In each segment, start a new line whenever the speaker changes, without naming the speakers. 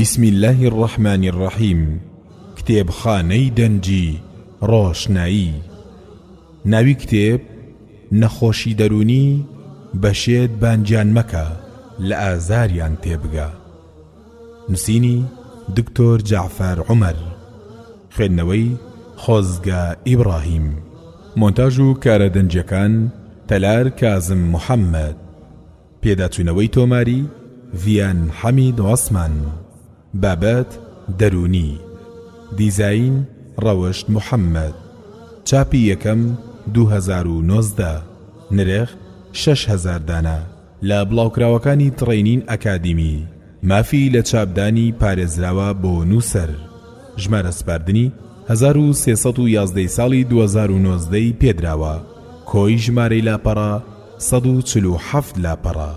بسم الله الرحمن الرحيم. كتاب خانەی دەنجی ڕۆشنایی. ناوی کتێب نەخۆشی دەرونی بەشێت بانجیان مەکە لە ئازاریان تێبگە. نووسینی دکتۆر جعفەر عومەر. خوێندنەوەی خۆزگە ئیبراهیم. مۆنتاژ و کارە دەنجەکان تەلار کازم محەممەد. پێداچوونەوەی تۆماری ڤیان حەمید عوسمان. بابەت دەرونی. دیزاین ڕەوشت محەممەد. چاپی یەکەم 2019. نرخ 6,000 دانە لە بڵاوکراوەکانی تڕینین ئەکادیمی. مافی لە چاپدانی پارێزراوە بۆ نووسەر. ژمارە سپاردنی 1311 ساڵی 2019 پێدراوە. کۆی ژمارەی لاپەڕە 147 لاپەڕە.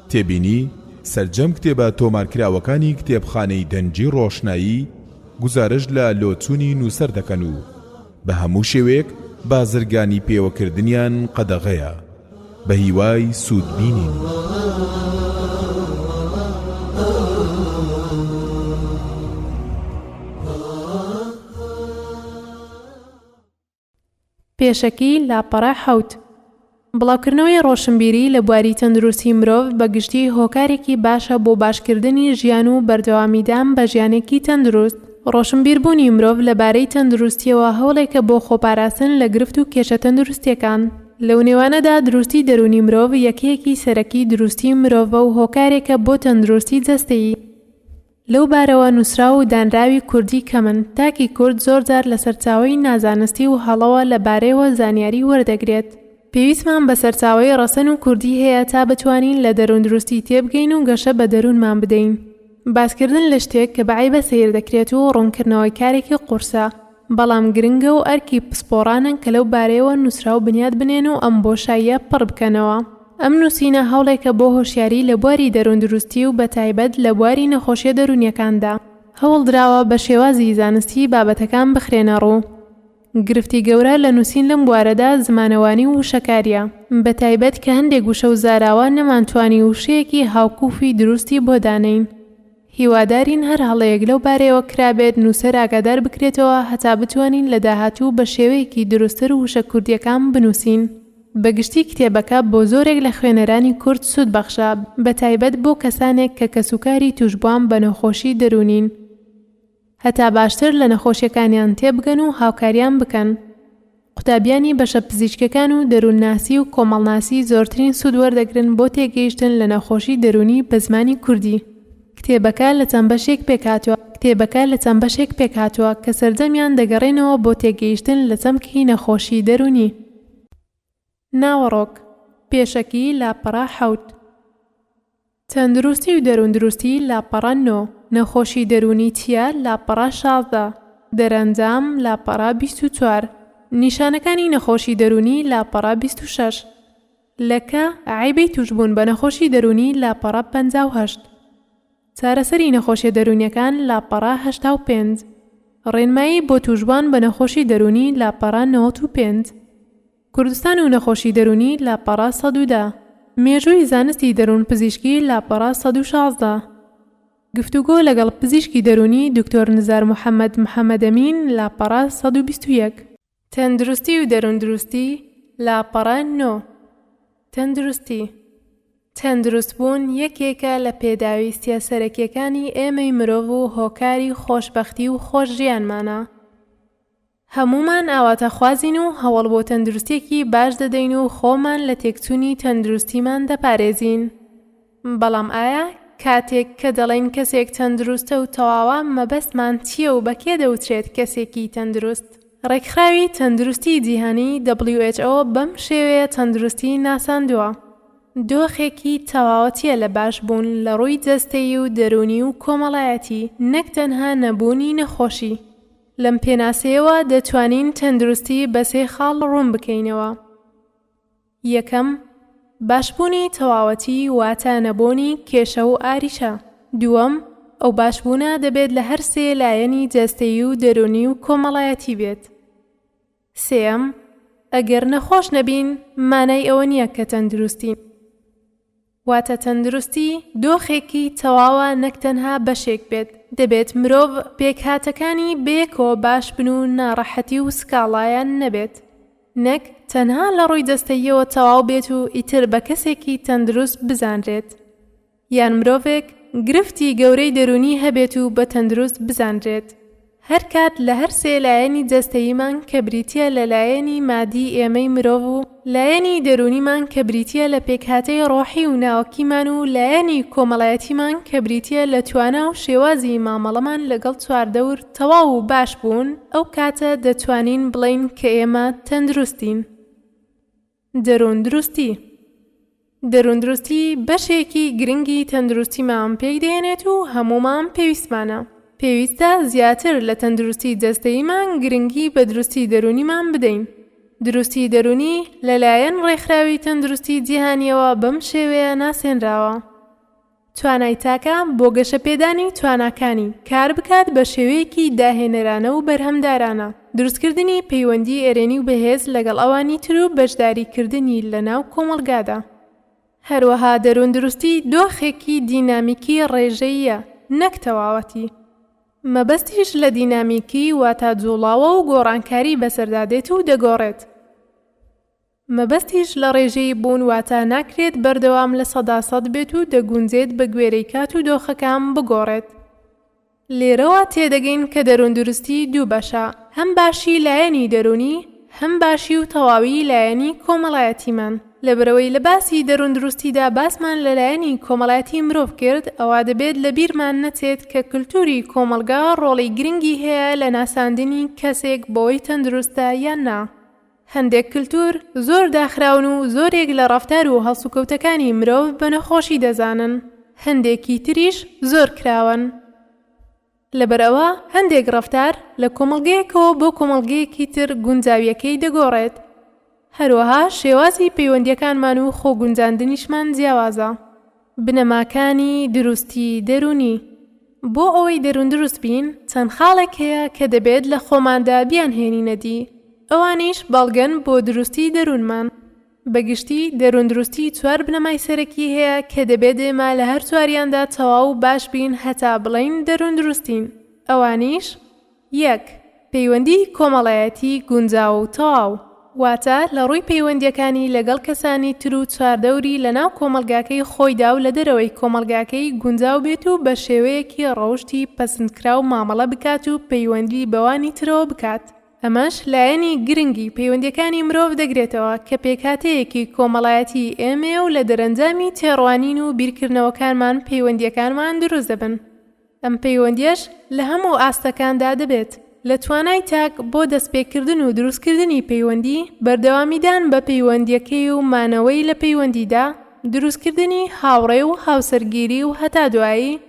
تێبینی سەرجەم کتێبە تۆمارکراوەکانی کتێبخانەی دەنجی ڕۆشنایی گزارش لە لۆچوونی نووسەر دەکەن و بە هەموو شێوەیەک بازرگانی پێوەکردنیان قەدەغەیە بە هیوای سوودبینین.
پێشەکی لاپەڕە حەوت. بڵاوکردنەوەی ڕۆشنبیری لە بواری تەندروستی مرۆڤ بە گشتی هۆکارێکی باشە بۆ باشکردنی ژیان و بەردەوامیدان بە ژیانێکی تەندروست. ڕۆشنبیربوونی مرۆڤ لەبارەی تەندروستیەوە هەوڵێکە بۆ خۆپاراستن لە گرفت و کێشە تەندروستیەکان. لەو نێوانەدا دروستی دەرونی مرۆڤ یەکەیەکی سەرەکی دروستی مرۆڤە و هۆکارێکە بۆ تەندروستی جەستەیی. لەو بارەوە نووسرا و دانراوی کوردی کەمن. تاکی کورد زۆرجار لە سەرچاوەی نازانستی و هەڵەوە لەبارەیەوە زانیاری وەردەگرێت. پێویستمان بە سەرچاوەی ڕەسەن و کوردی هەیە تا بتوانین لە دەروون دروستی تێبگەین و گەشە بە دەروونمان بدەین. باسکردن لە شتێک کە بەعیبە سەیر دەکرێت و ڕوونکردنەوەی کارێکی قورسە، بەڵام گرنگە و ئەرکی پسپۆڕانن کە لەو بارەیەوە نووسرا و بنیاد بنێن و ئەم بۆشاییە پڕ بکەنەوە. ئەم نووسینە هەوڵێکە بۆ هۆشیاری لە بواری دەروون دروستی و بەتایبەت لە بواری نەخۆشیە دەرونیەکاندا هەوڵ دراوە بە شێوازی زانستی بابەتەکان بخرێنە ڕوو. گرفتی گەورە لە نووسین لەم بوارەدا زمانەوانی و وشەکاریە، بەتایبەت کە هەندێک وشە و زاراوە نەمانتوانی وشەیەکی هاوکوفی دروستی بۆ دانین. هیوادارین هەر هەڵەیەک لەو بارەیەوە کرابێت نووسەر ئاگادار بکرێتەوە هەتا بتوانین لە داهاتوو بە شێوەیەکی دروستتر وشە کوردیەکان بنووسین. بەگشتی کتێبەکە بۆ زۆرێک لە خوێنەرانی کورد سوود بەخشە، بەتایبەت بۆ کەسانێک کە کەسوکاری توشبووان بە نەخۆشی دەرونین، هەتا باشتر لە نەخۆشیەکانیان تێبگەن و هاوکاریان بکەن. قوتابیانی بەشە پزیشکەکان و دەروونناسی و کۆمەڵناسی زۆرترین سوود وەردەگرن بۆ تێگەیشتن لە نەخۆشی دەرونی بە زمانی کوردی. کتێبەکە لە چەند بەشێک پێکهاتووە کە سەرجەمیان دەگەڕێنەوە بۆ تێگەیشتن لە چەمکی نەخۆشی دەرونی. ناوەڕۆک. پێشەکی لاپەڕە حەوت. تەندروستی و دەرووندروستی لاپەڕە 9. نەخۆشی دەرونی چییە؟ لاپەڕە 16. دەرەنجام لاپەڕە 24. نیشانەکانی نەخۆشی دەرونی لاپەڕە 26. لەکە عیبەی توشبوون بە نەخۆشی دەرونی لاپەڕە 58. چارەسەری نەخۆشیە دەرونیەکان لاپەڕە 85. ڕێنمایی بۆ توشبوان بە نەخۆشی دەرونی لاپەڕە 95. کوردستان و نەخۆشی دەرونی لاپەڕە 110. مێژووی زانستی دەروون پزیشکی لاپەڕە 116. گفتوگۆ لەگەڵ پزیشکی دەرونی دکتۆر نزار محەممەد محەممەدەمین لاپەڕە 121. تەندروستی و دەرووندروستی لاپەڕە 9. تەندروستبوون یەکێکە لە پێداویستیە سەرەکیەکانی ئێمەی مرۆڤ و هۆکاری خۆشبەختی و خۆش ژیانمانە. هەمومان ئاواتە خوازین و هەوڵ بۆ تەندروستێکی باش دەدەین و خۆمان لە تێکچوونی تەندروستیمان دەپارێزین. بەڵام ئایا کاتێک کە دەڵێن کەسێک تەندروستە و تەواوە مەبەستمان چییە و بەکێ دەوترێت کەسێکی تەندروست؟ ڕێکخراوی تەندروستی جیهانی WHO بەم شێوەیە تەندروستی ناساندووە. دۆخێکی تەواوەتیە لە باشبوون لە ڕووی جەستەیی و دەرونی و کۆمەڵایەتی، نەک تەنها نەبوونی نەخۆشی. لەم پێناسەیەوە دەتوانین تەندروستی بە 3 خاڵ ڕوون بکەینەوە. یەکەم، باشبوونی تەواوەتی واتە نەبوونی کێشە و ئاریشە. دووەم، ئەو باشبوونە دەبێت لە هەر 3 لایەنی جەستەیی و دەرونی و کۆمەڵایەتی بێت. سێەم، ئەگەر نەخۆش نەبین مانای ئەوە نییە کە تەندروستین. واتە تەندروستی دۆخێکی تەواوە نەک تەنها بەشێک بێت. دەبێت مرۆڤ پێکهاتەکانی بەیەکەوە باش بن و ناڕەحەتی و سکاڵایان نەبێت. نەک تەنها لە ڕووی دەستەییەوە تەواو بێت و ئیتر بە کەسێکی تەندروست بزانرێت. یان مرۆڤێک گرفتی گەورەی دەرونی هەبێت و بە تەندروست بزانرێت. هەر کات لە هەر سێ لایەنی جەستەییمان کە بریتیە لە لایەنی مادی ئێمەی مرۆڤ و لایەنی دەرونیمان کە بریتیە لە پێکهاتەی ڕۆحی و ناوەکیمان و لایەنی کۆمەڵایەتیمان کە بریتیە لە توانا و شێوازی مامەڵەمان لەگەڵ چواردەور تەواو و باش بوون، ئەو کاتە دەتوانین بڵین کە ئێمە تەندروستین. دەروندروستی دەروندروستی بەشێکی گرنگی تەندروستیمان پێک دێنێت و هەمومان پێویستمانە. پێویستە زیاتر لە تەندروستی جەستەییمان گرنگی بە دروستی دەرونیمان بدەین. دروستی دەرونی لەلایەن ڕێکخراوی تەندروستی جیهانیەوە بەم شێوەیە ناسێنراوە. توانای تاکە بۆ گەشەپێدانی تواناکانی کار بکات بە شێوەیەکی داهێنەرانە و بەرهەمدارانە. دروستکردنی پەیوەندی ئێرێنی و بەهێز لەگەڵ ئەوانی تر و بەشداریکردنی لەناو کۆمەڵگادا. هەروەها دەروندروستی دۆخێکی دینامیکی ڕێژەییە، نەک تەواوەتی. مەبەستیش لە دینامیکی واتە جوڵاوە و گۆڕانکاری بەسەردادێت و دەگۆڕێت. مەبەستیش لە ڕێژەی بوون واتە ناکرێت بەردەوام لە سەداسەد بێت و دەگونجێت بە گوێرەی کات و دۆخەکان بگۆڕێت. لێرەوە تێدەگەین کە دەروندروستی دوو بەشە، هەم باشی لایەنی دەرونی، هەم باشی و تەواوی لایەنی کۆمەڵایەتیمان. لەبەرەوەی لە باسی دەروندروستیدا باسمان لەلایەنی کۆمەڵایەتی مرۆڤ کرد، ئەوە دەبێت لە بیرمان نەچێت کە کللتوری کۆمەلگا ڕۆڵی گرنگی هەیە لە ناساندنی کەسێک بەوەی تەندروستە یان نا. هەندێک کللتور زۆر داخراون و زۆرێک لە ڕەفتار و هەڵسوکەوتەکانی مرۆڤ بە نەخۆشی دەزانن، هەندێکی تریش زۆر کراون. لەبەرەوە هەندێک ڕەفتار لە کۆمەڵگەیەکەوە بۆ کۆمەڵگەیەکی تر گونجاویەکەی دەگۆڕێت. هەروەها شێوازی پەیوەندیەکانمان و خۆگونجاندنیشمان جیاوازە. بنەماکانی دروستی دەرونی بۆ ئەوەی دەروندروست بین چەند خاڵێک هەیە کە دەبێت لە خۆماندا بیانهێنینە دی، ئەوانیش بەڵگەن بۆ دروستی دەروونمان. بەگشتی دەروندروستی چوار بنەمای سەرەکی هەیە کە دەبێت ئێمە لە هەر چواریاندا تەواو باش بین هەتا بڵین دەروندروستین. ئەوانیش: 1. پەیوەندی کۆمەڵایەتی گونجاو و تەواو، واتە لە ڕووی پەیوەندیەکانی لەگەڵ کەسانی تر و چواردەوری لەناو کۆمەلگاکەی خۆیدا و لە دەرەوەی کۆمەلگاکەی گونجاو بێت و بە شێوەیەکی ڕەوشتی پەسەندکرا و مامەڵە بکات و پەیوەندی بەوانی ترەوە بکات. ئەمەش لایەنی گرنگی پەیوەندیەکانی مرۆڤ دەگرێتەوە کە پێکهاتەیەکی کۆمەڵایەتی ئێمە و لە دەرەنجامی تێڕوانین و بیرکردنەوەکانمان پەیوەندیەکانمان دروست دەبن. ئەم پەیوەندیەش لە هەموو ئاستەکاندا دەبێت. لە توانای تاک بۆ دەستپێکردن و دروستکردنی پەیوەندی، بەردەوامیدان بە پەیوەندیەکەی و مانەوەی لە پەیوەندیدا، دروستکردنی هاوڕێ و هاوسەرگیری و هەتا دوایی،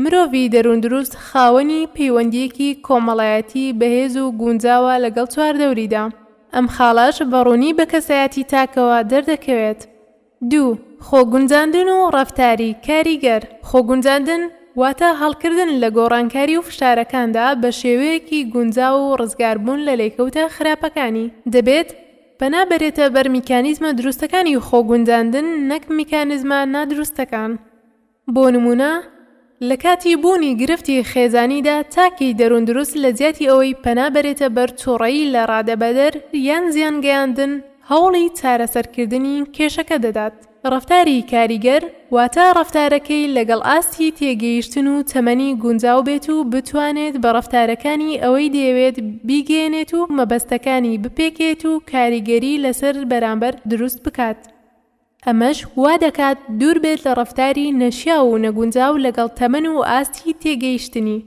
مرۆڤی دەروندروست خاوەنی پەیوەندیەکی کۆمەڵایەتی بەهێز و گونجاوە لەگەڵ چواردەوریدا. ئەم خاڵەش بەڕوونی بە کەسایەتی تاکەوە دەردەکەوێت. 2. خۆگونجاندن و ڕەفتاری کاریگەر. خۆگونجاندن واتە هەڵکردن لە گۆڕانکاری و فشارەکاندا بە شێوەیەکی گونجاو و ڕزگاربوون لە لێکەوتە خراپەکانی. دەبێت بەنابەرێتە بەر میکانیزمە دروستەکانی خۆگونجاندن نەک میکانیزمە نادروستەکان. بۆ نمونە، لە کاتی بوونی گرفتی خێزانیدا تاکی دەروندروست لە جیاتی ئەوەی پەنابەرێتە بەر تووڕەیی لە ڕادەبەدەر یان زیانگەیاندن هەوڵی چارەسەرکردنی کێشەکە دەدات. ڕەفتاری کاریگەر واتە ڕەفتارەکەی لەگەڵ ئاستی تێگەیشتن و تەمەنی گونجاو بێت و بتوانێت بە ڕەفتارەکانی ئەوەی دەیەوێت بیگەێنێت و مەبەستەکانی بپێکێت و کاریگەری لەسەر بەرامبەر دروست بکات. ئەمەش وا دەکات دوور بێت لە ڕەفتاری نەشیا و نەگونجاو لەگەڵ تەمەن و ئاستی تێگەیشتنی.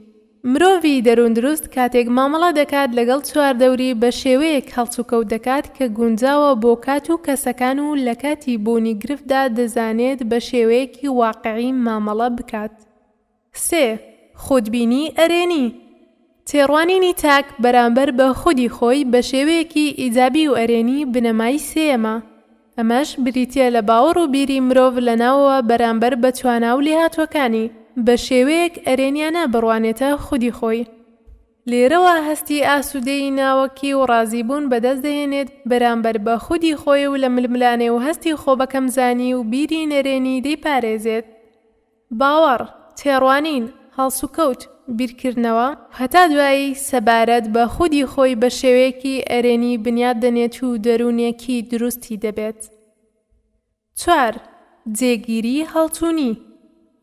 مرۆڤی دەروندروست کاتێک مامەڵە دەکات لەگەڵ چواردەوری بە شێوەیەک هەڵسوکەوت دەکات کە گونجاوە بۆ کات و کەسەکان و لە کاتی بوونی گرفتدا دەزانێت بە شێوەیەکی واقعی مامەڵە بکات. 3. خودبینی ئەرێنی. تێڕوانینی تاک بەرامبەر بە خودی خۆی بە شێوەیەکی ئیجابی و ئەرێنی بنەمای سێمە. ئەمەش بریتیە لە باوەڕ و بیری مرۆڤ لەناوەوە بەرامبەر بە توانا و لێهاتوەکانی بە شێوەیەک ئەرێنیانە بڕوانێتە خودی خۆی. لێرەوە هەستی ئاسوودەی ناوەکی و ڕازیبوون بەدەست دەهێنێت بەرامبەر بە خودی خۆی و لە ململانێ و هەستی خۆ بەکەم زانی و بیری نەرێنی دەیپارێزێت. باوەڕ، تێڕوانین، هەڵسوکەوت، بیرکردنەوە هەتا دوایی سەبارەت بە خودی خۆی بە شێوەیەکی ئەرێنی بنیاد دەنێت و دەروونێکی دروستی دەبێت. 4. جێگیری هەڵتوونی،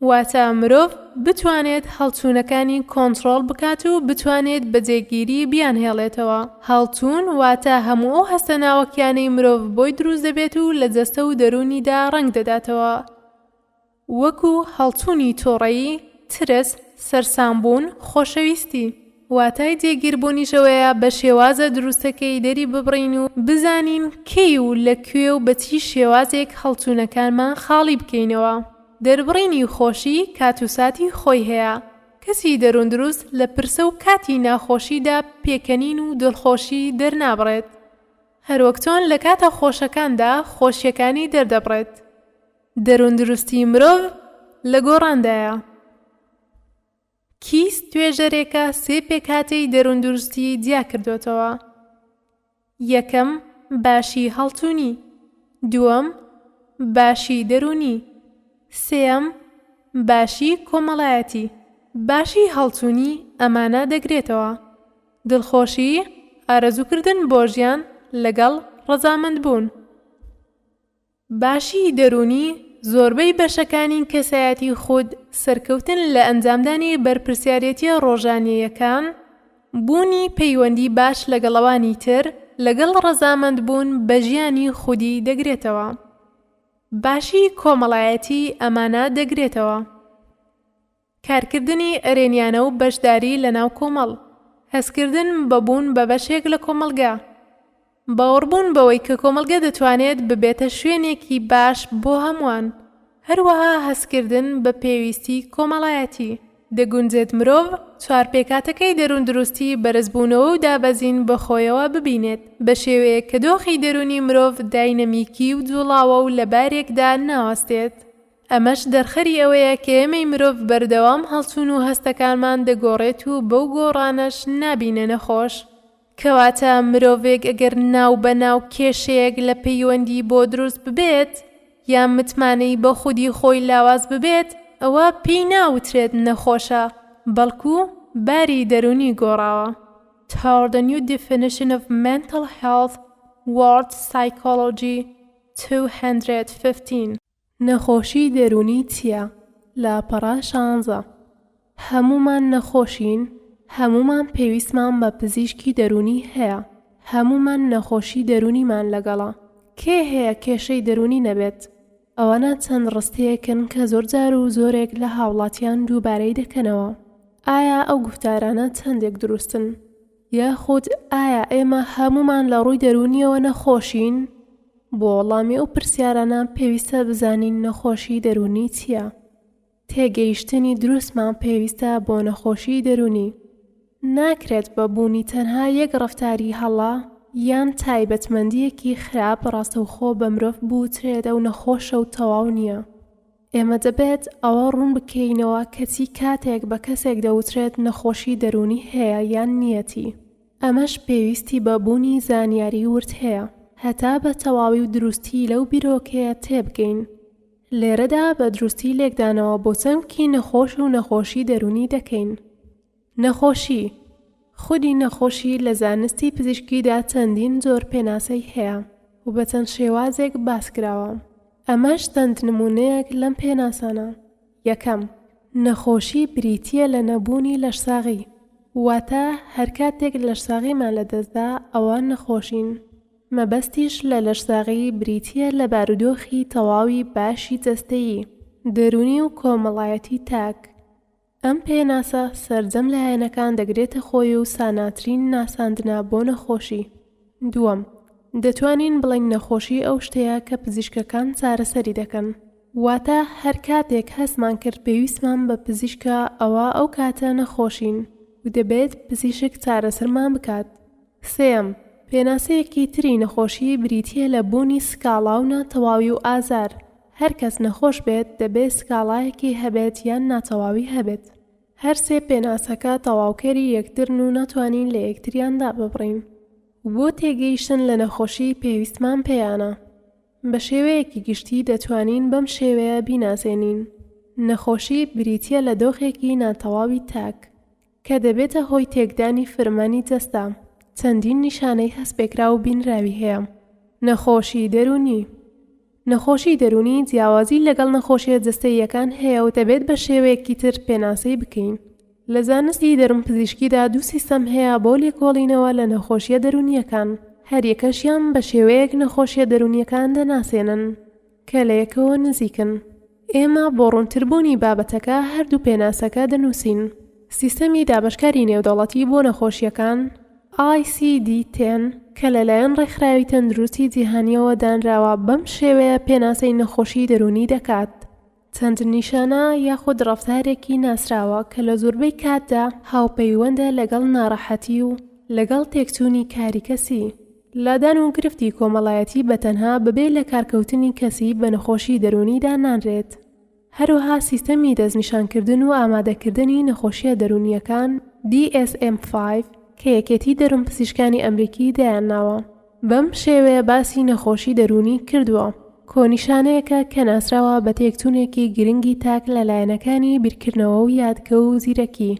واتە مرۆڤ بتوانێت هەڵتوونەکانی کۆنتڕۆڵ بکات و بتوانێت بە جێگیری بیانهێڵێتەوە. هەڵتوون واتە هەموو ئەو هەستە ناوەکیانەی مرۆڤ بۆی دروست دەبێت و لە جەستە و دەرونیدا ڕەنگ دەداتەوە، وەکو هەڵتوونی تۆڕەیی، ترس، سەرسامبوون، خۆشەویستی. واتای جێگیربوونیشەوەیە بە شێوازە دروستەکەی دەری ببڕین و بزانین کەی و لەکوێ و بەچی شێوازێک هەڵتوونەکانمان خاڵی بکەینەوە. دەربڕینی خۆشی کاتوساتی خۆی هەیە. کەسی دەروون دروست لە پرسە و کاتی ناخۆشیدا پێکەنین و دڵخۆشی دەرنابڕێت. هەروەکتۆن لە کاتە خۆشەکاندا خۆشیەکانی دەردەبڕێت. دەروون دروستی مرۆڤ لە گۆڕاندایە. کیس توێژەرێکە 3 پێکهاتەی دەروون دروستی جیا کردوێتەوە. 1. باشی هەڵتوونی، 2. باشی دەرونی، 3. باشی کۆمەڵایەتی. باشی هەڵتوونی ئەمانە دەگرێتەوە: دڵخۆشی، ئارەزووکردن بۆ ژیان لەگەڵ ڕەزامەندبوون. باشی دەرونی زۆربەی بەشەکانی کەسایەتی خود، سەرکەوتن لە ئەنجامدانی بەرپرسیارەتیە ڕۆژانیەکان، بوونی پەیوەندی باش لەگەڵەوانی تر، لەگەڵ ڕەزامەندبوون بە ژیانی خودی دەگرێتەوە. باشی کۆمەڵایەتی ئەمانە دەگرێتەوە: کارکردنی ئەرێنیانە و بەشداری لە ناو کۆمەڵ، هەستکردن بەبوون بە بەشێک لە کۆمەلگا، باوەڕبوون بەوەی کە کۆمەلگە دەتوانێت ببێتە شوێنێکی باش بۆ هەمووان، هەروەها هەستکردن بە پێویستی کۆمەڵایەتی. دەگونجێت مرۆڤ 4 پێکهاتەکەی دەروون دروستی بەرزبوونەوە و دابەزین بە خۆیەوە ببینێت، بە شێوەیە کە دۆخی دەرونی مرۆڤ داینەمیکی و جوڵاوە و لە بارێکدا ناوەستێت. ئەمەش دەرخەری ئەوەیە کە ئێمەی مرۆڤ بەردەوام هەڵچوون و هەستەکانمان دەگۆڕێت و بەو گۆڕانەش نابینە نەخۆش. کەواتە مرۆڤێک ئەگەر ناو بە ناو کێشەیەک لە پەیوەندی بۆ دروست ببێت، یان متمانەی بە خودی خۆی لاواز ببێت، ئەوە پێی ناوترێت نەخۆشە، بەڵکو باری دەرونی گۆڕاوە. Toward a new definition of mental health, World Psychology 215. نەخۆشی دەرونی چییە؟ لاپەڕا 16. هەمومان نەخۆشین، هەمومان پێویستمان بە پزیشکی دەرونی هەیە، هەمومان نەخۆشی دەرونیمان لەگەڵا. کێ هەیە کێشەی دەرونی نەبێت؟ ئەوانە چەند ڕستەیەکن کە زۆرجار و زۆرێک لە هاوڵاتیان دووبارەی دەکەنەوە. ئایا ئەو گفتارانە چەندێک دروستن؟ یاخود ئایا ئێمە هەمومان لە ڕووی دەرونیەوە نەخۆشین؟ بۆ وەڵامی ئەو پرسیارانە پێویستە بزانین نەخۆشی دەرونی چییە. تێگەیشتنی دروستمان پێویستە بۆ نەخۆشی دەرونی. ناکرێت بە بوونی تەنها یەک ڕەفتاری هەڵا یان تایبەتمەندیەکی خراپ ڕاستەوخۆ بە مرۆڤ بوترێتە و نەخۆشە و تەواو نییە. ئێمە دەبێت ئەوە ڕوون بکەینەوە کەچی کاتێک بە کەسێک دەوترێت نەخۆشی دەرونی هەیە یان نیەتی. ئەمەش پێویستی بە بوونی زانیاری ورد هەیە، هەتا بە تەواوی و دروستی لەو بیرۆکەیە تێبگەین. لێرەدا بە دروستی لێکدانەوە بۆ چەمکی نەخۆش و نەخۆشی دەرونی دەکەین. نەخۆشی خودی نەخۆشی لە زانستی پزیشکیدا چەندین زۆر پێناسەی هەیە و بە چەند شێوازێک باسکراوە. ئەمەش چەند نمونەیەک لەم پێناسانە. 1. نەخۆشی بریتیە لە نەبوونی لەشساغی، واتە هەر کاتێک لەشساغیمان لەدەستدا ئەوە نەخۆشین. مەبەستیش لە لەشساغی بریتیە لە بارودۆخی تەواوی باشی جەستەیی، دەرونی و کۆمەڵایەتی تاک. ئەم پێناسە سەرجەم لایەنەکان دەگرێتە خۆی و ساناترین ناساندنا بۆ نەخۆشی. 2. دەتوانین بڵین نەخۆشی ئەو شتەیە کە پزیشکەکان چارەسەری دەکەن، واتە هەر کاتێک هەستمان کرد پێویستمان بە پزیشکە ئەوە ئەو کاتە نەخۆشین و دەبێت پزیشک چارەسەرمان بکات. 3. پێناسەیەکی تری نەخۆشی بریتیە لە بوونی سکاڵا و ناتەواوی و ئازار. هەر کەس نەخۆش بێت دەبێت سکاڵایەکی هەبێت یان ناتەواوی هەبێت. هەر سێ پێناسەکە تەواوکەری یەکترن و ناتوانین لە یەکتریاندا ببڕین. بۆ تێگەیشتن لە نەخۆشی پێویستمان پێیانە. بە شێوەیەکی گشتی دەتوانین بەم شێوەیە بیناسێنین. نەخۆشی بریتیە لە دۆخێکی ناتەواوی تاک کە دەبێتە هۆی تێکدانی فرمانی جەستە. چەندین نیشانەی هەستپێکرا و بینراوی هەیە. نەخۆشی دەرونی. نەخۆشی دەرونی جیاوازی لەگەڵ نەخۆشیە جەستەییەکان هەیە و دەبێت بە شێوەیەکی تر پێناسەی بکەین. لە زانستی دەروونپزیشکیدا دوو سیستەم هەیە بۆ لێکۆڵینەوە لە نەخۆشیە دەرونیەکان. هەر یەکەشیان بە شێوەیەک نەخۆشیە دەرونیەکان دەناسێنن کە لە یەکەوە نزیکن. ئێمە بۆ ڕوونتربوونی بابەتەکە هەردوو پێناسەکە دەنووسین. سیستەمی دابشکاری نێودەوڵەتی بۆ نەخۆشیەکان ICD-10 کە لەلایەن ڕێکخراوی تەندروستی جیهانیەوە دانراوە بەم شێوەیە پێناسەی نەخۆشی دەرونی دەکات. چەند نیشانە یاخود ڕەفتارێکی ناسراوە کە لە زۆربەی کاتدا هاوپەیوەندە لەگەڵ ناڕەحەتی و لەگەڵ تێکچوونی کاری کەسی. لادان و گرفتی کۆمەڵایەتی بەتەنها بەبێ لە کارکەوتنی کەسی بە نەخۆشی دەرونیدا نانرێت. هەروەها سیستەمی دەستنیشانکردن و ئامادەکردنی نەخۆشیە دەرونیەکان DSM-5 کە یەکێتی دەروونپزیشکانی ئەمریکی دایانناوە. بەم شێوەیە باسی نەخۆشی دەرونی کردووە. کۆنیشانەیەکە کە ناسراوە بە تێکچوونێکی گرنگی تاک لە لایەنەکانی بیرکردنەوە و یادگە و زیرەکی،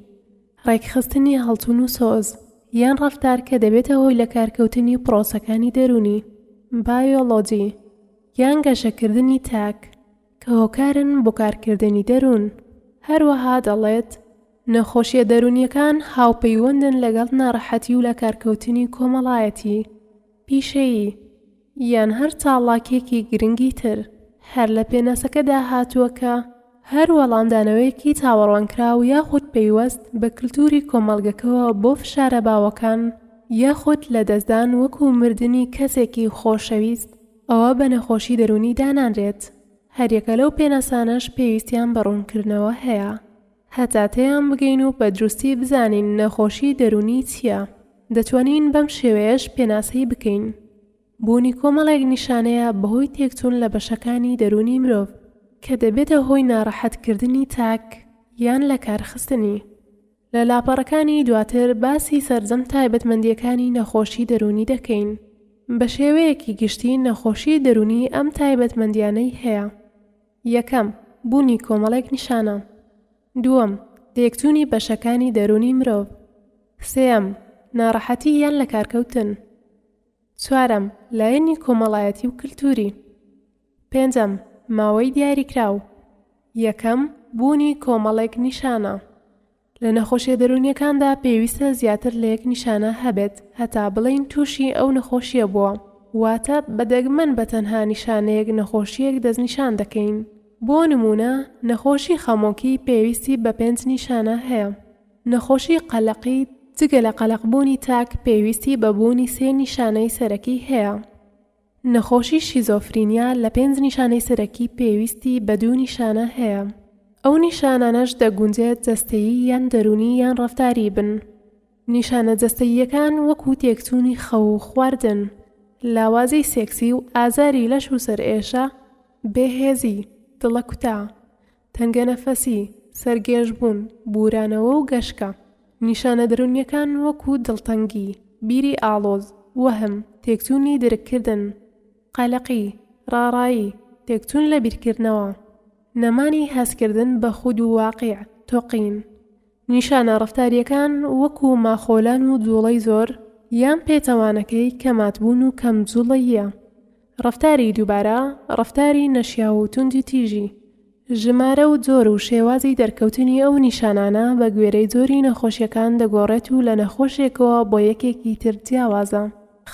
ڕێکخستنی هەڵتون و سۆز، یان ڕەفتار کە دەبێتە هۆی لە کارکەوتنی پرۆسەکانی دەرونی، بایۆلۆجی، یان گەشەکردنی تاک کە هۆکارن بۆ کارکردنی دەرون. هەروەها دەڵێت نەخۆشیە دەرونیەکان هاوپەیوەندن لەگەڵ ناڕەحەتی و لە کارکەوتنی کۆمەڵایەتی، پیشەیی، یان هەر چاڵاکێکی گرنگی تر. هەر لە پێناسەکەدا هاتووە کە هەر وەڵامدانەوەیەکی چاوەڕوانکراو یاخود پەیوەست بە کلتوری کۆمەڵگەکەوە بۆ فشارە باوەکان یاخود لە دەستدان وەکو مردنی کەسێکی خۆشەویست ئەوە بە نەخۆشی دەرونی دانانرێت. هەریەکە لەو پێناسانەش پێویستیان بە ڕوونکردنەوە هەیە. هەتا تێیان بگەین و بە دروستی بزانین نەخۆشی دەرونی چییە. دەتوانین بەم شێوەیەش پێناسەی بکەین. بوونی کۆمەڵێک نیشانەیە بەهۆی تێکچوون لە بەشەکانی دەرونی مرۆڤ کە دەبێتە هۆی ناڕەحەتکردنی تاک یان لە کارخستنی. لە لاپەڕەکانی دواتر باسی سەرجەم تایبەتمەندیەکانی نەخۆشی دەرونی دەکەین. بە شێوەیەکی گشتی نەخۆشی دەرونی ئەم تایبەتمەندیانەی هەیە. یەکەم، بوونی کۆمەڵێک نیشانە. دووەم، تێکچوونی بەشەکانی دەرونی مرۆڤ. سێەم، ناڕەحەتی یان لە کارکەوتن. چوارەم، لایەنی کۆمەڵایەتی و کلتوری. پێنجەم، ماوەی دیاریکراو. یەکەم، بوونی کۆمەڵێک نیشانە. لە نەخۆشیە دەرونیەکاندا پێویستە زیاتر لە یەک نیشانە هەبێت هەتا بڵین تووشی ئەو نەخۆشیە بووە، واتە بەدەگمەن بە تەنها نیشانەیەک نەخۆشیەک دەستنیشان دەکەین. بۆ نمونە، نەخۆشی خەمۆکی پێویستی بە 5 نیشانە هەیە. نەخۆشی قەلەقی جگە لە قەلەقبوونی تاک پێویستی بە بوونی 3 نیشانەی سەرەکی هەیە. نەخۆشی شیزۆفرینیا لە 5 نیشانەی سەرەکی پێویستی بە 2 نیشانە هەیە. ئەو نیشانانەش دەگونجێت جەستەیی یان دەرونی یان ڕەفتاری بن. نیشانە جەستەییەکان وەکو تێکچوونی خەو و خواردن، لاوازەی سێکسی و ئازاری لەش و سەرئێشە، بێهێزی، دڵە کوتا، تەنگە نەفەسی، سەرگێژبوون، بورانەوە و گەشکە. نیشانە دەرونیەکان وەکو دڵتەنگی، بیری ئاڵۆز، وەهم، تێکچوونی درککردن، قەلەقی، ڕاڕایی، تێکچوون لە بیرکردنەوە، نەمانی هەستکردن بە خود و واقیع، تۆقین. نیشانە ڕەفتاریەکان وەکو ماخۆلان و جوڵەی زۆر یان پێچەوانەکەی کەماتبوون و کەمجوڵەییە. ڕەفتاری دووبارە، ڕەفتاری نەشیا و توندی تیژی. ژمارە و جۆر و شێوازی دەرکەوتنی ئەو نیشانانە بە گوێرەی جۆری نەخۆشیەکان دەگۆڕێت و لە نەخۆشێکەوە بۆ یەکێکی تر جیاوازە.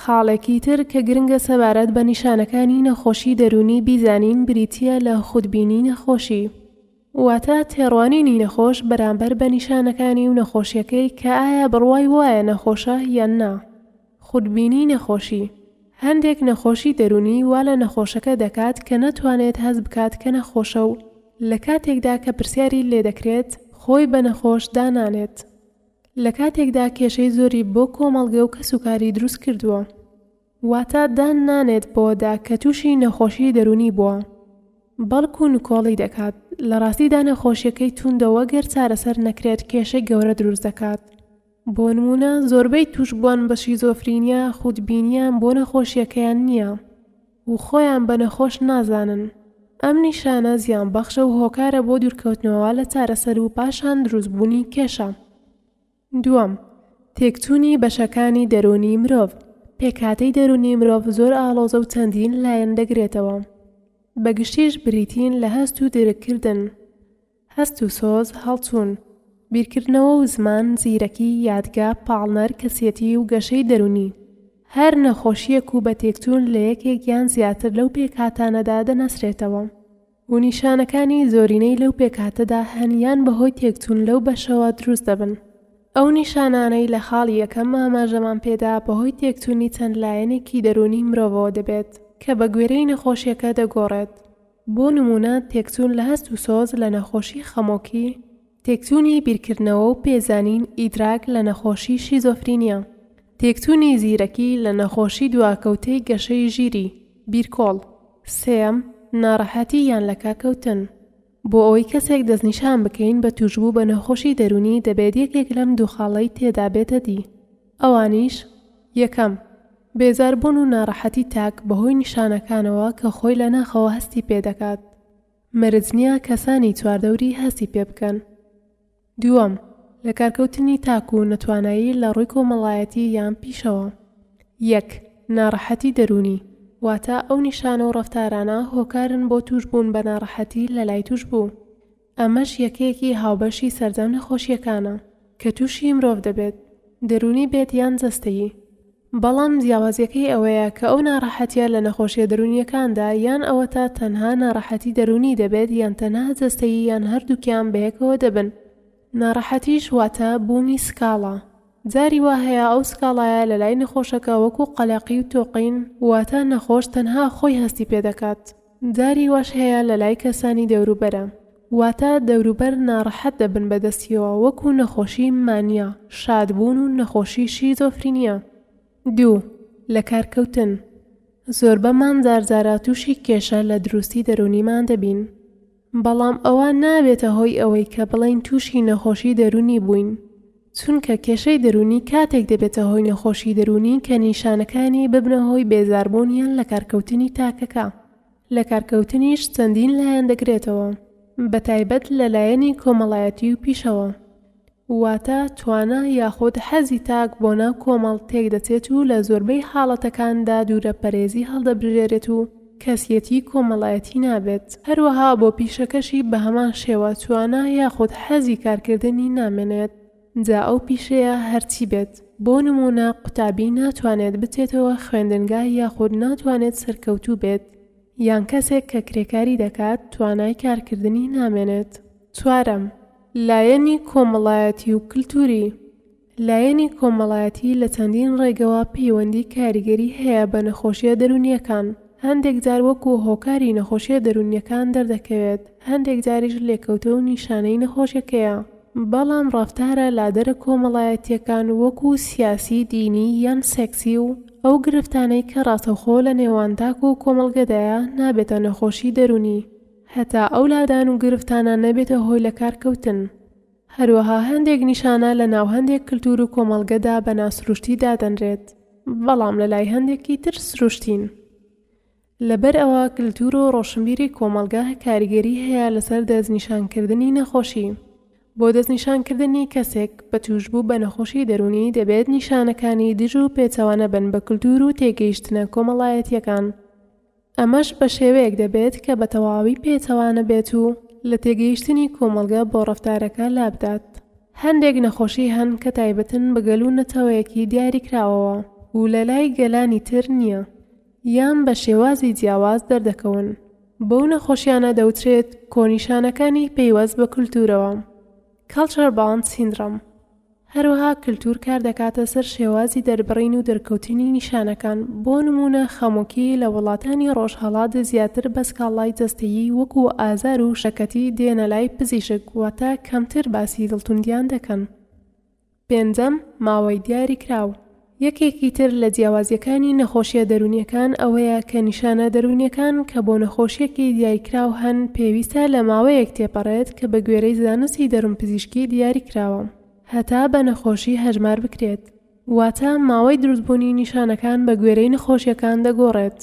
خاڵێکی تر کە گرنگە سەبارەت بە نیشانەکانی نەخۆشی دەرونی بیزانین بریتیە لە خودبینی نەخۆشی، واتە تێڕوانینی نەخۆش بەرامبەر بە نیشانەکانی و نەخۆشیەکەی کە ئایا بڕوای وایە نەخۆشە یان نا. خودبینی نەخۆشی. هەندێک نەخۆشی دەرونی وا لە نەخۆشەکە دەکات کە نەتوانێت هەست بکات کە نەخۆشە و لە کاتێکدا کە پرسیاری لێ دەکرێت خۆی بە نەخۆش دانانێت. لە کاتێکدا کێشەی زۆری بۆ کۆمەڵگە و کەسوکاری دروست کردووە، واتە دان نانێت بۆدا کە تووشی نەخۆشی دەرونی بووە، بەڵکو نکۆڵی دەکات، لە ڕاستیدا نەخۆشیەکەی توندەوە گەر چارەسەر نەکرێت کێشەی گەورە دروست دەکات. بۆ نمونە زۆربەی توشبووان بە شیزۆفرینیا خودبینیان بۆ نەخۆشیەکەیان نییە و خۆیان بە نەخۆش نازانن. ئەم نیشانە زیان بەخشە و هۆکارە بۆ دوورکەوتنەوە لە چارەسەر و پاشان دروستبوونی کێشە. دووەم، تێکچوونی بەشەکانی دەرونی مرۆڤ. پێکهاتەی دەرونی مرۆڤ زۆر ئاڵۆزە و چەندین لایەن دەگرێتەوە. بەگشتیش بریتین لە هەست و درکردن، هەست و سۆز، هەڵچوون، بیرکردنەوە و زمان، زیرەکی، یادگا، پاڵنەر، کەسێتی و گەشەی دەرونی. هەر نەخۆشیەک و بە تێکچوون لە یەکێک یان زیاتر لەو پێکهاتانەدا دەنەسرێتەوە و نیشانەکانی زۆرینەی لەو پێکهاتەدا هەنیان بەهۆی تێکچوون لەو بەشەوە دروست دەبن. ئەو نیشانانەی لە خاڵی یەکەم ئاماژەمان پێدا بەهۆی تێکچوونی چەند لایەنێکی دەرونی مرۆڤەوە دەبێت کە بە گوێرەی نەخۆشیەکە دەگۆڕێت. بۆ نمونە تێکچوون لە هەست و سۆز لە نەخۆشی خەمۆکی، تێکچوونی بیرکردنەوە و پێزانین ئیدراک لە نەخۆشی شیزۆفرینیا، تێکچوونی زیرەکی لە نەخۆشی دواکەوتەی گەشەی ژیری، بیرکۆڵ. سێم، ناڕەحەتی یان لەکاکەوتن. بۆ ئەوەی کەسێک دەستنیشان بکەین بە توشبوو بە نەخۆشی دەرونی دەبێت یەکێک لەم دوو خاڵەی تێدا بێتە دی. ئەوانیش: یەکەم، بێزاربوون و ناڕەحەتی تاک بەهۆی نیشانەکانەوە کە خۆی لە ناخەوە هەستی پێدەکات. مەرج نییە کەسانی چواردەوری هەستی پێ بکەن. دووەم، لە کارکەوتنی تاک و نەتوانایی لە ڕووی کۆمەڵایەتی یان پیشەوە. یەک، ناڕەحەتی دەرونی، واتە ئەو نیشانە و ڕەفتارانە هۆکارن بۆ توشبوون بە ناڕەحەتی لە لای توشبوو. ئەمەش یەکەیەکی هاوبەشی سەردەم نەخۆشیەکانە کە تووشی مرۆڤ دەبێت، دەرونی بێت یان جەستەیی. بەڵام جیاوازیەکەی ئەوەیە کە ئەو ناڕەحەتیە لە نەخۆشیە دەرونیەکاندا یان ئەوەتە تەنها ناڕەحەتی دەرونی دەبێت یان تەنها جەستەیی یان هەردووکیان بەیەکەوە دەبن. ناڕەحەتیش واتە بوونی سکاڵە. جاری وا هەیە ئەو سکاڵایە لە لای نەخۆشەکە وەکو قەلەقی و تۆقین، واتە نەخۆش تەنها خۆی هەستی پێدەکات. جاری واش هەیە لە لای کەسانی دەوروبەرە، واتە دەوروبەر ناڕەحەت دەبن بەدەستیەوە وەکو نەخۆشی مانیا، شادبوون و نەخۆشی شیزۆفرینیا. دوو، لە کارکەوتن. زۆر بەمان جارجارە تووشی کێشە لە دروستی دەرونیمان دەبین، بەڵام ئەوە نابێتە هۆی ئەوەی کە بڵین تووشی نەخۆشی دەرونی بووین، چونکە کێشەی دەرونی کاتێک دەبێتە هۆی نەخۆشی دەرونی کە نیشانەکانی ببنە هۆی بێزاربوونیان لە کارکەوتنی تاکەکە. لە کارکەوتنیش چەندین لایەن دەگرێتەوە، بەتایبەت لە لایەنی کۆمەڵایەتی و پیشەوە، واتە توانە یاخود حەزی تاک بۆ ناو کۆمەڵ تێک دەچێت و لە زۆربەی حاڵەتەکاندا دوورە پەرێزی هەڵدەبژێرێت و کەسیەتی کۆمەڵایەتی نابێت. هەروەها بۆ پیشەکەشی بە هەمان شێوە توانە یاخود حەزی کارکردنی نامێنێت. جا ئەو پیشەیە هەرچی بێت، بۆ نمونە قوتابی ناتوانێت بچێتەوە خوێندنگای یاخود ناتوانێت سەرکەوتوو بێت، یان کەسێک کە کرێکاری دەکات توانای کارکردنی نامێنێت. چوارەم، لایەنی کۆمەڵایەتی و کلتوری. لایەنی کۆمەڵایەتی لە چەندین ڕێگەوە پەیوەندی کاریگەری هەیە بە نەخۆشیە دەرونیەکان. هەندێک جار وەکو هۆکاری نەخۆشیە دەرونیەکان دەردەکەوێت، هەندێک جاریش لێکەوتە و نیشانەی نەخۆشیەکەیە. بەڵام ڕافتارە لادەرە کۆمەڵایەتیەکان وەکو سیاسی، دینی یان سێکسی و ئەو گرفتانەی کە ڕاستەوخۆ لە نێوان تاک و کۆمەڵگەدایە نابێتە نەخۆشی دەرونی، هەتا ئەو لادان و گرفتانە نەبێتە هۆی لە کارکەوتن. هەروەها هەندێک نیشانە لە ناو هەندێک کلتور و کۆمەڵگەدا بە ناسروشتی دادەنرێت، بەڵام لە لای هەندێکی تر سروشتین. لەبەر ئەوە کلتور و ڕۆشنبیری کۆمەڵگە کاریگەری هەیە لەسەر دەستنیشانکردنی نەخۆشی. بۆ دەستنیشانکردنی کەسێک بە توشبوو بە نەخۆشی دەرونی دەبێت نیشانەکانی دژ و پێچەوانە بن بە کلتور و تێگەیشتنە کۆمەڵایەتیەکان. ئەمەش بە شێوەیەک دەبێت کە بە تەواوی پێچەوانە بێت و لە تێگەیشتنی کۆمەڵگە بۆ ڕەفتارەکە لابدات. هەندێک نەخۆشی هەن کە تایبەتن بە گەل و نەتەوەیەکی دیاریکراوەوە و لە لای گەلانی تر نییە، یان بە شێوازی جیاواز دەردەکەون. بەو نەخۆشیانە دەوترێت کۆنیشانەکانی پەیوەست بە کلتورەوە، culture bound syndrome. هەروەها کلتور کار دەکاتە سەر شێوازی دەربڕین و دەرکەوتنی نیشانەکان. بۆ نمونە خەمۆکی لە وڵاتانی ڕۆژهەڵات زیاتر بە سکاڵای جەستەیی وەکو ئازار و شەکەتی دێنە لای پزیشک، واتە کەمتر باسی دڵتوندیان دەکەن. پێنجەم، ماوەی دیاری کراو یەکێکی تر لە جیاوازیەکانی نەخۆشیە دەرونیەکان ئەوەیە کە نیشانە دەرونیەکان کە بۆ نەخۆشیەکی دیاریکراو هەن پێویستە لە ماوەیەک تێپەڕێت کە بە گوێرەی زانستی دەروونپزیشکی دیاریکراوە هەتا بە نەخۆشی هەژمار بکرێت. واتە ماوەی دروستبوونی نیشانەکان بە گوێرەی نەخۆشیەکان دەگۆڕێت.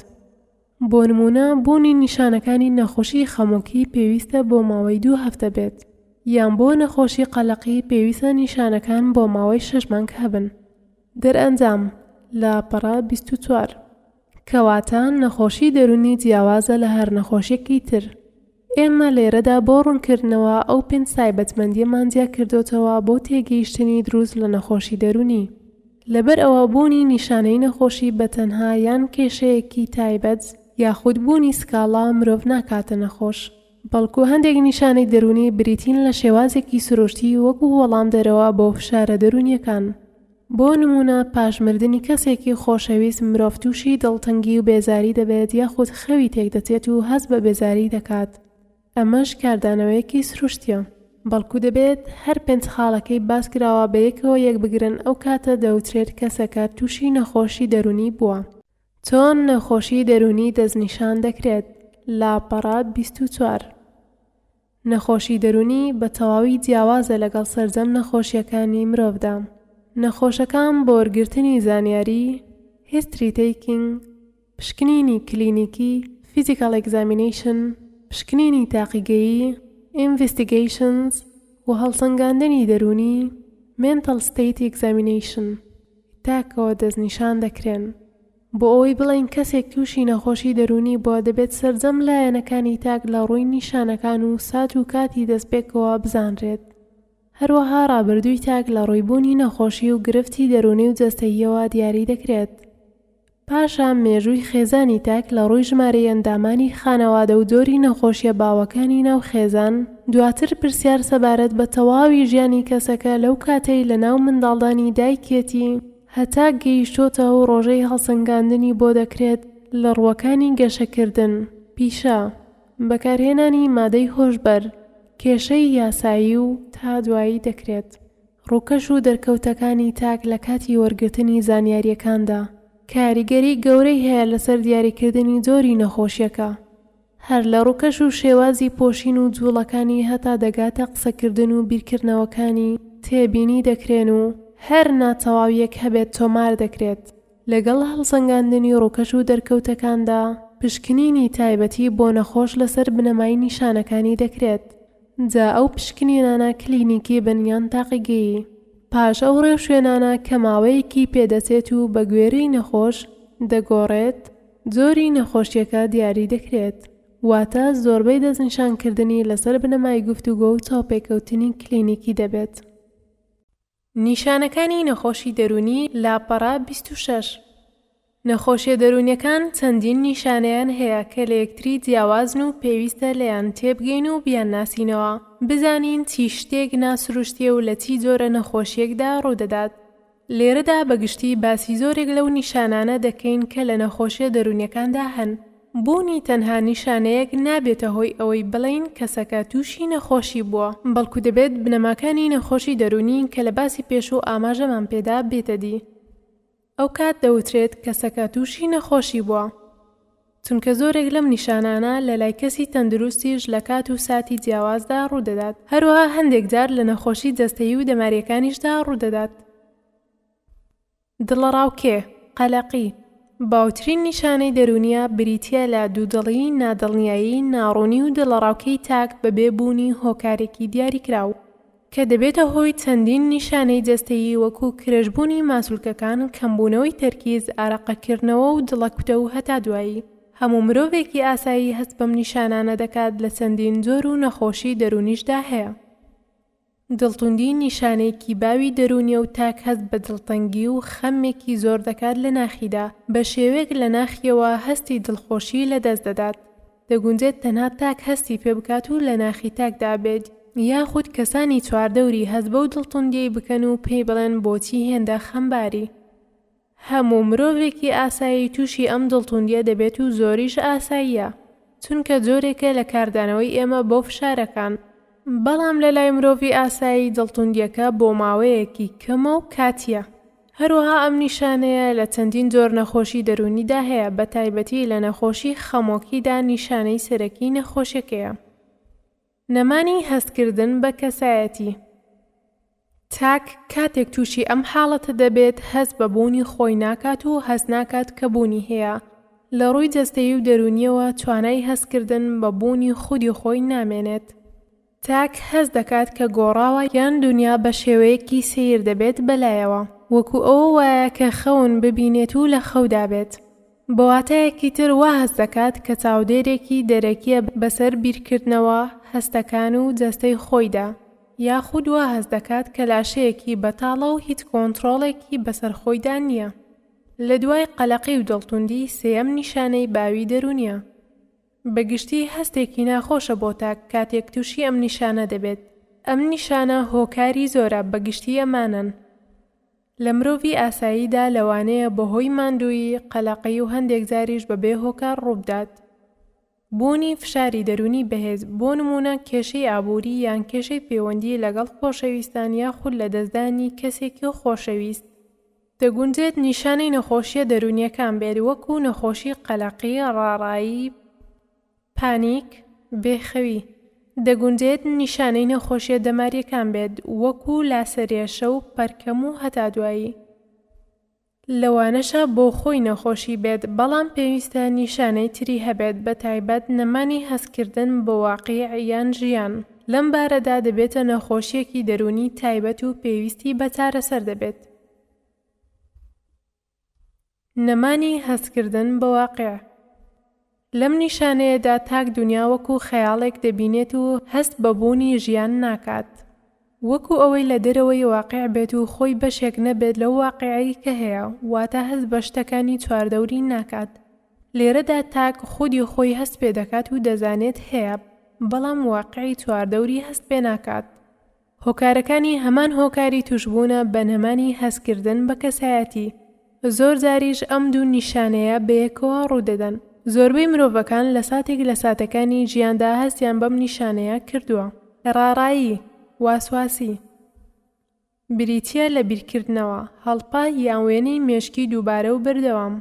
بۆ نمونە بوونی نیشانەکانی نەخۆشی خەمۆکی پێویستە بۆ ماوەی 2 هەفتە بێت، یان بۆ نەخۆشی قەلەقی پێویستە نیشانەکان بۆ ماوەی 6 مانگ هەبن. دەرئەنجام لاپەڕە 24 کەواتە نەخۆشی دەرونی جیاوازە لە هەر نەخۆشیێکی تر. ئێمە لێرەدا بۆ ڕوونکردنەوە ئەو 5 تایبەتمەندیەمان جیا کردوتەوە بۆ تێگەیشتنی دروست لە نەخۆشی دەرونی. لەبەر ئەوە بوونی نیشانەی نەخۆشی بە تەنها یان کێشەیەکی تایبەت یاخود بوونی سکاڵا مرۆڤ ناکاتە نەخۆش، بەڵکو هەندێک نیشانەی دەرونی بریتین لە شێوازێکی سروشتی وەکو وەڵام دەرەوە بۆ فشارە دەرونیەکان. بۆ نمونە پاشمردنی کەسێکی خۆشەویست مرۆڤ تووشی دڵتەنگی و بێزاری دەبێت یاخود خەوی تێک دەچێت و هەست بە بێزاری دەکات. ئەمەش کاردانەوەیەکی سروشتیە، بەڵکو دەبێت هەر 5 خاڵەکەی باس کراوە بە یەکەوە یەک بگرن ئەو کاتە دەوترێت کەسەکە تووشی نەخۆشی دەرونی بووە. چۆن نەخۆشی دەرونی دەستنیشان دەکرێت؟ لاپەڕە 24 نەخۆشی دەرونی بە تەواوی جیاوازە لەگەڵ سەرجەم نەخۆشیەکانی مرۆڤدا. نەخۆشەکان بۆ وەرگرتنی زانیاری، هیستری تیکینگ، پشکنینی کلینیکی، فیزیکال ئەگزامینیشن، پشکنینی تاقیگەیی، ئینڤستیگەیشنز و هەڵسەنگاندنی دەرونی، مێنتەڵ ستەیت ئەگزامینیشن تاکەوە دەستنیشان دەکرێن. بۆ ئەوەی بڵین کەسێک تووشی نەخۆشی دەرونی بۆ دەبێت سەرجەم لایەنەکانی تاک لە ڕووی نیشانەکان و سات و کاتی دەستپێکەوە بزانرێت. هەروەها ڕابردووی تاک لە ڕوویبوونی نەخۆشی و گرفتی دەرونی و جەستەییەوە دیاری دەکرێت. پاشان مێژووی خێزانی تاک لە ڕووی ژمارەی ئەندامانی خانەوادە و دۆری نەخۆشیە باوەکانی ناو خێزان دواتر پرسیار سەبارەت بە تەواوی ژیانی کەسەکە لەو کاتەی لە ناو منداڵدانی دایکێتی هەتا گەیشتۆتەوە و ڕۆژەی هەڵسەنگاندنی بۆ دەکرێت لە ڕووەکانی گەشەکردن، پیشە، بەکارهێنانی مادەی هۆشبەر، کێشەی یاسایی و تا دوایی دەکرێت. ڕووکەش و دەرکەوتەکانی تاک لە کاتی وەرگرتنی زانیاریەکاندا کاریگەری گەورەی هەیە لەسەر دیاریکردنی جۆری نەخۆشیەکە. هەر لە ڕووکەش و شێوازی پۆشین و جوڵەکانی هەتا دەگاتە قسەکردن و بیرکردنەوەکانی تێبینی دەکرێن و هەر ناتەواویەک هەبێت تۆمار دەکرێت. لەگەڵ هەڵسەنگاندنی ڕووکەش و دەرکەوتەکاندا پشکنینی تایبەتی بۆ نەخۆش لەسەر بنەمای نیشانەکانی دەکرێت. جا ئەو پشکنینانە کلینیکی بنیان تاقیگەیی. پاش ئەو ڕێوشوێنانە کە ماوەیەکی پێدەچێت و بە گوێرەی نەخۆش دەگۆڕێت، جۆری نەخۆشیەکە دیاری دەکرێت. واتە زۆربەی دەستنیشانکردنی لەسەر بنەمای گفتوگۆ و چاوپێکەوتنی کلینیکی دەبێت. نیشانەکانی نەخۆشی دەرونی لاپەڕە 26 نەخۆشیە دەرونیەکان چەندین نیشانەیان هەیە کە لە یەکتری جیاوازن و پێویستە لەیان تێبگەین و بیان ناسینەوە، بزانین چی شتێک ناسروشتیە و لە چی جۆرە نەخۆشیەکدا ڕوودەدات. لێرەدا بەگشتی باسی زۆرێک لەو نیشانانە دەکەین کە لە نەخۆشیە دەرونیەکاندا هەن. بوونی تەنها نیشانەیەک نابێتە هۆی ئەوەی بڵین کەسەکە تووشی نەخۆشی بووە، بەڵکو دەبێت بنەماکانی نەخۆشی دەرونی کە لە باسی پێش و ئاماژەمان پێدا بێتە دی. ئەو کات دەوترێت کەسەکە تووشی نەخۆشی بووە، چونکە زۆرێک لەم نیشانانە لە لای کەسی تەندروستیش لە کات و ساتی جیاوازدا ڕوودەدات، هەروەها هەندێک جار لە نەخۆشی جەستەیی و دەماریەکانیشدا ڕوودەدات. دڵەڕاوکێ، قەلەقی باوترین نیشانەی دەرونیە بریتیە لە دوودڵی، نادڵنیایی، ناڕوونی و دڵەڕاوکەی تاک بەبێ بوونی هۆکارێکی دیاریکراو کە دەبێتە هۆی چەندین نیشانەی جەستەیی وەکو کرێژبوونی ماسوولکەکان، کەمبوونەوەی تەرکیز، ئارەقەکردنەوە و دڵەکوتە و هەتا دوایی. هەموو مرۆڤێکی ئاسایی هەست بەم نیشانانە دەکات لە چەندین جۆر و نەخۆشی دەرونیشدا هەیە. دڵتوندی نیشانەیەکی باوی دەرونیە و تاک هەست بە دڵتەنگی و خەمێکی زۆر دەکات لە ناخیدا، بە شێوەیەک لە ناخیەوە هەستی دڵخۆشی لەدەست دەدات. دەگونجێت تەنها تاک هەستی پێ بکات و لە ناخی تاکدا بێت، یاخود کەسانی چواردەوری هەست بەو دڵتوندیەی بکەن و پێی بڵێن بۆچی هێندە خەمباری. هەموو مرۆڤێکی ئاسایی تووشی ئەم دڵتوندیە دەبێت و زۆریش ئاساییە، چونکە جۆرێکە لە کاردانەوەی ئێمە بۆ فشارەکان. بەڵام لە لای مرۆڤی ئاسایی دڵتوندیەکە بۆ ماوەیەکی کەمە و کاتیە. هەروەها ئەم نیشانەیە لە چەندین جۆر نەخۆشی دەرونیدا هەیە، بە تایبەتی لە نەخۆشی خەمۆکیدا نیشانەی سەرەکی نەخۆشیەکەیە. نەمانی هەستکردن بە کەسایەتی. تاک کاتێک تووشی ئەم حاڵەتە دەبێت هەست بە بوونی خۆی ناکات و هەست ناکات کە بوونی هەیە. لە ڕووی جەستەیی و دەرونیەوە توانای هەستکردن بە بوونی خودی خۆی نامێنێت. تاک هەست دەکات کە گۆڕاوە یان دنیا بە شێوەیەکی سیر دەبێت بەلایەوە، وەکو ئەوە وایە کە خەون ببینێت و لە خەودا بێت. بە واتایەکی تر وا هەست دەکات کە چاودێرێکی دەرەکیە بەسەر بیرکردنەوە هەستەکان و جەستەی خۆیدا، یاخود وا هەست دەکات کە لاشەیەکی بەتاڵە و هیچ کۆنتڕۆڵێکی بەسەر خۆیدا نییە. لە دوای قەلەقی و دڵتوندی سێەم نیشانەی باوی دەرونیە. بەگشتی هەستێکی ناخۆشە بۆ تاک کاتێک تووشی ئەم نیشانە دەبێت. ئەم نیشانە هۆکاری زۆرە، بەگشتی ئەمانن: لە مرۆڤی ئاساییدا لەوانەیە بەهۆی ماندووی، قەلەقی و هەندێک جاریش بەبێ هۆکار ڕووبدات. بوونی فشاری دەرونی بەهێز، بۆ نمونە کێشەی ئابووری یان کێشەی پەیوەندی لەگەڵ خۆشەویستان یاخود لە دەستدانی کەسێکی خۆشەویست. دەگونجێت نیشانەی نەخۆشیە دەرونیەکان بێت، وەکو نەخۆشی قەلەقی، ڕاڕایی، پانیک، بێخەوی. دەگونجێت نیشانەی نەخۆشیە دەماریەکان بێت، وەکو لاسەرێشە و پەرکەم و هەتا دوایی. لەوانەشە بۆ خۆی نەخۆشی بێت، بەڵام پێویستە نیشانەی تری هەبێت، بە تایبەت نەمانی هەستکردن بە واقیع یان ژیان. لەم بارەدا دەبێتە نەخۆشیەکی دەرونی تایبەت و پێویستی بە چارەسەر دەبێت. نەمانی هەستکردن بە واقیع. لەم نیشانەیەدا تاک دنیا وەکو خەیاڵێک دەبینێت و هەست بە بوونی ژیان ناکات، وەکو ئەوەی لە دەرەوەی واقیع بێت و خۆی بەشێک نەبێت لەو واقیعی کە هەیە، واتە هەست بە شتەکانی چواردەوری ناکات. لێرەدا تاک خودی خۆی هەست پێ دەکات و دەزانێت هەیە، بەڵام واقعی چواردەوری هەست پێ ناکات. هۆکارەکانی هەمان هۆکاری توشبوونە بە نەمانی هەستکردن بە کەسایەتی. زۆر جاریش ئەم دوو نیشانەیە بەیەکەوە ڕوودەدەن. زۆربەی مرۆڤەکان لە ساتێک لە ساتەکانی ژیاندا هەستیان بەم نیشانەیە کردووە. ڕاڕایی، واسواسی، بریتیە لە بیرکردنەوە، هەڵپا یان وێنەی مێشکی دووبارە و بەردەوام.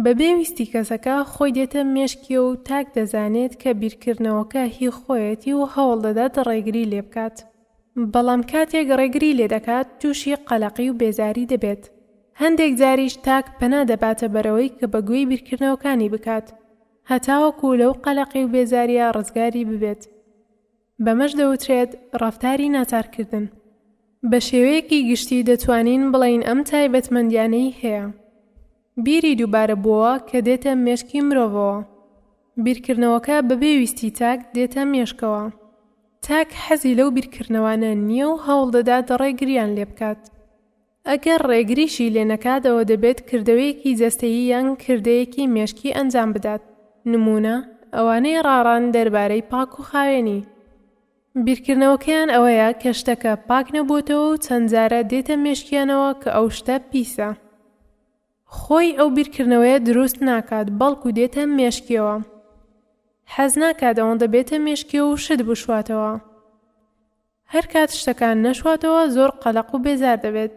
بەبێ ویستی کەسەکە خۆی دێتە مێشکیە و تاک دەزانێت کە بیرکردنەوەکە هی خۆیەتی و هەوڵ دەدات ڕێگری لێ بکات. بەڵام کاتێک ڕێگری لێ دەکات تووشی قەلەقی و بێزاری دەبێت. هەندێک جاریش تاک پەنا دەباتە بەرەوەی کە بەگوێی بیرکردنەوەکانی بکات، هەتاوەکو لەو قەلەقی و بێزاریە ڕزگاری ببێت. بەمەش دەوترێت ڕەفتاری ناچارکردن. بە شێوەیەکی گشتی دەتوانین بڵین ئەم تایبەتمەندیانەی هەیە. بیری دووبارە بووە کە دێتە مێشکی مرۆڤەوە. بیرکردنەوەکە بەبێ ویستی تاک دێتە مێشکەوە. تاک حەزی لەو بیرکردنەوانە نییە و هەوڵ دەدات ڕێگریان لێ بکات. ئەگەر ڕێگریشی لێ نەکاتەوە دەبێت کردەوەیەکی جەستەیی یان کردەیەکی مێشکی ئەنجام بدات. نمونە ئەوانەی ڕاڕان دەربارەی پاک و خاوێنی. بیرکردنەوەکەیان ئەوەیە کە شتەکە پاک نەبووتەوە و چەند جارە دێتە مێشکیانەوە کە ئەو شتە پیسە. خۆی ئەو بیرکردنەوەیە دروست ناکات، بەڵکو دێتە مێشکیەوە. حەز ناکات ئەوەندە بێتە مێشکیەوە و شت بشواتەوە. هەر کات شتەکان نەشواتەوە زۆر قەلەق و بێزار دەبێت.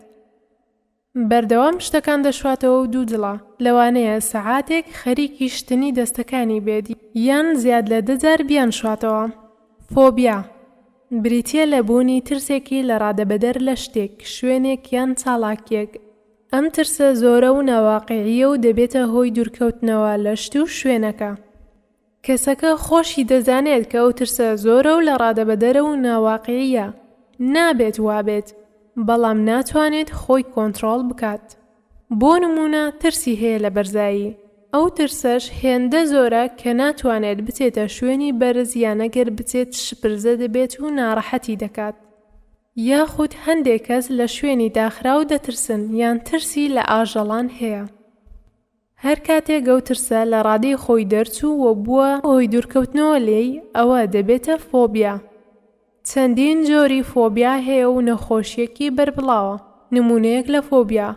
بەردەوام شتەکان دەشواتەوە و دوو دڵە. لەوانەیە سەعاتێک خەریکی شتنی دەستەکانی بێت یان زیاد لە 10 جار بیان شواتەوە. فۆبیا، بریتیە لە بوونی ترسێکی لە ڕادەبەدەر لە شتێک، شوێنێک یان چاڵاکیەک. ئەم ترسە زۆرە و ناواقیعیە و دەبێتە هۆی دوورکەوتنەوە لە شت و شوێنەکە. کەسەکە خۆشی دەزانێت کە ئەو ترسە زۆرە و لە ڕادەبەدەرە و ناواقیعیە. نابێت وابێت، بەڵام ناتوانێت خۆی کۆنتڕۆڵ بکات. بۆ نمونە ترسی هەیە لە بەرزایی. ئەو ترسەش هێندە زۆرە کە ناتوانێت بچێتە شوێنی بەرز یان ئەگەر بچێت شپرزە دەبێت و ناڕەحەتی دەکات. یاخود هەندێک کەس لە شوێنی داخراو دەترسن یان ترسی لە ئاژەڵان هەیە. هەر کاتێک ئەو ترسە لە ڕادەی خۆی دەرچوو و بووە هۆی دوورکەوتنەوە لێی، ئەوە دەبێتە فۆبیا. چەندین جۆری فۆبیا هەیە و نەخۆشیەکی بەربڵاوە. نمونەیەک لە فۆبیا: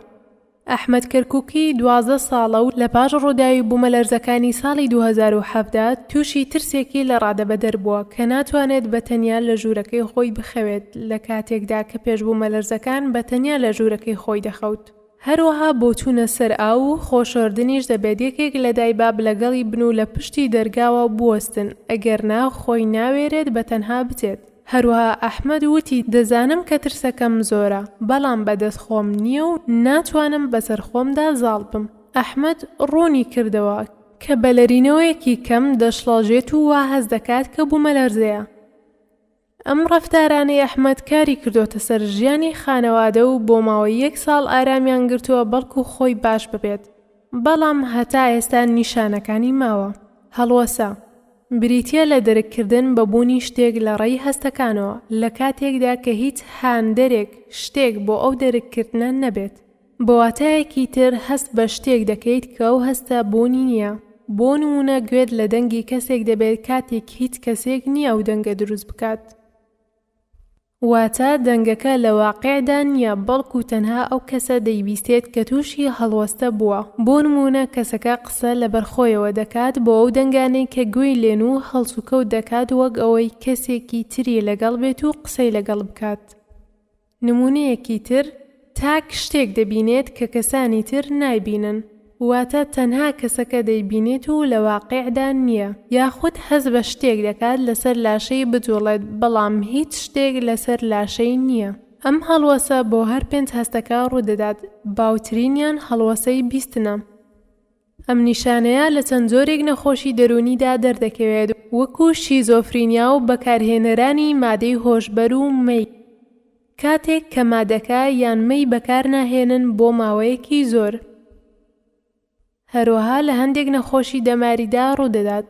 ئەحمەد کەرکووکی 12 ساڵە و لە پاش ڕووداوی بوومەلەرزەکانی ساڵی 2017 تووشی ترسێکی لە ڕادەبەدەر بووە کە ناتوانێت بەتەنیا لە ژوورەکەی خۆی بخەوێت لە کاتێکدا کە پێش بوومەلەرزەکان بەتەنیا لە ژوورەکەی خۆی دەخەوت. هەروەها بۆ چوونە سەر ئاو و خۆشۆردنیش دەبێت یەکێک لە دایباب لەگەڵی بن و لە پشتی دەرگاوە بوەستن، ئەگەرنا خۆی ناوێرێت بە تەنها بچێت. هەروەها ئەحمەد وتی دەزانم کە ترسەکەم زۆرە، بەڵام بەدەست خۆم نییە و ناتوانم بەسەر خۆمدا زاڵ بم. ئەحمەد ڕوونی کردەوە کە بەلەرینەوەیەکی کەم دەشڵاژێت و وا هەز دەکات کە بوومەلەرزەیە. ئەم ڕەفتارانەی ئەحمەد کاری کردوتە سەر ژیانی خانەوادە و بۆ ماوەی 1 ساڵ ئارامیان گرتووە بەڵکو خۆی باش ببێت. بەڵام هەتا ئێستا نیشانەکانی ماوە. هەڵوەسە بریتیە لە دەرککردن بە بوونی شتێک لە ڕێی هەستەکانەوە لە کاتێکدا کە هیچ هاندەرێک شتێک بۆ ئەو دەرککردنە نەبێت. بە واتایەکی تر هەست بە شتێک دەکەیت کە ئەو هەستە بوونی نییە. بۆ نمونە گوێت لە دەنگی کەسێک دەبێت کاتێک هیچ کەسێک نییە ئەو دەنگە دروست بکات. واتە دەنگەکە لە واقعدا نییە، بەڵکو تەنها ئەو کەسە دەیویستێت کە تووشی هەڵوەستە بووە. بۆ نمونە کەسەکە قسە لەبەر خۆیەوە دەکات بۆ ئەو دەنگانەی کە گوێی لێن و هەڵسوکەوت دەکات وەک ئەوەی کەسێکی تری لەگەڵ بێت و قسەی لەگەڵ بکات. نمونەیەکی تر تاک شتێک دەبینێت کە کەسانی تر نایبینن، واتە تەنها کەسەکە دەیبینێت و لە واقعدا نییە. یاخود هەز بە شتێک دەکات لەسەر لاشەی بجوڵێت، بەڵام هیچ شتێک لەسەر لاشەی نییە. ئەم هەڵوەسە بۆ هەر 5 هەستەکە ڕوودەدات، باوترینیان هەڵوەسەی بیستنە. ئەم نیشانەیە لە چەند جۆرێک نەخۆشی دەرونیدا دەردەکەوێت، وەکو شیزۆفرینیا و بەکارهێنەرانی مادەی هۆشبەر و مەی، کاتێک کە مادەکە یان مەی بەکار ناهێنن بۆ ماوەیەکی زۆر. هەروەها لە هەندێک نەخۆشی دەماریدا ڕوودەدات.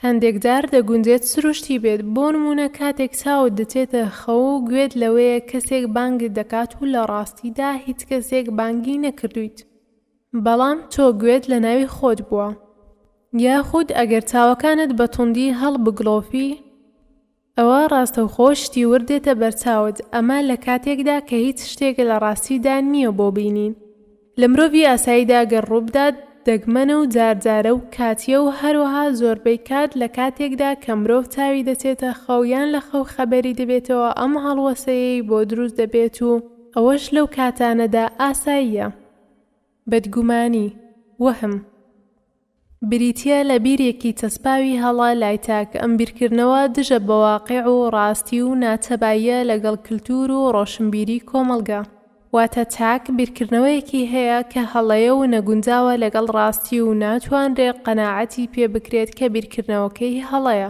هەندێک جار دەگونجێت سروشتی بێت، بۆ نمونە کاتێک چاوت دەچێتە خەو و گوێت لەوەیە کەسێک بانگت دەکات و لە ڕاستیدا هیچ کەسێک بانگی نەکردویت، بەڵام تۆ گوێت لە ناوی خۆت بووە. یاخود ئەگەر چاوەکانت بە توندی هەڵبگڵۆفی، ئەوە ڕاستەوخۆ شتی وردێتە بەرچاوت، ئەمە لە کاتێکدا کە هیچ شتێک لە ڕاستیدا نییە بۆ بینین. لە مرۆڤی ئاساییدا گەر ڕووبدات دەگمەنە و جارجارە و کاتیە و هەروەها زۆربەی کات لە کاتێکدا کە مرۆڤ چاوی دەچێتە خەویان لە خەو خەبەری دەبێتەوە ئەم هەڵوەسەیەی بۆ دروست دەبێت و ئەوەش لەو کاتانەدا ئاساییە. بەدگومانی، وەهم، بریتیە لە بیرێکی چەسپاوی هەڵا لای تاک. ئەم بیرکردنەوە دژە بە واقع و ڕاستی و ناتەباییە لەگەڵ کلتور و ڕۆشنبیری کۆمەڵگە. واتە تاک بیرکردنەوەیەکی هەیە کە هەڵەیە و نەگونجاوە لەگەڵ ڕاستی و ناتوانرێت قەناعەتی پێ بکرێت کە بیرکردنەوەکەی هەڵەیە.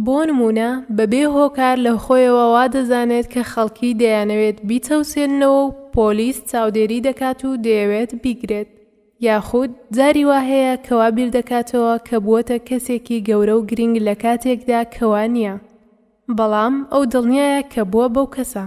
بۆ نمونە بەبێ هۆکار لە خۆیەوە وا دەزانێت کە خەڵکی دەیانەوێت بیتەوسێننەوە و پۆلیس چاودێری دەکات و دەیەوێت بیگرێت. یاخود جاری وا هەیە کەوا بیر دەکاتەوە کە بووەتە کەسێکی گەورە و گرنگ لە کاتێکدا کەوا نییە، بەڵام ئەو دڵنیایە کە بووە بەو کەسە.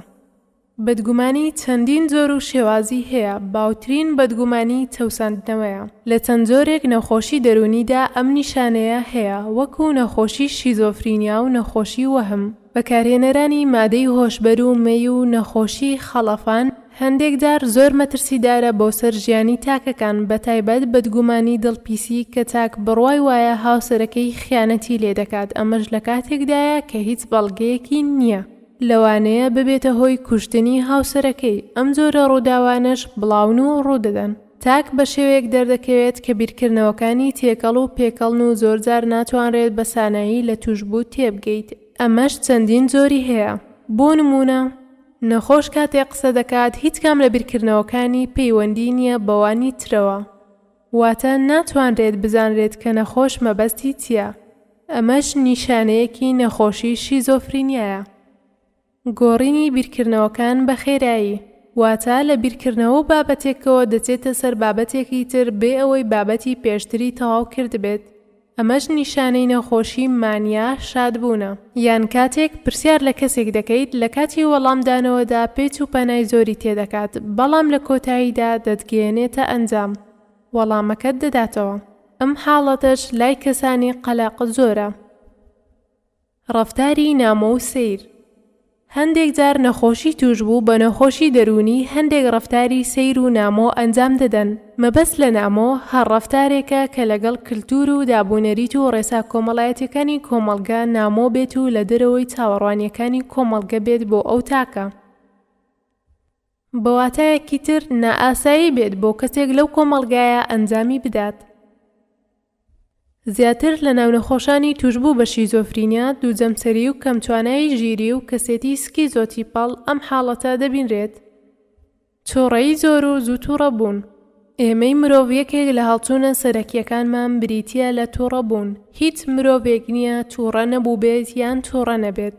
بەدگومانی چەندین جۆر و شێوازی هەیە، باوترین بەدگومانی تەوساندنەوەیە. لە چەند جۆرێک نەخۆشی دەرونیدا ئەم نیشانەیە هەیە، وەکو نەخۆشی شیزۆفرینیا و نەخۆشی وەهم. بەکارهێنەرانی مادەی هۆشبەر و مەی و نەخۆشی خەڵەفان هەندێک جار زۆر مەترسیدارە بۆ سەر ژیانی تاکەکان، بەتایبەت بەدگومانی دڵپیسی کە تاک بڕوای وایە هاوسەرەکەی خیانەتی لێ دەکات، ئەمەش لە کاتێکدایە کە هیچ بەڵگەیەکی نییە، لەوانەیە ببێتە هۆی کوشتنی هاوسەرەکەی. ئەم جۆرە ڕووداوانش بڵاون و ڕوودەدەن. تاک بە شێوەیەک دەردەکەوێت کە بیرکردنەوەکانی تێکەڵ و پێکەڵن و زۆرجار ناتوانرێت بە سانایی لە توشبوو تێبگەیت. ئەمەش چەندین جۆری هەیە. بۆ نمونە نەخۆش کاتێک قسە دەکات هیچ کام لە بیرکردنەوەکانی پەیوەندی نییە بەوانی ترەوە، واتە ناتوانرێت بزانرێت کە نەخۆش مەبەستی چییە. ئەمەش نیشانەیەکی نەخۆشی شیزۆفرینیایە. گۆڕینی بیرکردنەوەکان بە خێرایی، واتە لە بیرکردنەوە بابەتێکەوە دەچێتە سەر بابەتێکی تر بێ ئەوەی بابەتی پێشتری تەواو کرد بێت. ئەمەش نیشانەی نەخۆشی مانیا شادبوونە. یان کاتێک پرسیار لە کەسێک دەکەیت، لە کاتی وەڵامدانەوەدا پێچ و پەنای زۆری تێدەکات، بەڵام لە کۆتاییدا دەتگەێنێتە ئەنجام، وەڵامەکەت دەداتەوە. ئەم حاڵەتەش لای کەسانی قەلاق زۆرە. ڕەفتاری نامۆ و سەیر. هەندێک جار نەخۆشی توشبوو بە نەخۆشی دەرونی هەندێک ڕەفتاری سەیر و نامۆ ئەنجام دەدەن. مەبەست لە نامۆ هەر ڕەفتارێکە کە لەگەڵ کلتور و دابوونەریت و ڕێسا کۆمەڵایەتەکانی کۆمەڵگە نامۆ بێت و لە دەرەوەی چاوەڕوانیەکانی کۆمەڵگە بێت بۆ ئەو تاکە. بەواتایەکی تر نائاسایی بێت بۆ کەسێک لەو کۆمەڵگایە ئەنجامی بدات. زیاتر لە ناو نەخۆشانی توشبوو بە شیزۆفرینیا، دووجەمسەری و کەمتوانایی ژیری و کەسێتی سکیزۆتیپەڵ ئەم حاڵەتە دەبینرێت. تووڕەیی زۆر و زوو تووڕەبوون. ئێمەی مرۆڤ یەکێک لە هەڵچوونە سەرەکیەکانمان بریتیە لە تووڕەبوون. هیچ مرۆڤێک نییە تووڕە نەبوو بێت یان تووڕە نەبێت.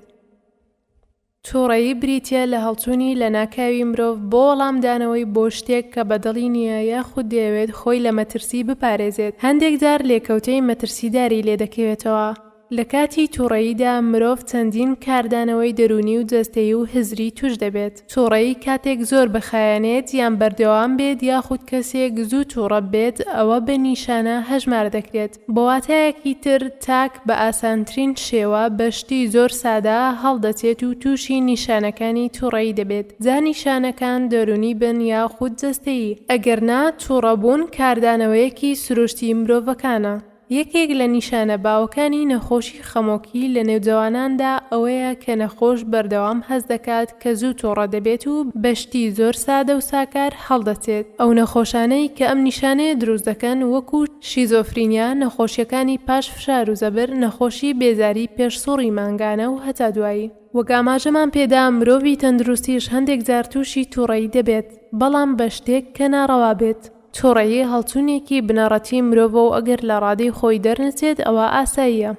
تووڕەیی بریتیە لە هەڵچوونی لە ناکاوی مرۆڤ بۆ وەڵامدانەوەی بۆ شتێک کە بەدڵی نییە یاخود دەیەوێت خۆی لە مەترسی بپارێزێت. هەندێک جار لێکەوتەی مەترسیداری لێ دەکەوێتەوە. لە کاتی تووڕەییدا مرۆڤ چەندین کاردانەوەی دەرونی و جەستەیی و هزری توش دەبێت. تووڕەیی کاتێک زۆر بخایەنێت یان بەردەوام بێت یاخود کەسێک زوو تووڕە بێت، ئەوە بە نیشانە هەژمار دەکرێت. بەواتایەکی تر تاک بە ئاسانترین شێوە بە شتی زۆر سادا هەڵدەچێت و تووشی نیشانەکانی تووڕەیی دەبێت. جا نیشانەکان دەرونی بن یاخود جەستەیی. ئەگەرنا تووڕەبوون کاردانەوەیەکی سروشتی مرۆڤەکانە. یەکێک لە نیشانە باوەکانی نەخۆشی خەمۆکی لە نێوجواناندا ئەوەیە کە نەخۆش بەردەوام هەست دەکات کە زوو تووڕە دەبێت و بەشتی زۆر سادە و ساکار هەڵدەچێت. ئەو نەخۆشانەی کە ئەم نیشانەیە دروست دەکەن وەکو شیزۆفرینیا، نەخۆشیەکانی پاش فشار و زەبر، نەخۆشی بێزاری پێشسوڕی مانگانە و هەتا دوایی. وەک ئاماژەمان پێدا مرۆڤی تەندروستیش هەندێک جار تووشی تووڕەیی دەبێت، بەڵام بە شتێک کە ناڕەوا بێت. تووڕەیی هەڵچوونێکی بنەڕەتی مرۆڤ و ئەگەر لە ڕادەی خۆی دەرنەچێت ئەوە ئاساییە.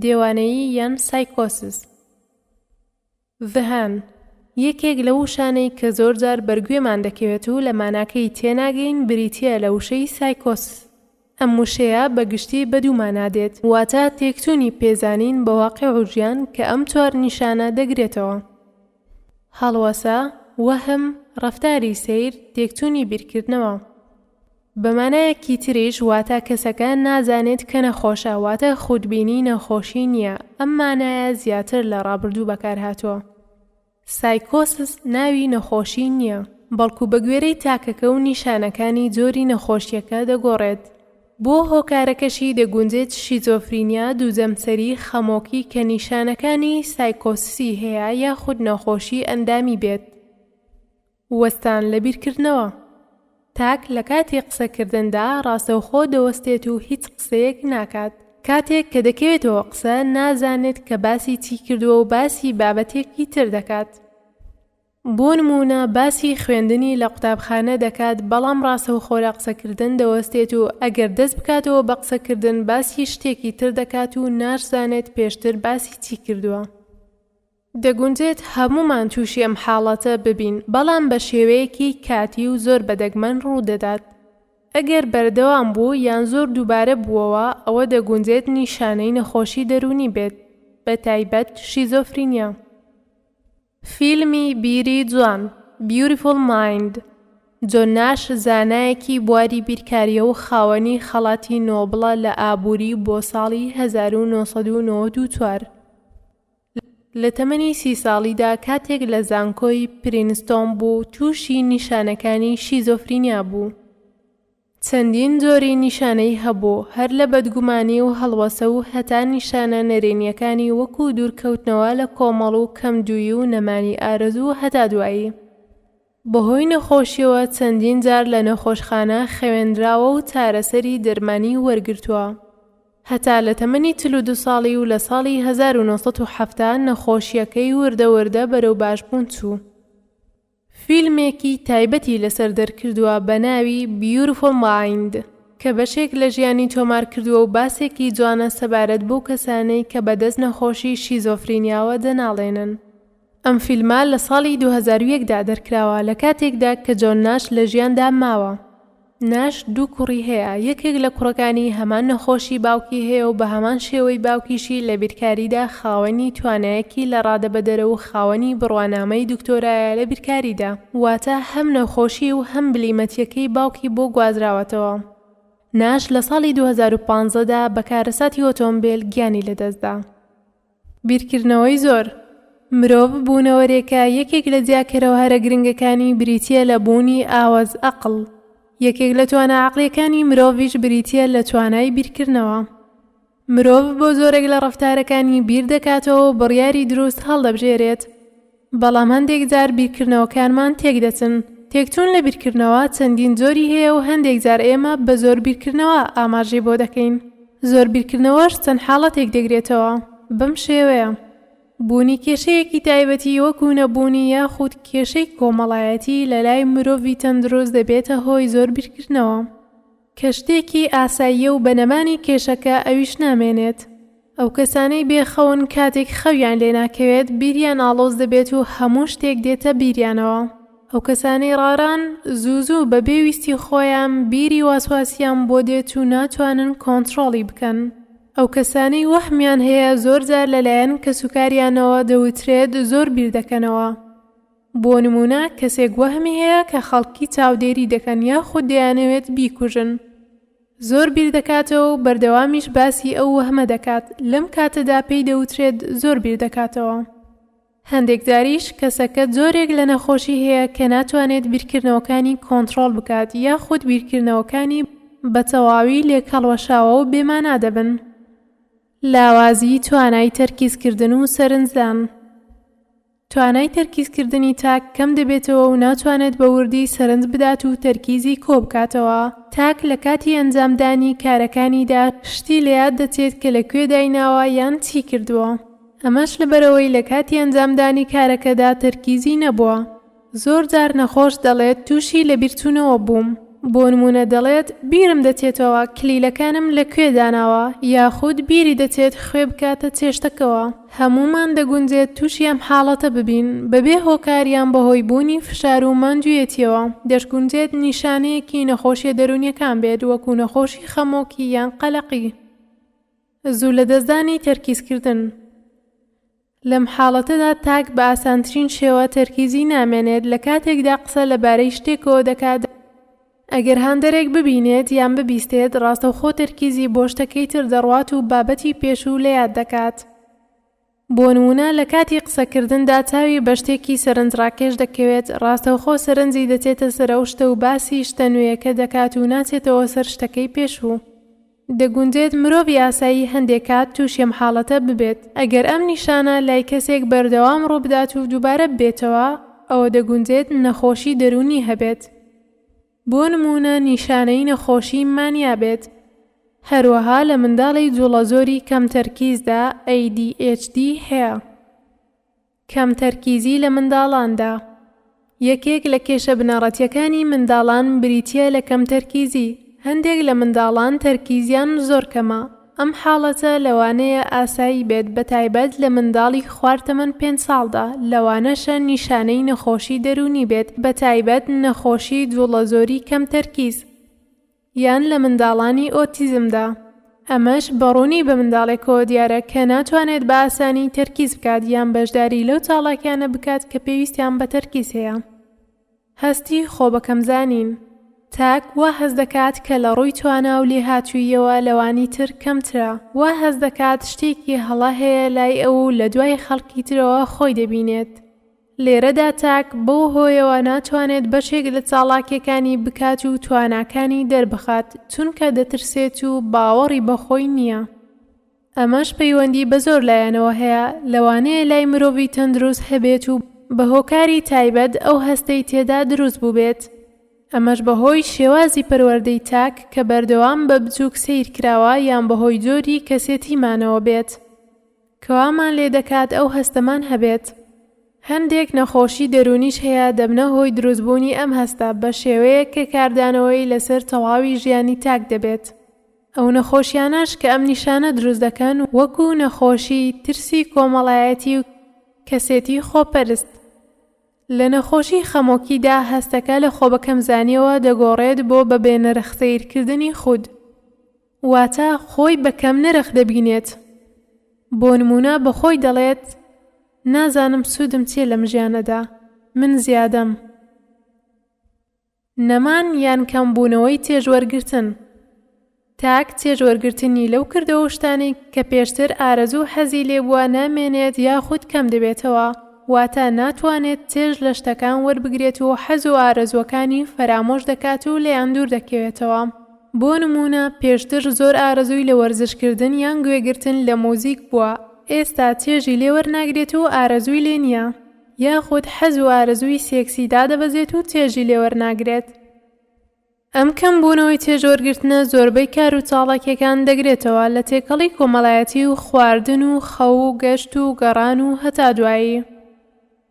دێوانەیی یان سایکۆسس. ڤهان یەکێک لە وشانەی کە زۆر جار بەرگوێمان دەکەوێت و لە ماناکەی تێناگەین بریتیە لە وشەی سایکۆسس. ئەم وشەیە بەگشتی بەدوومانادێت، واتە تێکچوونی پێزانین بە واقع و ژیان کە ئەم چوار نیشانە دەگرێتەوە: هەڵوەسە، وەهم، ڕەفتاری سەیر، تێکچوونی بیرکردنەوە. بەمانایەکی تریش واتە کەسەکە نازانێت کە نەخۆشە، واتە خودبینی نەخۆشی نییە. ئەم مانایە زیاتر لە ڕابردوو بەکارهاتووە. سایکۆسس ناوی نەخۆشی نییە، بەڵکو بە گوێرەی تاکەکە و نیشانەکانی جۆری نەخۆشیەکە دەگۆڕێت. بۆ هۆکارەکەشی دەگونجێت شیزۆفرینیا، دووجەمسەری خەمۆکی کە نیشانەکانی سایکۆسسی هەیە یاخود نەخۆشی ئەندامی بێت. وەستان لە بیرکردنەوە. تاک لە کاتی قسەکردندا ڕاستەوخۆ دەوەستێت و هیچ قسەیەک ناکات. کاتێک کە دەکەوێتەوە قسە نازانێت کە باسی چی کردووە و باسی بابەتێکی تر دەکات. بۆ نمونە باسی خوێندنی لە قوتابخانە دەکات، بەڵام ڕاستەوخۆ لە قسەکردن دەوەستێت و ئەگەر دەست بکاتەوە بە قسەکردن باسی شتێکی تر دەکات و نازانێت پێشتر باسی چی کردووە. دەگونجێت هەمومان تووشی ئەم حاڵەتە ببین، بەڵام بە شێوەیەکی کاتی و زۆر بەدەگمەن ڕوودەدات. ئەگەر بەردەوام بوو یان زۆر دووبارە بووەوە، ئەوە دەگونجێت نیشانەی نەخۆشی دەرونی بێت، بە تایبەت شیزۆفرینیا. فیلمی بیری جوان Beautiful Mind. جۆن ناش زانایەکی بواری بیرکاریە و خاوەنی خەڵاتی نۆبڵە لە ئابووری بۆ ساڵی 1994. لە تەمەنی 30 ساڵیدا کاتێک لە زانکۆی پرینستۆن بوو، تووشی نیشانەکانی شیزۆفرینیا بوو. چەندین جۆری نیشانەی هەبوو، هەر لە بەدگومانی و هەڵوەسە و هەتا نیشانە نەرێنیەکانی وەکو دوورکەوتنەوە لە کۆمەڵ و کەمدووی و نەمانی ئارەزوو هەتا دوایی. بەهۆی نەخۆشیەوە چەندین جار لە نەخۆشخانە خەوێندراوە و چارەسەری دەرمانی وەرگرتووە. هەتا لە تەمەنی 42 ساڵی و لە ساڵی 1970 نەخۆشیەکەی وردە بەرەو باشبوون چوو. فیلمێکی تایبەتی لەسەر دەرکردووە بە ناوی Beautiful Mind کە بەشێک لە ژیانی تۆمار کردووە و باسێکی جوانە سەبارەت بۆ کەسانەی کە بەدەست نەخۆشی شیزۆفرینیاوە دەناڵێنن. ئەم فیلمە لە ساڵی 2001دا دەرکراوە، لە کاتێکدا کە جۆن ناش لە ژیاندا ماوە. ناش 2 کوڕی هەیە، یەکێک لە کوڕەکانی هەمان نەخۆشی باوکی هەیە و بە هەمان شێوەی باوکیشی لە بیرکاریدا خاوەنی توانایەکی لە ڕادەبەدەرە و خاوەنی بڕوانامەی دکتۆرایە لە بیرکاریدا، واتە هەم نەخۆشی و هەم بلیمەتیەکەی باوکی بۆ گوازراوەتەوە. ناش لە ساڵی 2015دا بە کارەساتی ئۆتۆمبیل گیانی لەدەستدا. بیرکردنەوەی زۆر. مرۆڤ بوونەوەرێکە یەکێک لە جیاکەرەوە گرنگەکانی بریتیە لە بوونی ئاواز ئەقڵ. یەکێک لە توانە عەقڵیەکانی مرۆڤیش بریتیە لە توانای بیرکردنەوە. مرۆڤ بۆ زۆرێک لە ڕەفتارەکانی بیر دەکاتەوە و بڕیاری دروست هەڵدەبژێرێت. بەڵام هەندێک جار بیرکردنەوەکانمان تێک دەچن. تێکچوون لە بیرکردنەوە چەندین جۆری هەیە و هەندێک جار ئێمە بە زۆر بیرکردنەوە ئاماژەی بۆ دەکەین. زۆر بیرکردنەوەش چەند حاڵەتێک دەگرێتەوە. بەم شێوەیە بوونی کێشەیەکی تایبەتی وەکو نەبوونی یاخود کێشەی کۆمەڵایەتی لە لای مرۆڤی تەندروست دەبێتە هۆی زۆر بیرکردنەوە. کە شتێکی ئاساییە و بەنەمانی کێشەکە ئەویش نامێنێت. ئەو کەسانەی بێخەون کاتێک خەویان لێ ناکەوێت بیریان ئاڵۆز دەبێت و هەموو شتێک دێتە بیریانەوە. ئەو کەسانەی ڕاران زوو بە بێویستی خۆیان بیری واسواسیان بۆ دێت و ناتوانن کۆنتڕۆڵی بکەن. ئەو کەسانەی وەهمیان هەیە زۆر جار لەلایەن کەسوکاریانەوە دەوترێت زۆر بیر دەکەنەوە. بۆ نمونە کەسێک وەهمی هەیە کە خەڵکی چاودێری دەکەن یاخود دەیانەوێت بیکوژن. زۆر بیر دەکاتەوە و بەردەوامیش باسی ئەو وەهمە دەکات. لەم کاتەدا پێی دەوترێت زۆر بیر دەکاتەوە. هەندێک جاریش کەسەکە جۆرێک لە نەخۆشی هەیە کە ناتوانێت بیرکردنەوەکانی کۆنتڕۆڵ بکات یاخود بیرکردنەوەکانی بە تەواوی لێکەڵوەشاوە و بێمانا دەبن. لاوازی توانای تەرکیزکردن و سەرنجدان. توانای تەرکیزکردنی تاک کەم دەبێتەوە و ناتوانێت بە وردی سەرنج بدات و تەرکیزی کۆ بکاتەوە. تاک لە کاتی ئەنجامدانی کارەکانیدا شتی لە یاد دەچێت کە لەکوێ دایناوە یان چی کردووە. ئەمەش لەبەرەوەی لە کاتی ئەنجامدانی کارەکەدا تەرکیزی نەبووە. زۆر جار نەخۆش دەڵێت تووشی لە بیرچوونەوە بووم. بۆ نمونە دەڵێت بیرم دەچێتەوە کلیلەکانم لەکوێ داناوە یاخود بیری دەچێت خوێ بکاتە چێشتەکەوە. هەمومان دەگونجێت تووشی ئەم حاڵەتە ببین بەبێ هۆکاریان بەهۆی بوونی فشار و ماندوویەتیەوە. دەشگونجێت نیشانەیەکی نەخۆشیە دەرونیەکان بێت وەکو نەخۆشی خەمۆکی یان قەلەقی. زوو لە دەستدانی تەرکیزکردن. لەم حاڵەتەدا تاک بە ئاسانترین شێوە تەرکیزی نامێنێت لە کاتێکدا قسە لەبارەی شتێکەوە دەکات. ئەگەر هەندێک ببینێت یان ببیستێت ڕاستەوخۆ تەرکیزی بۆ شتەکەی تر دەڕوات و بابەتی پێشوو لە یاد دەکات. بۆ نمونە لە کاتی قسەکردندا چاوی بە شتێکی سەرنجڕاکێش دەکەوێت ڕاستەوخۆ سەرنجی دەچێتە سەرە و شتە و باسی شتە نوێیەکە دەکات و ناچێتەوە سەر شتەکەی پێشوو. دەگونجێت مرۆڤی ئاسایی هەندێک کات تووشی ئەم حاڵەتە ببێت. ئەگەر ئەم نیشانە لای کەسێک بەردەوام ڕووبدات و دووبارە بێتەوە ئەوە دەگونجێت نەخۆشی دەرونی هەبێت. بۆ نمونە نیشانەی نەخۆشی مانیا بێت. هەروەها لە منداڵی جوڵە زۆری کەم تەرکیزدا ADHD هەیە. کەم تەرکیزی لە منداڵاندا. یەکێک لە کێشە بنەڕەتیەکانی منداڵان بریتیە لە کەم تەرکیزی. هەندێک لە منداڵان تەرکیزیان زۆر کەمە. ئەم حاڵەتە لەوانەیە ئاسایی بێت بەتایبەت لە منداڵی خواردەمەند 5 ساڵدا. لەوانەشە نیشانەی نەخۆشی دەرونی بێت بەتایبەت نەخۆشی جوڵە زۆری کەم تەرکیز یان لە منداڵانی ئۆتیزمدا. ئەمەش بەڕوونی بە منداڵێکەوە دیارە کە ناتوانێت بە ئاسانی تەرکیز بکات یان بەشداری لەو چاڵاکیانە بکات کە پێویستیان بە تەرکیز هەیە. هەستی خۆ بەکەمزانین. تاک وا هەز دەکات کە لە ڕووی توانا و لێهاتوویەوە لەوانی تر کەمترە. وا هەز دەکات شتێکی هەڵا هەیە لای ئەو لە دوای خەڵکی ترەوە خۆی دەبینێت. لێرەدا تاک بۆ هۆیەوە ناتوانێت بەشێک لە چاڵاکیەکانی بکات و تواناکانی دەربخات چونکە دەترسێت و باوەڕی بەخۆی نییە. ئەمەش پەیوەندی بە زۆر لایەنەوە هەیە. لەوانەیە لای مرۆڤی تەندروست هەبێت و بە هۆکاری تایبەت ئەو هەستەی تێدا دروست بوو بێت. ئەمەش بەهۆی شێوازی پەروەردەی تاک کە بەردەوام بە بچووک سیر کراوە یان بەهۆی جۆری کەسێتیمانەوە بێت کەوامان لێ دەکات ئەو هەستەمان هەبێت. هەندێک نەخۆشی دەرونیش هەیە دەبنە هۆی دروستبوونی ئەم هەستە بە شێوەیە کە کاردانەوەی لەسەر تەواوی ژیانی تاک دەبێت. ئەو نەخۆشیانەش کە ئەم نیشانە دروست دەکەن وەکو نەخۆشی ترسی کۆمەڵایەتی و کەسێتی خۆپەرست. لە نەخۆشی خەمۆکیدا هەستەکە لە خۆبەکەمزانیەوە دەگۆڕێت بۆ بەبێ نرخ سیرکردنی خود. واتە خۆی بە کەم نرخ دەبینێت. بۆ نمونە بە خۆی دەڵێت نازانم سوودم چیە لەم ژیانەدا، من زیادەم. نەمان یان کەمبوونەوەی تێژوەرگرتن. تاک تێژوەرگرتنی لەو کردەوە شتانی کە پێشتر ئارەزوو حەزی لێبووە نامێنێت یاخود کەم دەبێتەوە. واتە ناتوانێت تێژ لە شتەکان وەربگرێت و حەز و ئارەزوەکانی فەرامۆش دەکات و لێیان دوور دەکەوێتەوە. بۆ نمونە پێشتر زۆر ئارەزووی لە وەرزشکردن یان گوێگرتن لە مۆزیک بووە. ئێستا تێژی لێ وەرناگرێت و ئارەزووی لێ نییە. یاخود حەز و ئارەزووی سێکسیدا دەبەزێت و تێژی لێوەرناگرێت. ئەم کەمبوونەوەی تێژوەرگرتنە زۆربەی کار و چاڵاکیەکان دەگرێتەوە لە تێکەڵی کۆمەڵایەتی و خواردن و خەو و گەشت و گەڕان و هەتا دوایی.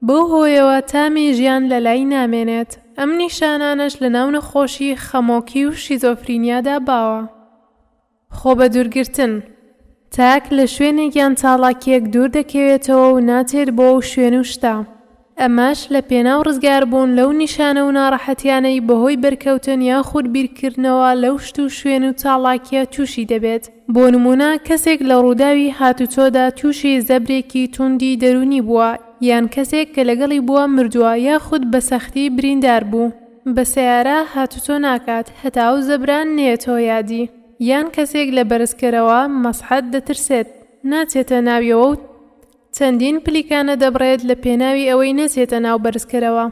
بەو هۆیەوە تامی ژیان لە لای نامێنێت. ئەم نیشانانەش لە ناو نەخۆشی خەمۆکی و شیزۆفرینیادا باوە. خۆ بە دوورگرتن تاک لە شوێنێکیان چاڵاکیەک دوور دەکەوێتەوە و ناچێت بۆ ئەو شوێن و شتە. ئەماش لە پێناو ڕزگاربوون لەو نیشانە و ناڕەحەتیانەی بەهۆی بەرکەوتن یاخود بیرکردنەوە لەو شت و شوێن و چاڵاکیە تووشی دەبێت. بۆ نمونە کەسێک لە ڕووداوی هاتوچۆدا تووشی زەبرێکی توندی دەرونی بووە، یان کەسێک کە لەگەڵی بووە مردووە یاخود بە سەختی بریندار بوو. بە سەیارە هاتوچۆ ناکات هەتا ئەو زەبران نێتەوە یادی. یان کەسێک لە بەرزکەرەوە مەسحەت دەترسێت ناچێتە ناویەوە و چەندین پلیکانە دەبڕێت لە پێناوی ئەوەی نەچێتە ناو بەرزکەرەوە،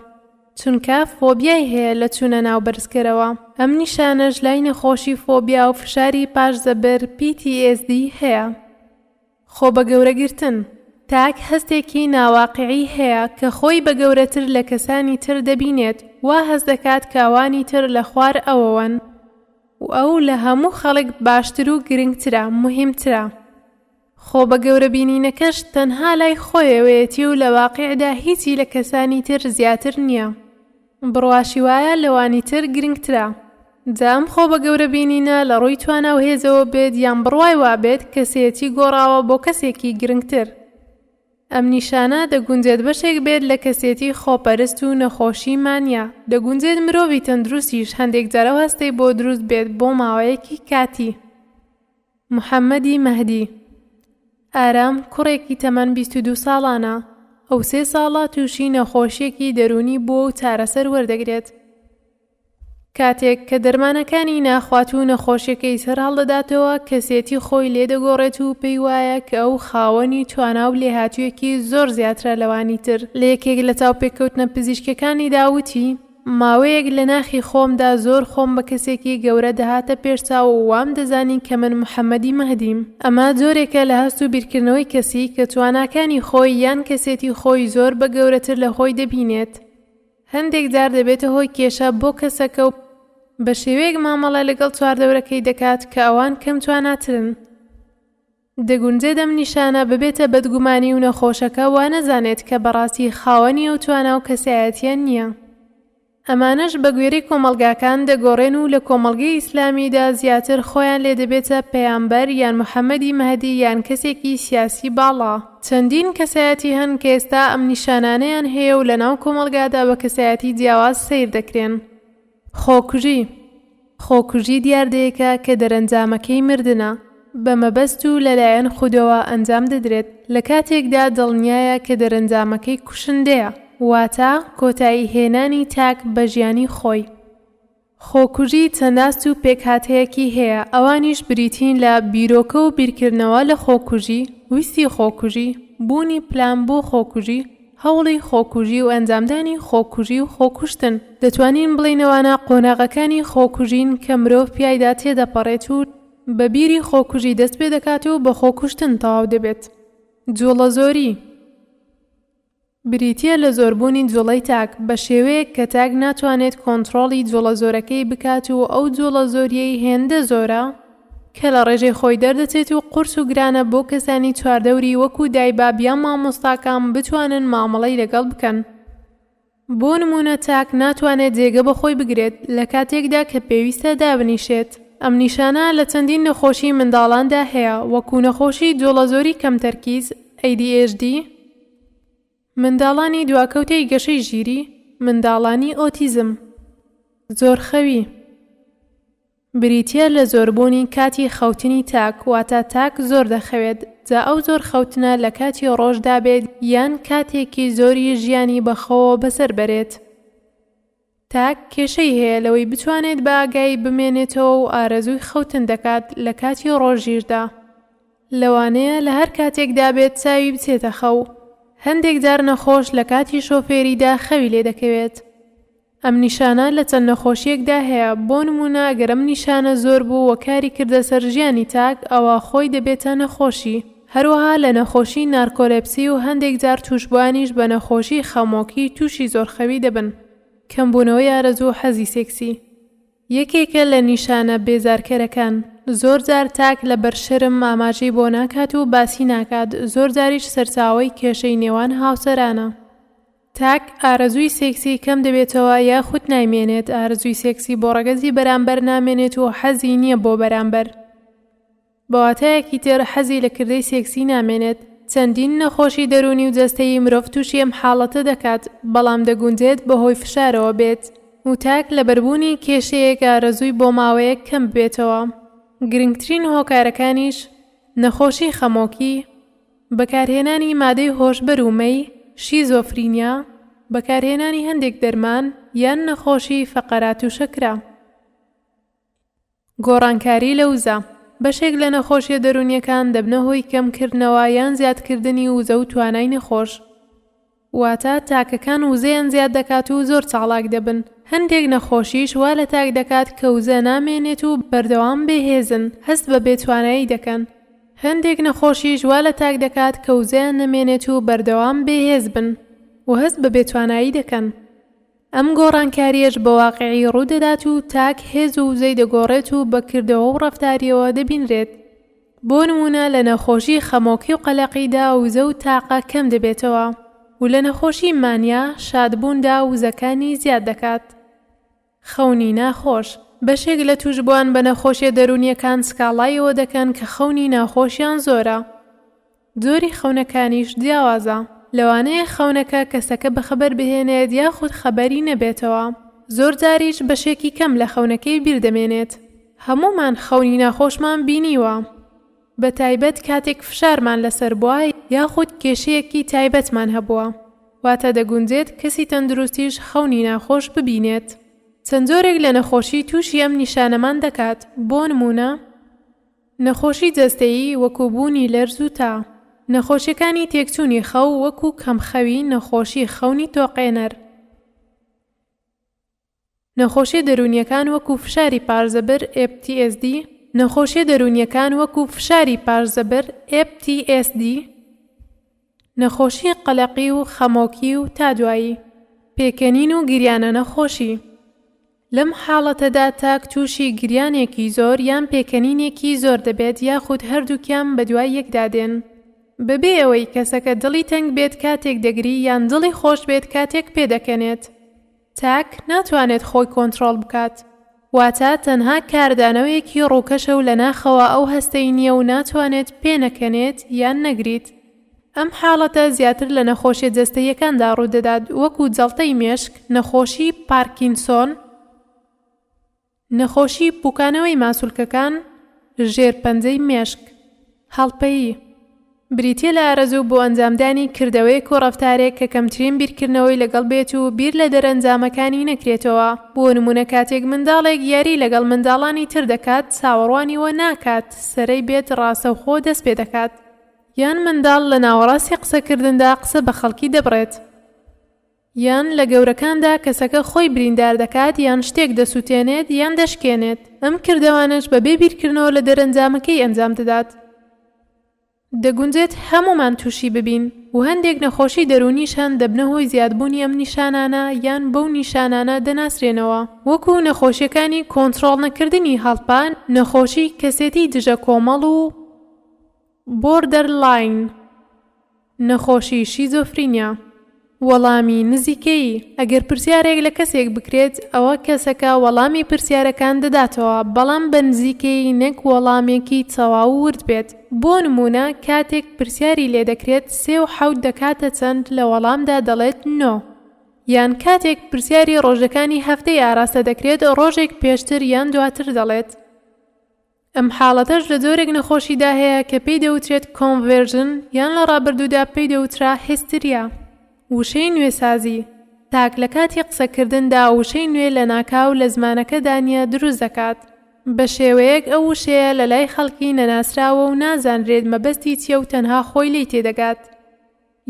چونکە فۆبیای هەیە لە چوونە ناو بەرزکەرەوە. ئەم نیشانەش لای نەخۆشی فۆبیا و فشاری پاش زەبر PTSD هەیە. خۆ بە گەورەگرتن تاک هەستێکی ناواقعی هەیە کە خۆی بە گەورەتر لە کەسانی تر دەبینێت، وا هەست دەکات کاوانی تر لە خوار ئەوەوەن و ئەو لە هەموو خەڵک باشتر و گرنگترە، مهمترە. خۆ بە گەورەبینینەکەش تەنها لای خۆیەوەیەتی و لە واقعدا هیچی لە کەسانی تر زیاتر نییە. بڕواشی وایە لەوانی تر گرنگترە. جام خۆ بە گەورەبینینە لە ڕووی توانە و هێزەوە بێت یان بڕوای وابێت کەسێتی گۆڕاوە بۆ کەسێکی گرنگتر. ئەم نیشانە دەگونجێت بەشێک بێت لە کەسێتی خۆپەرست و نەخۆشی مانیا. دەگونجێت مرۆڤی تەندروستیش هەندێک جارە هەستەی بۆ دروست بێت بۆ ماوەیەکی کاتی. محەممەدی مەهدی ئارام کوڕێکی تەمەن 22 ساڵانە. ئەو 3 ساڵە تووشی نەخۆشیەکی دەرونی بووە و چارەسەر وەردەگرێت. کاتێک کە دەرمانەکانی ناخوات و نەخۆشیەکەی سەر هەڵدەداتەوە کەسێتی خۆی لێدەگۆڕێت و پێی وایە کە ئەو خاوەنی توانا و لێهاتوویەکی زۆر زیاترە لەوانی تر. لە یەکێک لە چاوپێککەوتنە پزیشکەکانی داوتی ماوەیەک لە ناخی خۆمدا زۆر خۆم بە کەسێکی گەورە دەهاتە پێشچاو و وام دەزانی کە من محەممەدی مەهدیم. ئەمە جۆرێکە لە هەست و بیرکردنەوەی کەسی کە تواناکانی خۆی یان کەسێتی خۆی زۆر بە گەورەتر لە خۆی دەبینێت. هەندێک جار دەبێتە هۆی کێشە بۆ کەسەکە و بە شێوەیەک مامەڵە لەگەڵ چواردەورەکەی دەکات کە ئەوان کەم تواناترن. دەگونجێت ئەم نیشانە ببێتە بەدگومانی و نەخۆشەکە وا نەزانێت کە بەڕاستی خاوەنی ئەو توانا و کەسایەتیان نییە. ئەمانەش بە گوێرەی کۆمەڵگاکان دەگۆڕێن و لە کۆمەڵگەی ئیسلامیدا زیاتر خۆیان لێ دەبێتە پەیامبەر یان محەممەدی مەهدی یان کەسێکی سیاسی باڵا. چەندین کەسایەتی هەن کە ئێستا ئەم نیشانانەیان هەیە و لە ناو کۆمەڵگادا بە کەسایەتی جیاواز سیر دەکرێن. خۆکوژی دیاردەیەکە کە دەرەنجامەکەی مردنە، بە مەبەست و لەلایەن خودەوە ئەنجام دەدرێت لە کاتێکدا دڵنیایە کە دەرەنجامەکەی کوشندەیە، واتە کۆتایی هێنانی تاک بە ژیانی خۆی. خۆکوژی چەنداست و پێکهاتەیەکی هەیە، ئەوانیش بریتین لە بیرۆکە و بیرکردنەوە لە خۆکوژی، ویستی خۆکوژی، بوونی پلان بۆ خۆکوژی، هەوڵی خۆکوژی و ئەنجامدانی خۆکوژی و خۆکوشتن. دەتوانین بڵێنەوەنە قۆناغەکانی خۆکوژین کە مرۆڤ پیایدا تێدەپەڕێت و بە بیری خۆکوژی دەست پێ دەکات و بە خۆکوشتن تەواو دەبێت. جوڵەزۆری بریتیە لە زۆربوونی جوڵەی تاک بە شێوەیەک کە تاک ناتوانێت کۆنتڕۆڵی جوڵەزۆرەکەی بکات و ئەو جوڵەزۆریەی هێندە زۆرە کە لە ڕێژەی خۆی دەردەچێت و قورس و گرانە بۆ کەسانی چواردەوری وەکو دایباب یان مامۆستاکان بتوانن مامەڵەی لەگەڵ بکەن. بۆ نمونە تاک ناتوانێت جێگە بە خۆی بگرێت لە کاتێکدا کە پێویستە دابنیشێت. ئەم نیشانە لە چەندین نەخۆشی منداڵاندا هەیە وەکو نەخۆشی جوڵەزۆری کەم تەرکیز ADHD، منداڵانی دواکەوتەی گەشەی ژیری، منداڵانی ئۆتیزم. زۆرخەوی بریتیە لە زۆربوونی کاتی خەوتنی تاک، واتە تاک زۆر دەخەوێت، جا ئەو زۆر خەوتنە لە کاتی ڕۆژدا بێت یان کاتێکی زۆری ژیانی بەخەوە بەسەر بەرێت. تاک کێشەی هەیە لەوەی بتوانێت بە ئاگایی بمێنێتەوە و ئارەزووی خەوتن دەکات لە کاتی ڕۆژیشدا. لەوانەیە لە هەر کاتێکدا بێت چاوی بچێتە خەو. هەندێک جار نەخۆش لە کاتی شۆفێریدا خەوی لێ دەکەوێت. ئەم نیشانە لە چەند نەخۆشیەکدا هەیە. بۆ نمونە ئەگەر ئەم نیشانە زۆر بوو و کاری کردە سەر ژیانی تاک، ئەوە خۆی دەبێتە نەخۆشی. هەروەها لە نەخۆشی نارکۆلێپسی و هەندێک جار توشبوانیش بە نەخۆشی خەمۆکی تووشی زۆرخەوی دەبن. کەمبوونەوەی ئارەزوو و حەزی سێکسی یەکێکە لە نیشانە بێزارکەرەکان. زۆر جار تاک لە بەرشەرم ئاماژەی بۆ ناکات و باسی ناکات، زۆر جاریش سەرچاوەی کێشەی نێوان هاوسەرانە. تاک ئارەزووی سێکسی کەم دەبێتەوە یاخود نایمێنێت، ئارەزووی سێکسی بۆ ڕەگەزی بەرامبەر نامێنێت و حەزی نییە بۆ بەرامبەر. بەواتایەکی تر حەزی لە کردەی سێکسی نامێنێت. چەندین نەخۆشی دەرونی و جەستەیی مرۆڤ تووشی ئەم حاڵەتە دەکات، بەڵام دەگونجێت بەهۆی فشارەوە بێت و تاک لە بەربوونی کێشەیەک ئارەزووی بۆ ماوەیەک کەم بێتەوە. گرنگترین هۆکارەکانیش نەخۆشی خەمۆکی، بەکارهێنانی مادەی هۆشبەر و مەی، شیزۆفرینیا، بەکارهێنانی هەندێک دەرمان یان نەخۆشی فەقەرات و شەکرا. گۆڕانکاری لە وزە بەشێک لە نەخۆشیە دەرونیەکان دەبنە هۆی کەمکردنەوە یان زیادکردنی وزە و توانای نەخۆش. واتە تاکەکان وزەیان زیاد دەکات و زۆر چاڵاک دەبن. هەندێک نەخۆشیش وا لە تاک دەکات کە وزە نامێنێت و بەردەوام بێهێزن، هەست بە بێتوانایی دەکەن. هەندێک نەخۆشیش وا لە تاک دەکات کە وزەیان نەمێنێت و بەردەوام بێهێز بن و هەست بە بێتوانایی دەکەن. ئەم گۆڕانکاریەش بە واقعی ڕوودەدات و تاک هێز و وزەی دەگۆڕێت و بەکردەوە و ڕەفتاریەوە دەبینرێت. بۆ نمونە لە نەخۆشی خەمۆکی و قەلەقیدا وزە و تاقە کەم دەبێتەوە و لە نەخۆشی مانیا شادبووندا وزەکانی زیاد دەکات. خەونی ناخۆش بەشێک لە توشبوان بە نەخۆشیە دەرونیەکان سکاڵایەوە دەکەن کە خەونی ناخۆشیان زۆرە. زۆری خەونەکانیش جیاوازە، لەوانەیە خەونەکە کەسەکە بەخەبەر بهێنێت یاخود خەبەری نەبێتەوە. زۆر جاریش بەشێکی کەم لە خەونەکەی بیردەمێنێت. هەمومان خەونی ناخۆشمان بینیوە، بە تایبەت کاتێک فشارمان لەسەر بووە یاخود کێشەیەکی تایبەتمان هەبووە، واتە دەگونجێت کەسی تەندروستیش خەونی ناخۆش ببینێت. چەند جۆرێک لە نەخۆشی تووشی ئەم نیشانەمان دەکات. بۆ نمونە نەخۆشی جەستەیی وەکو بوونی لەرز و تا، نەخۆشیەکانی تێکچوونی خەو وەکو کەمخەوی، نەخۆشی خەونی تۆقێنەر، نەخۆشی دەرونیەکان وەکو فشاری پارزەبر PTSD، نەخۆشی دەرونیەکان وەکو فشاری پارزەبر PTSD، نەخۆشی قەلەقی و خەمۆکی و تادوایی، پێکەنین و گریانە نەخۆشی. لەم حاڵەتەدا تاک تووشی گریانێکی زۆر یان پێکەنینێکی زۆر دەبێت یاخود هەردووکیان بە دوای یەکدادێن. بەبێ ئەوەی کەسەکە دڵی تەنگ بێت کاتێک دەگری یان دڵی خۆش بێت کاتێک پێدەکەنێت. تاک ناتوانێت خۆی کۆنتڕۆڵ بکات، واتە تەنها کاردانەوەیەکی ڕووکەشە و لە ناخەوە ئەو هەستەی نییە و ناتوانێت پێنەکەنێت یان نەگریت. ئەم حاڵەتە زیاتر لە نەخۆشیە جەستەییەکاندا ڕوودەدات وەکو جەڵتەی مێشک، نەخۆشی پارکینسۆن، نەخۆشی پوکانەوەی ماسوولکەکان، ژێرپەنجەی مێشک. هەڵپەیی بریتیە لە ئارەزوو بۆ ئەنجامدانی کردەوەیەک و ڕەفتارێک کە کەمترین بیرکردنەوەی لەگەڵ بێت و بیر لە دەرەنجامەکانی نەکرێتەوە. بۆ نمونە کاتێک منداڵێک یاری لەگەڵ منداڵانی تر دەکات، چاوەڕوانیوە ناکات، سەرەی بێت ڕاستەوخۆ دەست پێ دەکات، یان منداڵ لە ناوەڕاستی قسەکردندا قسە بە خەڵکی دەبڕێت، یان لە گەورەکاندا کەسەکە خۆی بریندار دەکات یان شتێک دەسووتێنێت یان دەشکێنێت. ئەم کردەوانش بەبێ بیرکردنەوە لە دەرەنجامەکەی ئەنجام دەدات. دەگونجێت هەمومان تووشی ببین و هەندێک نەخۆشی دەرونیشان دەبنە هۆی زیادبوونی ئەم نیشانانە یان بەو نیشانانە دەناسرێنەوە، وەکو نەخۆشیەکانی کۆنتڕۆڵ نەکردنی هەڵپان، نەخۆشی کەسێتی دژە کۆمەڵ و بۆردەرلاین، نەخۆشی شیزۆفرینیا. وەڵامی نزیکەیی ئەگەر پرسیارێک لە کەسێک بکرێت، ئەوە کەسەکە وەڵامی پرسیارەکان دەداتەوە، بەڵام بە نزیکەیی نەک وەڵامێکی تەواو ورد بێت. بۆ نمونە کاتێک پرسیاری لێ دەکرێت 3 و 7 دەکاتە چەند لە وەڵامدا دەڵێت 9، یان کاتێک پرسیاری ڕۆژەکانی هەفتەی ئاراستە دەکرێت ڕۆژێک پێشتر یان دواتر دەڵێت. ئەم حاڵەتەش لە جۆرێک نەخۆشیدا هەیە کە پێی دەوترێت کۆنڤێرژن یان لە ڕابردوودا پێی دەوترا هیستریا. وشەی نوێسازی تاک لە کاتی قسەکردندا وشەی نوێ لە ناکاو لە زمانەکەدانە دروست دەکات، بە شێوەیەک ئەو وشەیە لە لای خەڵکی نەناسراوە و نازانرێت مەبەستی چیە و تەنها خۆی لی تێدەگات،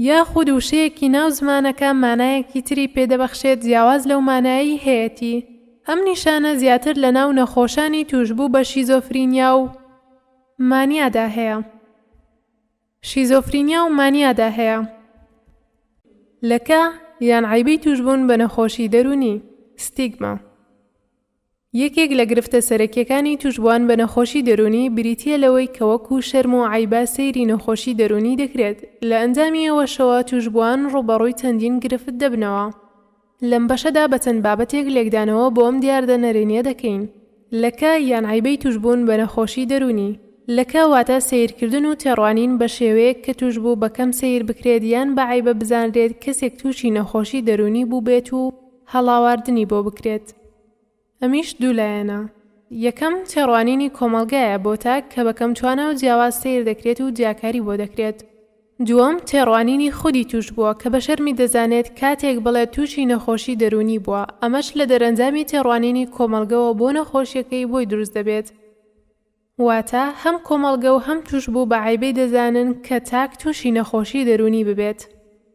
یاخود وشەیەکی ناو زمانەکە مانایەکی تری پێدەبەخشێت جیاواز لەو مانایی هەیەتی. ئەم نیشانە زیاتر لە ناو نەخۆشانی توشبوو بە شیزۆفرینیا و مانیادا هەیە. شیزۆفرینیا و مانیادا هەیە. لەکە یان عیبەی توشبوون بە نەخۆشی دەرونی ستیگما. یەکێک لە گرفتە سەرەکیەکانی توشبووان بە نەخۆشی دەرونی بریتیە لەوەی کە وەکو شەرم و عیبە سەیری نەخۆشی دەرونی دەکرێت. لە ئەنجامی ئەوەشەوە توشبووان ڕوبەڕووی چەندین گرفت دەبنەوە. لەم بەشەدا بە چەند بابەتێک لێکدانەوە بۆ ئەم دیاردەنەرێنیە دەکەین. لەکە یان عیبەی توشبوون بە نەخۆشی دەرونی. لەکە واتە سیرکردن و تێڕوانین بە شێوەیەک کە توشبوو بەکەم سیر بکرێت یان بە عیبە بزانرێت کەسێک تووشی نەخۆشی دەرونی بوو بێت و هەڵاواردنی بۆ بکرێت. ئەمیش دوولایەنە. یەکەم تێڕوانینی کۆمەڵگایە بۆ تا کە بەکەم توانە و جیاواز سیر دەکرێت و جیاکاری بۆ دەکرێت. دووەم تێڕوانینی خودی توش بووە کە بە شەرمی دەزانێت کاتێک بڵێت تووشی نەخۆشی دەرونی بووە. ئەمەش لە دەرەنجامی تێڕوانینی کۆمەڵگەوە بۆ نەخۆشیەکەی بۆی دروست دەبێت. واتە هەم کۆمەڵگە و هەم توش بوو بە عیبەی دەزانن کە تاک تووشی نەخۆشی دەرونی ببێت.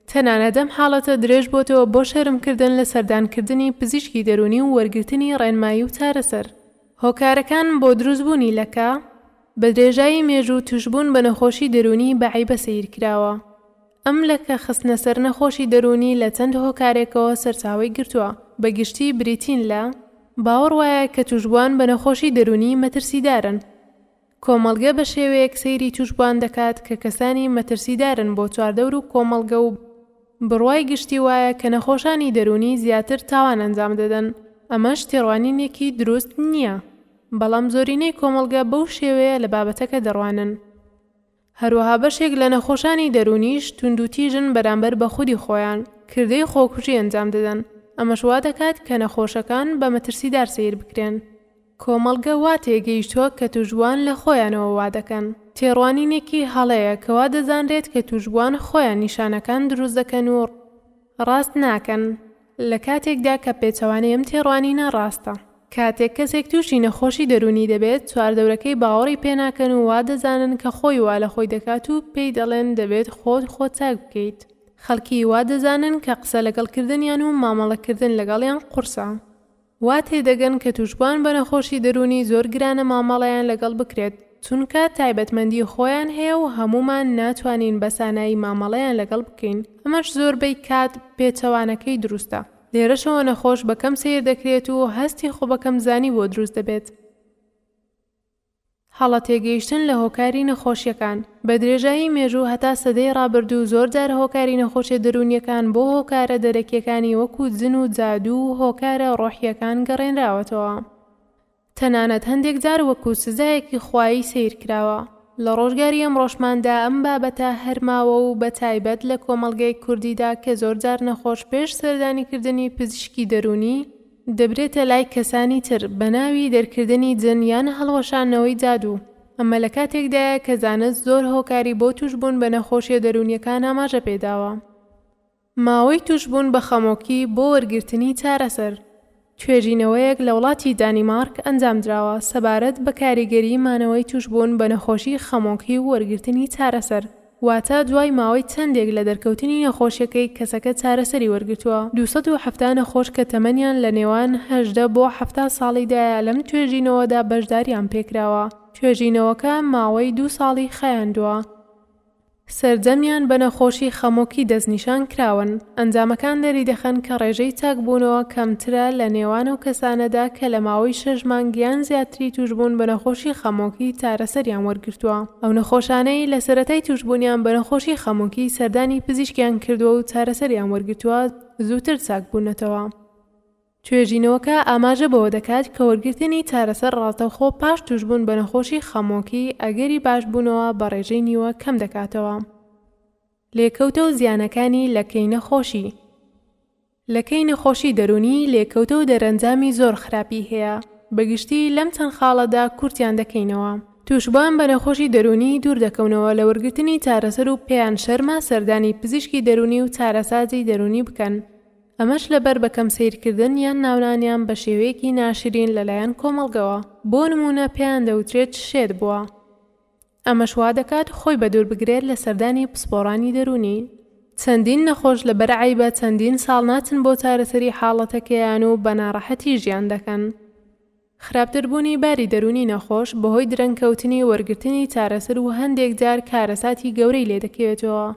تەنانەت ئەم حاڵەتە درێژ بۆتەوە بۆ شەرمکردن لە سەردانکردنی پزیشکی دەرونی و وەرگرتنی ڕێنمایی و چارەسەر. هۆکارەکان بۆ دروستبوونی لەکە بە درێژایی مێژوو توشبوون بە نەخۆشی دەرونی بە عیبە سیر کراوە. ئەم لەکە خستنە سەر نەخۆشی دەرونی لە چەند هۆکارێکەوە سەرچاوەی گرتووە. بەگشتی بریتین لە باوەڕ وایە کە توشبووان بە نەخۆشی دەرونی مەترسیدارن. کۆمەڵگە بە شێوەیەک سەیری توشبووان دەکات کە کەسانی مەترسیدارن بۆ چواردەور و کۆمەڵگە و بڕوای گشتی وایە کە نەخۆشانی دەرونی زیاتر تاوان ئەنجام دەدەن. ئەمەش تێڕوانینێکی دروست نییە. بەڵام زۆرینەی کۆمەڵگە بەو شێوەیە لە بابەتەکە دەڕوانن. هەروەها بەشێک لە نەخۆشانی دەرونیش توندوتیژن بەرامبەر بە خودی خۆیان کردەی خۆکوژی ئەنجام دەدەن. ئەمەش وا دەکات کە نەخۆشەکان بە مەترسیدار سیر بکرێن. کۆمەڵگە وا تێگەیشتووە کە توشبووان لە خۆیانەوە وا دەکەن. تێڕوانینێکی هەڵەیە کەوا دەزانرێت کە توشبووان خۆیان نیشانەکان دروست دەکەن و ڕاست ناکەن لە کاتێکدا کە پێچەوانەی ئەم تێڕوانینە ڕاستە. کاتێک کەسێک تووشی نەخۆشی دەرونی دەبێت چواردەورەکەی باوەڕی پێناکەن و وا دەزانن کە خۆی وا لە خۆی دەکات و پێی دەڵێن دەبێت خۆت چاک بکەیت. خەڵکی وا دەزانن کە قسە لەگەڵکردنیان و مامەڵەکردن لەگەڵیان قورسە. وا تێدەگەن کە توشبووان بە نەخۆشی دەرونی زۆر گرانە مامەڵەیان لەگەڵ بکرێت چونکە تایبەتمەندی خۆیان هەیە و هەمومان ناتوانین بەسانایی مامەڵەیان لەگەڵ بکەین. ئەمەش زۆربەی کات پێچەوانەکەی دروستە. لێرەشەوە نەخۆش بەکەم سیر دەکرێت و هەستی خۆ بەکەم زانی بۆ دروست دەبێت. هەڵە تێگەیشتن لە هۆکاری نەخۆشیەکان بە درێژایی مێژوو هەتا سەدەی ڕابردوو زۆر جار هۆکاری نەخۆشیە دەرونیەکان بۆ هۆکارە دەرەکیەکانی وەکو جن و جادوو و هۆکارە ڕۆحیەکان گەڕێنراوەتەوە. تەنانەت هەندێک جار وەکو سزایەکی خوایی سیر کراوە. لە ڕۆژگاری ئەم ڕۆژماندا ئەم بابەتە هەرماوە و بە تایبەت لە کۆمەڵگەی کوردیدا کە زۆر جار نەخۆش پێش سەردانیکردنی پزیشکی دەرونی دەبرێتە لای کەسانی تر بە ناوی دەرکردنی جن یان هەڵوەشانەوەی جادوو. ئەمە لە کاتێکدایە کە زانست زۆر هۆکاری بۆ توشبوون بە نەخۆشیە دەرونیەکان ئاماژە پێداوە. ماوەی توشبوون بە خەمۆکی بۆ وەرگرتنی چارەسەر. توێژینەوەیەک لە وڵاتی دانیمارک ئەنجامدراوە سەبارەت بە کاریگەری مانەوەی توشبوون بە نەخۆشی خەمۆکی و وەرگرتنی چارەسەر. واتە دوای ماوەی چەندێک لە دەرکەوتنی نەخۆشیەکەی کەسەکە چارەسەری وەرگرتووە. 270 نەخۆش کە تەمەنیان لە نێوان 18 بۆ 70 ساڵیدایە لەم توێژینەوەدا بەشداریان پێکراوە. توێژینەوەکە ماوەی 2 ساڵی خایاندووە. سەرجەمیان بە نەخۆشی خەمۆکی دەستنیشان کراون. ئەنجامەکان دەری دەخەن کە ڕێژەی چاکبوونەوە کەمترە لە نێوان و کەسانەدا کە لە ماوەی 6 مانگیان زیاتری توشبوون بە نەخۆشی خەمۆکی چارەسەریان وەرگرتووە. ئەو نەخۆشانەی لە سەرەتای توشبوونیان بە نەخۆشی خەمۆکی سەردانی پزیشکیان کردووە و چارەسەریان وەرگرتووە زووتر چاکبوونەتەوە. توێژینەوەکە ئاماژە بەوە دەکات کە وەرگرتنی چارەسەر ڕاستەوخۆ پاش توشبوون بە نەخۆشی خەمۆکی ئەگەری باشبوونەوە بە ڕێژەی نیوە کەم دەکاتەوە. لێکەوتە و زیانەکانی لەکەی نەخۆشی. لەکەی نەخۆشی دەرونی لێکەوتە و دەرەنجامی زۆر خراپی هەیە. بەگشتی لەم چەند خاڵەدا کورتیان دەکەینەوە. توشبووان بە نەخۆشی دەرونی دوور دەکەونەوە لە وەرگرتنی چارەسەر و پێیان شەرمە سەردانی پزیشکی دەرونی و چارەسازی دەرونی بکەن. ئەمەش لەبەر بەکەم سیرکردن یان ناونانیان بە شێوەیەکی ناشرین لەلایەن کۆمەڵگەوە. بۆ نمونە پێیان دەوترێت شێت بووە. ئەمەش وا دەکات خۆی بە دوور بگرێت لە سەردانی پسپۆڕانی دەرونی. چەندین نەخۆش لەبەر عیبە چەندین ساڵ ناچن بۆ چارەسەری حاڵەتەکەیان و بە ناڕەحەتی ژیان دەکەن. خراپتربوونی باری دەرونی نەخۆش بەهۆی درەنگکەوتنی وەرگرتنی چارەسەر و هەندێک جار کارەساتی گەورەی لێ دەکەوێتەوە.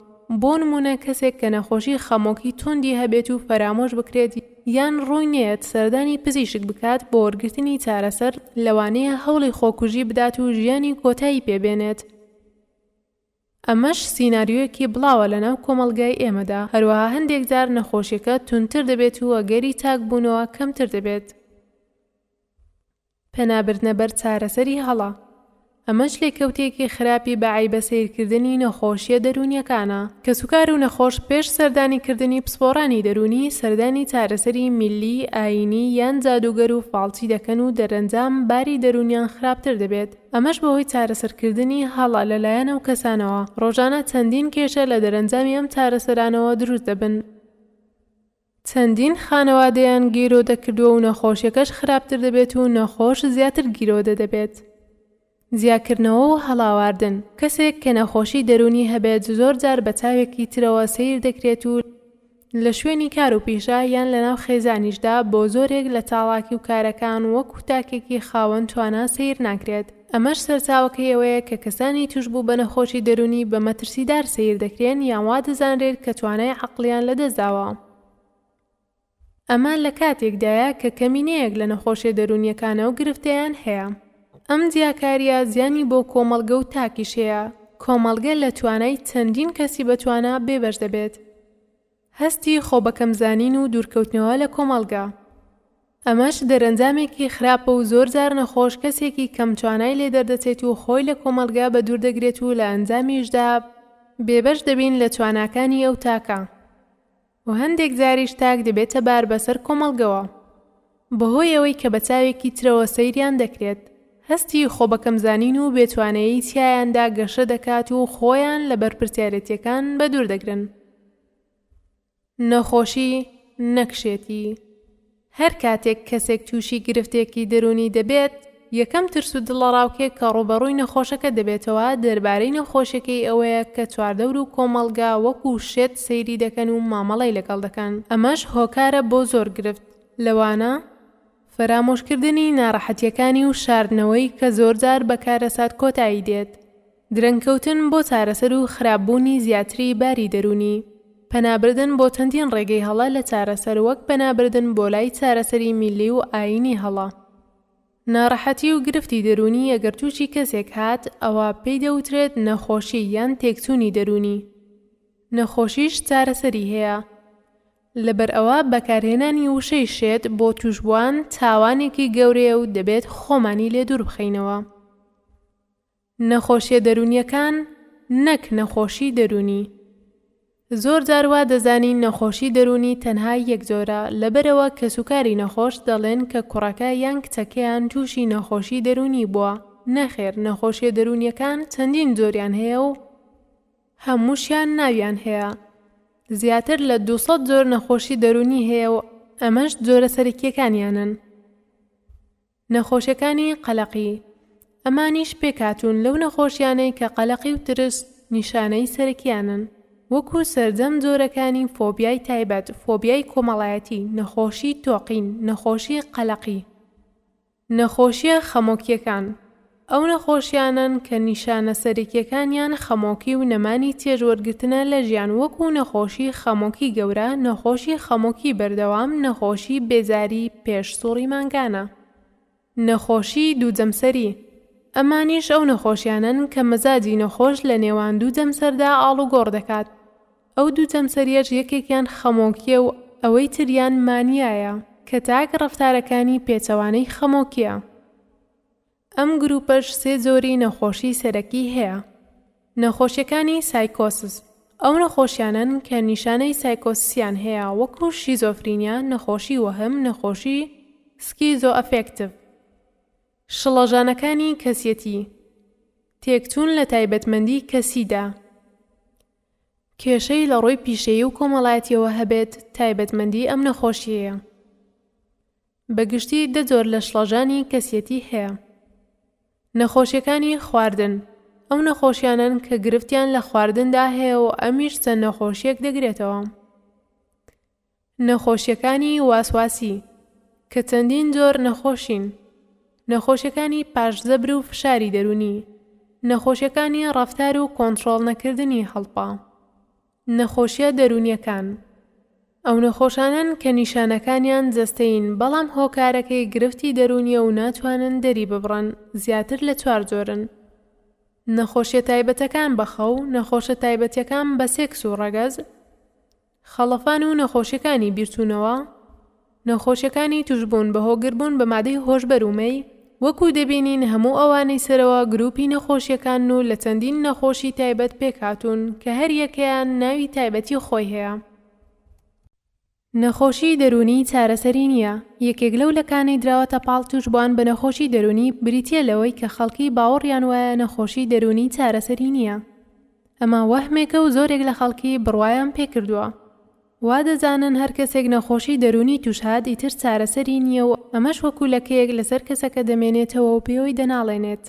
بۆ نمونە کەسێک کە نەخۆشی خەمۆکی توندی هەبێت و فەرامۆش بکرێت یان ڕووی نێت سەردانی پزیشک بکات بۆ وەرگرتنی چارەسەر، لەوانەیە هەوڵی خۆکوژی بدات و ژیانی کۆتایی پێبێنێت. ئەمەش سیناریۆیەکی بڵاوە لەناو کۆمەڵگای ئێمەدا. هەروەها هەندێک جار نەخۆشیەکە توندتر دەبێت و ئەگەری تاکبوونەوە کەمتر دەبێت. پەنابردنە بەر چارەسەری هەڵا. ئەمەش لێکەوتێکی خراپی بەعیبە سیرکردنی نەخۆشیە دەرونیەکانە کە سوکار و نەخۆش پێش سەردانیکردنی پسپۆڕانی دەرونی سەردانی چارەسەری میلی، ئاینی یان جادوگەر و فاڵچی دەکەن و دەرەنجام باری دەرونیان خراپتر دەبێت. ئەمەش بەهۆی چارەسەرکردنی هەڵا لەلایەن ئەو کەسانەوە. ڕۆژانە چەندین کێشە لە دەرەنجامی ئەم چارەسەرانەوە دروست دەبن. چەندین خانەوادەیان گیرۆ دەکردووە و نەخۆشیەکەش خراپتر دەبێت و نەخۆش زیاتر گیرۆ دەبێت. زیاکردنەوە و هەڵاواردن. کەسێک کە نەخۆشی دەرونی هەبێت زۆر جار بە چاوێکی ترەوە سیر دەکرێت و لە شوێنی کار و پیشە یان لەناو خێزانیشدا بۆ زۆرێک لە تاڵاکی و کارەکان وەکو تاکێکی خاوەن توانە سیر ناکرێت. ئەمەش سەرچاوەکەی ئەوەیە کە کەسانی توشبوو بە نەخۆشی دەرونی بە مەترسیدار سیر دەکرێن یان وا دەزانرێت کە توانای عەقڵیان لەدەستداوە. ئەمە لە کاتێکدایە کە کەمینەیەک لە نەخۆشیە دەرونیەکانە و گرفتەیان هەیە. ئەم جیاکاریە زیانی بۆ کۆمەڵگە و تاکیش هەیە. کۆمەڵگە لە توانای چەندین کەسی بەتوانە بێبەش دەبێت. هەستی خۆبەکەمزانین و دوورکەوتنەوە لە کۆمەڵگە. ئەمەش دەرەنجامێکی خراپە و زۆر جار نەخۆش کەسێکی کەم توانای لێ دەردەچێت و خۆی لە کۆمەڵگە بە دوور دەگرێت و لە ئەنجامیشدا بێبەش دەبین لە تواناکانی ئەو تاکە. و هەندێک جاریش تاک دەبێتە بار بەسەر کۆمەڵگەوە. بەهۆی ئەوەی کە بە چاوێکی ترەوە سەیریان دەکرێت. هەستی خۆبەکەمزانین و بێتوانەیی تیایاندا گەشە دەکات و خۆیان لە بەرپرسیارەتیەکان بە دوور دەگرن. نەخۆشی نەکشێتی. هەر کاتێک کەسێک تووشی گرفتێکی دەرونی دەبێت، یەکەم ترس و دڵەڕاوکێک کە ڕوبەڕووی نەخۆشەکە دەبێتەوە دەربارەی نەخۆشەکەی ئەوەیە کە چواردەور و کۆمەڵگا وەکو شێت سەیری دەکەن و مامەڵەی لەگەڵ دەکەن. ئەمەش هۆکارە بۆ زۆر گرفت. لەوانە فەرامۆشکردنی ناڕەحەتیەکانی و شاردنەوەی کە زۆرجار بەکارەسات کۆتایی دێت. درەنگکەوتن بۆ چارەسەر و خراپبوونی زیاتری باری دەرونی. پەنابردن بۆ چەندین ڕێگەی هەڵا لە چارەسەر وەک پەنابردن بۆ لای چارەسەری میلی و ئاینی هەڵا. ناڕەحەتی و گرفتی دەرونی ئەگەر تووشی کەسێک هات ئەوە پێی دەوترێت نەخۆشی یان تێکچوونی دەرونی. نەخۆشیش چارەسەری هەیە. لەبەر ئەوە بەکارهێنانی وشەی شێت بۆ توشبووان تاوانێکی گەورەیە و دەبێت خۆمانی لێ دوور بخەینەوە. نەخۆشیە دەرونیەکان نەک نەخۆشی دەرونی. زۆر جار وا دەزانین نەخۆشی دەرونی تەنها یەک جۆرە، لەبەرەوە کە سوکاری نەخۆش دەڵێن کە کوڕەکە یان کچەکەیان تووشی نەخۆشی دەرونی بووە. نەخێر، نەخۆشیە دەرونیەکان چەندین جۆریان هەیە و هەمووشیان ناویان هەیە. زیاتر لە 200 جۆر نەخۆشی دەرونی هەیە و ئەمەش جۆرە سەرەکیەکانیانن. نەخۆشیەکانی قەلەقی. ئەمانیش پێکاتون لەو نەخۆشیانەی کە قەلەقی و ترس نیشانەی سەرەکیانن. وەکو سەرجەم جۆرەکانی فۆبیای تایبەت، فۆبیای کۆمەڵایەتی، نەخۆشی تۆقین، نەخۆشی قەلەقی. نەخۆشیە خەمۆکیەکان. ئەو نەخۆشیانن کە نیشانە سەرەکیەکانیان خەمۆکی و نەمانی تێژوەرگرتنە لە ژیان، وەکو نەخۆشی خەمۆکی گەورە، نەخۆشی خەمۆکی بەردەوام، نەخۆشی بێزاری پێشسوڕی مانگانە. نەخۆشی دووجەمسەری. ئەمانیش ئەو نەخۆشیانن کە مەزاجی نەخۆش لە نێوان دوو جەمسەردا ئاڵوگۆڕ دەکات. ئەو دوو جەمسەریەش یەکێکیان خەمۆکیە و ئەوەی تریان مانیایە کە تاک ڕەفتارەکانی پێچەوانەی خەمۆکیە. ئەم گروپەش سێ جۆری نەخۆشی سەرەکی هەیە. نەخۆشیەکانی سایکۆسس. ئەو نەخۆشیانن کە نیشانەی سایکۆسیان هەیە، وەکو شیزۆفرینیا، نەخۆشی وەهم، نەخۆشی سکیزۆئەفێکتیڤ. شڵەژانەکانی کەسیەتی. تێکچوون لە تایبەتمەندی کەسیدا. کێشەی لە ڕۆی پیشەیی و کۆمەڵایەتیەوە هەبێت، تایبەتمەندی ئەم نەخۆشیەیە. بەگشتی 10 جۆر لە شڵەژانی کەسیەتی هەیە. نەخۆشیەکانی خواردن. ئەو نەخۆشیانن کە گرفتیان لە خواردندا هەیە و ئەمیش چەند نەخۆشیەک دەگرێتەوە. نەخۆشیەکانی واسواسی کە چەندین جۆر نەخۆشین. نەخۆشیەکانی پاشزەبر و فشاری دەرونی، نەخۆشیەکانی ڕەفتار و کۆنتڕۆڵ نەکردنی هەڵپا، نەخۆشیە دەرونیەکان. ئەو نەخۆشانن کە نیشانەکانیان جەستەین بەڵام هۆکارەکەی گرفتی دەرونیە و ناتوانن دەری ببڕن، زیاتر لە 4 جۆرن. نەخۆشیە تایبەتەکان بە خەو، نەخۆشە تایبەتیەکان بە سێکس و ڕەگەز، خەڵەفان و نەخۆشیەکانی بیرچوونەوە، نەخۆشیەکانی توشبوون بە هۆگربوون بە مادەی هۆشبەر و مەی. وەکو دەبینین هەموو ئەوانەی سەرەوە گروپی نەخۆشیەکان و لە چەندین نەخۆشی تایبەت پێکهاتوون کە هەر یەکەیان ناوی تایبەتی خۆی هەیە. نەخۆشی دەرونی چارەسەری نییە. یەکێک لەو لەکانەی دراوەتە پاڵ توشبووان بە نەخۆشی دەرونی بریتیە لەوەی کە خەڵکی باوەڕیان وایە نەخۆشی دەرونی چارەسەری نییە. ئەمە وەهمێکە و زۆرێک لە خەڵکی بڕوایان پێکردووە. وا دەزانن هەر کەسێک نەخۆشی دەرونی توشهات ئیتر چارەسەری نییە و ئەمەش وەکو لەکەیەک لەسەر کەسەکە دەمێنێتەوە و پێوەی دەناڵێنێت.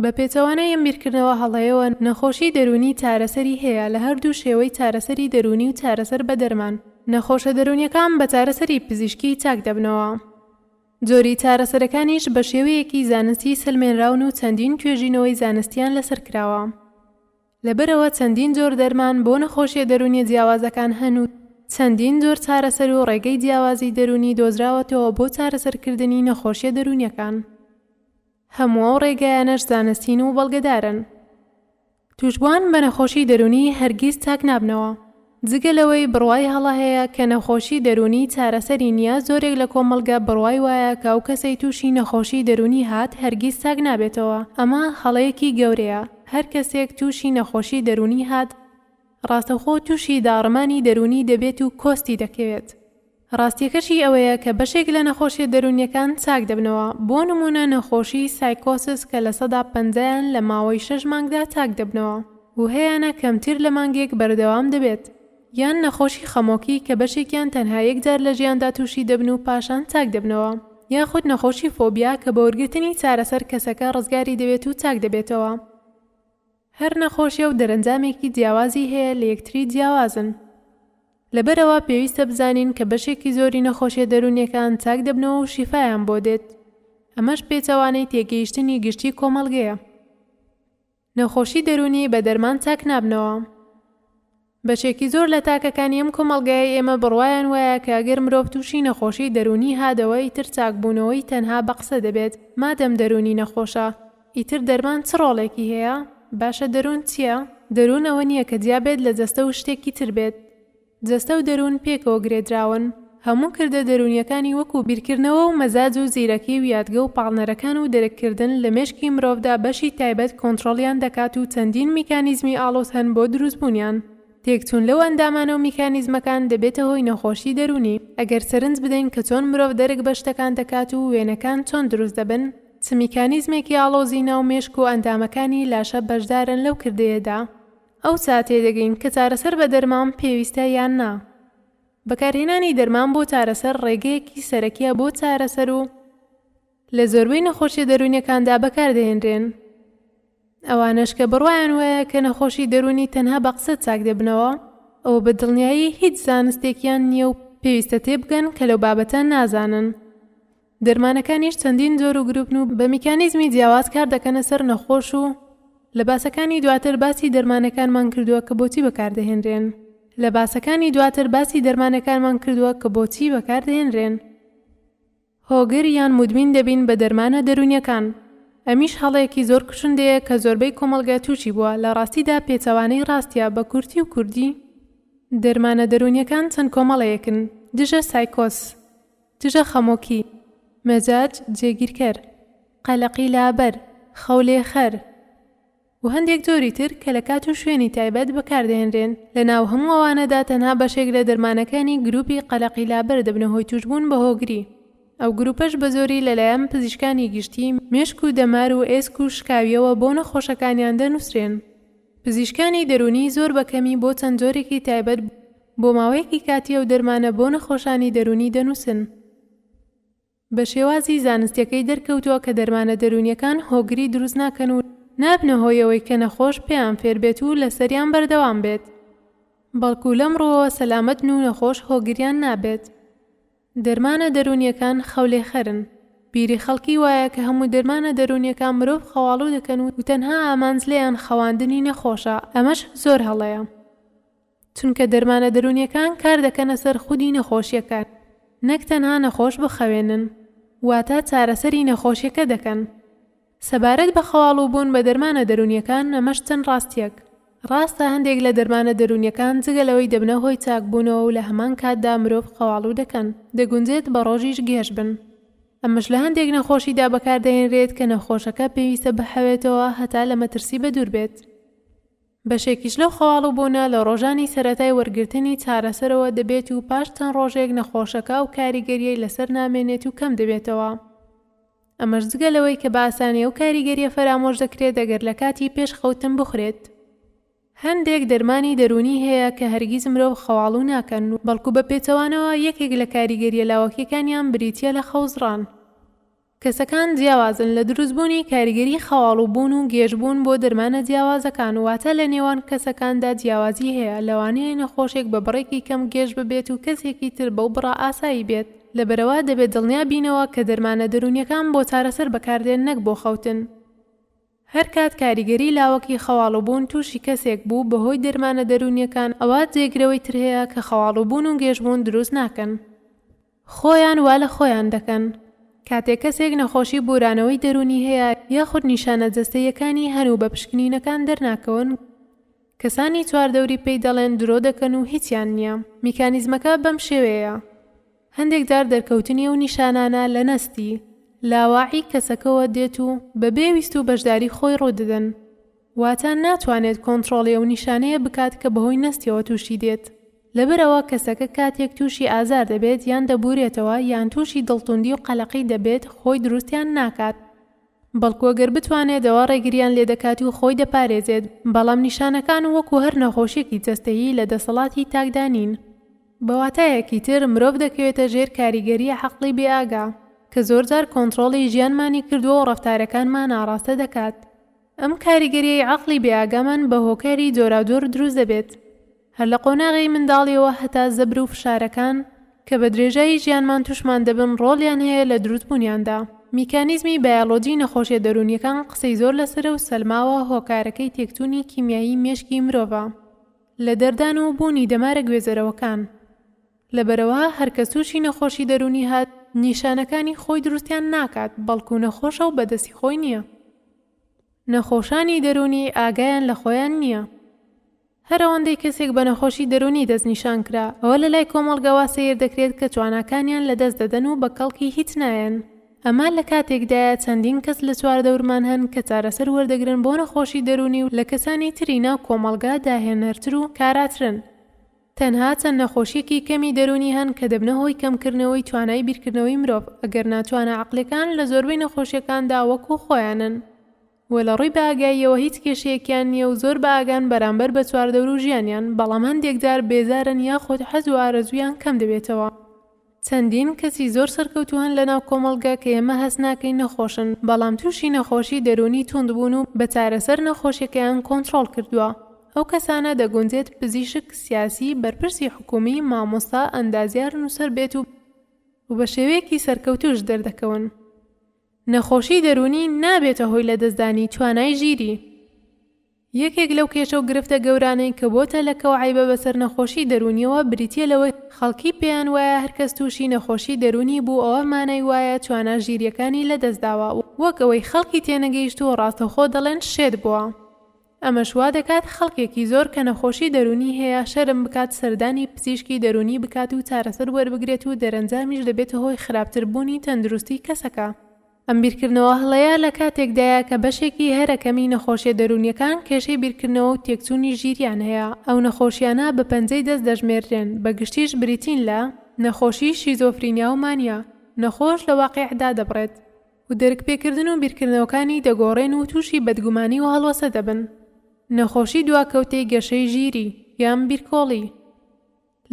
بە پێچەوانەی ئەم بیرکردنەوە هەڵەیەوە نەخۆشی دەرونی چارەسەری هەیە لە هەردوو شێوەی چارەسەری دەرونی و چارەسەر بە دەرمان. نەخۆشە دەرونیەکان بە چارەسەری پزیشکی چاک دەبنەوە. جۆری چارەسەرەکانیش بە شێوەیەکی زانستی سلمێنراون و چەندین توێژینەوەی زانستیان لەسەر کراوە. لەبەرەوە چەندین جۆر دەرمان بۆ نەخۆشیە دەرونی جیاوازەکان هەن و چەندین جۆر چارەسەر و ڕێگەی جیاوازی دەرونی دۆزراوەتەوە بۆ چارەسەرکردنی نەخۆشیە دەرونیەکان. هەموو ئەو ڕێگایانەش زانستین و بەڵگەدارن. توشبووان بە نەخۆشی دەرونی هەرگیز چاک نابنەوە. جگە لەوەی بڕوای هەڵە هەیە کە نەخۆشی دەرونی چارەسەری نییە، زۆرێک لە کۆمەڵگە بڕوای وایە کە ئەو کەسەی تووشی نەخۆشی دەرونی هات هەرگیز چاک نابێتەوە. ئەمە هەڵەیەکی گەورەیە. هەر کەسێک تووشی نەخۆشی دەرونی هات ڕاستەوخۆ تووشی داڕمانی دەرونی دەبێت و کۆستی دەکەوێت. ڕاستیەکەشی ئەوەیە کە بەشێک لە نەخۆشیە دەرونیەکان چاک دەبنەوە. بۆ نمونە نەخۆشی سایکۆسس کە لە 50% لە ماوەی 6 مانگدا چاک دەبنەوە و هەیەنە کەمتر لە مانگێک بەردەوام دەبێت. یان نەخۆشی خەمۆکی کە بەشێکیان تەنها یەکجار لە ژیاندا تووشی دەبن و پاشان چاک دەبنەوە. یاخود نەخۆشی فۆبیا کە بە وەرگرتنی چارەسەر کەسەکە ڕزگاری دەبێت و چاک دەبێتەوە. هەر نەخۆشیە و دەرەنجامێکی جیاوازی هەیە لە یەکتری جیاوازن. لەبەرەوە پێویستە بزانین کە بەشێکی زۆری نەخۆشیە دەرونیەکان چاک دەبنەوە و شیفایان بۆ دێت. ئەمەش پێچەوانەی تێگەیشتنی گشتی کۆمەڵگەیە. نەخۆشی دەرونی بە دەرمان چاک نابنەوە. بەشێکی زۆر لە تاکەکانی ئەم کۆمەڵگەی ئێمە بڕوایان وایە کە ئەگەر مرۆڤ تووشی نەخۆشی دەرونی هادەوە ئیتر چاکبوونەوەی تەنها بە قسە دەبێت. مادەم دەرونی نەخۆشە، ئیتر دەرمان چ ڕۆڵێکی هەیە؟ باشە دەرون چییە؟ دەرون ئەوە نییە کە جیابێت لە جەستە و شتێکی تر بێت. جەستە و دەرون پێکەوە گرێدراون. هەموو کردە دەرونیەکانی وەکو بیرکردنەوە و مەزاج و زیرەکی و یادگە و پاڵنەرەکان و دەرەکردن لە مێشکی مرۆڤدا بەشی تایبەت کۆنتڕۆڵیان دەکات و چەندین میکانیزمی ئاڵۆز هەن بۆ دروستبوونیان. تێکچوون لەو ئەندامانە و میکانیزمەکان دەبێتە هۆی نەخۆشی دەرونی. ئەگەر سەرنج بدەین کە چۆن مرۆڤ دەرک بە شتەکان دەکات و وێنەکان چۆن دروست دەبن، چ میکانیزمێکی ئاڵۆزی ناو مێشک و ئەندامەکانی لاشە بەشدارن لەو کردەیەدا، ئەو ساتێ دەگەین کە چارەسەر بە دەرمان پێویستە یان نا. بەکارهێنانی دەرمان بۆ چارەسەر ڕێگەیەکی سەرەکیە بۆ چارەسەر و لە زۆربەی نەخۆشیە دەرونیەکاندا بەکاردەهێنرێن. ئەوانش کە بڕوایان وایە کە نەخۆشی دەرونی تەنها بە قسە چاک دەبنەوە، ئەوە بە دڵنیایی هیچ زانستێکیان نییە و پێویستە تێبگەن کە لەو بابەتە نازانن. دەرمانەکانیش چەندین جۆر و گروپن و بە میکانیزمی جیاواز کار دەکەنە سەر نەخۆش و لە باسەکانی دواتر باسی دەرمانەکانمان کردووە کە بۆچی بەکاردەهێنرێن. لە باسەکانی دواتر باسی دەرمانەکانمان کردووە کە بۆچی بەکاردەهێنرێن. هۆگر یان مودمین دەبین بە دەرمانە دەرونیەکان. ئەمیش هەڵەیەکی زۆر کوشندەیە کە زۆربەی کۆمەڵگە تووشی بووە. لە ڕاستیدا پێچەوانەی ڕاستیە بە کورتی و کوردی. دەرمانە دەرونیەکان چەند کۆمەڵەیەکن: دژە سایکۆس، دژە خەمۆکی، مەزاج جێگیرکەر، قەلەقی لابەر، خەولێخەر و هەندێک جۆری تر کە لە کات و شوێنی تایبەت بەکاردەهێنرێن. لە ناو هەموو ئەوانەدا تەنها بەشێک لە دەرمانەکانی گروپی قەلەقی لابەر دەبنە هۆی توشبوون بە هۆگری. ئەو گروپەش بە زۆری لەلایەن پزیشکانی گشتی، مێشک و دەمار و ئێسک و شکاویەوە بۆ نەخۆشەکانیان دەنووسرێن. پزیشکانی دەرونی زۆر بەکەمی بۆ چەند جۆرێکی تایبەت بۆ ماوەیەکی کاتی ئەو دەرمانە بۆ نەخۆشانی دەرونی دەنووسن. بە شێوازی زانستیەکەی دەرکەوتووە کە دەرمانە دەرونیەکان هۆگری دروست ناکەن و نابنە هۆیەوەی کە نەخۆش پێیان فێر بێت و لەسەریان بەردەوام بێت. بەڵکو لەمڕۆوە سەلامەت و نەخۆش هۆگریان نابێت. دەرمانە دەرونیەکان خەولێخەرن. بیری خەڵکی وایە کە هەموو دەرمانە دەرونیەکان مرۆڤ خەواڵوو دەکەن و تەنها ئامانج لێیان خەواندنی نەخۆشە. ئەمەش زۆر هەڵەیە. چونکە دەرمانە دەرونیەکان کار دەکەنە سەر خودی نەخۆشیەکان، نەک تەنها نەخۆش بخەوێنن، واتە چارەسەری نەخۆشیەکە دەکەن. سەبارەت بە خەواڵوو بوون بە دەرمانە دەرونیەکان ئەمەش چەند ڕاستیەک. ڕاستە هەندێک لە دەرمانە دەرونیەکان جگەلەوەی دەبنە هۆی چاکبوونەوە و لە هەمان کاتدا مرۆڤ خەواڵوو دەکەن، دەگونجێت بە ڕۆژیش گێژ بن. ئەمەش لە هەندێک نەخۆشیدا بەکاردەهێنرێت کە نەخۆشەکە پێویستە بەحەوێتەوە هەتا لە مەترسی بەدوور بێت. بەشێکیش لەو خەواڵوو بوونە لە ڕۆژانی سەرەتای وەرگرتنی چارەسەرەوە دەبێت و پاش چەند ڕۆژێک نەخۆشەکە و کاریگەریەی لەسەر نامێنێت و کەم دەبێتەوە. ئەمەش جگەلەوەی کە بە ئاسانی ئەو کاریگەریە فەرامۆش دەکرێت ئەگەر لە کاتی پێش خەوتن بخورێت. هەندێک دەرمانی دەرونی هەیە کە هەرگیز مرۆڤ خەواڵوو ناکەن و بەڵکو بە پێچەوانەوە یەکێک لە کاریگەریە لاوەکیەکانیان بریتیە لە خەوزڕان. کەسەکان جیاوازن لە دروستبوونی کاریگەری خەواڵوو بوون و گێژبوون بۆ دەرمانە جیاوازەکان، واتە لە نێوان کەسەکاندا جیاوازی هەیە، لەوانەیە نەخۆشێک بە بڕێکی کەم گێژ ببێت و کەسێکی تر بەو بڕە ئاسایی بێت. لەبەرەوە دەبێت دڵنیا بینەوە کە دەرمانە دەرونیەکان بۆ چارەسەر بەکاردێن نەک بۆ خەوتن. هەر کات کاریگەری لاوەکی خەواڵوو بوون تووشی کەسێک بوو بەهۆی دەرمانە دەرونیەکان، ئەوە جێگرەوەی تر هەیە کە خەواڵوو بوون و گێژبوون دروست ناکەن. خۆیان وا لە خۆیان دەکەن. کاتێک کەسێک نەخۆشی بورانەوەی دەرونی هەیە یاخود نیشانە جەستەیەکانی هەن و بە پشکنینەکان دەرناکەون، کەسانی چواردەوری پێی دەڵێن درۆ دەکەن و هیچیان نییە. میکانیزمەکە بەم شێوەیە. هەندێک جار دەرکەوتنی و نیشانانە لە نەستی لاواعی کەسەکەوە دێت و بە بێویست و بەشداری خۆی ڕوودەدەن، واتە ناتوانێت کۆنتڕۆڵی ئەو نیشانەیە بکات کە بەهۆی نەستیەوە تووشی دێت. لەبەرەوە کەسەکە کاتێک تووشی ئازار دەبێت یان دەبورێتەوە یان تووشی دڵتوندی و قەلەقی دەبێت خۆی دروستیان ناکات، بەڵکو ئەگەر بتوانێت ئەوە ڕێگریان لێ دەکات و خۆی دەپارێزێت. بەڵام نیشانەکان وەکو هەر نەخۆشیێکی جەستەیی لە دەسەڵاتی تاکدانین. بەواتایەکی تر مرۆڤ دەکەوێتە ژێر کاریگەری عەقڵی بێئاگا کە زۆرجار کۆنتڕۆڵی ژیانمانی کردووە و ڕەفتارەکانمان ناڕاستە دەکات. ئەم کاریگەریەی عەقڵی بێئاگامان بە هۆکاری جۆرادۆر دروست دەبێت، هەر لە قۆناغی منداڵیەوە هەتا زەبر و فشارەکان کە بە درێژایی ژیانمان توشمان دەبن ڕۆڵیان هەیە لە دروستبوونیاندا. میکانیزمی بایۆلۆجی نەخۆشیە دەرونیەکان قسەی زۆر لەسرە و سەلماوە هۆکارەکەی تێکچوونی کیمیایی مێشکی مرۆڤە لە دەردان و بوونی دەمارە گوێزەرەوەکان. لەبەرەوە هەر کەس تووشی نەخۆشی دەرونی هات نیشانەکانی خۆی دروستیان ناکات، بەڵکو نەخۆشە و بەدەستی خۆی نییە. نەخۆشانی دەرونی ئاگایان لە خۆیان نییە. هەر ئەوەندەی کەسێک بە نەخۆشی دەرونی دەستنیشان کرا، ئەوە لە لای کۆمەڵگەوا سەیر دەکرێت کە تواناکانیان لەدەست دەدەن و بە کەڵکی هیچ نایەن. ئەمە لە کاتێکدایە چەندین کەس لە چواردەورمان هەن کە چارەسەر وەردەگرن بۆ نەخۆشی دەرونی و لە کەسانی تری ناو کۆمەڵگا داهێنەرتر و کاراترن. تەنها چەند نەخۆشیێکی کەمی دەرونی هەن کە دەبنە هۆی کەمکردنەوەی توانای بیرکردنەوەی مرۆڤ، ئەگەر ناتوانە عەقڵەکان لە زۆربەی نەخۆشیەکاندا وەکو خۆیانن. وە لە ڕووی بە ئاگاییەوە هیچ کێشەیەکیان نییە و زۆر بە ئاگان بەرامبەر بە چواردەور و ژیانیان، بەڵام هەندێک جار بێزارن یاخود حەز و ئارەزویان کەم دەبێتەوە. چەندین کەسی زۆر سەرکەوتوو هەن لە ناو کۆمەڵگا کە ئێمە هەست ناکەین نەخۆشن، بەڵام تووشی نەخۆشی دەرونی توندبوون و بە چارەسەر نەخۆشیەکەیان کۆنتڕۆڵ کردووە. ئەو کەسانە دەگونجێت پزیشک، سیاسی، بەرپرسی حکومی، مامۆستا، ئەندازیار نووسەر بێت و بە شێوەیەکی سەرکەوتوش دەردەکەون. نەخۆشی دەرونی نابێتە هۆی لە دەستدانی توانای ژیری. یەکێک لەو کێشە و گرفتە گەورانەی کە بۆتە لە کەوعیبە بەسەر نەخۆشی دەرونیەوە بریتیە لەوەی خەڵکی پێیان وایە هەرکەس تووشی نەخۆشی دەرونی بوو ئەوە مانای وایە توانە ژیریەکانی لەدەستداوە، وەک ئەوەی خەڵکی تێنەگەیشت و ڕاستەخۆ دەڵێن شێت بووە. ئەمەش وا دەکات خەڵکێکی زۆر کە نەخۆشی دەرونی هەیە شەرم بکات، سەردانی پزیشکی دەرونی بکات و چارەسەر وەربگرێت و دەرەنجامیش دەبێتە هۆی خراپتربوونی تەندروستی کەسەکە. ئەم بیرکردنەوە هەڵەیە لە کاتێکدایە کە بەشێکی هەرەکەمی نەخۆشیە دەرونیەکان کێشەی بیرکردنەوە و تێکچوونی ژیریان هەیە. ئەو نەخۆشیانە بە پەنجەی دەست دەژمێردرێن، بەگشتیش بریتین لە نەخۆشی شیزۆفرینیا و مانیا. نەخۆش لە واقعدا دەبڕێت و دەرکپێکردن و بیرکردنەوەکانی دەگۆڕێن و تووشی بەدگومانی و هەڵوەسە دەبن. نەخۆشی دواکەوتەی گەشەی ژیری یان بیرکۆڵی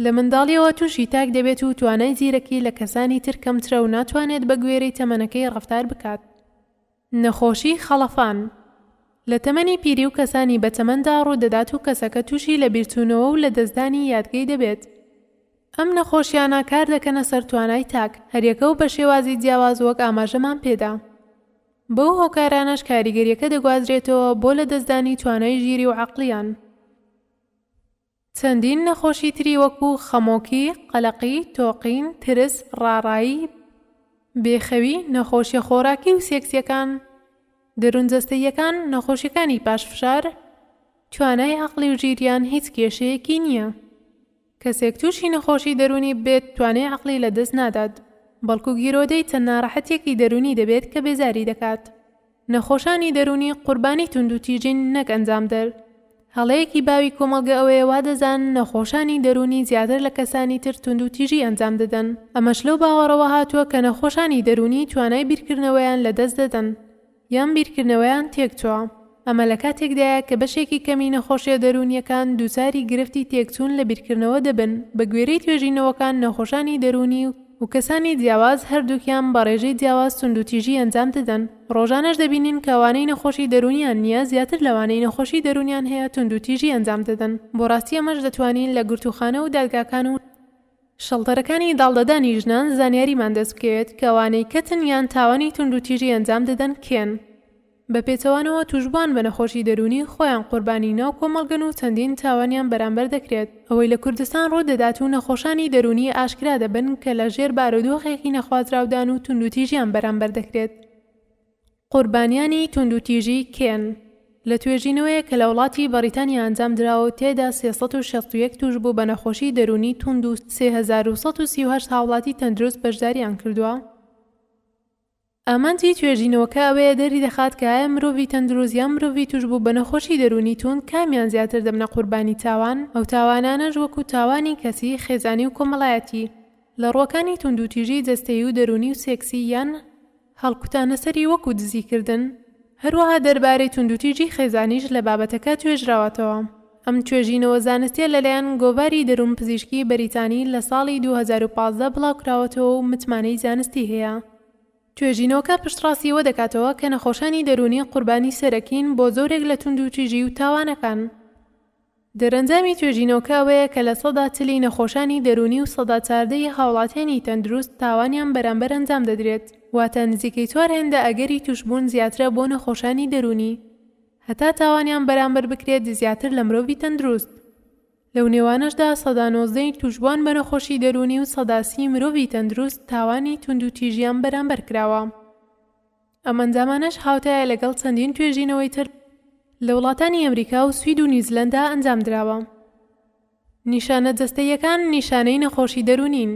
لە منداڵیەوە تووشی تاک دەبێت و توانای زیرەکی لە کەسانی تر کەمترە و ناتوانێت بە گوێرەی تەمەنەکەی ڕەفتار بکات. نەخۆشی خەڵەفان لە تەمەنی پیری و کەسانی بە تەمەندا ڕوودەدات و کەسەکە تووشی لە بیرچوونەوە و لە دەستدانی یادگەی دەبێت. ئەم نەخۆشیانە کار دەکەنە سەر توانای تاک هەریەکە و بە شێوازی جیاواز وەک ئاماژەمان پێدا. بەو هۆکارانەش کاریگەریەکە دەگوازرێتەوە بۆ لە دەستدانی توانای ژیری و عەقڵیان. چەندین نەخۆشی تری وەکو خەمۆکی، قەلەقی، تۆقین، ترس، ڕاڕایی، بێخەوی، نەخۆشیە خۆراکی و سێکسیەکان، دەروونجەستەییەکان، نەخۆشیەکانی پاشفشار، توانای عەقڵی و ژیریان هیچ کێشەیەکی نییە. کەسێک تووشی نەخۆشی دەرونی بێت توانای عەقڵی لەدەست نادات، بەڵکو گیرۆدەی چەند ناڕەحەتێکی دەرونی دەبێت کە بێزاری دەکات. نەخۆشانی دەرونی قوربانی توندوتیژین نەک ئەنجامدەر. هەڵەیەکی باوی کۆمەڵگە ئەوەیە وا دەزان نەخۆشانی دەرونی زیاتر لە کەسانی تر توندوتیژی ئەنجام دەدەن. ئەمەش لەو باوەڕەوە هاتووە کە نەخۆشانی دەرونی توانای بیرکردنەوەیان لەدەست دەدەن یان بیرکردنەوەیان تێکچووە. ئەمە لە کاتێکدایە کە بەشێکی کەمی نەخۆشیە دەرونیەکان دووساری گرفتی تێکچوون لە بیرکردنەوە دەبن بە گوێرەی توێژینەوەکان نەخۆشانی دەرونی و کەسانی جیاواز هەردووکیان بە ڕێژەی جیاواز توندوتیژی ئەنجام دەدەن. ڕۆژانەش دەبینین کەوانەی نەخۆشی دەرونیان نییە زیاتر لەوانەی نەخۆشی دەرونیان هەیە توندوتیژی ئەنجام دەدەن. بۆ ڕاستی ئەمەش دەتوانین لە گرتوخانە و دادگاکان و شەڵتەرەکانی داڵدەدانی ژنان زانیاریمان دەست بکەوێت کەوانەی کەتن یان تاوانی توندوتیژی ئەنجام دەدەن کێن. بە پێچەوانەوە توشبوان بە نەخۆشی دەرونی خۆیان قوربانی ناو کۆمەڵگەن و چەندین تاوانیان بەرامبەر دەکرێت. ئەوەی لە کوردستان ڕوودەدات و نەخۆشانی دەرونی ئاشکرا دەبن کە لە ژێر بارودۆخێکی نەخوازراودان و توندوتیژیان بەرامبەر دەکرێت. قوربانیانی توندوتیژی کێن؟ لە توێژینەوەیە کە لە وڵاتی بەریتانیا ئەنجام درراوە تێدا 361 توش بوو بە نەخۆشی دەرونی توند و 3138 هاوڵاتی تەندروست بەشداریان کردووە. ئامانجی توێژینەوەکە ئەوەیە دەری دەخات کە ئایا مرۆڤی تەندروست یان مرۆڤی توش بوو بە نەخۆشی دەرونی توند کامیان زیاتر دەبنە قوربانی تاوان. ئەو تاوانانەش وەکو تاوانی کەسی، خێزانی و کۆمەڵایەتی لە ڕووەکانی توندوتیژی جەستەیی و دەرونی و سێکسی یان هەڵکوتانە سەری وەکو دزیکردن. هەروەها دەربارەی توندوتیژی خێزانیش لە بابەتەکە توێژراوەتەوە. ئەم توێژینەوە زانستیە لەلایەن گۆڤاری دەروون پزیشکی بەریتانی لە ساڵی 2015 بڵاوکراوەتەوە و متمانەی زانستی هەیە. توێژینەوەکە پشتڕاستیەوە دەکاتەوە کە نەخۆشانی دەرونی قوربانی سەرەکین بۆ زۆرێک لە توندوتیژی و تاوانەکان. دەرەنجامی توێژینەوەکە ئەوەیە کە لە 100 تلی نەخۆشانی دەرونی و 14 هاوڵاتیانی تەندروست تاوانیان بەرامبەر ئەنجام دەدرێت. واتە نزیکەی 4 هێندە ئەگەری توشبوون زیاترە بۆ نەخۆشانی دەرونی هەتا تاوانیان بەرامبەر بکرێت زیاتر لە مرۆڤی تەندروست. لەو نێوانەشدا 19 توشبوان بە نەخۆشی دەرونی و 30 مرۆڤی تەندروست تاوانی توندوتیژیان بەرامبەر کراوە. ئەم ئەنجامانەش هاوتایە لەگەڵ چەندین توێژینەوەی تر لە وڵاتانی ئەمریکا و سوید و نیوزیلەندا ئەنجام دراوە. نیشانە جەستەییەکان نیشانەی نەخۆشی دەرونین.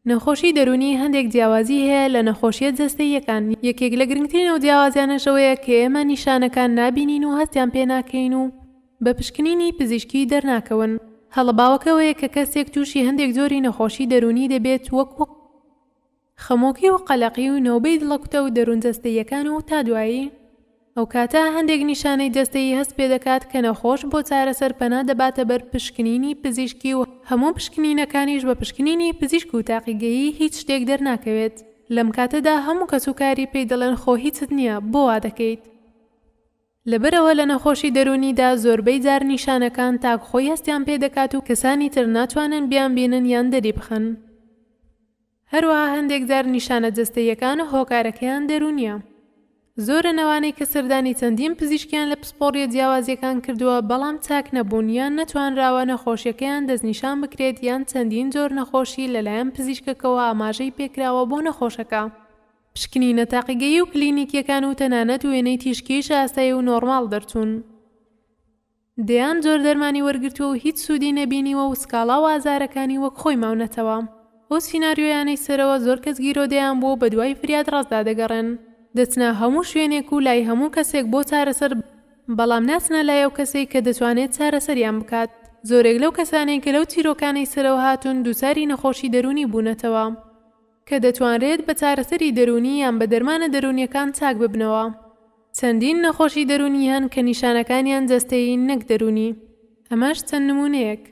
نەخۆشی دەرونی هەندێک جیاوازی هەیە لە نەخۆشیە جەستەییەکان. یەکێک لە گرنگترین جیاوازیانەشەوەیە کە ئێمە نیشانەکان نابینین و هەستیان پێ ناکەین و بە پشکنینی پزیشکی دەرناکەون. هەڵەباوەکەوەیە کە کەسێک تووشی هەندێک زۆری نەخۆشی دەرونی دەبێت وەکو خەمۆکی و قەلەقی و نەوبەی دڵەکوتە و دەروونجەستەییەکان و تا دوایی ئەو کاتە هەندێک نیشانەی جەستەیی هەست پێ دەکات کە نەخۆش بۆ چارەسەر پەنا دەباتە بەر پشکنینی پزیشکی و هەموو پشکنینەکانیش بە پشکنینی پزیشک و تاقیگەیی هیچ شتێک دەرناکەوێت. لەم کاتەدا هەموو کەس و کاری پێی دەڵێن خۆ هیچت نییە بۆ وا دەکەیت. لەبەرەوە لە نەخۆشی دەرونیدا زۆربەی جار نیشانەکان تاکخۆی هەستیان پێ دەکات و کەسانی تر ناتوانن بیان بینن یان دەری بخەن. هەروەها هەندێک جار نیشانە جەستەییەکان هۆکارەکەیان دەرونیە. زۆرە نەوانەی کە سەردانی چەندین پزیشکیان لە پسپۆڕیە جیاوازیەکان کردووە بەڵام چاک نەبوون یان نەتوانراوە نەخۆشیەکەیان دەستنیشان بکرێت یان چەندین جۆر نەخۆشی لەلایەن پزیشکەکەوە ئاماژەی پێکراوە بۆ نەخۆشەکە. پشکنینە تاقیگەیی و کلینیکیەکان و تەنانەت وێنەی تیشکیش ئاستایی و نۆرماڵ دەرچوون. دەیان زۆر دەرمانی وەرگرتووە و هیچ سوودی نەبینیوە و سکاڵا و ئازارەکانی وەک خۆی ماونەتەوە. ئەو سیناریۆیانەی سەرەوە زۆر کەس گیرۆدەیان بۆ بە دوای فریاد ڕاستدا دەگەڕێن. دەچنە هەموو شوێنێک و لای هەموو کەسێک بۆ چارەسەر بەڵام ناچنە لای ئەو کەسێک کە دەتوانێت چارەسەریان بکات. زۆرێک لەو کەسانەی کە لەو چیرۆکانەی سەرەوە هاتوون دووساری نەخۆشی دەرونی بوونەتەوە کە دەتوانرێت بە چارەسەری دەرونی یان بە دەرمانە دەرونیەکان چاک ببنەوە. چەندین نەخۆشی دەرونی هەن کە نیشانەکانیان جەستەیی نەک دەرونی. ئەمەش چەند نمونەیەک: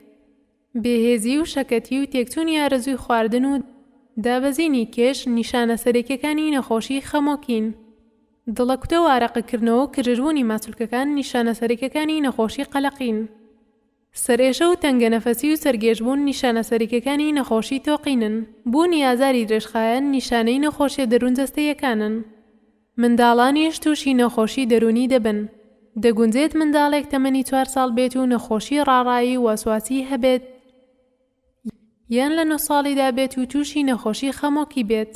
بێهێزی و شەکەتی و تێکچوونی ئارەزووی خواردن و دابەزینی کێش نیشانە سەرەکیەکانی نەخۆشی خەمۆکین. دڵەکوتە و ئارەقەکردنەوە و کرژبوونی ماسوولکەکان نیشانە سەرەکیەکانی نەخۆشی قەلەقین. سەرێشە و تەنگەنەفەسی و سەرگێشبوون نیشانە سەرەکیەکانی نەخۆشی تۆقینن. بوونی ئازاری درێژخایەن نیشانەی نەخۆشیە دەروون جەستەیەکانن. منداڵانیش تووشی نەخۆشی دەرونی دەبن. دەگونجێت منداڵێک تەمەنی 4 ساڵ بێت و نەخۆشی ڕاڕایی و وەسواسی هەبێت، یان لە 9 ساڵیدا بێت و تووشی نەخۆشی خەمۆکی بێت.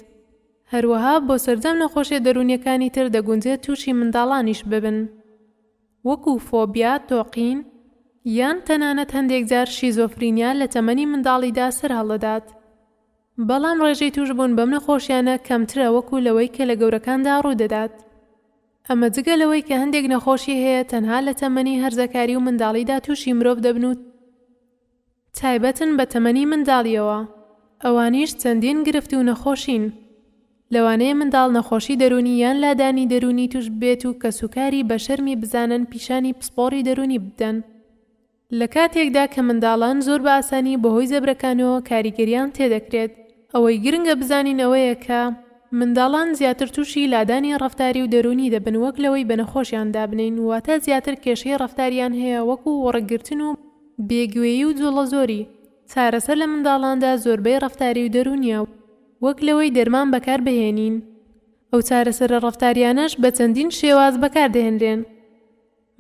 هەروەها بۆ سەرجەم نەخۆشیە دەرونیەکانی تر دەگونجێت تووشی منداڵانیش ببن، وەکو فۆبیا، تۆقین، یان تەنانەت هەندێک جار شیزۆفرینیا لە تەمەنی منداڵیدا سەر هەڵدەدات. بەڵام ڕێژەی توشبوون بەم نەخۆشیانە کەمترە وەکو لەوەی کە لە گەورەکاندا ڕوودەدات. ئەمە جگە لەوەی کە هەندێک نەخۆشی هەیە تەنها لە تەمەنی هەرزەکاری و منداڵیدا تووشی مرۆڤ دەبن و تایبەتن بە تەمەنی منداڵیەوە. ئەوانیش چەندین گرفت و نەخۆشین. لەوانەیە منداڵ نەخۆشی دەرونی یان لادانی دەرونی توش بێت و کە سوکاری بە شەرمی بزانن پیشانی پسپۆڕی دەرونی بدەن. لە کاتێکدا کە منداڵان زۆر بە ئاسانی بەهۆی زەبرەکانەوە کاریگەریان تێدەکرێت. ئەوەی گرنگە بزانین ئەوەیە کە منداڵان زیاتر تووشی لادانی ڕەفتاری و دەرونی دەبن وەک لەوەی بە نەخۆشیان دابنین، واتە زیاتر کێشەی ڕەفتاریان هەیە وەکو وەڕەگرتن و بێگوێیی و جوڵە زۆری. چارەسەر لە منداڵاندا زۆربەی ڕەفتاری و دەرونیە وەک لەوەی دەرمان بەکاربهێنین. ئەو چارەسەرە ڕەفتاریانەش بە چەندین شێواز بەکاردەهێنرێن.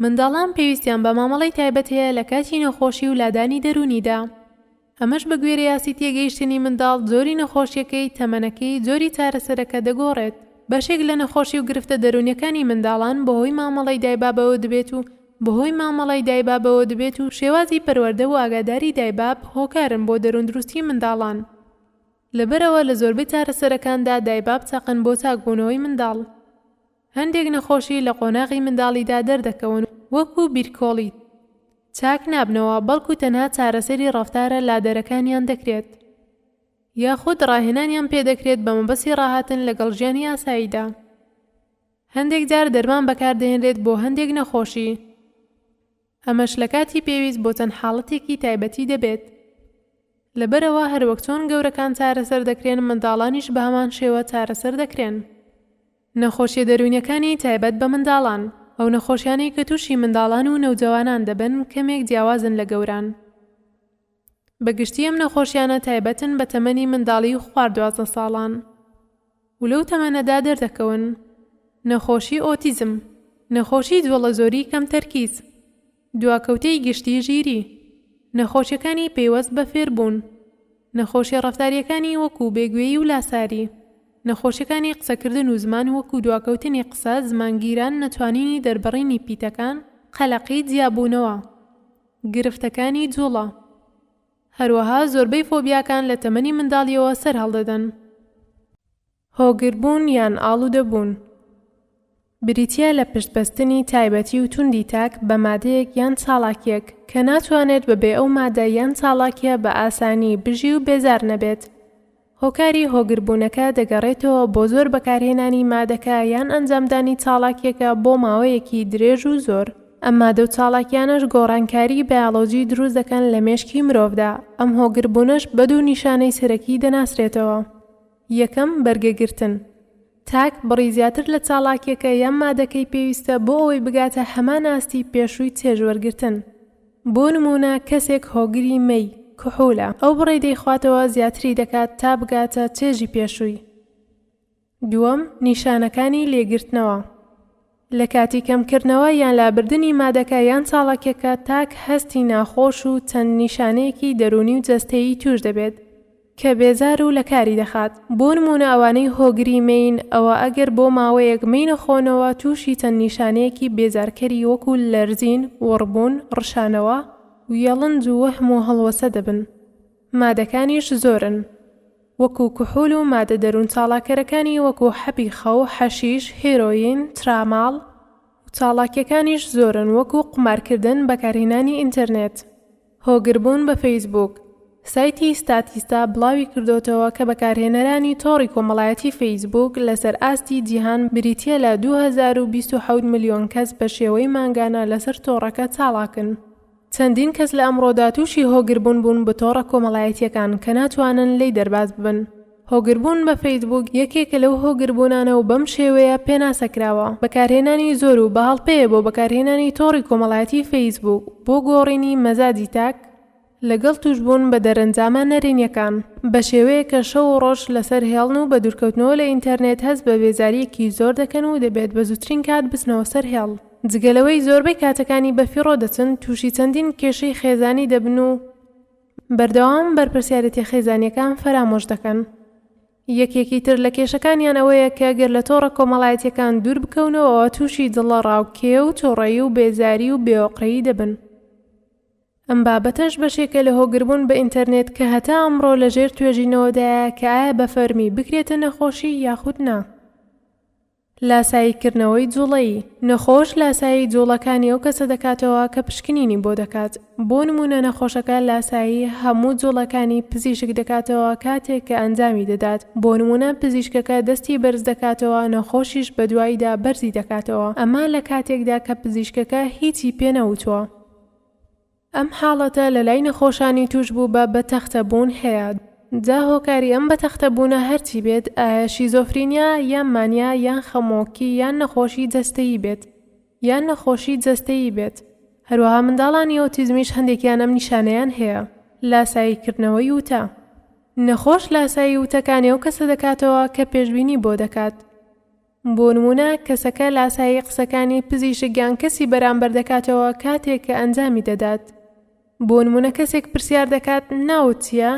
منداڵان پێویستیان بە مامەڵەی تایبەت هەیە لە کاتی نەخۆشی و لادانی دەرونیدا. ئەمەش بە گوێرە یاسی تێگەیشتنی منداڵ زۆری نەخۆشیەکەی تەمەنەکەی زۆری چارەسەرەکە دەگۆڕێت. بەشێک لە نەخۆشی و گرفتە دەرونیەکانی منداڵان بەهۆی مامەڵەی دایبابەوە دەبێت و شێوازی پەروەردە و ئاگاداری دایباب هۆکارن بۆ دەروندروستی منداڵان. لەبەرەوە لە زۆربەی چارەسەرەکاندا دایباب چاقن بۆ چاکبوونەوەی منداڵ. هەندێک نەخۆشی لە قۆناغی منداڵیدا دەردەکەون وەکو بیرکۆڵی. چاک نابنەوە بەڵکو تەنها چارەسەری ڕەفتارە لادەرەکانیان دەکرێت، یاخود ڕاهێنانیان پێدەکرێت بە مەبەستی ڕاهاتن لەگەڵ ژیانی ئاساییدا. هەندێک جار دەرمان بەکاردەهێنرێت بۆ هەندێک نەخۆشی. ئەمەش لە کاتی پێویست بۆ چەند حاڵەتێکی تایبەتی دەبێت. لەبەرەوە هەروەک چۆن گەورەکان چارەسەر دەکرێن منداڵانیش بە هەمان شێوە چارەسەر دەکرێن. نەخۆشیە دەرونیەکانی تایبەت بە منداڵان، ئەو نەخۆشیانەی کە تووشی منداڵان و نەوجەوانان دەبن کەمێک جیاوازن لە گەوران. بەگشتی ئەم نەخۆشیانە تایبەتن بە تەمەنی منداڵی و خوار 12 ساڵان و لەو تەمەنەدا دەردەکەون. نەخۆشی ئۆتیزم، نەخۆشی جوڵە زۆری کەم تەرکیز، دواکەوتەی گشتی ژیری، نەخۆشیەکانی پەیوەست بە فێربوون، نەخۆشی ڕەفتاریەکانی وەکو بێگوێیی و لاساری، نەخۆشیەکانی قسەکردن و زمان وەکو دواکەوتنی قسە، زمانگیران، نەتوانینی دەربڕینی پیتەکان، قەلەقی جیابوونەوە، گرفتەکانی جوڵە. هەروەها زۆربەی فۆبیاکان لە تەمەنی منداڵیەوە سەر هەڵدەدەن. هۆگربوون یان ئاڵوودەبوون، بریتیە لە پشتبەستنی تایبەتی و توندی تاک بە مادەیەک یان چاڵاکیەک کە ناتوانێت بەبێ ئەو مادە یان چاڵاکیە بە ئاسانی بژی و بێزار نەبێت. هۆکاری هۆگربوونەکە دەگەڕێتەوە بۆ زۆر بەکارهێنانی مادەکە یان ئەنجامدانی چاڵاکیەکە بۆ ماوەیەکی درێژ و زۆر. ئەم مادە و چاڵاکیانەش گۆڕانکاری بایۆلۆجی دروست دەکەن لە مێشکی مرۆڤدا. ئەم هۆگربوونەش بە دوو نیشانەی سەرەکی دەناسرێتەوە. یەکەم، بەرگەگرتن. تاک بڕی زیاتر لە چاڵاکیەکە یان مادەکەی پێویستە بۆ ئەوەی بگاتە هەمان ئاستی پێشووی چێژوەرگرتن. بۆ نمونە کەسێک هۆگری مەی کحولە، ئەو بڕی دەیخواتەوە زیاتری دەکات تا بگاتە چێژی پێشووی. دووەم، نیشانەکانی لێگرتنەوە. لە کاتی کەمکردنەوە یان لابردنی مادەکە یان چاڵاکیەکە تاک هەستی ناخۆش و چەند نیشانەیەکی دەرونی و جەستەیی توش دەبێت کە بێزار و لە کاری دەخات. بۆ نمونە ئەوانەی هۆگری مەین، ئەوە ئەگەر بۆ ماوەیەک مەی نەخۆنەوە تووشی چەند نیشانەیەکی بێزارکەری وەکو لەرزین، وەڕبوون، ڕشانەوە و یەڵنج و وەهم و هەڵوەسە دەبن. مادەکانیش زۆرن وەکو کحول و مادە دەروون چاڵاکەرەکانی وەکو حەبی خەو، حەشیش، هێرۆین، تراماڵ و چاڵاکیەکانیش زۆرن وەکو قمارکردن، بەکارهێنانی ئینتەرنێت. هۆگربوون بە فەیسبوک. سایتی ستاتیستا بڵاوی کردوتەوە کە بەکارهێنەرانی تۆڕی کۆمەڵایەتی فەیسبوک لەسەر ئاستی جیهان بریتیە لە 2027 ملیۆن کەس بە شێوەی مانگانە لەسەر تۆڕەکە چاڵاکن. چەندین کەس لە ئەمڕۆدا تووشی هۆگربوون بوون بە تۆڕە کۆمەڵایەتیەکان کە ناتوانن لێی دەرباز ببن. هۆگربوون بە فەیسبووک یەکێکە لەو هۆگربوونانە و بەم شێوەیە پێناسەکراوە. بەکارهێنانی زۆر و بەهەڵپەیە بۆ بەکارهێنانی تۆڕی کۆمەڵایەتی فەیسبووک بۆ گۆڕینی مەزاجی تاک لەگەڵ توشبوون بە دەرەنجامە نەرێنیەکان بە شێوەیە کە شەو و ڕۆژ لەسەر هێڵن و بە دوورکەوتنەوە لە ئینتەرنێت هەست بە بێزاریەکی زۆر دەکەن و دەبێت بە زووترین کات بچنەوە سەر هێڵ. جگەلەوەی زۆربەی کاتەکانی بەفیڕۆ دەچن تووشی چەندین کێشەی خێزانی دەبن و بەردەوام بەرپرسیارەتی خێزانیەکان فەرامۆش دەکەن. یەکێکی تر لە کێشەکانیان ئەوەیە کە گەر لە تۆڕە کۆمەڵایەتیەکان دوور بکەونەوە تووشی دڵە ڕاوکێ و تووڕەیی و بێزاری و بێوەقعی دەبن. ئەم بابەتەش بەشێکە لە هۆگربوون بە ئینتەرنێت کە هەتا ئەمڕۆ لەژێر توێژینەوەدایە کە ئایا بە فەرمی بکرێتە نەخۆشی یاخود نا. لاساییکردنەوەی جوڵەیی نەخۆش لاسایی جوڵەکانی ئەو کەسە دەکاتەوە کە پشکنینی بۆ دەکات. بۆ نمونە نەخۆشەکە لاسایی هەموو جوڵەکانی پزیشک دەکاتەوە کاتێک کە ئەنجامی دەدات. بۆ نمونە پزیشکەکە دەستی بەرز دەکاتەوە نەخۆشیش بە دواییدا بەرزی دەکاتەوە. ئەمە لە کاتێکدا کە پزیشکەکە هیچی پێ نەوتووە. ئەم حاڵەتە لە لای نەخۆشانی توش بوو بە بەتەختەبوون هەیە. جا هۆکاری ئەم بەتەختەبوونە هەرچی بێت ئایا شیزۆفرینیا یان مانیا یان خەمۆکی یان نەخۆشی جەستەیی بێت یان نەخۆشی جەستەیی بێت. هەروەها منداڵانی ئۆتیزمیش هەندێکیان ئەم نیشانەیان هەیە. لاساییکردنەوەی وتە نەخۆش لاسایی وتەکانی ئەو کەسە دەکاتەوە کە پێشبینی بۆ دەکات. بۆ نمونە کەسەکە لاسایی قسەکانی پزیشکیان کەسی بەرامبەر دەکاتەوە کاتێک کە ئەنجامی دەدات. بۆ نمونە کەسێک پرسیار دەکات ناوت چییە؟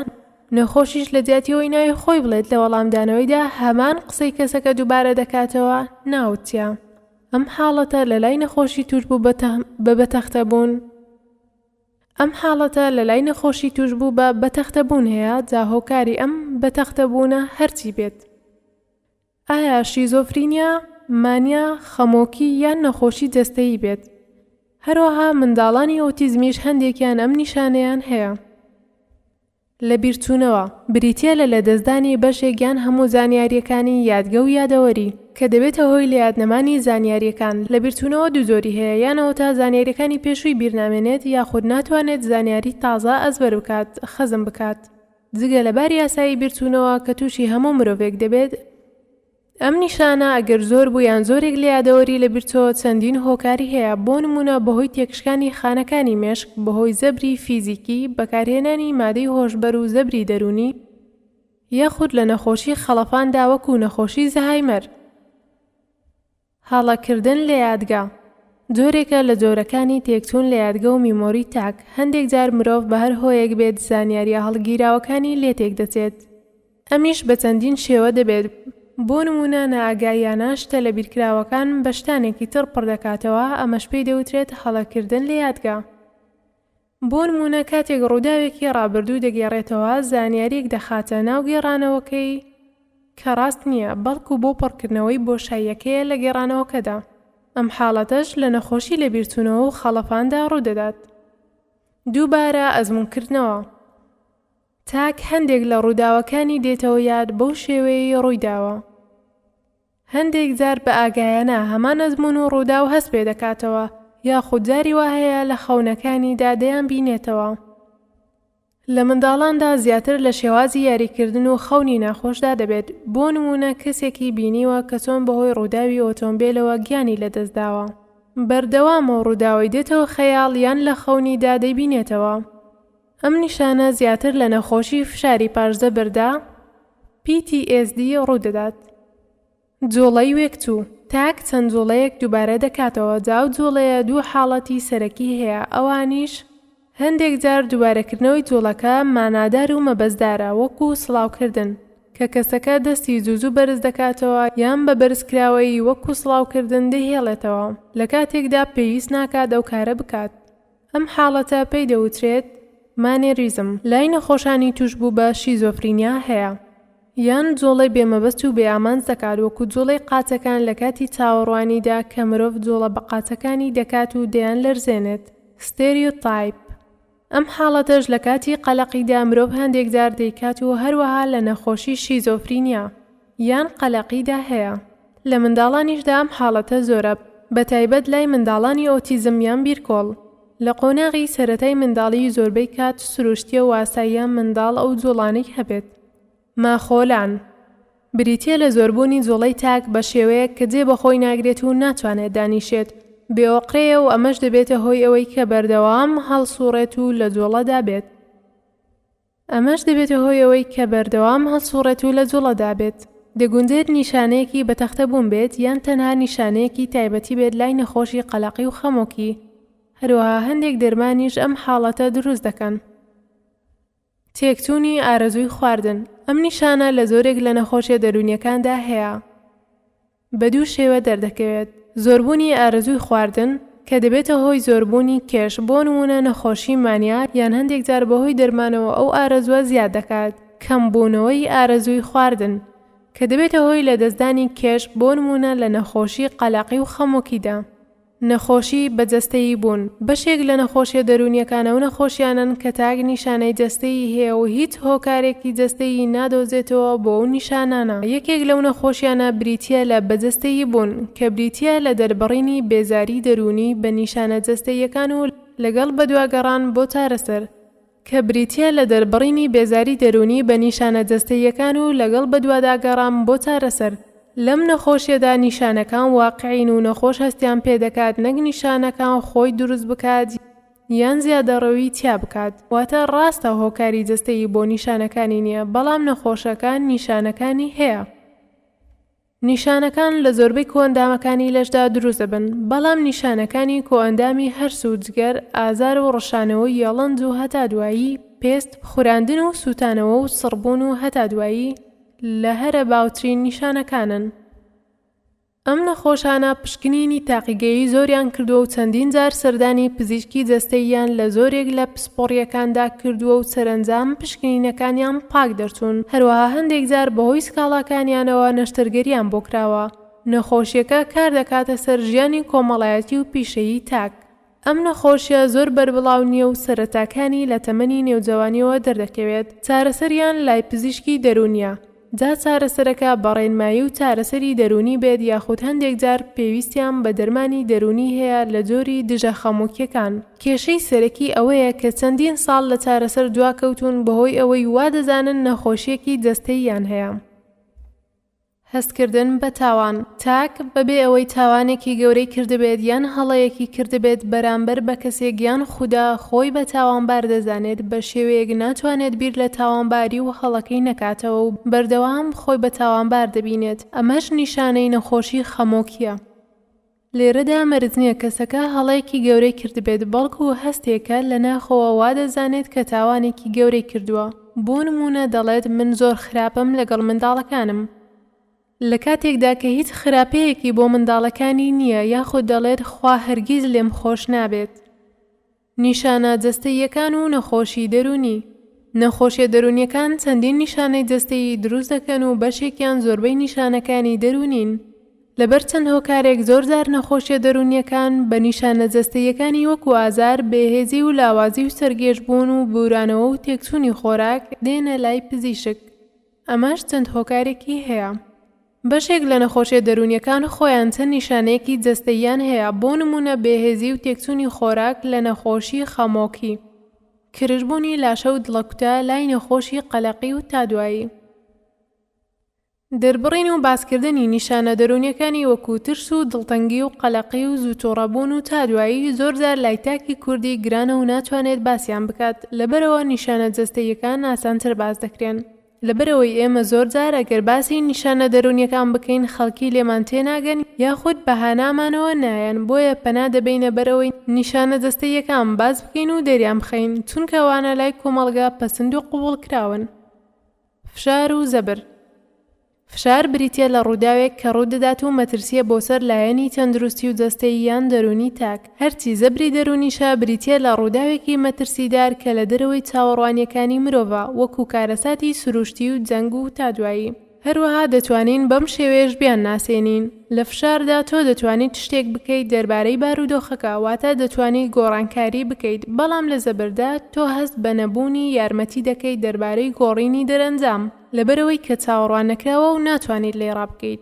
نەخۆشیش لە جیاتیەوەی ناوی خۆی بڵێت لە وەڵامدانەوەیدا هەمان قسەی کەسەکە دووبارە دەکاتەوە ناوت چییە؟ ئەم حاڵەتە لە لای نەخۆشی توش بوو بە بەتەختەبوون. ئەم حاڵەتە لە لای نەخۆشی توش بوو بە بەتەختەبوون هەیە. جا هۆکاری ئەم بەتەختەبوونە هەرچی بێت. ئایا شیزۆفرینیا، مانیا، خەمۆکی یان نەخۆشی جەستەیی بێت. هەروەها منداڵانی ئۆتیزمیش هەندێکیان ئەم نیشانەیان هەیە. لە بیرچوونەوە بریتیە لە لەدەستدانی بەشێکیان هەموو زانیاریەکانی یادگە و یادەوەری کە دەبێتە هۆی لە یادنەمانی زانیاریەکان. لە بیرچوونەوە دوو زۆری هەیە، یانەوە تا زانیاریەکانی پێشووی بیرنامێنێت یاخود ناتوانێت زانیاری تازە ئەزبەر بکات، خەزم بکات. جگە لەباری یاسایی بیرچوونەوە کە تووشی هەموو مرۆڤێک دەبێت. ئەم نیشانە ئەگەر زۆر بوو یان زۆرێک لە یادەوەری لە بیرچۆ چەندین هۆکاری هەیە. بۆ نمونە بەهۆی تێکشکانی خانەکانی مێشک، بەهۆی زەبری فیزیکی، بەکارهێنانی مادەی هۆشبەر و زەبری دەرونی، یاخود لە نەخۆشی خەڵەفاندا وەکو نەخۆشی زەهایمەر. هەڵەکردن لە یادگا جۆرێکە لە جۆرەکانی تێکچوون لە یادگە و میمۆری تاک. هەندێک جار مرۆڤ بە هەر هۆیەک بێت زانیاریە هەڵگیراوەکانی لێ تێک دەچێت. ئەمیش بە چەندین شێوە دەبێت. بۆ نمونە نائاگاییانە شتە لە بیرکراوەکان بە شتانێکی تر پڕ دەکاتەوە. ئەمەش پێی دەوترێت هەڵەکردن لە یادگا. بۆ نمونە کاتێک ڕووداوێکی ڕابردوو دەگێڕێتەوە، زانیاریەک دەخاتە ناو گێڕانەوەکەی کە ڕاست نییە، بەڵکو بۆ پڕکردنەوەی بۆشاییەکەیە لە گێڕانەوەکەدا. ئەم حاڵەتەش لە نەخۆشی لە بیرچوونەوە و خەڵەفاندا ڕوودەدات. دووبارە ئەزموونکردنەوە تاک هەندێک لە ڕووداوەکانی دێتەوە یاد بەو شێوەیەی ڕوویداوە. هەندێک جار بە ئاگایانە هەمان ئەزموون و ڕوودا و هەست پێ دەکاتەوە، یاخود جاری وهەیە لە خەونەکانیدا دەیان بینێتەوە. لە منداڵاندا زیاتر لە شێوازی یاریکردن و خەونی ناخۆشدا دەبێت. بۆ نمونە کەسێکی بینیوە کە چۆن بەهۆی ڕووداوی ئۆتۆمبیلەوە گیانی لەدەستداوە. بەردەوامەوە ڕووداوی دێتەوە خەیاڵ یان لە خەونیدا دەیبینێتەوە. ئەم نیشانە زیاتر لە نەخۆشی فشاری پاشزەبردا PTSD ڕوودەدات. جوڵەی وێکچوو تاک چەند جوڵەیەک دووبارە دەکاتەوە. جاو جوڵەیە دوو حاڵەتی سەرەکی هەیە. ئەوانیش هەندێک جار دووبارەکردنەوەی جوڵەکە مانادار و مەبەزدارە، وەکو سڵاوکردن کە کەسەکە دەستی زووزوو بەرز دەکاتەوە یان بە بەرزکراوەی وەکو سڵاوکردن دەهێڵێتەوە لە کاتێکدا پێویست ناکات ئەو کارە بکات. ئەم حاڵەتە پێی دەوترێت مانێریزم. لای نەخۆشانی توش بوو بە شیزۆفرینیا هەیە، یان جوڵەی بێمەبەست و بێئامانج دەکات، وەکو جوڵەی قاچەکان لە کاتی چاوەڕوانیدا کە مرۆڤ جوڵە بە قاچەکانی دەکات و دەیان لەرزێنێت. ستێریۆتایپ ئەم حاڵەتەش لە کاتی قەلەقیدا مرۆڤ هەندێک جار دەیکات و هەروەها لە نەخۆشی شیزۆفرینیا یان قەلەقیدا هەیە. لە منداڵانیشدا ئەم حاڵەتە زۆرە، بەتایبەت لای منداڵانی ئۆتیزم یان بیرکۆڵ. لە قۆناغی سەرەتای منداڵی زۆربەی کات سروشتیە و واساییان منداڵ ئەو جوڵانەی هەبێت. ماخۆلان بریتیە لە زۆربوونی جوڵەی تاک بە شێوەیەک کە جێ بەخۆی ناگرێت و ناتوانێت دانیشێت بێوەقڕەیە و ئەمەش دەبێتە هۆی ئەوەی کە بەردەوام هەڵسوڕێت و لە جوڵەدا بێت. دەگوندێت نیشانەیەکی بەتەختە بوون بێت یان تەنها نیشانەیەکی تایبەتی بێت لای نەخۆشی قەلەقی و خەمۆکی. هەروەها هەندێک دەرمانیش ئەم حاڵەتە دروست دەکەن. تێکچوونی ئارەزووی خواردن. ئەم نیشانە لە زۆرێک لە نەخۆشیە دەرونیەکاندا هەیە. بە دوو شێوە دەردەکەوێت. زۆربوونی ئارەزووی خواردن کە دەبێتە هۆی زۆربوونی کێش بۆ نمونە نەخۆشی مانیا یان هەندێک جار بەهۆی دەرمانەوە ئەو ئارەزووە زیاد دەکات. کەمبوونەوەی ئارەزووی خواردن کە دەبێتە هۆی لە دەستدانی کێش بۆ نمونە لە نەخۆشی قەلەقی و خەمۆکیدا. نەخۆشی بەجەستەیی بوون. بەشێک لە نەخۆشیە دەرونیەکانە و نەخۆشیانن کە تاک نیشانەی جەستەیی هەیە و هیچ هۆکارێکی جەستەیی نادۆزێتەوە بۆ ئەو نیشانانە. یەکێک لەو نەخۆشیانە بریتیە لە بەجەستەیی بوون کە بریتیە لە دەربڕینی بێزاری دەرونی بە نیشانە جەستەییەکان و لەگەڵ بەدواگەڕان بۆ چارەسەر. لەم نەخۆشیەدا نیشانەکان واقعین و نەخۆش هەستیان پێدەکات نەک نیشانەکان خۆی دروست بکات یان زیادەڕەوی تیا بکات. واتە ڕاستە هۆکاری جەستەیی بۆ نیشانەکانی نییە بەڵام نەخۆشەکان نیشانەکانی هەیە. نیشانەکان لە زۆربەی کۆئەندامەکانی لەشدا دروست دەبن بەڵام نیشانەکانی کۆئەندامی هەرس و جگەر ئازار و ڕەشانەوە یاڵەنج و هەتا دوایی پێست خوراندن و سوتانەوە و سڕبوون و هەتا دوایی لە هەرە باوترین نیشانەکانن. ئەم نەخۆشانە پشکنینی تاقیگەیی زۆریان کردووە و چەندین جار سەردانی پزیشکی جەستەییان لە زۆرێک لە پسپۆڕیەکاندا کردووە و سەرنجام پشکنینەکانیان پاک دەرچوون. هەروەها هەندێک جار بەهۆی سکاڵاکانیانەوە نەشتەرگەریان بۆ کراوە. نەخۆشیەکە کار دەکاتە سەر ژیانی کۆمەڵایەتی و پیشەیی تاک. ئەم نەخۆشیە زۆر بەربڵاو نییە و سەرەتاکانی لە تەمەنی نێوجەوانیەوە دەردەکەوێت. چارەسەریان لای پزیشکی دەرونیە. جا چارەسەرەکە بەڕێنمایی و چارەسەری دەرونی بێت یاخود هەندێک جار پێویستیان بە دەرمانی دەرونی هەیە لە جۆری دژە خەمۆکیەکان. کێشەی سەرەکی ئەوەیە کە چەندین ساڵ لە چارەسەر دواکەوتون بەهۆی ئەوەی وا دەزانن نەخۆشیەکی جەستەییان هەیە. هەستکردن بە تاوان. تاک بەبێ ئەوەی تاوانێکی گەورەی کردبێت یان هەڵەیەکی کردبێت بەرامبەر بە کەسێک یان خوددا خۆی بە تاوانبار دەزانێت بە شێوەیەک ناتوانێت بیر لە تاوانباری و هەڵەکەی نەکاتەوە و بەردەوام خۆی بە تاوانبار دەبینێت. ئەمەش نیشانەی نەخۆشی خەمۆکیە. لێرەدا مەرج نییە کەسەکە هەڵەیەکی گەورەی کردبێت بەڵکو هەستێکە لە ناخەوە وا دەزانێت کە تاوانێکی گەورەی کردووە. بۆ نمونە دەڵێت من زۆر خراپم لەگەڵ منداڵەکانم. لە کاتێکدا کە هیچ خراپەیەکی بۆ منداڵەکانی نییە یاخود دەڵێت خوا هەرگیز لێم خۆش نابێت. نیشانە جەستەییەکان و نەخۆشی دەرونی. نەخۆشیە دەرونیەکان چەندین نیشانەی جەستەیی دروست دەکەن و بەشێکیان زۆربەی نیشانەکانی دەرونین. لەبەر چەند هۆکارێک زۆرجار نەخۆشیە دەرونیەکان بە نیشانە جەستەییەکانی وەکو ئازار، بێهێزی و لاوازی و سەرگێشتبوون و بورانەوە و تێکچوونی خۆراک دێنە لای پزیشک. ئەمەش چەند هۆکارێکی هەیە. بەشێک لە نەخۆشیە دەرونیەکان خۆیان چەند نیشانەیەکی جەستەییان هەیە بۆ نمونە بێهێزی و تێکچوونی خۆراک لە نەخۆشی خەمۆکی. کرژبوونی لاشە و دڵەکوتە لای نەخۆشی قەلەقی و تادوایی. دەربڕین و باسکردنی نیشانە دەرونیەکانی وەکو ترس و دڵتەنگی و قەلەقی و زووتۆڕەبوون و تادوایی زۆرجار لای تاکی کوردی گرانە و ناتوانێت باسییان بکات لەبەرەوە نیشانە جەستەییەکان ئاسانتر باس دەکرێن. لەبەرەوەی ئێمە زۆرجار ئەگەر باسی نیشانە دەرونیەکان بکەین خەڵکی لێمان تێناگەن یاخود بەهانامانەوە نایەن بۆیە پەنا دەبینە بەرەوەی نیشانە جەستەییەکان باز بکەین و دەریان بخەین چونکەوانە لای کۆمەڵگا پەسەند و قبوڵ کراون. فشار و زەبر. فشار بریتیە لە ڕووداوێک کە ڕوودەدات و مەترسیە بۆ سەر لایەنی تەندروستی و جەستەییان دەرونی تاک. هەرچی زەبری دەرونیشە بریتیە لە ڕووداوێکی مەترسیدار کە لە دەرەوەی چاوەڕوانیەکانی مرۆڤە وەکو کارەساتی سروشتی و جەنگ و تادوایی. هەروەها دەتوانین بەم شێوەیەش بیان ناسێنین. لە فشاردا تۆ دەتوانیت شتێک بکەیت دەربارەی بارودۆخەکە واتە دەتوانیت گۆڕانکاری بکەیت بەڵام لە زەبردا تۆ هەست بە نەبوونی یارمەتی دەکەیت دەربارەی گۆڕینی دەرەنجام لەبەرەوەی کە چاوەڕوان نەکراوە و ناتوانیت لێڕا بکەیت.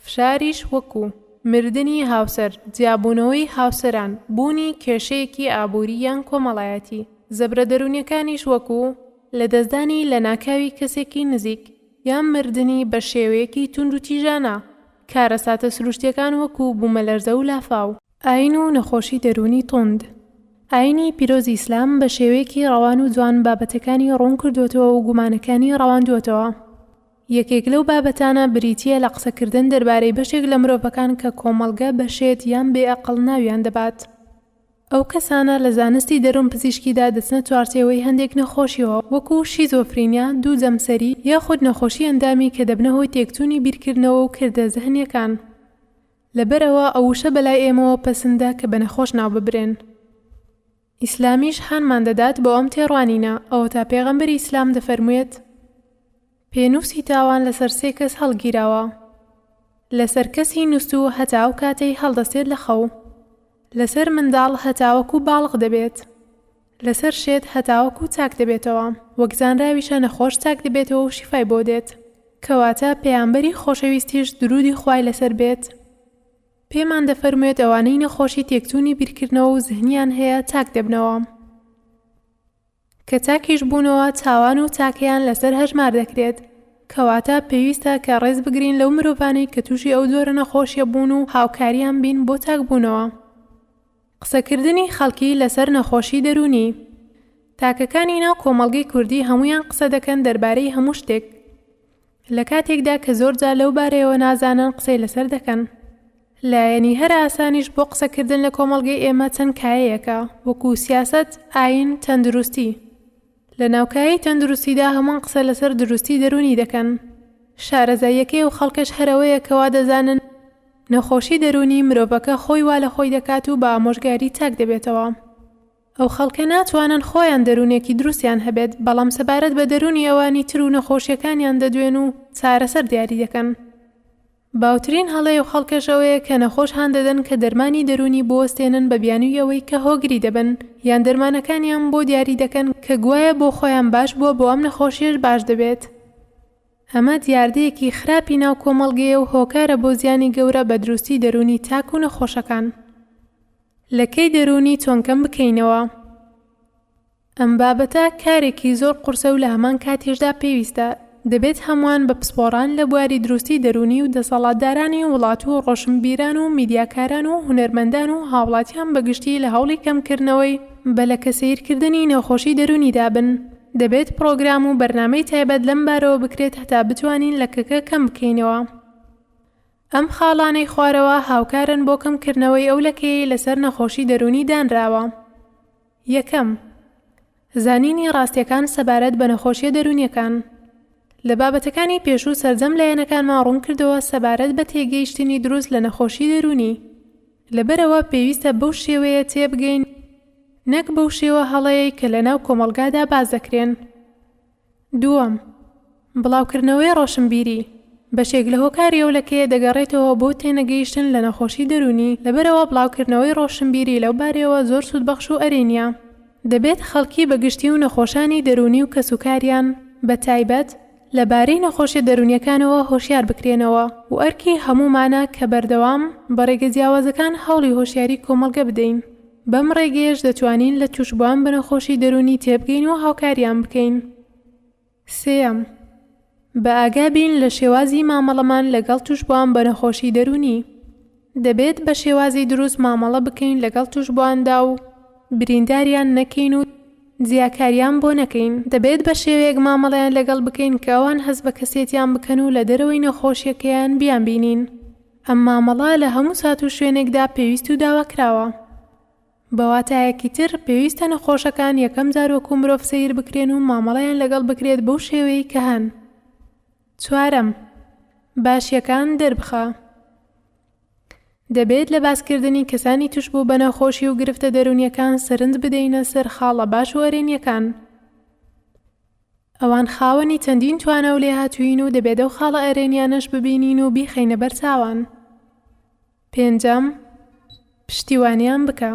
فشاریش وەکو مردنی هاوسەر، جیابوونەوەی هاوسەران، بوونی کێشەیەکی ئابووری یان کۆمەڵایەتی. زەبرە دەرونیەکانیش وەکو لە دەستدانی لە ناکاوی کەسێکی نزیک، یان مردنی بە شێوەیەکی تونند و تیژانە، کارەساتە سروشتیەکان وەکو بوومەلەرزە و لافاو. ئاین و نەخۆشی دەرونی تۆند. ئاینی پیرۆزی ئیسلام بە شێوەیەکی ڕەوان و جوان بابەتەکانی ڕوون کردوتەوە و گومانەکانی ڕەواندوتەوە. یەکێک لەو بابەتانە بریتیە لە قسەکردن دەربارەی بەشێک لە مرۆڤەکان کە کۆمەڵگە بەشێت یان بێئەقڵ ناویان دەبات. ئەو کەسانە لە زانستی دەروون پزیشکیدا دەچنە چوارچێوەی هەندێک نەخۆشیەوە وەکو شیزۆفرینیا، دوو جەمسەری یاخود نەخۆشی ئەندامی کە دەبنە هۆی تێکچوونی بیرکردنەوە و کردە زەهنیەکان. لەبەرەوە ئەوشە بەلای ئێمەوە پەسەندە کە بە نەخۆش ناو ببرێن. ئیسلامیش هانمان دەدات بۆ ئەم تێڕوانینە ئەوە تا پێغەمبەری ئیسلام دەفەرموویەت پێنووسی تاوان لەسەر سێ کەس هەڵگیراوە، لەسەر کەسی نووست و هەتاو کاتەی هەڵدەستێت لە خەو، لەسەر منداڵ هەتاوەکو باڵغ دەبێت، لەسەر شێت هەتاوەکو چاک دەبێتەوە، وەک زانراویشە نەخۆش چاک دەبێتەوە و شیفای بۆ دێت. کەواتە پێیامبەری خۆشەویستیش درودی خوای لەسەر بێت پێمان دەفەرموێت ئەوانەی نەخۆشی تێکچوونی بیرکردنەوە و زهنیان هەیە چاک دەبنەوە. کە چاکیش بوونەوە تاوان و چاکیان لەسەر هەژمار دەکرێت، کەواتە پێویستە کە ڕێز بگرین لەو مرۆڤانەی کە تووشی ئەو جۆرە نەخۆشیە بوون و هاوکاریان بین بۆ چاک بوونەوە. قسەکردنی خەڵکی لەسەر نەخۆشی دەرونی. تاکەکانی ناو کۆمەڵگەی کوردی هەمویان قسە دەکەن دەربارەی هەموو شتێک، لە کاتێکدا کە زۆرجار لەو بارەیەوە نازانن قسەی لەسەر دەکەن. لایەنی هەر ئاسانیش بۆ قسەکردن لە کۆمەڵگەی ئێمە چەند کایەیەکە، وەکو سیاسەت، ئاین، تەندروستی. لە ناوکایی تەندروستیدا هەمووان قسە لەسەر دروستی دەرونی دەکەن. شارەزاییەکەی و خەڵکەش هەرەوەیە کەوا دەزانن نەخۆشی دەرونی مرۆڤەکە خۆی وا لە خۆی دەکات و بە ئامۆژگاری چاک دەبێتەوە. ئەو خەڵکە ناتوانن خۆیان دەرونێکی دروستیان هەبێت، بەڵام سەبارەت بە دەرونی ئەوانی تر و نەخۆشیەکانیان دەدوێن و چارەسەر دیاری دەکەن. باوترین هەڵەیە و خەڵکەشەوەیە کە نەخۆش هان دەدەن کە دەرمانی دەرونی بوەستێنن بە بیانوویەوەی کە هۆگری دەبن، یان دەرمانەکانیان بۆ دیاری دەکەن کە گوایە بۆ خۆیان باش بووە بۆ ئەم نەخۆشیش باش دەبێت. ئەمە دیاردەیەکی خراپی ناو کۆمەڵگەیە و هۆکارە بۆ زیانی گەورە بە دروستی دەرونی تاک و نەخۆشەکان. لەکەی دەرونی چۆنکەم بکەینەوە. ئەم بابەتە کارێکی زۆر قورسە و لە هەمان کاتێشدا پێویستە. دەبێت هەمووان بە پسپۆڕان لە بواری دروستی دەرونی و دەسەڵاتدارانی وڵات و ڕۆشنبیران و میدیاکاران و هونەرمەندان و هاوڵاتیان بەگشتی لە هەوڵی کەمکردنەوەی بەلەکە سیرکردنی نەخۆشی دەرونی دابن. دەبێت پرۆگرام و بەرنامەی تایبەت لەم بارەوە بکرێت هەتا بتوانین لەکەکە کەم بکەینەوە. ئەم خاڵانەی خوارەوە هاوکارن بۆ کەمکردنەوەی ئەو لەکەی لەسەر نەخۆشی دەرونی دانراوە. یەکەم، زانینی ڕاستیەکان سەبارەت بە نەخۆشیە دەرونیەکان. لە بابەتەکانی پێشوو سەرجەم لایەنەکانمان ڕوون کردەوە سەبارەت بە تێگەیشتنی دروست لە نەخۆشی دەرونی. لەبەرەوە پێویستە بەو شێوەیە تێبگەین، نەک بەو شێوە هەڵەیەی کە لە ناو کۆمەڵگادا باز دەکرێن. دووەم، بڵاوکردنەوەی ڕۆشنبیری. بەشێک لە هۆکاری ئەولەکەیە دەگەڕێتەوە بۆ تێنەگەیشتن لە نەخۆشی دەرونی. لەبەرەوە بڵاوکردنەوەی ڕۆشنبیری لەو بارەوە زۆر سوودبەخش و ئەرێنیە. دەبێت خەڵکی بەگشتی و نەخۆشانی دەرونی و کەسوکاریان بە تایبەت لەبارەی نەخۆشی دەرونیەکانەوە هۆشیار بکرێنەوە و ئەرکی هەمومانە کە بەردەوام بە ڕێگە جیاوازەکان هەوڵی هۆشیاری کۆمەڵگە بدەین. بەم ڕێگەیەش دەتوانین لە تووشبووان بە نەخۆشی دەرونی تێبگەین و هاوکاریان بکەین. سێەم، بە ئاگابین لە شێوازی مامەڵەمان لەگەڵ تووشبووان بە نەخۆشی دەرونی. دەبێت بە شێوازی دروست مامەڵە بکەین لەگەڵ تووشبوواندا و برینداریان نەکەین و زیاکاریان بۆ نەکەین. دەبێت بە شێوەیەک مامەڵەیان لەگەڵ بکەین کە ئەوان هەست بە کەسێتیان بکەن و لە دەرەوەی نەخۆشیەکەیان بیان بینین. ئەم مامەڵە لە هەموو سات و شوێنێکدا پێویست و داواکراوە. بەواتایەکی تر پێویستە نەخۆشەکان یەکەم جار وەکو مرۆڤ سەیر بکرێن و مامەڵەیان لەگەڵ بکرێت بەو شێوەیە کە هەن. چوارەم، باشیەکان دەربخە. دەبێت لە باسکردنی کەسانی توشبوو بە نەخۆشی و گرفتە دەرونیەکان سەرنج بدەینە سەر خاڵە باش و ئەرێنیەکان. ئەوان خاوەنی چەندین توانە و لێهاتووین و دەبێت ئەو خاڵە ئەرێنیانەش ببینین و بیخەینە بەر چاوان. پێنجەم، پشتیوانیان بکە.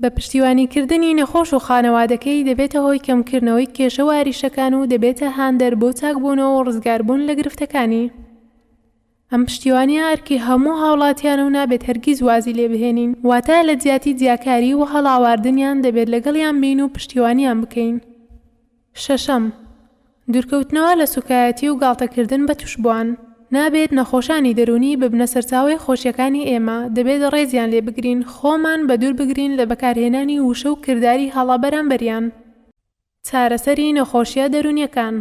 بە پشتیوانیکردنی نەخۆش و خانەوادەکەی دەبێتە هۆی کەمکردنەوەی کێشە و ئاریشەکان و دەبێتە هاندەر بۆ چاکبوونەوە و ڕزگاربوون لە گرفتەکانی. ئەم پشتیوانیە ئەرکی هەموو هاوڵاتیان و نابێت هەرگیز وازی لێ بهێنین، واتە لە جیاتی جیاکاری و هەڵاواردنیان دەبێت لەگەڵیان بین و پشتیوانیان بکەین. شەشەم، دوورکەوتنەوە لە سوکایەتی و گاڵتەکردن بە توشبووان. نابێت نەخۆشانی دەرونی ببنە سەرچاوەی خۆشیەکانی ئێمە. دەبێت ڕێزیان لێ بگرین، خۆمان بە دوور بگرین لە بەکارهێنانی وشە و کردداری هەڵا بەرامبەریان. چارەسەری نەخۆشیە دەرونیەکان.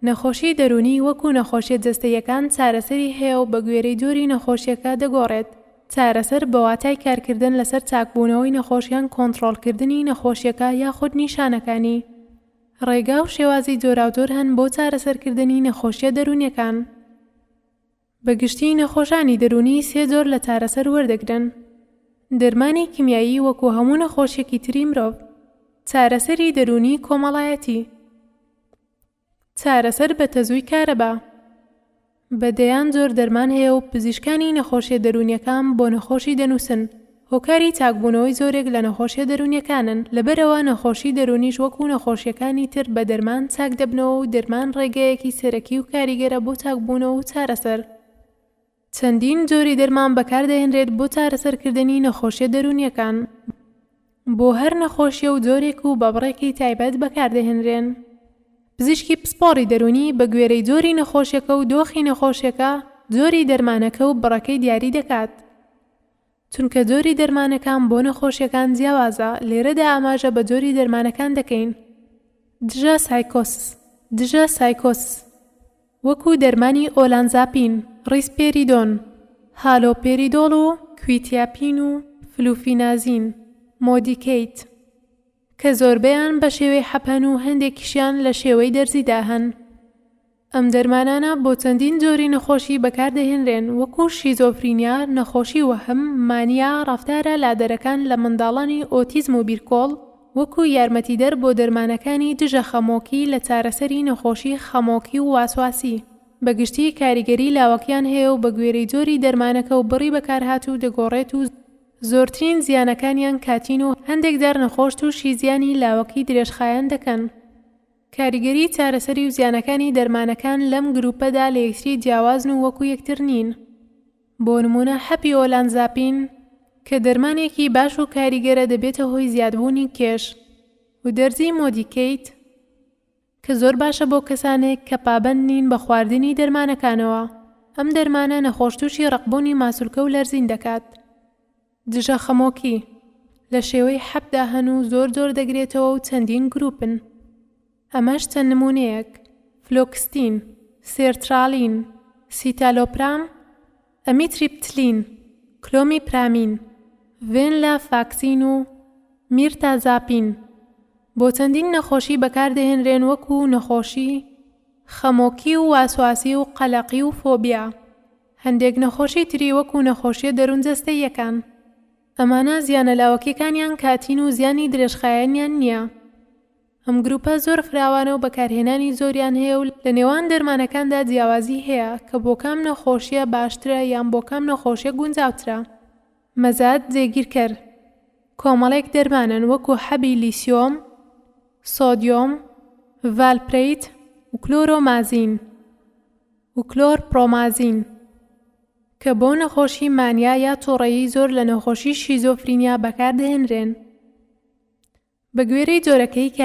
نەخۆشی دەرونی وەکو نەخۆشیە جەستەییەکان چارەسەری هەیە و بە گوێرەی جۆری نەخۆشیەکە دەگۆڕێت. چارەسەر بە واتای کارکردن لەسەر چاکبوونەوەی نەخۆشیان، کۆنتڕۆڵکردنی نەخۆشیەکە یاخود نیشانەکانی. ڕێگا و شێوازی جۆراوجۆر هەن بۆ چارەسەرکردنی نەخۆشیە دەرونیەکان. بەگشتی نەخۆشانی دەرونی سێ جۆر لە چارەسەر وەردەگرن. دەرمانی کیمیایی وەکو هەموو نەخۆشیەکی تری مرۆڤ. چارەسەری دەرونی کۆمەڵایەتی. چارەسەر بە تەزووی کارەبا. بەدەیان زۆر دەرمان هەیە و پزیشکانی نەخۆشیە دەرونیەکان بۆ نەخۆشی دەنووسن. هۆکاری چاکبوونەوەی زۆرێک لە نەخۆشیە دەرونیەکانن. لەبەرەوە نەخۆشی دەرونیش وەکو نەخۆشیەکانی تر بە دەرمان چاک دەبنەوە و دەرمان ڕێگەیەکی سەرەکی و کاریگەرە بۆ چاکبوونەوە و چارەسەر. چەندین جۆری دەرمان بەکاردەهێنرێت بۆ چارەسەرکردنی نەخۆشیە دەرونیەکان. بۆ هەر نەخۆشیە و جۆرێک و بەبڕێکی تایبەت بەکاردەهێنرێن. پزیشکی پسپۆڕی دەرونی بە گوێرەی جۆری نەخۆشیەکە و دۆخی نەخۆشیەکە جۆری دەرمانەکە و بڕەکەی دیاری دەکات. چونکە جۆری دەرمانەکان بۆ نەخۆشیەکان جیاوازە، لێرەدا ئاماژە بە جۆری دەرمانەکان دەکەین. دژە سایکۆس وەکو دەرمانی ئۆلانزاپین، ڕیسپێریدۆن، هالۆپێریدۆڵ و کویتیاپین و فلوفینازین، مۆدیکەیت کە زۆربەیان بە شێوەی حەپەن و هەندێکیشیان لە شێوەی دەرزیدا هەن. ئەم دەرمانانە بۆ چەندین جۆری نەخۆشی بەکاردەهێنرێن وەکو شیزۆفرینیا، نەخۆشی وەهم، مانیا، ڕەفتارە لادەرەکان لە منداڵانی ئۆتیزم و بیرکۆڵ، وەکو یارمەتیدەر بۆ دەرمانەکانی دژە خەمۆکی لە چارەسەری نەخۆشی خەمۆکی و واسواسی. بەگشتی کاریگەری لاوەکیان هەیە و بە گوێرەی جۆری دەرمانەکە و بڕی بەکارهاتوو دەگۆڕێت و زۆرترین زیانەکانیان کاتین و هەندێک جار نەخۆش تووشی زیانی لاوەکی درێژخایەن دەکەن. کاریگەری چارەسەری و زیانەکانی دەرمانەکان لەم گروپەدا لە یەکتری جیاوازن و وەکو یەکتر نین. بۆ نمونە حەپی ئۆلانزاپین کە دەرمانێکی باش و کاریگەرە دەبێتە هۆی زیادبوونی کێش، و دەرزی مۆدیکەیت کە زۆر باشە بۆ کەسانێک کە پابەند نین بە خواردنی دەرمانەکانەوە. ئەم دەرمانە نەخۆشتووشی ڕقبوونی ماسوولکە و لەرزین دەکات. دژە خەمۆکی لە شێوەی حەپدا هەن و زۆر دەگرێتەوە و چەندین گروپن. ئەمەش چەند نمونەیەک: فلۆکستین، سێرترالین، سیتالۆپرام، ئەمیتریپتلین، کلۆمیپرامین، ڤێنلافاکسین و میرتازاپین. بۆ چەندین نەخۆشی بەکاردەهێنرێن وەکو نەخۆشی خەمۆکی و واسواسی و قەلەقی و فۆبیا. هەندێک نەخۆشی تری وەکو نەخۆشیە دەروونجەستەییەکان. ئەمانە زیانە لاوەکیەکانیان کاتین و زیانی درێژخایەنیان نییە. ئەم گروپە زۆر فراوانە و بەکارهێنانی زۆریان هەیە و لە نێوان دەرمانەکاندا جیاوازی هەیە کە بۆ کام نەخۆشیە باشترە یان بۆ کام نەخۆشیە گونجاوترە. مەزاد جێگیرکەر کۆمەڵێک دەرمانن وەکو حەبی لیسیۆم، سۆدیۆم، ڤالپرەیت و کلۆرۆمازین و کلۆرپڕۆمازین کە بۆ نەخۆشی مانیا یا تووڕەیی زۆر لە نەخۆشی شیزۆفرینیا بەکاردەهێنرێن. بە گوێرەی جۆرەکەی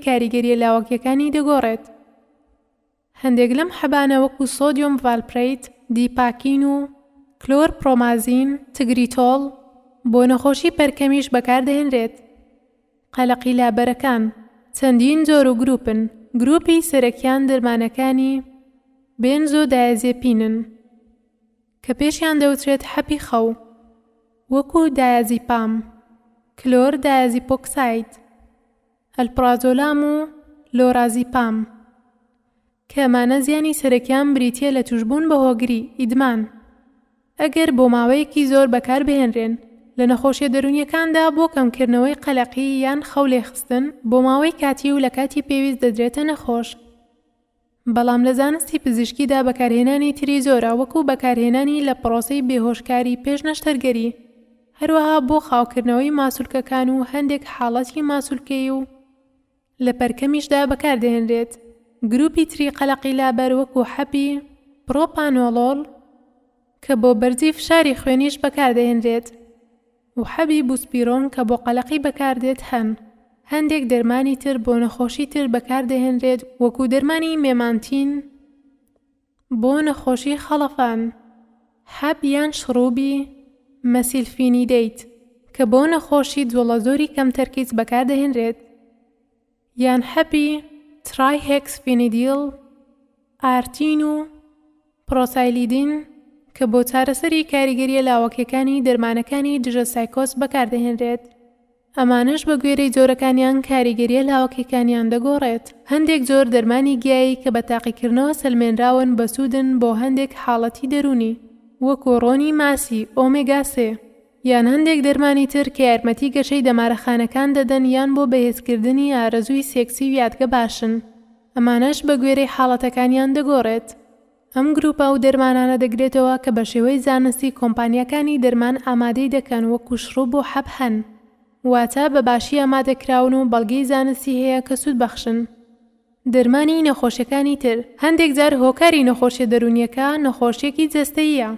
کاریگەریە لاوەکیەکانی دەگۆڕێت. هەندێک لەم حەبانە وەکو سۆدیۆم ڤالپرەیت، دیپاکین و کلۆرپڕۆمازین، تگریتۆڵ بۆ نەخۆشی پەرکەمیش بەکاردەهێنرێت. قەلەقی لابەرەکان چەندین جۆر و گروپن. گروپی سەرەکیان دەرمانەکانی بێنزۆدایازێپینن کە پێشیان دەوترێت حەپی خەو، وەکو دایازیپام، کلۆر دایازیپۆکساید، ئەلپرازۆلام و لۆرازیپام کە ئەمانە زیانی سەرەکیان بریتیە لە توشبوون بە هۆگری، ئیدمان. ئەگەر بۆ ماوەیەکی زۆر بەکار بهێنرێن لە نەخۆشیە دەرونیەکاندا بۆ کەمکردنەوەی قەلەقی یان خەو لێخستن، بۆ ماوەی کاتی و لە کاتی پێویست دەدرێتە نەخۆش. بەڵام لە زانستی پزیشکیدا بەکارهێنانی تری زۆرە وەکو بەکارهێنانی لە پرۆسەی بێهۆشکاری پێش نەشتەرگەری، هەروەها بۆ خاوکردنەوەی ماسوولکەکان و هەندێک حاڵەتی ماسوولکەی و لە پەرکەمیشدا بەکاردەهێنرێت. گروپی تری قەلەقی لابەر وەکو حەپی پرۆپانۆڵۆڵ کە بۆ بەرزی فشاری خوێنیش بەکاردەهێنرێت و حەبی بوسپیرۆن کە بۆ قەلەقی بەکاردێت هەن. هەندێک دەرمانی تر بۆ نەخۆشی تر بەکاردەهێنرێت وەکو دەرمانی مێمانتین بۆ نەخۆشی خەڵەفان، حەب یان شڕوبی مەسیلفینیدەیت کە بۆ نەخۆشی جوڵەزۆری کەم تەرکیز بەکاردەهێنرێت، یان حەبی ترایهێکسفینیدیل، ئارتین و پرۆسایلیدین کە بۆ چارەسەری کاریگەریە لاوەکیەکانی دەرمانەکانی دژە سایکۆس بەکاردەهێنرێت. ئەمانش بە گوێرەی جۆرەکانیان کاریگەریە لاوەکیەکانیان دەگۆڕێت. هەندێک جۆر دەرمانی گیایی کە بە تاقیکردنەوە سەلمێنراون بەسوودن بۆ هەندێک حاڵەتی دەرونی وەکو ڕۆنی ماسی ئۆمێگا 3 یان هەندێک دەرمانی تر کە یارمەتی گەشەی دەمارەخانەکان دەدەن یان بۆ بەهێزکردنی ئارەزووی سێکسی و یادگە باشن. ئەمانەش بە گوێرەی حاڵەتەکانیان دەگۆڕێت. ئەم گروپە و دەرمانانە دەگرێتەوە کە بە شێوەی زانستی کۆمپانیەکانی دەرمان ئامادەی دەکەن وەکو شڕوب و حەب هەن، واتە بە باشی ئامادەکراون و بەڵگەی زانستی هەیە کە سوود بەخشن. دەرمانی نەخۆشیەکانی تر هەندێک جار هۆکاری نەخۆشیە دەرونیەکە نەخۆشیەکی جەستەییە.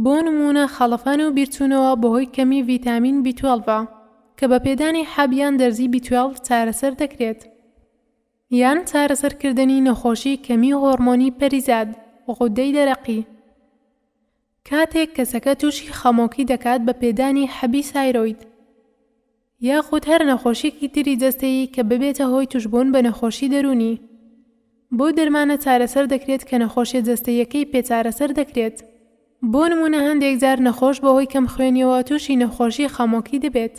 بۆ نمونە خەڵەفان و بیرچوونەوە بەهۆی کەمی ڤیتامین B12 کە بە پێدانی حەبیان دەرزی B12 چارەسەر دەکرێت، یان چارەسەرکردنی نەخۆشی کەمی هۆرمۆنی پەریزاد غودەی دەرەقی کاتێک کەسەکە تووشی خەمۆکی دەکات بە پێدانی حەبی سایرۆید، یاخود هەر نەخۆشیەکی تری جەستەیی کە ببێتە هۆی توشبوون بە نەخۆشی دەرونی. بۆ دەرمانە چارەسەر دەکرێت کە نەخۆشیە جەستەیەکەی پێچارەسەر دەکرێت. بۆ نمونە هەندێک جار نەخۆش بەهۆی کەم خوێنیەوە تووشی نەخۆشی خەمۆکی دەبێت.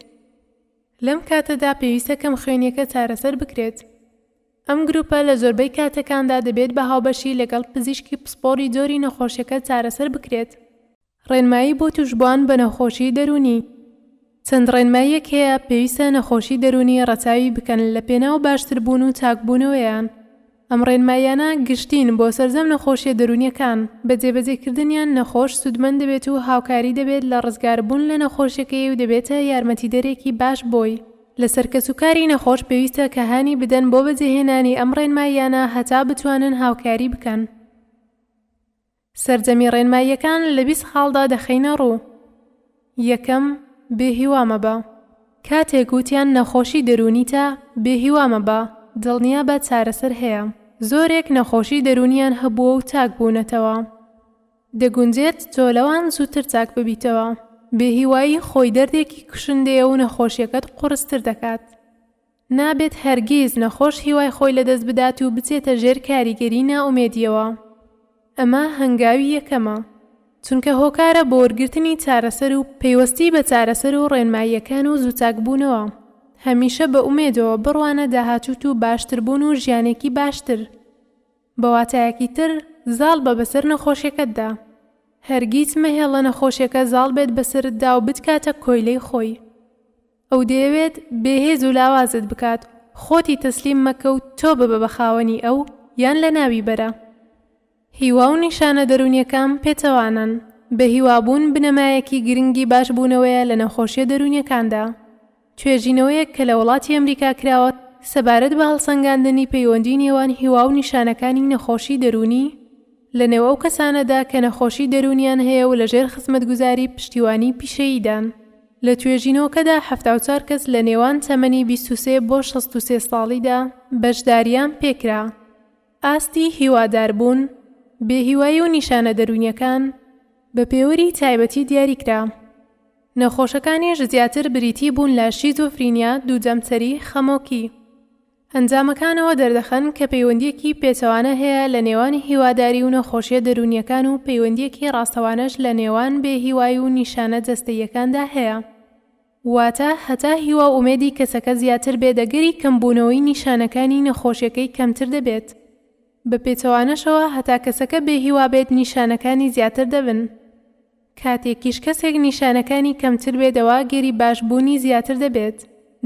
لەم کاتەدا پێویستە کەم خوێنیەکە چارەسەر بکرێت. ئەم گروپە لە زۆربەی کاتەکاندا دەبێت بە هاوبەشی لەگەڵ پزیشکی پسپۆری جۆری نەخۆشیەکە چارەسەر بکرێت. ڕێنمایی بۆ توشبووان بە نەخۆشی دەرونی. چەند ڕێنماییەک هەیە پێویستە نەخۆشی دەرونی ڕەچاوی بکەن لە پێناو باشتربوون و چاکبوونەوەیان. ئەم ڕێنماییانە گشتین بۆ سەرجەم نەخۆشیە دەرونیەکان. بە جێبەجێکردنیان نەخۆش سودمەند دەبێت و هاوکاری دەبێت لە ڕزگاربوون لە نەخۆشیەکەی و دەبێتە یارمەتیدەرێکی باش بۆی. لەسەر کەسوکاری نەخۆش پێویستە کە هانی بدەن بۆ بەجێهێنانی ئەم ڕێنماییانە هەتا بتوانن هاوکاری بکەن. سەرجەمی ڕێنماییەکان لە 20 خاڵدا دەخەینە ڕوو. یەکەم، بێهیوا مەبە. کاتێک گوتیان نەخۆشی دەرونیتە، بێهیوا مەبە، دڵنیا بە چارەسەر هەیە. زۆرێک نەخۆشی دەرونیان هەبووە و چاک بوونەتەوە. دەگونجێت تۆ لەوان زووتر چاک ببیتەوە. بێهیوایی خۆی دەردێکی کوشندەیە و نەخۆشیەکەت قورستر دەکات. نابێت هەرگیز نەخۆش هیوای خۆی لەدەست بدات و بچێتە ژێر کاریگەری نائومێدیەوە. ئەمە هەنگاوی یەکەمە، چونکە هۆکارە بۆ وەرگرتنی چارەسەر و پەیوەستی بە چارەسەر و ڕێنماییەکان و زووچاکبوونەوە. هەمیشە بە ئومێدەوە بڕوانە داهاتوت و باشتربوون و ژیانێکی باشتر. بەواتایەکی تر زاڵ بە بەسەر نەخۆشیەکەتدا. هەرگیز مەهێڵە نەخۆشیەکە زاڵ بێت بەسرتدا و بتکاتە کۆیلەی خۆی. ئەو دەیەوێت بێهێز و لاوازت بکات، خۆتی تەسلیم مەکە و تۆ ببە بە خاوەنی ئەو یان لە ناوی بەرە. هیوا و نیشانە دەرونیەکان پێچەوانن. بە هیوابوون بنەمایەکی گرنگی باش بوونەوەیە لە نەخۆشیە دەرونیەکاندا. توێژینەوەیەک کە لە وڵاتی ئەمریکا کراوە سەبارەت بە هەڵسەنگاندنی پەیوەندی نێوان هیوا و نیشانەکانی نەخۆشی دەرونی لە نێو ئەو کەسانەدا کە نەخۆشی دەرونیان هەیە و لەژێر خزمەتگوزاری پشتیوانی پیشەییدان. لە توێژینەوەکەدا 74 کەس لە نێوان تەمەنی 23 بۆ 63 ساڵیدا بەشداریان پێکرا. ئاستی هیواداربوون، بێهیوایی و نیشانە دەرونیەکان بە پێوەری تایبەتی دیاریکرا. نەخۆشەکانیش زیاتر بریتی بوون لە شیزۆفرینیا، دووجەمچەری، خەمۆکی. ئەنجامەکانەوە دەردەخەن کە پەیوەندیەکی پێچەوانە هەیە لە نێوانی هیواداری و نەخۆشیە دەرونیەکان و پەیوەندیەکی ڕاستەوانەش لە نێوان بێهیوایی و نیشانە جەستەییەکاندا هەیە. واتە هەتا هیوا و ئومێدی کەسەکە زیاتر بێدەگەری کەمبوونەوەی نیشانەکانی نەخۆشیەکەی کەمتر دەبێت. بە پێچەوانەشەوە هەتا کەسەکە بێهیوا بێت نیشانەکانی زیاتر دەبن. کاتێکیش کەسێک نیشانەکانی کەمتر بێتەوە گەری باشبوونی زیاتر دەبێت.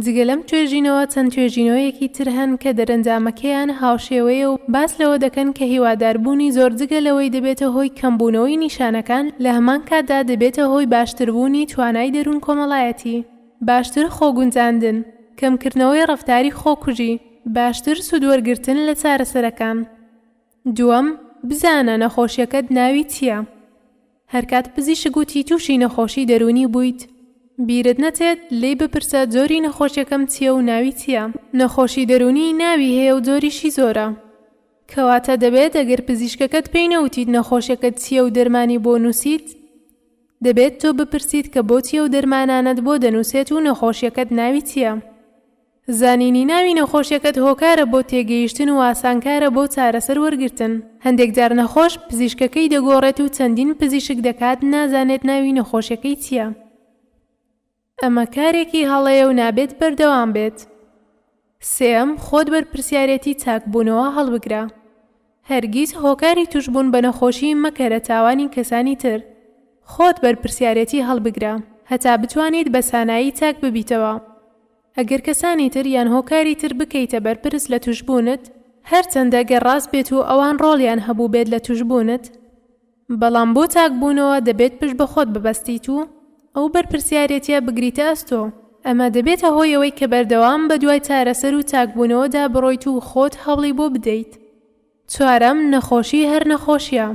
جگە لەم توێژینەوە چەند توێژینەوەیەکی تر هەن کە دەرەنجامەکەیان هاوشێوەیە و باس لەوە دەکەن کە هیواداربوونی زۆر جگە لەوەی دەبێتە هۆی کەمبوونەوەی نیشانەکان لە هەمان کاتدا دەبێتە هۆی باشتربوونی توانای دەروون کۆمەڵایەتی، باشتر خۆگونجاندن، کەمکردنەوەی ڕەفتاری خۆکوژی، باشتر سوودوەرگرتن لە چارەسەرەکان. دووەم، بزانە نەخۆشیەکەت ناوی چییە. هەرکات پزیشک گوتی تووشی نەخۆشی دەرونی بوویت، بیرت نەچێت لێی بپرسە جۆری نەخۆشیەکەم چییە و ناوی چییە. نەخۆشی دەرونی ناوی هەیە و جۆریشی زۆرە. کەواتە دەبێت ئەگەر پزیشکەکەت پێی نەوتیت نەخۆشیەکەت چییە و دەرمانی بۆ نووسیت، دەبێت تۆ بپرسیت کە بۆچیە و دەرمانانت بۆ دەنووسێت و نەخۆشیەکەت ناوی چییە. زانینی ناوی نەخۆشیەکەت هۆکارە بۆ تێگەیشتن و ئاسانکارە بۆ چارەسەر وەرگرتن. هەندێک جار نەخۆش پزیشکەکەی دەگۆڕێت و چەندین پزیشک دەکات نازانێت ناوی نەخۆشیەکەی چییە. ئەمە کارێکی هەڵەیە و نابێت بەردەوام بێت. سێم، خۆت بەرپرسیارەتی چاکبوونەوە هەڵبگرە. هەرگیز هۆکاری توشبوون بە نەخۆشی مەکەرە تاوانی کەسانی تر. خۆت بەرپرسیارەتی هەڵبگرە هەتا بتوانیت بە سانایی چاک ببیتەوە. ئەگەر کەسانی تر یان هۆکاری تر بکەیتە بەرپرس لە توشبوونت، هەرچەندە گەڕاست بێت و ئەوان ڕۆڵیان هەبوو بێت لە توشبوونت، بەڵام بۆ چاکبوونەوە دەبێت پشت بە خۆت ببەستیت و ئەو بەرپرسیارەتیە بگریتە ئەستۆ. ئەمە دەبێتە هۆی ئەوەی کە بەردەوام بە دوای چارەسەر و چاکبوونەوەدا بڕۆیت و خۆت هەوڵی بۆ بدەیت. چوارەم، نەخۆشی هەر نەخۆشیە.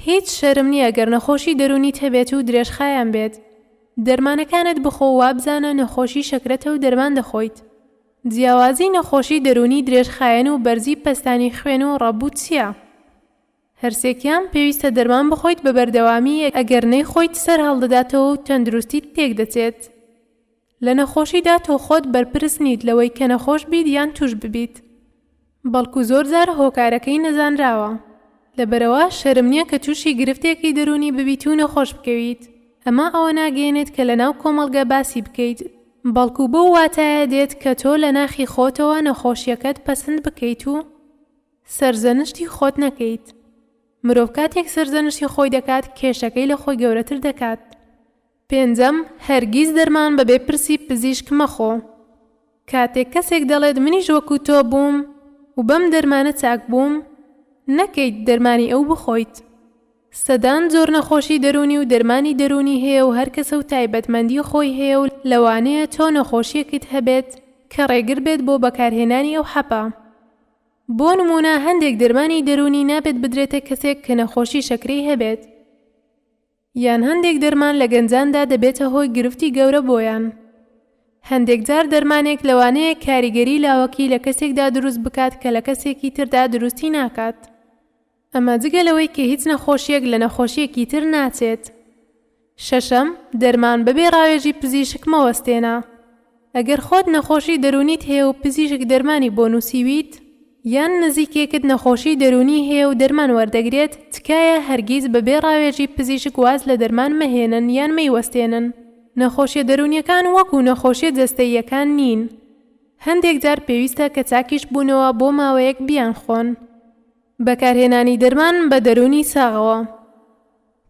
هیچ شەرم نییە گەر نەخۆشی دەرونیت هەبێت و درێژخایان بێت. دەرمانەکانت بخۆ و وابزانە نەخۆشی شەکرەتە و دەرمان دەخۆیت. جیاوازی نەخۆشی دەرونی درێژخایەن و بەرزی پەستانی خوێن و ڕەبوو چییە؟ هەرسێکیان پێویستە دەرمان بخۆیت بە بەردەوامی ئەگەر نەیخۆیت سەر هەڵدەداتەوە و تەندروستیت تێک دەچێت. لە نەخۆشیدا تۆ خۆت بەرپرس نیت لەوەی کە نەخۆش بیت یان توش ببیت. بەڵکو زۆر جار هۆکارەکەی نەزانراوە. لەبەرەوە شەرم نییە کە تووشی گرفتێکی دەرونی ببیت و نەخۆش بکەویت. ئەمە ئەوە ناگەێنێت کە لەناو کۆمەڵگە باسی بکەیت، بەڵکو بۆ واتایە دێت کە تۆ لە ناخی خۆتەوە نەخۆشیەکەت پەسەند بکەیت و سەرزەنشتی خۆت نەکەیت. مرۆڤ کاتێک سەرزەنشتی خۆی دەکات کێشەکەی لە خۆی گەورەتر دەکات. پێنجەم، هەرگیز دەرمان بەبێ پرسی پزیشک مەخۆ. کاتێک کەسێک دەڵێت منیش وەکو تۆ بووم و بەم دەرمانە چاک بووم، نەکەیت دەرمانی ئەو بخۆیت. سەدان زۆر نەخۆشی دەرونی و دەرمانی دەرونی هەیە و هەر کەسە و تایبەتمەندی خۆی هەیە و لەوانەیە تۆ نەخۆشیەکت هەبێت کە ڕێگر بێت بۆ بەکارهێنانی ئەو حەپە. بۆ نمونە هەندێک دەرمانی دەرونی نابێت بدرێتە کەسێک کە نەخۆشی شەکرەی هەبێت، یان هەندێک دەرمان لە گەنجاندا دەبێتە هۆی گرفتی گەورە بۆیان. هەندێک جار دەرمانێک لەوانەیە کاریگەری لاوەکی لە کەسێکدا دروست بکات کە لە کەسێکی تردا دروستی ناکات. ئەمە جگە لەوەی کە هیچ نەخۆشیەک لە نەخۆشیەکی تر ناچێت. شەشەم، دەرمان بەبێ ڕاوێژی پزیشک مەوەستێنە. ئەگەر خۆت نەخۆشی دەرونیت هەیە و پزیشک دەرمانی بۆ نووسیویت، یان نزیکێکت نەخۆشی دەرونی هەیە و دەرمان وەردەگرێت، تکایە هەرگیز بەبێ ڕاوێژی پزیشک واز لە دەرمان مەهێنن یان مەیوەستێنن. نەخۆشیە دەرونیەکان وەکو نەخۆشیە جەستەییەکان نین. هەندێک جار پێویستە کە چاکیش بوونەوە بۆ ماوەیەک بیان خۆن. بەکارهێنانی دەرمان بە دەرونی ساغەوە.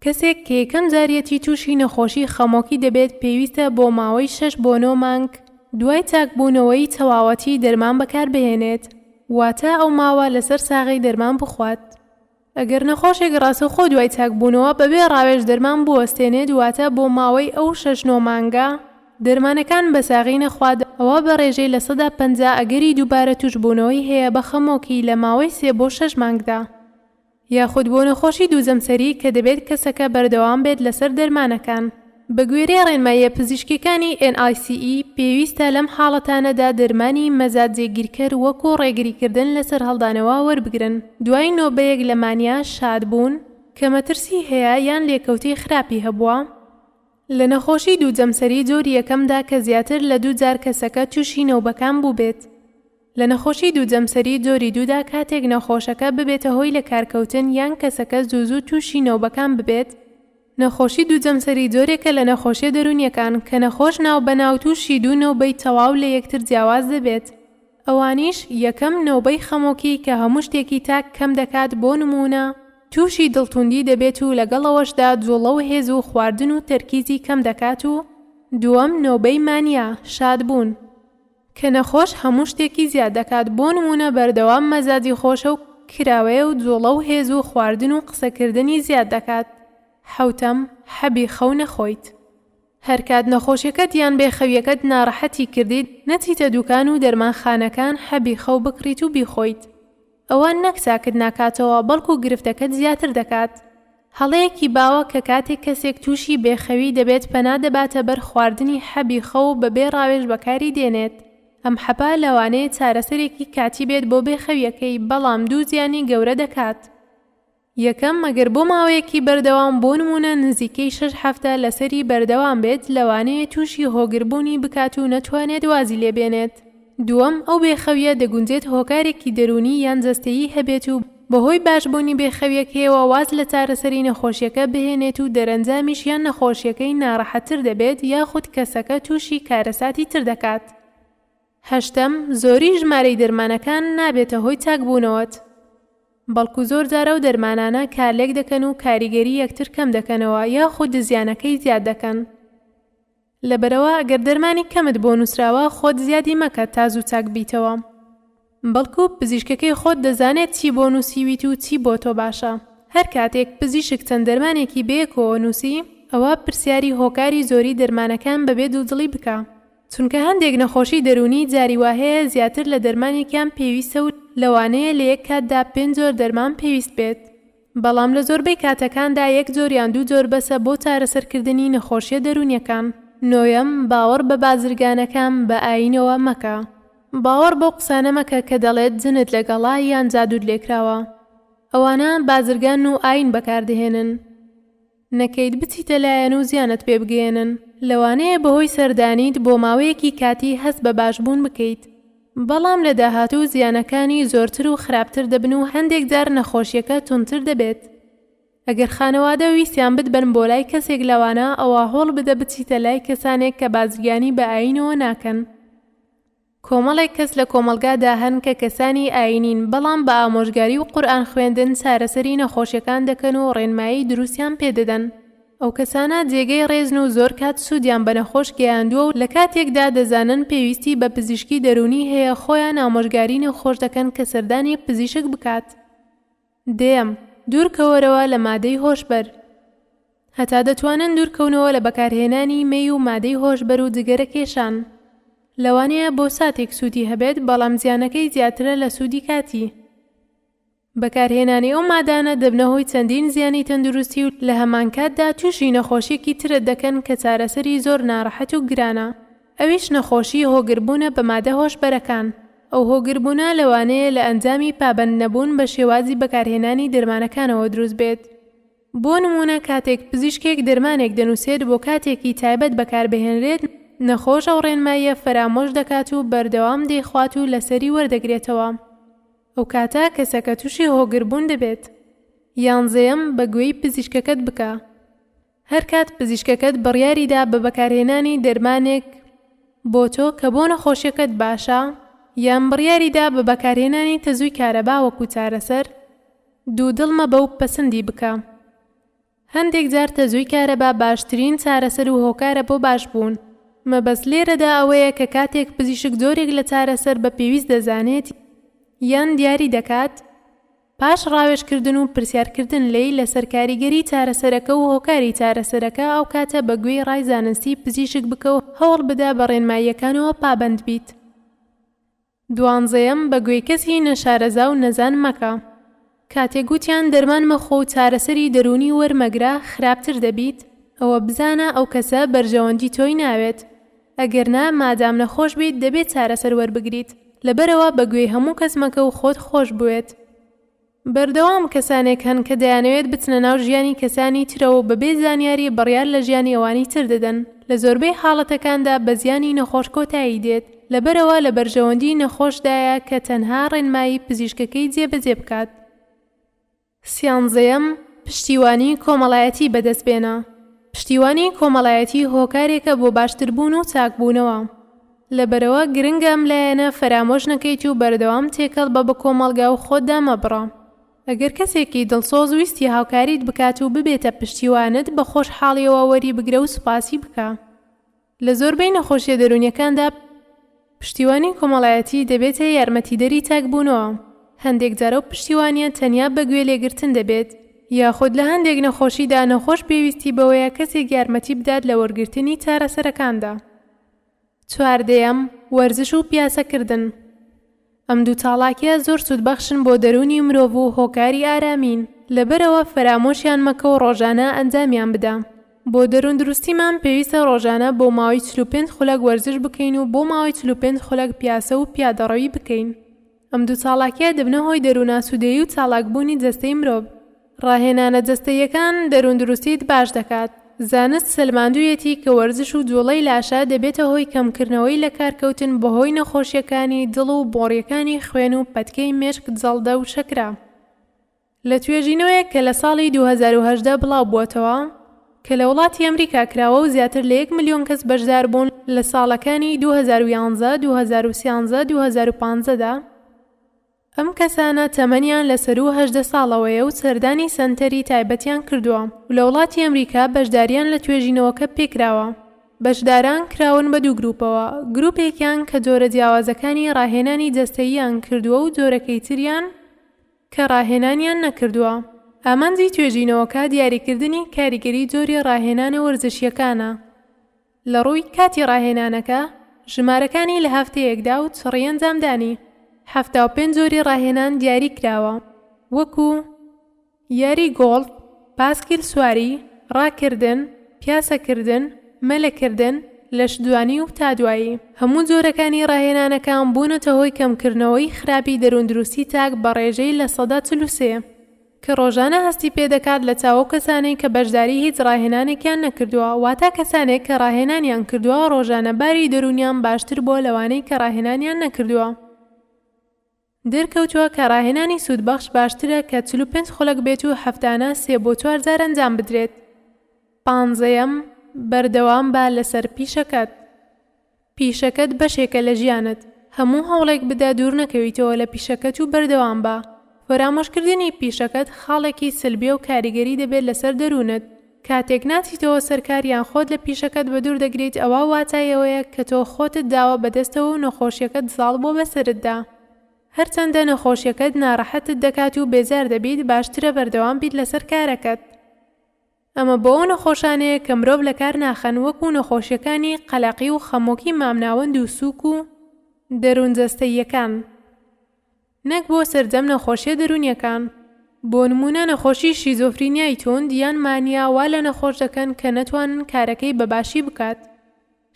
کەسێک کە یەکەم جاریەتی تووشی نەخۆشی خەمۆکی دەبێت پێویستە بۆ ماوەی 6 بۆ 9 مانگ دوای چاکبوونەوەی تەواوەتی دەرمان بەکاربهێنێت، واتە ئەو ماوە لەسەر ساغی دەرمان بخوات. ئەگەر نەخۆشێک ڕاستەوخۆ دوای چاکبوونەوە بەبێ ڕاوێژ دەرمان بوەستێنێت، واتە بۆ ماوەی ئەو 6-9 مانگە دەرمانەکان بە ساغی نەخوات، ئەوە بە ڕێژەی لە 150 ئەگەری دووبارە توشبوونەوەی هەیە بە خەمۆکی لە ماوەی 3 بۆ 6 مانگدا. یاخود بۆ نەخۆشی دووجەمسەری کە دەبێت کەسەکە بەردەوام بێت لەسەر دەرمانەکان. بە گوێرەی ڕێنماییە پزیشکیەکانی NICE پێویستە لەم حاڵەتانەدا دەرمانی مەزاد جێگیرکەر وەکو ڕێگریکردن لەسەر هەڵدانەوە وەربگرن. دوای نۆبەیەک لە مانیا شادبوون کە مەترسی هەیە یان لێکەوتەی خراپی هەبووە، لە نەخۆشی دووجەمسەری جۆری یەکەمدا کە زیاتر لە 2 جار کەسەکە تووشی نەوبەکان بوو بێت. لە نەخۆشی دووجەمسەری جۆری دوودا کاتێک نەخۆشەکە ببێتە هۆی لە کارکەوتن یان کەسەکە زوو تووشی نەوبەکان ببێت. نەخۆشی دووجەمسەری جۆرێکە لە نەخۆشیە دەرونیەکان کە نەخۆش ناو بەناو تووشی دوو نەوبەی تەواو لە یەکتر جیاواز دەبێت. ئەوانیش یەکەم نەوبەی خەمۆکی کە هەموو شتێکی تاک کەم دەکات، بۆ نمونە تووشی دڵتوندی دەبێت و لەگەڵەوەشدا جوڵە و هێز و خواردن و تەرکیزی کەم دەکات. و دووەم نەوبەی مانیا شادبوون کە نەخۆش هەموو شتێکی زیاد دەکات، بۆ نمونە بەردەوام مەزاجی خۆشە و کراوەیە و جوڵە و هێز و خواردن و قسەکردنی زیاد دەکات. حوتەم، حەبی خەو نەخۆیت. هەرکات نەخۆشیەکەت یان بێخەویەکەت ناڕەحەتی کردیت، نەچیتە دوکان و دەرمانخانەکان حەبی خەو بکڕیت و بیخۆیت. ئەوە نەک چاکت ناکاتەوە، بەڵکو گرفتەکەت زیاتر دەکات. هەڵەیەکی باوە کە کاتێک کەسێک تووشی بێخەوی دەبێت پەنا دەباتە بەر خواردنی حەبی خەو بەبێ ڕاوێژ بەکاری دێنێت. ئەم حەپا لەوانەیە چارەسەرێکی کاتی بێت بۆ بێخەویەکەی، بەڵام دوو زیانی گەورە دەکات. یەکەم، ئەگەر بۆ ماوەیەکی بەردەوام بۆ نمونە نزیکەی 6 هەفتە لەسەری بەردەوام بێت، لەوانەیە تووشی هۆگربوونی بکات و نەتوانێت وازی لێبێنێت. دووەم، ئەو بێخەویە دەگونجێت هۆکارێکی دەرونی یان جەستەیی هەبێت و بەهۆی باشبوونی بێخەویەکەیەوە واز لە چارەسەری نەخۆشیەکە بهێنێت و دەرەنجامیش یان نەخۆشیەکەی ناڕەحەتتر دەبێت یاخود کەسەکە تووشی کارەساتی تر دەکات. هەشتەم، زۆری ژمارەی دەرمانەکان نابێتە هۆی چاکبوونەوەت، بەڵکو زۆر جارە و دەرمانانە کارلێک دەکەن و کاریگەری یەکتر کەم دەکەنەوە یاخود زیانەکەی زیاد دەکەن. لەبەرەوە ئەگەر دەرمانی کەمت بۆ نووسراوە خۆت زیادی مەکە تا زوو چاک بیتەوە، بەڵکو پزیشکەکەی خۆت دەزانێت چی بۆ نووسیویت و چی بۆ تۆ باشە. هەر کاتێک پزیشک چەند دەرمانێکی بەیەکەوە نووسی، ئەوە پرسیاری هۆکاری زۆری دەرمانەکان بەبێ دوودڵی بکە، چونکە هەندێک نەخۆشی دەرونی جاری وهەیە زیاتر لە دەرمانێکیان پێویستە و لەوانەیە لە یەک کاتدا 5 جۆر دەرمان پێویست بێت، بەڵام لە زۆربەی کاتەکاندا 1 جۆر یان 2 جۆر بەسە بۆ چارەسەرکردنی نەخۆشیە دەرونیەکان. نۆیەم، باوەڕ بە بازرگانەکان بە ئاینەوە مەکە. باوەڕ بۆ قسانە مەکە کە دەڵێت جنت لەگەڵا یان جادوود لێکراوە. ئەوانە بازرگان و ئاین بەکاردەهێنن. نەکەیت بچیتە لایەن و زیانت پێ بگەێنن. لەوانەیە بەهۆی سەردانیت بۆ ماوەیەکی کاتی هەست بە باشبوون بکەیت، بەڵام لە داهاتوو زیانەکانی زۆرتر و خراپتر دەبن و هەندێک جار نەخۆشیەکە تونتر دەبێت. ئەگەر خانەوادە ویستیان بتبەن بۆ لای کەسێک لەوانە، ئەوە هۆڵ بدە بچیتە لای کەسانێک کە بازرگانی بە ئاینەوە ناکەن. کۆمەڵێک کەس لە کۆمەلگادا هەن کە کەسانی ئاینین، بەڵام بە ئامۆژگاری و قورئان خوێندن چارەسەری نەخۆشیەکان دەکەن و ڕێنمایی دروستیان پێدەدەن. ئەو کەسانە جێگەی ڕێزن و زۆر کات سوودیان بە نەخۆش گەیاندووە و لە کاتێکدا دەزانن پێویستی بە پزیشکی دەرونی هەیە، خۆیان ئامۆژگاری نەخۆش دەکەن کە سەردانی پزیشک بکات. دێم، دوورکەوەرەوە لە مادەی هۆشبەر. هەتا دەتوانن دوورکەونەوە لە بەکارهێنانی مەی و مادەی هۆشبەر و جگەرە کێشان. لەوانەیە بۆ ساتێک سوودی هەبێت، بەڵام زیانەکەی زیاترە لە سوودی کاتی. بەکارهێنانی ئەو مادانە دەبنە هۆی چەندین زیانی تەندروستی و لە هەمان کاتدا تووشی نەخۆشیێکی ترت دەکەن کە چارەسەری زۆر ناڕەحەت و گرانە. ئەویش نەخۆشی هۆگربوونە بە مادە هۆشبەرەکان. ئەو هۆگربوونە لەوانەیە لە ئەنجامی پابەند نەبوون بە شێوازی بەکارهێنانی دەرمانەکانەوە دروست بێت. بۆ نمونە کاتێک پزیشکێک دەرمانێک دەنووسێت بۆ کاتێکی تایبەت بەکاربهێنرێت، نەخۆش ئەو ڕێنماییە فەرامۆش دەکات و بەردەوام دەیخوات و لەسەری وەردەگرێتەوە. ئەو کاتە کەسەکە تووشی هۆگربوون دەبێت. یانزەیەم، بەگوێی پزیشکەکەت بکە. هەر کات پزیشکەکەت بڕیاریدا بە بەکارهێنانی دەرمانێک بۆ تۆ کە بۆ نەخۆشیەکەت باشە، یان بڕیاریدا بە بەکارهێنانی تەزووی کارەبا وەکو چارەسەر، دوودڵ مەبە و پەسەندی بکە. هەندێک جار تەزووی کارەبا باشترین چارەسەر و هۆکارە بۆ باشبوون. مەبەست لێرەدا ئەوەیە کە کاتێک پزیشک جۆرێک لە چارەسەر بە پێویست دەزانێت یان دیاری دەکات، پاش ڕاوێژکردن و پرسیارکردن لێی لەسەر کاریگەری چارەسەرەکە و هۆکاری چارەسەرەکە، ئەو کاتە بە گوێی ڕای زانستی پزیشک بکە و هەوڵ بدا بە ڕێنماییەکانەوە پابەند بیت. دوانزەیەم، بە گوێی کەسی نەشارەزا و نەزان مەکە. کاتێک گوتیان دەرمان مەخۆ و چارەسەری دەرونی وەرمەگرە خراپتر دەبیت، ئەوە بزانە ئەو کەسە بەرژەوەندی تۆی ناوێت. ئەگەرنا مادام نەخۆش بیت دەبێت چارەسەر وەربگریت. لەبەرەوە بەگوێی هەموو کەس مەکە و خۆت خۆش بوێت. بەردەوام کەسانێک هەن کە دەیانەوێت بچنە ناو ژیانی کەسانی ترەوە بەبێ زانیاری بڕیار لە ژیانی ئەوانی تر دەدەن. لە زۆربەی حاڵەتەکاندا بە زیانی نەخۆش کۆتایی دێت. لەبەرەوە لە بەرژەوەندی نەخۆشدایە کە تەنها ڕێنمایی پزیشکەکەی جێبەجێ بکات. سیانزەیەم، پشتیوانی کۆمەڵایەتی بەدەستبێنە. پشتیوانی کۆمەڵایەتی هۆکارێکە بۆ باشتربوون و چاکبوونەوە. لەبەرەوە گرنگە ئەم لایەنە فەرامۆش نەکەیت و بەردەوام تێکەڵ بە کۆمەڵگا و خۆتدا مەبڕە. ئەگەر کەسێکی دڵسۆز ویستی هاوکاریت بکات و ببێتە پشتیوانت، بە خۆشحاڵیەوە وەری بگرە و سوپاسی بکە. لە زۆربەی نەخۆشیە دەرونیەکاندا پشتیوانی کۆمەڵایەتی دەبێتە یارمەتیدەری تاکبوونەوە. هەندێک جارە و پشتیوانیە تەنیا بەگوێ لێگرتن دەبێت، یاخود لە هەندێک نەخۆشیدا نەخۆش پێویستی بەوەیە کەسێک یارمەتی بدات لە وەرگرتنی چارەسەرەکاندا. چواردەیەم، وەرزش و پیاسەکردن. ئەم دوو تاڵاکیە زۆر سوودبەخشن بۆ دەرونی مرۆڤ و هۆکاری ئارامین. لەبەرەوە فەرامۆشیان مەکە و ڕۆژانە ئەنجامیان بدە. بۆ دەروندروستیمان پێویستە ڕۆژانە بۆ ماوەی 45 خولەک وەرزش بکەین و بۆ ماوەی 45 خولەک پیاسە و پیادەڕەوی بکەین. ئەم دوو چاڵاکیە دەبنە هۆی دەرووناسوودەیی و چالاکبوونی جەستەی مرۆڤ. ڕاهێنانە جەستەییەکان دەروندروستیت باش دەکات. زانست سەلماندوویەتی کە وەرزش و جوڵەی لاشە دەبێتە هۆی کەمکردنەوەی لە کارکەوتن بەهۆی نەخۆشیەکانی دڵ و بۆڕیەکانی خوێن و پەتکەی مێشک جەڵدە و شەکرا. لە توێژینەوەیەک کە لە ساڵی 2018 بڵاو بووەتەوە کە لە وڵاتی ئەمریکا کراوە و زیاتر لە 1 ملیۆن کەس بەشدار بوون لە ساڵەکانی 2011 2013 2015دا، ئەم کەسانە تەمەنیان لە سەر و 18 ساڵەوەیە و سەردانی سەنتەری تایبەتیان کردووە و لە وڵاتی ئەمریکا بەشداریان لە توێژینەوەکە پێکراوە. بەشداران کراون بە دوو گروپەوە، گروپێکیان کە جۆرە جیاوازەکانی ڕاهێنانی جەستەییان کردووە و جۆرەکەی تریان کە ڕاهێنانیان نەکردووە. ئامانجی توێژینەوەکە دیاریکردنی کاریگەری جۆری ڕاهێنانە وەرزشیەکانە. لە ڕووی کاتی ڕاهێنانەکە ژمارەکانی لە هەفتەیەکدا و چڕی ئەنجامدانی 75 جۆری ڕاهێنان دیاری کراوە، وەکو یاری گۆڵف، پاسکیل سواری، ڕاکردن، پیاسەکردن، مەلەکردن، لەشدوانی و تادوایی. هەموو جۆرەکانی ڕاهێنانەکان بوونەتە هۆی کەمکردنەوەی خراپی دەروندروستی تاک بە ڕێژەی لە 43 کە ڕۆژانە هەستی پێدەکات لە چاوە کەسانێک کە بەشداری هیچ ڕاهێنانێکیان نەکردووە، واتە کەسانێک کە ڕاهێنانیان کردووە ڕۆژانە باری دەرونیان باشتر بۆ لەوانەی کە ڕاهێنانیان نەکردووە. دەرکەوتووە کە ڕاهێنانی سوودبەخش باشترە کە 45 خولەک بێت و هەفتانە 3 بۆ 4 جار ئەنجام بدرێت. 15ەم بەردەوام بە لەسەر پیشەکەت. پیشەکەت بەشێکە لە ژیانت. هەموو هەوڵێک بدە دوور نەکەویتەوە لە پیشەکەت و بەردەوام بە. فەرامۆشکردنی پیشەکەت خاڵێکی سلبیە و کاریگەری دەبێت لەسەر دەروونت. کاتێک ناچیتەوە سەرکاریان خۆت لە پیشەکەت بە دوور دەگریت، ئەوە واتایەوەیە کە تۆ خۆتت داوە بەدەستەوە و نەخۆشیەکەت زاڵ بۆ بەسەرتدا. هەرچەندە نەخۆشیەکەت ناڕەحەتت دەکات و بێزار دەبیت، باشترە بەردەوام بیت لەسەر کارەکەت. ئەمە بۆ ئەو نەخۆشانەیە کە مرۆڤ لە کار ناخەن، وەکو نەخۆشیەکانی قەلەقی و خەمۆکی مامناوەند و سووک و دەروونجەستەییەکان، نەک بۆ سەرجەم نەخۆشیە دەرونیەکان. بۆ نمونە نەخۆشی شیزۆفرینیای توند یان مانیا وا لە نەخۆش دەکەن کە نەتوانن کارەکەی بەباشی بکات.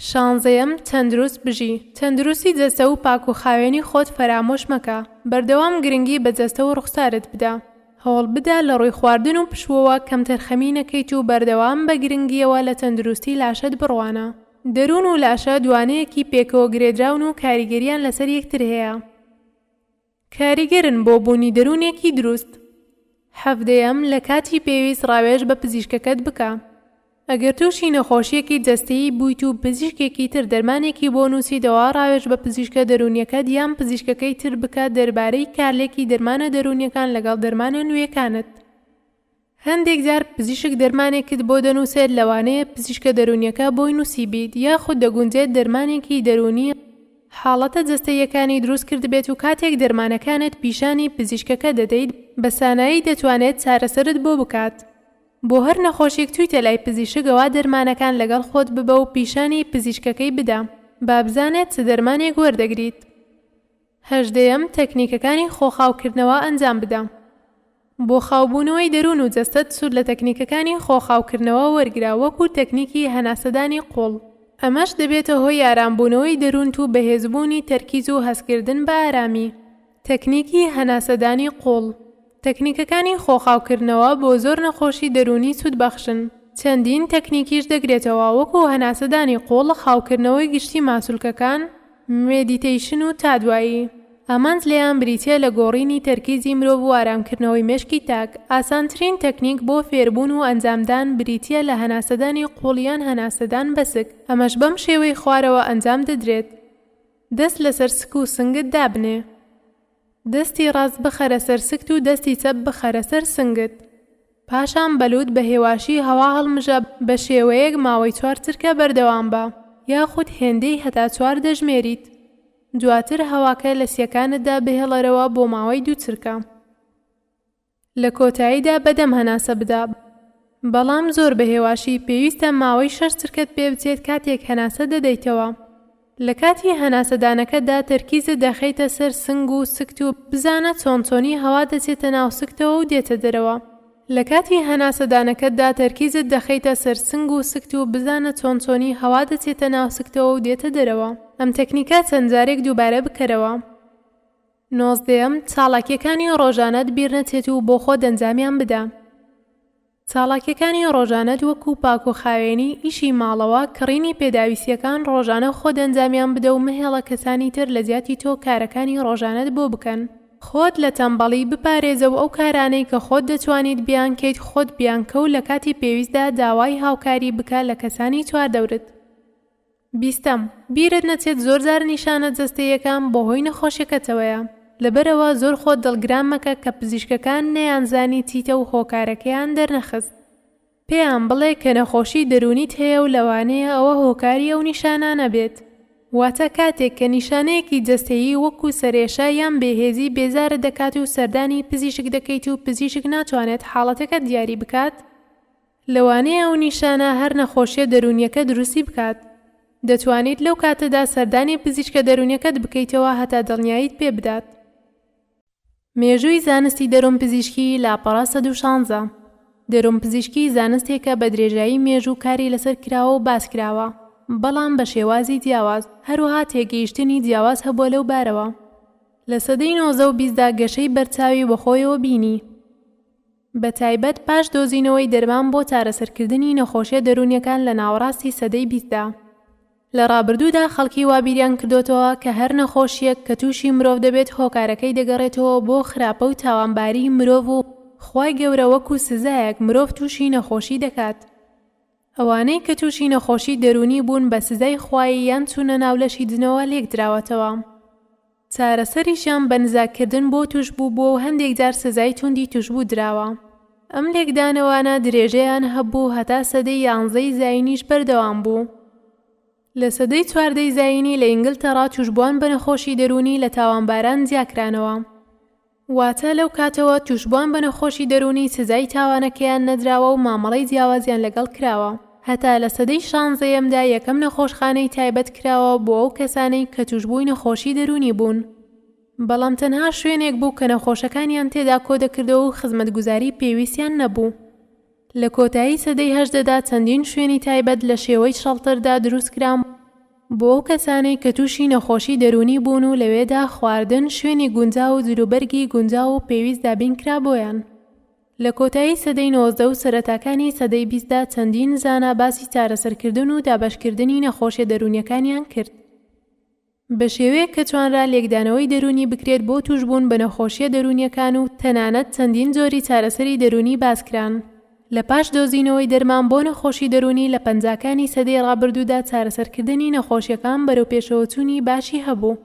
16ەم تەندروست بژی. تەندروستی جەستە و پاک و خاوێنی خۆت فەرامۆش مەکە. بەردەوام گرنگی بە جەستە و ڕوخسارت بدە. هەوڵ بدە لە ڕووی خواردن و پشووەوە کەمتر خەمی نەکەیت و بەردەوام بە گرنگیەوە لە تەندروستی لاشت بڕوانە. دەروون و لاشە دوانەیەکی پێکەوە گرێدراون و کاریگەریان لەسەر یەکتر هەیە. کاریگەرن بۆ بوونی دەروونێکی دروست. 17ەم لە کاتی پێویست ڕاوێژ بە پزیشکەکەت بکە. ئەگەر تووشی نەخۆشیەکی جەستەیی بوویت و پزیشکێکی تر دەرمانێکی بۆ نووسیدەوە، ڕاوێژ بە پزیشکە دەرونیەکەت یان پزیشکەکەی تر بکە دەربارەی کارلێکی دەرمانە دەرونیەکان لەگەڵ دەرمانە نوێیەکانت. هەندێک جار پزیشک دەرمانێکت بۆ دەنووسێت، لەوانەیە پزیشکە دەرونیەکە بۆی نووسی بیت، یاخود دەگونجێت دەرمانێکی دەرونی حاڵەتە جەستەییەکانی دروست کرد بێت و کاتێک دەرمانەکانت پیشانی پزیشکەکە دەدەیت، بە سانایی دەتوانێت چارەسەرت بۆ بکات. بۆ هەر نەخۆشیێک تویتە لای پزیشکەوە دەرمانەکان لەگەڵ خۆت ببە و پیشانی پزیشکەکەی بدە، با بزانێت چ دەرمانێک وەردەگریت. 18ەم تەکنیکەکانی خۆخاوکردنەوە ئەنجام بدە. بۆ خاوبوونەوەی دەروون و جەستەت سوود لە تەکنیکەکانی خۆخاوکردنەوە وەرگرا، وەکو تەکنیکی هەناسەدانی قوڵ. ئەمەش دەبێتە هۆی ئارامبوونەوەی دەروون و بەهێزبوونی تەرکیز و هەستکردن بە ئارامی. تەکنیکی هەناسەدانی قوڵ. تەکنیکەکانی خۆخاوکردنەوە بۆ زۆر نەخۆشی دەرونی سوود بەخشن. چەندین تەکنیکیش دەگرێتەوە، وەکو هەناسەدانی قوڵ، خاوکردنەوەی گشتی ماسوولکەکان، مێدیتەیشن و تادوایی. ئامانج لێیان بریتیە لە گۆڕینی تەرکیزی مرۆڤ و ئارامکردنەوەی مێشکی تاک. ئاسانترین تەکنیک بۆ فێربوون و ئەنجامدان بریتیە لە هەناسەدانی قوڵیان هەناسەدان بەسک. ئەمەش بەم شێوەی خوارەوە ئەنجام دەدرێت. دەست لەسەر سک و سنگت دابنێ. دەستی ڕاست بخەرە سەر سکت و دەستی چەپ بخەرە سەر سنگت. پاشان بەلوود بە هێواشی هەوا هەڵمژە بە شێوەیەک ماوەی 4 چرکە بەردەوام بە، یاخود هێندەی هەتا 4 دەژمێریت. دواتر هەواکە لە سیەکانتدا بهێڵەرەوە بۆ ماوەی 2 چرکە. لە کۆتاییدا بەدەم هەناسە بدە، بەڵام زۆر بەهێواشی. پێویستە ماوەی 6 چرکت پێ بچێت کاتێک هەناسە دەدەیتەوە. لە کاتی هەناسەدانەکەتدا تەرکیزت دەخەیتە سەر سنگ و سکت و بزانە چۆن چۆنی هەوا دەچێتە ناو سکتەوە و دێتە دەرەوە. لە کاتی هەناسەدانەکەتدا تەرکیزت دەخەیتە سەر سنگ و سکت و بزانە چۆنچۆنی هەوا دەچێتە ناو سکتەوە و دێتە دەرەوە. ئەم تەکنیکە چەند جارێک دووبارە بکەرەوە. 19 چالاکیەکانی ڕۆژانەت بیر نەچێت و بۆ خۆ دەنجامیان بدە. چالاکیەکانی ڕۆژانەت وەکو پاک و خاوێنی، ئیشی ماڵەوە، کڕینی پێداویستیەکان ڕۆژانە خۆ دەنجامیان بدە و مهێڵە کەسانی تر لە زیاتی تۆ کارەکانی ڕۆژانەت بۆ بکەن. خۆت لە تەمبەڵی بپارێزە و ئەو کارانەی کە خۆت دەتوانیت بیانکەیت خۆت بیانکە و لە کاتی پێویستدا داوای هاوکاری بکە لە کەسانی چواردەورت. 20 بیرت نەچێت زۆر جار نیشانە جەستەییەکان بەهۆی نەخۆشیەکەتەوەیە. لەبەرەوە زۆر خۆت دڵگران مەکە کە پزیشکەکان نەیانزانی چیتە و هۆکارەکەیان دەرنەخست. پێیان بڵێ کە نەخۆشی دەرونیت هەیە و لەوانەیە ئەوە هۆکاری ئەو نیشانانە بێت. واتە کاتێک کە نیشانەیەکی جەستەیی وەکو سەرێشە یان بێهێزی بێزارە دەکات و سەردانی پزیشک دەکەیت و پزیشک ناتوانێت حاڵەتەکە دیاری بکات، لەوانەیە ئەو نیشانە هەر نەخۆشیە دەرونیەکە دروستی بکات. دەتوانیت لەو کاتەدا سەردانی پزیشکە دەرونیەکەت بکەیتەوە هەتا دڵنیاییت پێ بدات. مێژووی زانستی دەروونپزیشکی لاپەڕە 116 دەروونپزیشکی زانستێکە بە درێژایی مێژوو کاری لەسەر کراوە و باس کراوە، بەڵام بە شێوازی جیاواز، هەروەها تێگەیشتنی جیاواز هەبووە لەو بارەوە. لە سەدەی 19 و 20دا گەشەی بەرچاوی بەخۆیەوە بینی، بە تایبەت پاش دۆزینەوەی دەرمان بۆ چارەسەرکردنی نەخۆشیە دەرونیەکان لە ناوەڕاستی سەدەی 20دا. لە ڕابردوودا خەڵکی وابیریان کردوتەوە کە هەر نەخۆشیەک کە تووشی مرۆڤ دەبێت هۆکارەکەی دەگەڕێتەوە بۆ خراپە و تاوانباری مرۆڤ و خوای گەورە وەکو سزایەک مرۆڤ تووشی نەخۆشی دەکات. ئەوانەی کە تووشی نەخۆشی دەرونی بوون بە سزای خوایی یان چوونە ناولەشی دنەوە لێک دراوەتەوە. چارەسەریشیان بە نزاکردن بۆ توش بوو بۆ و هەندێک جار سزای توندی توشبوو دراوە. ئەم لێکدانەوانە درێژەیان هەبوو هەتا سەدەی 11ی زاینیش بەردەوام بوو. لە سەدەی 14ی زاینی لە ئینگلتەرا توشبووان بە نەخۆشی دەرونی لە تاوانباران زیاکرانەوە. واتە لەو کاتەوە توشبووان بە نەخۆشی دەرونی سزای تاوانەکەیان نەدراوە و مامەڵەی جیاوازیان لەگەڵ کراوە. هەتا لە سەدەی 16یەمدا یەکەم نەخۆشخانەی تایبەت کراوە بۆ ئەو کەسانەی کە توشبووی نەخۆشی دەرونی بوون. بەڵام تەنها شوێنێک بوو کە نەخۆشەکانیان تێدا کۆ دەکردەوە و خزمەتگوزاری پێویستیان نەبوو. لە کۆتایی سەدەی 18دا چەندین شوێنی تایبەت لە شێوەی شەڵتردا دروست کران بۆ ئەو کەسانەی کە تووشی نەخۆشی دەرونی بوون و لەوێدا خواردن، شوێنی گونجاو و جلوبەرگی گونجاو و پێویست دابین کرا بۆیان. لە کۆتایی سەدەی 19 و سەرەتاکانی سەدەی 20دا چەندین زانا باسی چارەسەرکردن و دابەشکردنی نەخۆشیە دەرونیەکانیان کرد. بە شێوەیەک کە توانرا لێکدانەوەی دەرونی بکرێت بۆ توشبوون بە نەخۆشیە دەرونیەکان و تەنانەت چەندین جۆری چارەسەری دەرونی باسکران. لە پاش دۆزینەوەی دەرمان بۆ نەخۆشی دەرونی لە پەنجاکانی سەدەی ڕابردوودا چارەسەرکردنی نەخۆشیەکان بەرەو پێشەوەچوونی باشی هەبوو.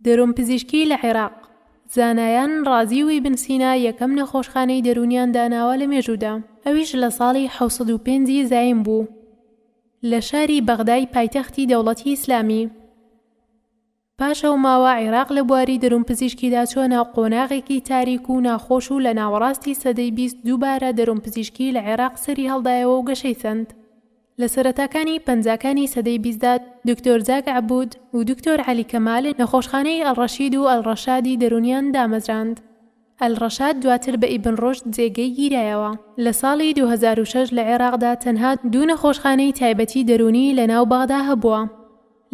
دەروونپزیشکی لە عێراق زانایان ڕازی و ئیبن سینا یەکەم نەخۆشخانەی دەرونیان داناوە لە مێژوودا، ئەویش لە ساڵی 705 زایم بوو لە شاری بەغدای پایتەختی دەوڵەتی ئیسلامی. پاشەو ماوە عێراق لە بواری دەروونپزیشکیدا چۆنە قۆناغێکی تاریک و ناخۆش و لە ناوەڕاستی سەدەی 20 دووبارە دەروونپزیشکی لە عێراق سەری هەڵدایەوە و گەشەی سەند. لە سەرەتاکانی پەنجاکانی سەدەی 20دا دکتۆر زاک عەبود و دکتۆر عەلی کەمال نەخۆشخانەی ئەڵڕەشید و ئەڵڕەشادی دەرونیان دامەزراند. ئەلڕەشاد دواتر بە ئیبن ڕۆشد جێگەی گیرایەوە. لە ساڵی 2006 لە عێراقدا تەنها 2 نەخۆشخانەی تایبەتی دەرونی لە ناو بەغدا هەبووە،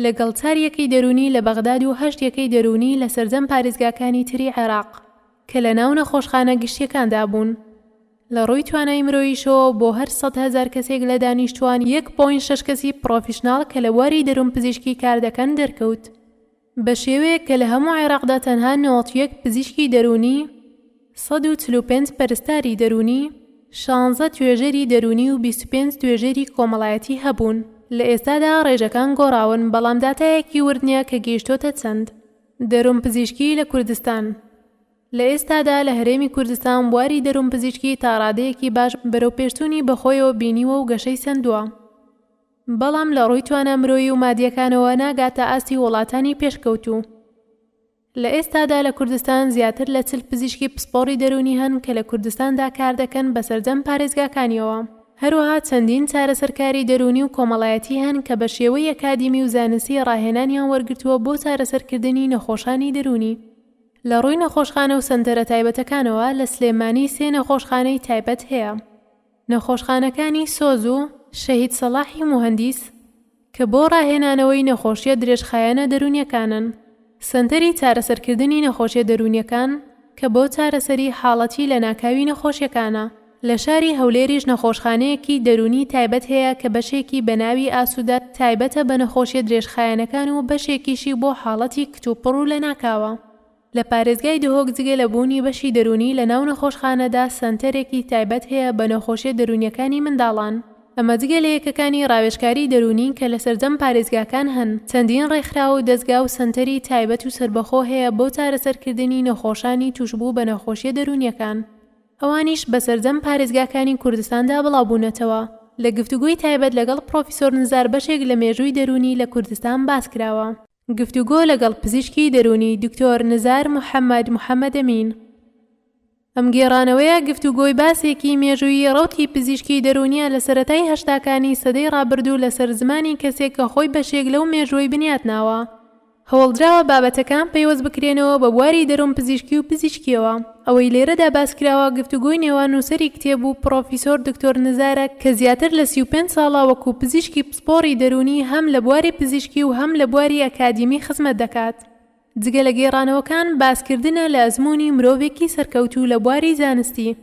لەگەڵ 4 یەکەی دەرونی لە بەغداد و 8 یەکەی دەرونی لە سەرجەم پارێزگاکانی تری عێراق کە لە ناو نەخۆشخانە گشتیەکاندا بوون. لە ڕووی توانای مرۆییشەوە بۆ هەر 100,000 کەسێک لە دانیشتوان 1.6 کەسی پرۆفیشناڵ کە لە بواری دەروونپزیشکی کار دەکەن دەرکەوت، بە شێوەیەک کە لە هەموو عێراقدا تەنها 91 پزیشکی دەرونی، 145 پەرستاری دەرونی، 16 توێژەری دەرونی و 25 توێژەری کۆمەڵایەتی هەبوون. لە ئێستادا ڕێژەکان گۆڕاون، بەڵام داتایەکی وردنیە کە گەیشتۆتە چەند. دەروونپزیشکی لە کوردستان لە ئێستادا لە هەرێمی کوردستان بواری دەروونپزیشکی تا ڕادەیەکی باش بەرەو پێشتوونی بەخۆیەوە بینیوە و گەشەی سەندووە، بەڵام لە ڕووی توانە مرۆیی و مادیەکانەوە ناگاتە ئاستی وڵاتانی پێشکەوتوو. لە ئێستادا لە کوردستان زیاتر لە 40 پزیشکی پسپۆڕی دەرونی هەن کە لە کوردستاندا کار دەکەن بە سەرجەم پارێزگاکانیەوە. هەروەها چەندین چارەسەرکاری دەرونی و کۆمەڵایەتی هەن کە بە شێوەی ئەکادیمی و زانستی ڕاهێنانیان وەرگرتووە بۆ چارەسەرکردنی نەخۆشانی دەرونی. لە ڕووی نەخۆشخانە و سەنتەرە تایبەتەکانەوە لە سلێمانی 3 نەخۆشخانەی تایبەت هەیە. نەخۆشخانەکانی سۆز و شەهید سەلاحی موهەندیس کە بۆ ڕاهێنانەوەی نەخۆشیە درێژخایەنە دەرونیەکانن، سەنتەری چارەسەرکردنی نەخۆشیە دەرونیەکان کە بۆ چارەسەری حاڵەتی لە ناکاوی نەخۆشیەکانە. لە شاری هەولێریش نەخۆشخانەیەکی دەرونی تایبەت هەیە کە بەشێکی بە ناوی ئاسوودە تایبەتە بە نەخۆشیە درێژخایەنەکان و بەشێکیشی بۆ حاڵەتی کتوپڕ و لە ناکاوە. لە پارێزگای دهۆک جگە لە بوونی بەشی دەرونی لە ناو نەخۆشخانەدا سەنتەرێکی تایبەت هەیە بە نەخۆشیە دەرونیەکانی منداڵان. ئەمە جگە لە یەکەکانی ڕاوێژکاری دەرونین کە لە سەردەم پارێزگاکان هەن. چەندین ڕێکخراو و دەستگا و سەنتەری تایبەت و سربەخۆ هەیە بۆ چارەسەرکردنی نەخۆشانی توشبوو بە نەخۆشیە دەرونیەکان. ئەوانیش بە سەردەم پارێزگاکانی کوردستاندا بڵاوبوونەتەوە. لە گفتوگۆی تایبەت لەگەڵ پرۆفیسۆر نزار بەشێک لە مێژووی دەرونی لە کوردستان باس کراوە. گفتوگۆ لەگەڵ پزیشکی دەرونی دکتۆر نزار محەممەد ئەمین. ئەم گێڕانەوەیە گفتوگۆی باسێکی مێژووی ڕەوتی پزیشکی دەرونیە لە سەرەتای هەشتاکانی سەدەی ڕابردوو لەسەر زمانی کەسێک کە خۆی بەشێک لەو مێژووی بنیاتناوە. هەوڵدراوە بابەتەکان پەیوەست بکرێنەوە بە بواری دەروون پزیشکی و پزیشکیەوە. ئەوەی لێرەدا باسکراوە گفتوگۆی نێوان نووسەری کتێب و پرۆفیسۆر دکتۆر نزارە کە زیاتر لە 35 ساڵە وەکو پزیشکی پسپۆڕی دەرونی هەم لە بواری پزیشکی و هەم لە بواری ئەکادیمی خزمەت دەکات. جگە لە گێڕانەوەکان باسکردنە لە ئەزموونی مرۆڤێکی سەرکەوتوو لە بواری زانستی.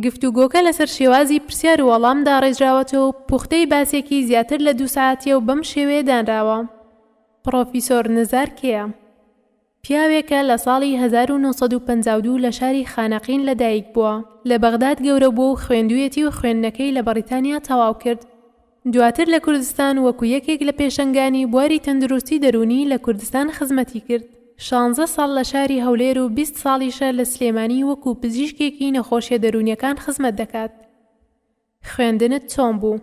گفتوگۆکە لەسەر شێوازی پرسیار و وەڵامدا ڕێژراوەتەوە و پوختەی باسێکی زیاتر لە 2 ساعتیە و بەم شێوەیە دانراوە. پرۆفیسۆر نزار کێیە؟ پیاوێکە لە ساڵی 1952 لە شاری خانەقین لەدایک بووە. لە بەغداد گەورە بوو و خوێندوویەتی و خوێندنەکەی لە بەریتانیا تەواو کرد. دواتر لە کوردستان وەکو یەکێک لە پێشەنگانی بواری تەندروستی دەرونی لە کوردستان خزمەتی کرد. 16 ساڵ لە شاری هەولێر و 20 ساڵیشە لە سلێمانی وەکو پزیشکێکی نەخۆشیە دەرونیەکان خزمەت دەکات. خوێندنت چۆن بوو؟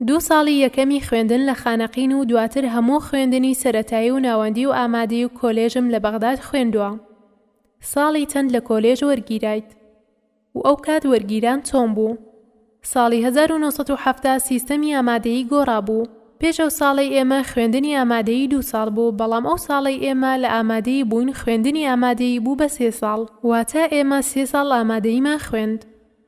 2 ساڵی یەکەمی خوێندن لە خانەقین و دواتر هەموو خوێندنی سەرەتایی و ناوەندی و ئامادەی و کۆلێژم لە بەغداد خوێندووە. ساڵی چەند لە کۆلێژ وەرگیرایت؟ و ئەو کات وەرگیران چۆن بوو؟ ساڵی 1970 سیستەمی ئامادەیی گۆڕا بوو. پێش ئەو ساڵی ئێمە خوێندنی ئامادەیی 2 ساڵ بوو، بەڵام ئەو ساڵی ئێمە لە ئامادەیی بووین خوێندنی ئامادەیی بوو بە 3 ساڵ، واتە ئێمە 3 ساڵ ئامادەییمان خوێند.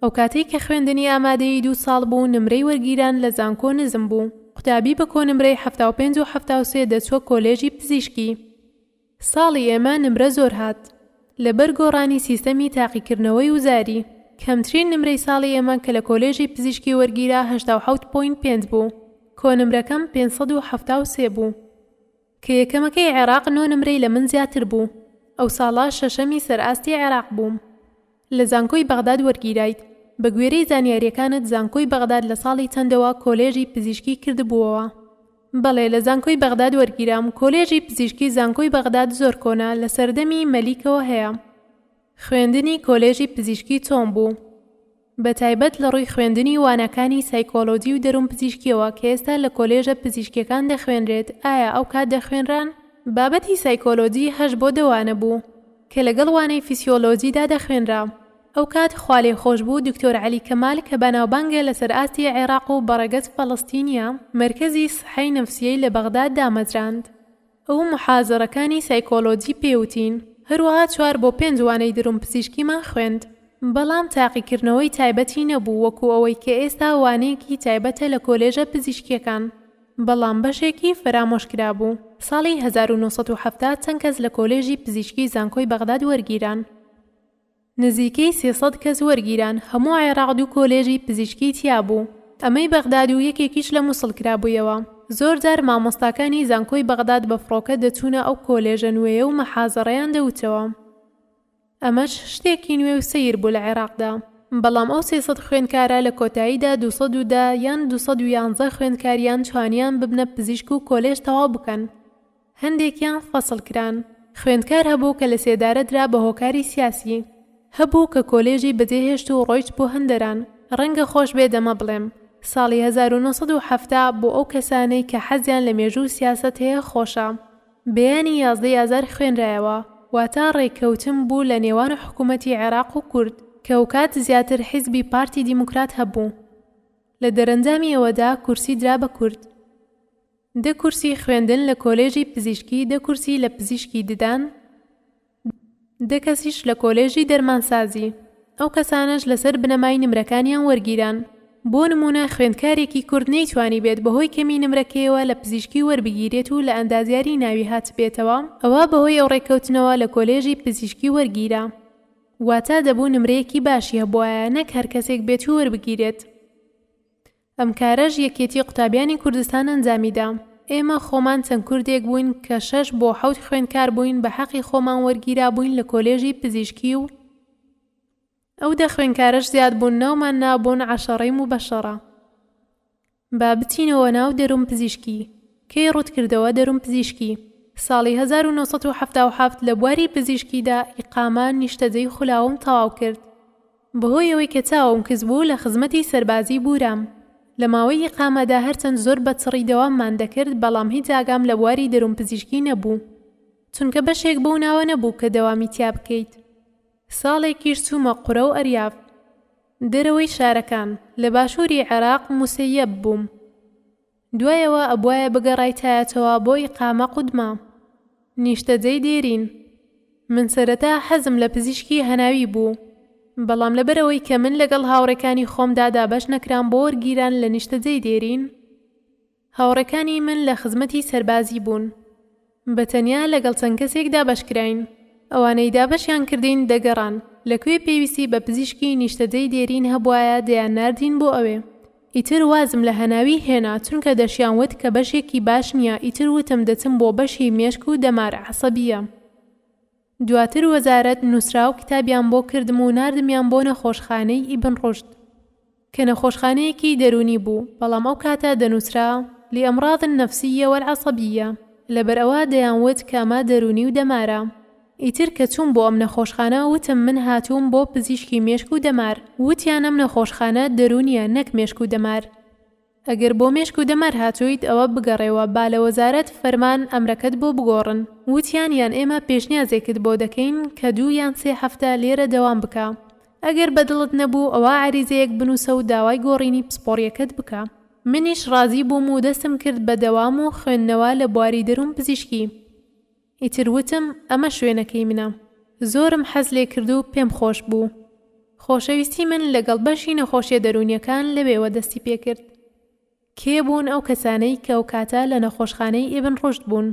ئەو کاتەی کە خوێندنی ئامادەیی 2 ساڵ بوو نمرەی وەرگیران لە زانکۆ نزم بوو. قوتابی بە کۆنمرەی 75 و 73 دەچوە کۆلێژی پزیشکی. ساڵی ئێمە نمرە زۆر هات لەبەر گۆڕانی سیستەمی تاقیکردنەوەی وزاری. کەمترین نمرەی ساڵی ئێمە کە لە کۆلێژی پزیشکی وەرگیرا 87.5 بوو. کۆنمرەکەم 573 بوو کە یەکەمەکەی عێراق 9 نمرەی لە من زیاتر بوو. ئەو ساڵا شەشەمی سەرئاستی عێراق بووم. لە زانکۆی بەغداد وەرگیرایت. بە گوێرەی زانیاریەکانت زانکۆی بەغداد لە ساڵی چەندەوە کۆلێژی پزیشکی کردبووەوە؟ بەڵێ لە زانکۆی بەغداد وەرگیرام. کۆلێژی پزیشکی زانکۆی بەغداد زۆر کۆنا لە سەردەمی مەلیکەوە هەیە. خوێندنی کۆلێژی پزیشکی چۆن بوو؟ بە تایبەت لە ڕووی خوێندنی وانەکانی سایکۆلۆجی و دەروون پزیشکیەوە کە ئێستا لە کۆلێژە پزیشکیەکان دەخوێنرێت، ئایا ئەو کات دەخوێنران؟ بابەتی سایکۆلۆجی 8 بۆ دەوانە بوو کە لەگەڵ وانەی فیسیۆلۆجیدا دەخوێنرا. ئەو کات خوالێ خۆش بوو دکتۆر عەلی کەمال کە بەناوبانگە لەسەر ئاستی عێراق و بەڕێگەز فەڵەستینیە مەرکەزی سەحەی نەفسیەی لە بەغداد دامەزراند. ئەو محازەرەکانی سایکۆلۆجی پێوتین. هەروەها 4 بۆ 5 وانەی دەروون پزیشکیمان خوێند، بەڵام تاقیکردنەوەی تایبەتی نەبوو وەکو ئەوەی کە ئێستا وانەیەکی تایبەتە لە کۆلێژە پزیشکیەکان، بەڵام بەشێکی فرامۆشکرا بوو. ساڵی 1970 چەند کەس لە کۆلێژی پزیشکی زانکۆی بەغداد وەرگیران؟ نزیکەی 300 کەس وەرگیران. هەموو عێراق 2 کۆلێژی پزیشکی تیا بوو. ئەمەی بەغداد و یەکێکیش لە مووسڵ کرابوویەوە. زۆر جار مامۆستاکانی زانکۆی بەغداد بە فڕۆکە دەچوونە ئەو کۆلێژە نوێیە و مەحازەڕەیان دەوتەوە. ئەمەش شتێکی نوێ و سەیر بوو لە عێراقدا. بەڵام ئەو 300 خوێندکارە لە کۆتاییدا 210 یان 211 خوێندکاریان توانیان ببنە پزیشک و کۆلێژ تەواو بکەن. هەندێکیان فەسڵ کران. خوێندکار هەبوو کە لە سێدارە درا بە هۆکاری سیاسی. هەبوو کە کۆلێژی بەجێهێشت و ڕۆیشت بۆ هەندەران. ڕەنگە خۆش بێ دەمە بڵێم ساڵی 1970 بۆ ئەو کەسانەی کە حەزیان لە مێژوو سیاسەت هەیە خۆشە. بەیانی 11 ئازار خوێنرایەوە، واتە ڕێککەوتن بوو لە نێوان حکوومەتی عێراق و کورد کە ئەو کات زیاتر حیزبی پارتی دیموکرات هەبوو. لە دەرەنجامی ئەوەدا کورسی درا بە کورد. 10 کورسی خوێندن لە کۆلێژی پزیشکی، 10 کورسی لە پزیشکی ددان، دە کەسیش لە کۆلێژی دەرمانسازی. ئەو کەسانەش لەسەر بنەمای نمرەکانیان وەرگیران. بۆ نمونە خوێندکارێکی کورد نەیتوانی بێت بەهۆی کەمی نمرەکەیەوە لە پزیشکی وەربگیرێت و لە ئەندازیاری ناوی هات بێتەوە، ئەوە بەهۆی ئەو ڕێککەوتنەوە لە کۆلێژی پزیشکی وەرگیرە. واتە دەبوو نمرەیەکی باشی هەبوایە، نەک هەر کەسێک بێت و وەربگیرێت. ئەم کارەش یەکێتی قوتابیانی کوردستان ئەنجامیدا. ئێمە خۆمان چەند کوردێک بووین کە 6 بۆ 7 خوێندکار بووین بە حەقی خۆمان وەرگیرا بووین لە کۆلێژی پزیشکی و ئەو دە خوێندکارش زیاد بوون ناومان نابوون عەشەڕەی مبەشەڕە. با بچینەوە ناو دەروم پزیشکی. کەی ڕوت کردەوە دەروم پزیشکی؟ ساڵی 1977 لە بواری پزیشکیدا ئیقامە نیشتەجەی خولاوم تەواو کرد. بەهۆی ئەوەی کە چاوم کەس بوو لە خزمەتی سەربازی بوورام. لە ماوەی ئیقامەدا هەرچەند زۆر بەچڕی دەواممان دەکرد، بەڵام هیچ ئاگام لە بواری دەروم پزیشکی نەبوو، چونکە بەشێک بەو ناوە نەبوو کە دەوامی تیا بکەیت. ساڵێکیش چوومە قورە و ئەریاف، دەرەوەی شارەکان. لە باشووری عێراق موسەیەب بووم. دوایەوە ئەبوایە بگەڕایتایەتەوە بۆ ئیقامە قودما، نیشتەجەی دێرین. من سەرەتا حەزم لە پزیشکی هەناوی بوو، بەڵام لەبەرەوەی کە من لەگەڵ هاوڕێکانی خۆمدا دابەش نەکرام بۆ وەرگیران لە نیشتەجەی دێرین، هاوڕێکانی من لە خزمەتی سەربازی بوون. بەتەنیا لەگەڵ چەند کەسێکدا بەشکراین. ئەوانەی دابەشیان کردین دەگەڕان. لەکوێ پێویستی بە پزیشکی نیشتەجەی دێرین هەبوایە دەیان ناردین بۆ ئەوێ. ئیتر وازم لە هەناوی هێنا، چونکە دەشیان وت کە بەشێکی باش نییە. ئیتر وتم دەچم بۆ بەشی مێشک و دەمار عەسەبیە. دواتر وەزارەت نووسرا و کتابیان بۆ کردم و ناردمیان بۆ نەخۆشخانەی ئیبن ڕوشد کە نەخۆشخانەیەکی دەرونی بوو، بەڵام ئەو کاتە دەنووسرا لأمراض النفسية والعصبية، لەبەر ئەوە دەیانوت کە ئەمە دەرونی و دەمارە. ئیتر کە چوون بۆ ئەم نەخۆشخانە وتم من هاتووم بۆ پزیشکی مێشک و دەمار. وتیان ئەم نەخۆشخانە دەرونیە نەک مێشک و دەمار. ئەگەر بۆ مێشک و دەمار هاتوویت ئەوە بگەڕێەوە، با لە وەزارەت فەرمان ئەمرەکەت بۆ بگۆڕن. وتیان یان ئێمە پێشنیازێکت بۆ دەکەین کە 2 یان 3 هەفتە لێرە دەوام بکە. ئەگەر بەدڵت نەبوو ئەوە عەریزەیەک بنووسە و داوای گۆڕینی پسپۆڕیەکەت بکە. منیش ڕازی بووم و دەستم کرد بە دەوام و خوێندنەوە لە بواری دەروم پزیشکی. ئیتر وتم ئەمە شوێنەکەی منە. زۆرم حەز لێ کرد و پێم خۆش بوو. خۆشەویستی من لەگەڵ بەشی نەخۆشیە دەرونیەکان لەوێوە دەستی پێکرد. کێ بوون ئەو کەسانەی کە ئەو کاتە لە نەخۆشخانەی ئیبن ڕوشد بوون؟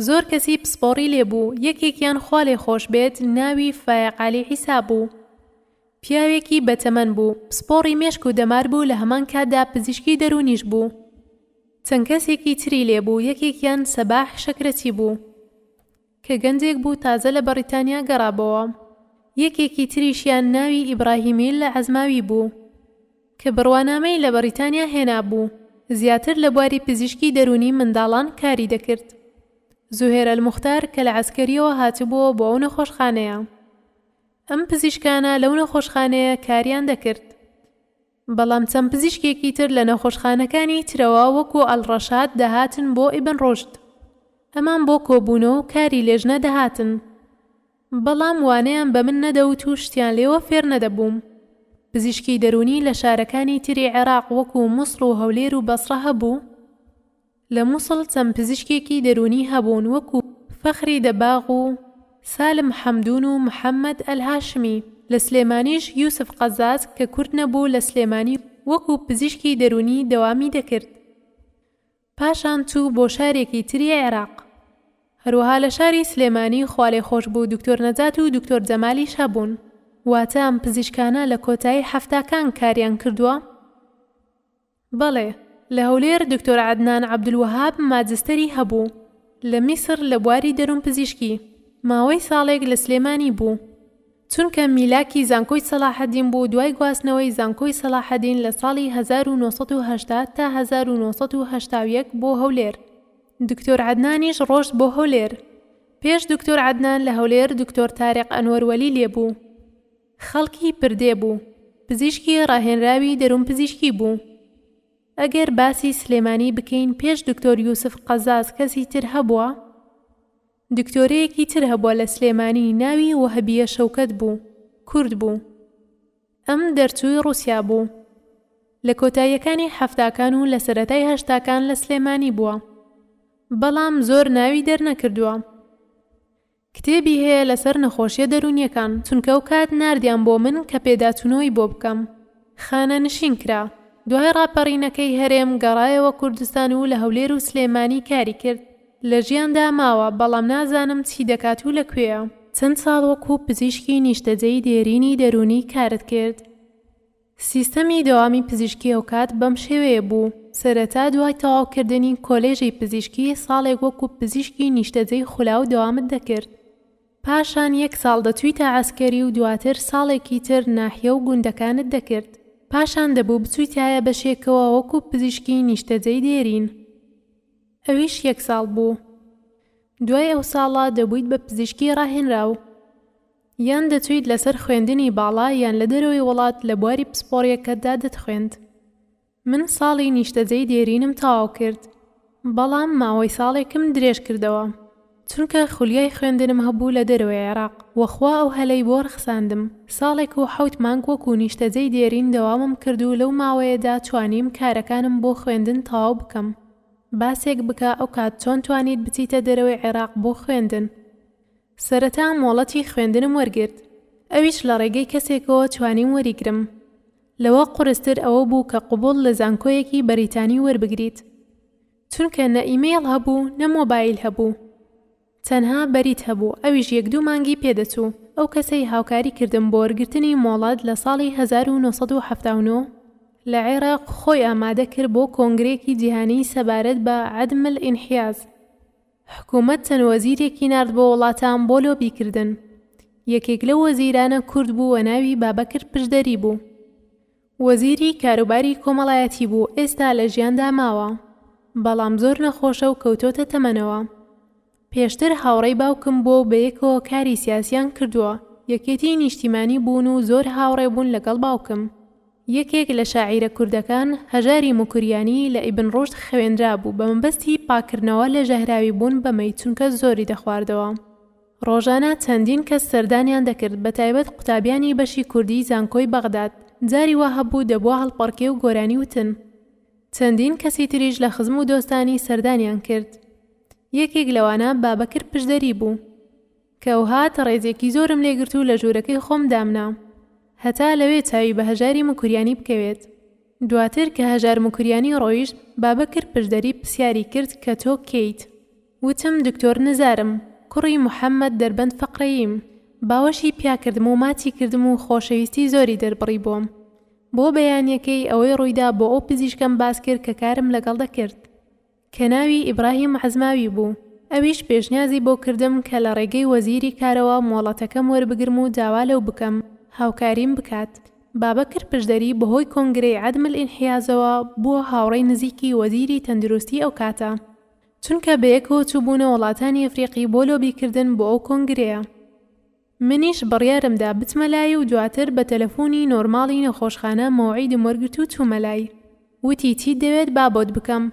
زۆر کەسی پسپۆڕی لێبوو. یەکێکیان خوا لێ خۆش بێت ناوی فایق عەلی عیسا بوو. پیاوێکی بەتەمەن بوو. پسپۆڕی مێشک و دەمار بوو. لە هەمان کاتدا پزیشکی دەرونیش بوو. چەند کەسێکی تری لێبوو. یەکێکیان سەباح شەکرەتی بوو کە گەنجێک بوو تازە لە بەریتانیا گەڕابەوە. یەکێکی تریشیان ناوی ئیبراهیمیل لە عەزماوی بوو کە بڕوانامەی لە بەریتانیا هێنا بوو. زیاتر لە بواری پزیشکی دەرونی منداڵان کاری دەکرد. زوهێرە الموختار کە لە عەسکەریەوە هاتبووە بۆ ئەو نەخۆشخانەیە. ئەم پزیشکانە لەو نەخۆشخانەیە کاریان دەکرد. بەڵام چەند پزیشکێکی تر لە نەخۆشخانەکانی ترەوە وەکو ئەڵڕەشاد دەهاتن بۆ ئیبن ڕوشد. ئەمان بۆ کۆبوونەوە و کاری لێژنە دەهاتن. بەڵام وانەیان بە من نەدەوت و شتیان لێوە فێر نەدەبووم. پزیشکی دەرونی لە شارەکانی تری عێراق وەکو مووسڵ و هەولێر و بەسڕە هەبوو. لە مووسڵ چەند پزیشکێکی دەرونی هەبوون وەکو فەخری دەباغ و سالم حەمدون و محەممەد ئەلهاشمی. لە سلێمانیش یوسف قەزاز کە کورد نەبوو لە سلێمانی وەکو پزیشکی دەرونی دەوامی دەکرد. پاشان چوو بۆ شارێکی تری عێراق. هەروەها لە شاری سلێمانی خوالێ خۆش بوو دکتۆر نەجات و دکتۆر جەمالیش هەبوون. واتە ئەم پزیشکانە لە کۆتایی هەفتاکان کاریان کردووە؟ بەڵێ. لە هەولێر دکتۆر عەدنان عەبدولوەهاب ماجستەری هەبوو لە میسر لە بواری دەروم پزیشکی. ماوەی ساڵێک لە سلێمانی بوو. چونکە میلاکی زانکۆی سەلاحەدین بوو، دوای گواستنەوەی زانکۆی سەلاحەدین لە ساڵی 1980 تا 1981 بۆ هەولێر. دکتۆر عەدنانیش ڕۆشت بۆ هەولێر. پێش دکتۆر عەدنان لە هەولێر دکتۆر تارێق ئەنوەروەلی لێبوو. خەڵکی پردێ بوو. پزیشکی ڕاهێنراوی دەروم پزیشکی بوو. ئەگەر باسی سلێمانی بکەین پێش دکتۆر یوسف قەزاز کەسی تر هەبووە؟ دکتۆرەیەکی تر هەبووە لە سلێمانی ناوی وەهەبیە شەوکەت بوو. کورد بوو. ئەم دەرچووی ڕووسیا بوو. لە کۆتاییەکانی هەفتاکان و لە سەرەتای هەشتاکان لە سلێمانی بووە. بەڵام زۆر ناوی دەرنەکردووە. کتێبی هەیە لەسەر نەخۆشیە دەرونیەکان، چونکە ئەو کات ناردیان بۆ من کە پێداچوونەوەی بۆ بکەم. خانە نشین کرا. دوای ڕاپەڕینەکەی هەرێم گەڕایەوە کوردستان و لە هەولێر و سلێمانی کاری کرد. لە ژیاندا ماوە، بەڵام نازانم چی دەکات و لەکوێیە. چەند ساڵ وەکو پزیشکی نیشتەجێی دێرینی دەرونی کارت کرد. سیستەمی دەوامی پزیشکی ئەو کات بەم شێوەیە بوو. سەرەتا دوای تەواوکردنی کۆلێژی پزیشکی ساڵێک وەکو پزیشکی نیشتەجێی خولاو دەوامت دەکرد. پاشان 1 ساڵ دەچوویتە عەسکەری و دواتر ساڵێکی تر ناحیە و گوندەکانت دەکرد. پاشان دەبوو بچوویتایە بەشێکەوە وەکو پزیشکی نیشتەجێی دێرین. ئەویش 1 ساڵ بوو. دوای ئەو ساڵە دەبوویت بە پزیشکی ڕاهێنراو. یان دەچوویت لەسەر خوێندنی باڵا یان لە دەرەوەی وڵات لە بواری پسپۆڕیەکەتدا دەتخوێند. من ساڵی نیشتەجێی دێرینم تەواو کرد، بەڵام ماوەی ساڵێکم درێژ کردەوە، چونکە خولیای خوێندنم هەبوو لە دەرەوەی عێراق، وەخوا ئەو هەلەی بۆ ڕخساندم. ساڵێک و 7 مانگ وەکو نیشتەجێی دێرین دەوامم کرد و لەو ماوەیەدا توانیم کارەکانم بۆ خوێندن تەواو بکەم. باسێک بکە ئەو کات چۆن توانیت بچیتە دەرەوەی عێراق بۆ خوێندن. سەرەتا مۆڵەتی خوێندنم وەرگرت، ئەویش لە ڕێگەی کەسێکەوە توانیم وەریگرم. لەوە قورستر ئەوە بوو کە قبول لە زانکۆیەکی بەریتانی وەربگریت، چونکە نە ئیمەیل هەبوو نە مۆبایل هەبوو، تەنها بەریت هەبوو. ئەویش 1-2 مانگی پێدەچوو. ئەو کەسەی هاوکاری کردم بۆ وەرگرتنی مۆڵەت لە ساڵی 1979 لە عێراق خۆی ئامادە کرد بۆ کۆنگرێکی جیهانی سەبارەت بە عەدم الئینحیاز. حکوومەت چەند وەزیرێکی نارد بۆ وڵاتان بۆ لۆبیکردن. یەکێک لەو وەزیرانە کورد بوو و ناوی بابەکر پشدەری بوو. وەزیری کاروباری کۆمەڵایەتی بوو، ئێستا لە ژیاندا ماوە، بەڵام زۆر نەخۆشە و کەوتۆتە تەمەنەوە. پێشتر هاوڕێی باوکم بۆ بەیەکەوە کاری سیاسیان کردووە، یەکێتی نیشتیمانی بوون و زۆر هاوڕێ بوون لەگەڵ باوکم. یەکێک لە شاعیرە کوردەکان هەژاری موکوریانی لە ئیبن ڕوشد خوێندرا بوو بە مەبەستی پاکردنەوە لە ژەهراوی بوون بەمەی، چونکە زۆری دەخواردەوە. ڕۆژانە چەندین کەس سەردانیان دەکرد، بە تایبەت قوتابیانی بەشی کوردی زانکۆی بەغداد. جاری وا هەبوو دەبووە هەڵپەڕکێ و گۆرانی وتن. چەندین کەسی تریش لە خزم و دۆستانی سەردانیان کرد. یەکێک لەوانە بابەکر پشدەری بوو کە ئەو هات ڕێزێکی زۆرم لێگرت و لە ژوورەکەی خۆم دامنا، هەتا لەوێ چاوی بە هەژاری موکوریانی بکەوێت. دواتر کە هەژار موکوریانی ڕۆیشت، بابەکر پشدەری پرسیاری کرد کە تۆ کەیت. وتم دکتۆر نزارم، کوڕی محەممەد دەربەند فەقرەییم. باوەشی پیاکردم و ماچی کردم و خۆشەویستی زۆری دەربڕی بۆم. بۆ بەیانیەکەی ئەوەی ڕوویدا بۆ ئەو پزیشکم باس کرد کە کارم لەگەڵ دەکرد، کە ناوی ئیبراهیم عەزماوی بوو. ئەویش پێشنیازی بۆ کردم کە لە ڕێگەی وەزیری کارەوە مۆڵەتەکەم وەربگرم و داوا لەو بکەم هاوکاریم بکات. بابەکر پشدەری بەهۆی کۆنگرەی عەدم الئینحیازەوە بووە هاوڕێی نزیکی وەزیری تەندروستی ئەو کاتە، چونکە بەیەکەوە چووبوونە وڵاتانی ئەفریقی بۆ لۆبیکردن بۆ ئەو کۆنگرەیە. منیش بڕیارمدا بچمە لای و دواتر بە تەلەفۆنی نۆرماڵی نەخۆشخانە مەوعیدم وەرگرت و چوومە لای. وتی چی دەوێت بابۆت بکەم؟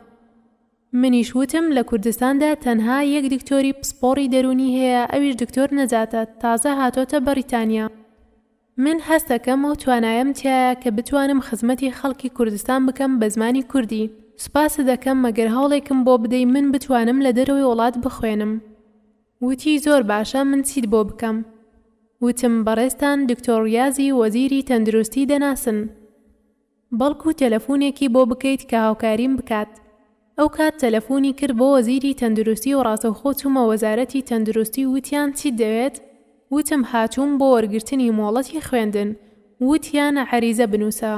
منیش وتم لە کوردستاندا تەنها 1 دکتۆری پسپۆڕی دەرونی هەیە، ئەویش دکتۆر نەجاتە، تازە هاتۆتە بەریتانیا. من هەست دەکەم و توانایم تایە کە بتوانم خزمەتی خەڵکی کوردستان بکەم بە زمانی کوردی. سوپاس دەکەم مەگەر هەوڵێکم بۆ بدەی من بتوانم لە دەرەوەی وڵات بخوێنم. وتی زۆر باشە، من چیت بۆ بکەم؟ وتم بەڕێستان دکتۆر ریازی وەزیری تەندروستی دەناسن، بەڵکو تەلەفۆنێکی بۆ بکەیت کە هاوکاریم بکات. ئەو کات تەلەفۆنی کرد بۆ وەزیری تەندروستی و ڕاستەوخۆ چوومە وەزارەتی تەندروستی. وتیان چیت دەوێت؟ وتم هاتووم بۆ وەرگرتنی مۆڵەتی خوێندن. وتیان عەریزە بنووسە.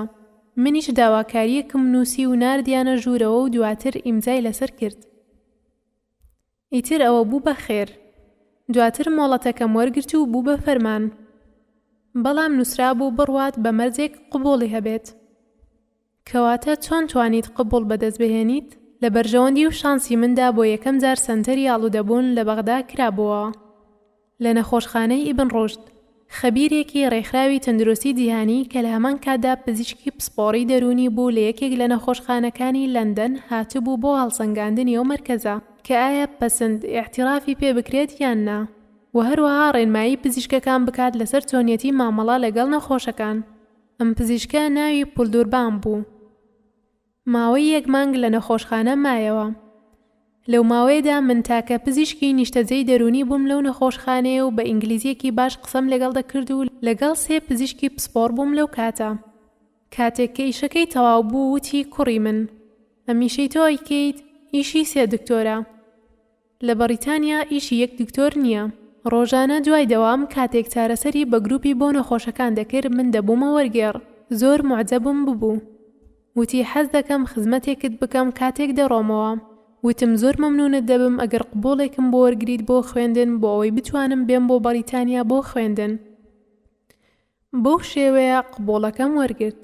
منیش داواکاریەکم نووسی و ناردیانە ژوورەوە و دواتر ئیمزای لەسەر کرد. ئیتر ئەوە بوو بە خێر. دواتر مۆڵەتەکەم وەرگرت و بوو بە فەرمان، بەڵام نووسرا بوو بڕوات بە مەرجێک قبوڵی هەبێت. کەواتە چۆن توانیت قبوڵ بەدەست بهێنیت؟ لە بەرژەوەندی و شانسی مندا بۆ یەکەم جار سەنتەری ئاڵوودەبوون لە بەغدا کرابووە لە نەخۆشخانەی ئیبن ڕوشد. خەبیرێکی ڕێکخراوی تەندروستی جیهانی کە لە هەمان کاتدا پزیشکی پسپۆڕی دەرونی بوو لە یەکێک لە نەخۆشخانەکانی لەندەن هاتبوو بۆ هەڵسەنگاندنی ئەو مەرکەزە کە ئایا پەسەند ئیعتیرافی پێ بکرێت یان نا، و هەروەها ڕێنمایی پزیشکەکان بکات لەسەر چۆنیەتی مامەڵە لەگەڵ نەخۆشەکان. ئەم پزیشکە ناوی پولدوربان بوو. ماوەی 1 مانگ لە نەخۆشخانە مایەوە. لەو ماوەیەدا من تاکە پزیشکی نیشتەجێی دەرونی بووم لەو نەخۆشخانەیە و بە ئینگلیزیەکی باش قسەم لەگەڵ دەکرد و لەگەڵ 3 پزیشکی پسپۆڕ بووم لەو کاتە. کاتێک کە ئیشەکەی تەواو بوو وتی کوڕی من ئەمیشەی تۆ ئەیکەیت ئیشی 3 دکتۆرە. لە بەریتانیا ئیشی 1 دکتۆر نییە. ڕۆژانە دوای دەوام کاتێک چارەسەری بە گروپی بۆ نەخۆشەکان دەکرد من دەبوومە وەرگێڕ. زۆر موعجەبم ببوو. وتی حەز دەکەم خزمەتێکت بکەم کاتێک دەڕۆمەوە. وتم زۆر مەمنونت دەبم ئەگەر قبوڵێکم بۆ وەرگریت بۆ خوێندن بۆ ئەوەی بتوانم بێم بۆ بەریتانیا بۆ خوێندن. بەو شێوەیە قبوڵەکەم وەرگرت.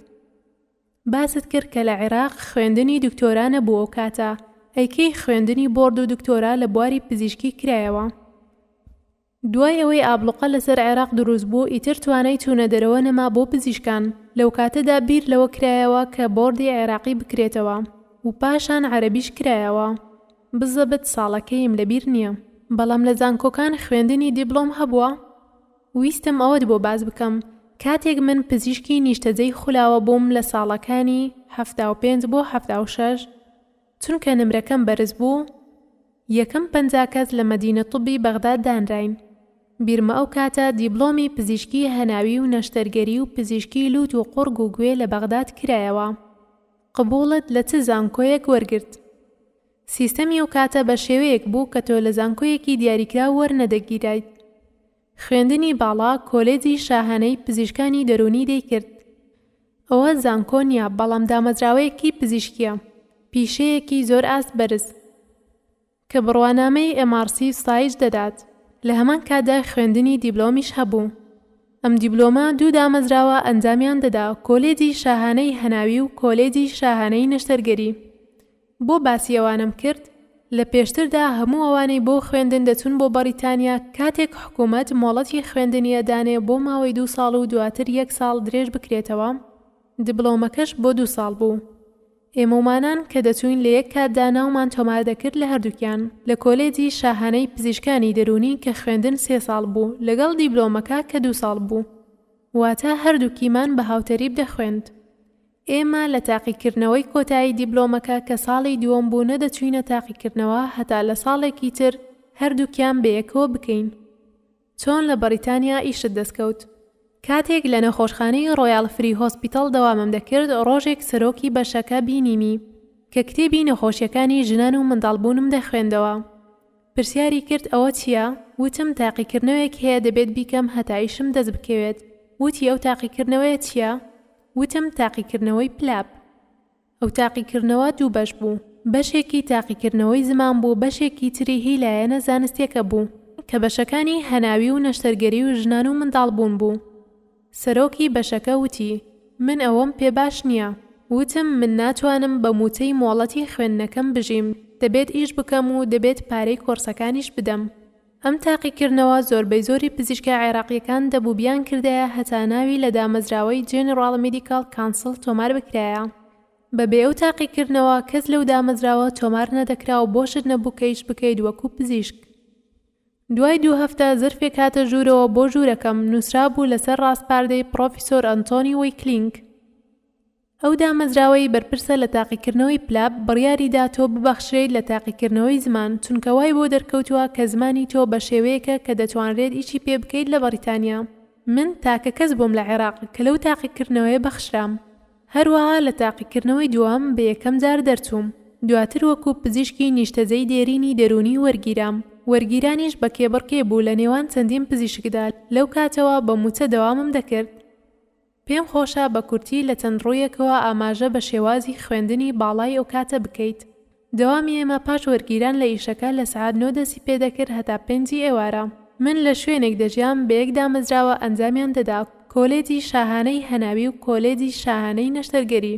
باست کرد کە لە عێراق خوێندنی دکتۆرانە بوو ئەو کاتە. ئەیکەی خوێندنی بۆرد و دکتۆرا لە بواری پزیشکی کرایەوە. دوای ئەوەی ئابلوقە لەسەر عێراق دروست بوو ئیتر توانای چوونە دەرەوە نەما بۆ پزیشکان. لەو کاتەدا بیر لەوە کرایەوە کە بۆردی عێراقی بکرێتەوە و پاشان عەرەبیش کرایەوە. بزەبت ساڵەکەیم لەبیر نییە. بەڵام لە زانکۆکان خوێندنی دیبلۆم هەبووە. ویستم ئەوەت بۆ باز بکەم. کاتێک من پزیشکی نیشتەجێی خولاوە بووم لە ساڵەکانی 75 بۆ 76 چونکە نمرەکەم بەرز بوو، یەکەم 50 کەس لە مەدینە طبی بەغداد دانراین. بیرمە ئەو کاتە دیبلۆمی پزیشکی هەناوی و نەشتەرگەری و پزیشکی لوت و قورگ و گوێ لە بەغداد کرایەوە. قبوڵت لە چ زانکۆیەک وەرگرت. سیستەمی ئەو کاتە بە شێوەیەک بوو کە تۆ لە زانکۆیەکی دیاریکرا وەرنەدەگیرایت. خوێندنی باڵا کۆلێجی شاهانەی پزیشکانی دەرونی دەیکرد. ئەوە زانکۆ نیە بەڵام دامەزراوەیەکی پزیشکیە. پیشەیەکی زۆر ئاست بەرز کە بڕوانامەی MRC ستایش دەدات. لە هەمان کاتدا خوێندنی دیبلۆمیش هەبوو. ئەم دیبلۆمە 2 دامەزراوە ئەنجامیان دەدا، کۆلێجی شاهانەی هەناوی و کۆلێجی شاهانەی نەشتەرگەری. بۆ باسی ئەوانم کرد لە پێشتردا هەموو ئەوانەی بۆ خوێندن دەچون بۆ بەریتانیا کاتێک حکوومەت مۆڵەتی خوێندنیە دانێ بۆ ماوەی 2 ساڵ و دواتر 1 ساڵ درێژ بکرێتەوە. دیبلۆمەکەش بۆ 2 ساڵ بوو. ئێمەمانان کە دەچوین لە یەک کاتدا ناومان تۆمار دەکرد لە هەردووکیان لە کۆلێجی شاهانەی پزیشکانی دەرونی کە خوێندن 3 ساڵ بوو لەگەڵ دیبلۆمەکە کە 2 ساڵ بوو. واتە هەردووکیمان بە هاوتەریب دەخوێند. ئێمە لە تاقیکردنەوەی کۆتایی دیبلۆمەکە کە ساڵی دووەم بوو نەدەچوینە تاقیکردنەوە هەتا لە ساڵێکی تر هەردووکیان بەیەکەوە بکەین. چۆن لە بەریتانیا ئیشت دەستکەوت. کاتێک لە نەخۆشخانەی ڕۆیاڵ فری هۆسپیتاڵ دەوامم دەکرد ڕۆژێک سەرۆکی بەشەکە بینیمی کە کتێبی نەخۆشیەکانی ژنان و منداڵبوونم دەخوێندەوە. پرسیاری کرد ئەوە چییە؟ وتم تاقیکردنەوەیەک هەیە دەبێت بیکەم هەتا ئیشم دەست بکەوێت. وتی ئەو تاقیکردنەوەیە چییە؟ وتم تاقیکردنەوەی پلاب. ئەو تاقیکردنەوە 2 بەش بوو. بەشێکی تاقیکردنەوەی زمان بوو، بەشێکی تری هی لایەنە زانستیەکە بوو کە بەشەکانی هەناوی و نەشتەرگەری و ژنان و منداڵبوون بوو. سەرۆکی بەشەکە وتی من ئەوەم پێ باش نییە. وتم من ناتوانم بە مووچەی مۆڵەتی خوێندنەکەم بژیم، دەبێت ئیش بکەم و دەبێت پارەی کۆرسەکانیش بدەم. ئەم تاقیکردنەوە زۆربەی زۆری پزیشکە عێراقیەکان دەبووبیان کردایە هەتا ناوی لە دامەزراوەی جێنێڕال مێدیکال کانسڵ تۆمار بکرایە. بەبێ ئەو تاقیکردنەوە کەس لەو دامەزراوە تۆمار نەدەکرا و بۆشت نەبوو کە ئیش بکەیت وەکو پزیشک. دوای 2 هەفتە زرفێک هاتە ژوورەوە بۆ ژوورەکەم نووسرا بوو لەسەر ڕاستپاردەی پرۆفیسۆر ئەنتۆنی وەیکلینگ. ئەو دامەزراوەی بەرپرسە لە تاقیکردنەوەی پلاب بڕیاریدا تۆ ببەخشرێت لە تاقیکردنەوەی زمان چونکە وای بۆ دەرکەوتووە کە زمانی تۆ بە شێوەیەکە کە دەتوانرێت ئیشی پێ بکەیت لە بەریتانیا. من تاکە کەس بووم لە عێراق کە لەو تاقیکردنەوەی بەخشرام. هەروەها لە تاقیکردنەوەی دووەم بە یەکەم جار دەرچووم. دواتر وەکو پزیشکی نیشتەجێی دێرینی دەرونی وەرگیرام. وەرگیرانیش بە کێبڕکێ بوو لە نێوان چەندین پزیشکدا. لەو کاتەوە بە موچە دەوامم دەکرد. پێم خۆشە بە کورتی لە چەند ڕوویەکەوە ئاماژە بە شێوازی خوێندنی باڵای ئەو کاتە بکەیت. دەوامی ئێمە پاش وەرگیران لە ئیشەکە لە سەعات 9 دەسی پێدەکرد هەتا 5 ئێوارە. من لە شوێنێک دەژیام بە یەک دامەزراوە ئەنجامیان دەدا، کۆلێجی شاهانەی هەناوی و کۆلێجی شاهانەی نەشتەرگەری.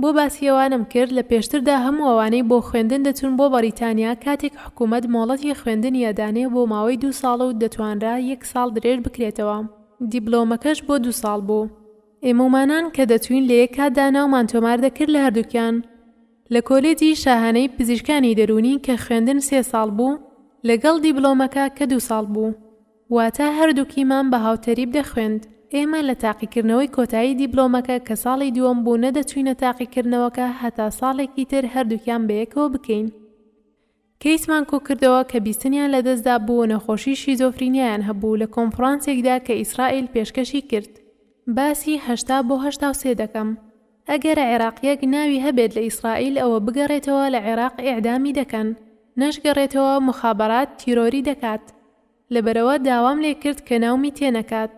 بۆ باسیەوانم کرد لە پێشتردا هەموو ئەوانەی بۆ خوێندن دەچون بۆ بەریتانیا کاتێک حکوومەت مۆڵەتی خوێندنی ئەدانێ بۆ ماوەی 2 ساڵ و دەتوانرا 1 ساڵ درێژ بکرێتەوە. دیبلۆمەکەش بۆ 2 ساڵ بوو. ئێمەمانان کە دەچوین لە یەک کاتدا ناومان تۆمار دەکرد لە هەردووکیان. لە کۆلێجی شاهانەی پزیشکانی دەرونی کە خوێندن 3 ساڵ بوو لەگەڵ دیبلۆمەکە کە 2 ساڵ بوو. واتە هەردووکیمان بە هاوتەریب دەخوێند. ئێمە لە تاقیکردنەوەی کۆتایی دیبلۆمەکە کە ساڵی دووەم بوو نەدەچوینە تاقیکردنەوەکە هەتا ساڵێکی تر هەردووکیان بەیەکەوە بکەین. کەیسمان کۆ کردەوە کە بیستنیان لەدەستدا بوو نەخۆشی شیزۆفرینیایان هەبوو لە کۆنفرانسێکدا کە ئیسرائیل پێشکەشی کرد. باسی 80 بۆ 83 دەکەم. ئەگەر عێراقیەک ناوی هەبێت لە ئیسرائیل ئەوە بگەڕێتەوە لە عێراق ئیعدامی دەکەن، نەشگەڕێتەوە مخابەرات تیرۆری دەکات. لەبەرەوە داوام لێ کرد کە ناومی تێنەکات.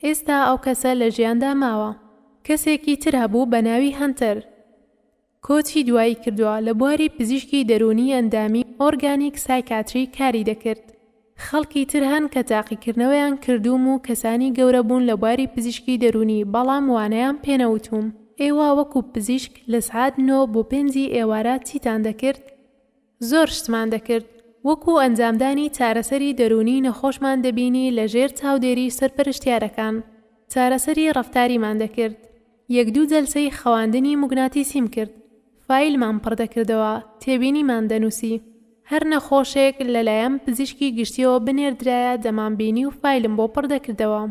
ئێستا ئەو کەسە لە ژیاندا ماوە. کەسێکی تر هەبوو بە ناوی هەنتەر. کۆچی دوایی کردووە لە بواری پزیشکی دەرونی ئەندامی ئۆرگانیک سایکاتری کاری دەکرد. خەڵکی تر هەن کە تاقیکردنەوەیان کردووم و کەسانی گەورە بوون لە بواری پزیشکی دەرونی، بەڵام وانەیان پێنەوتوم. ئێوە وەکو پزیشک لە سعات 9 بۆ 5 ئێوارە چیتان دەکرد؟ زۆر شتمان دەکرد. وەکو ئەنجامدانی چارەسەری دەرونی نەخۆشمان دەبینی لە ژێر چاودێری سەرپەرشتیارەکان. چارەسەری ڕەفتاریمان دەکرد. 1-2 جەلسەی خەواندنی موگناتیسیم کرد. فایلمان پڕ دەکردەوە، تێبینیمان دەنووسی. هەر نەخۆشێک لەلایەن پزیشکی گشتیەوە بنێردرایە دەمانبینی و فایلم بۆ پڕ دەکردەوە.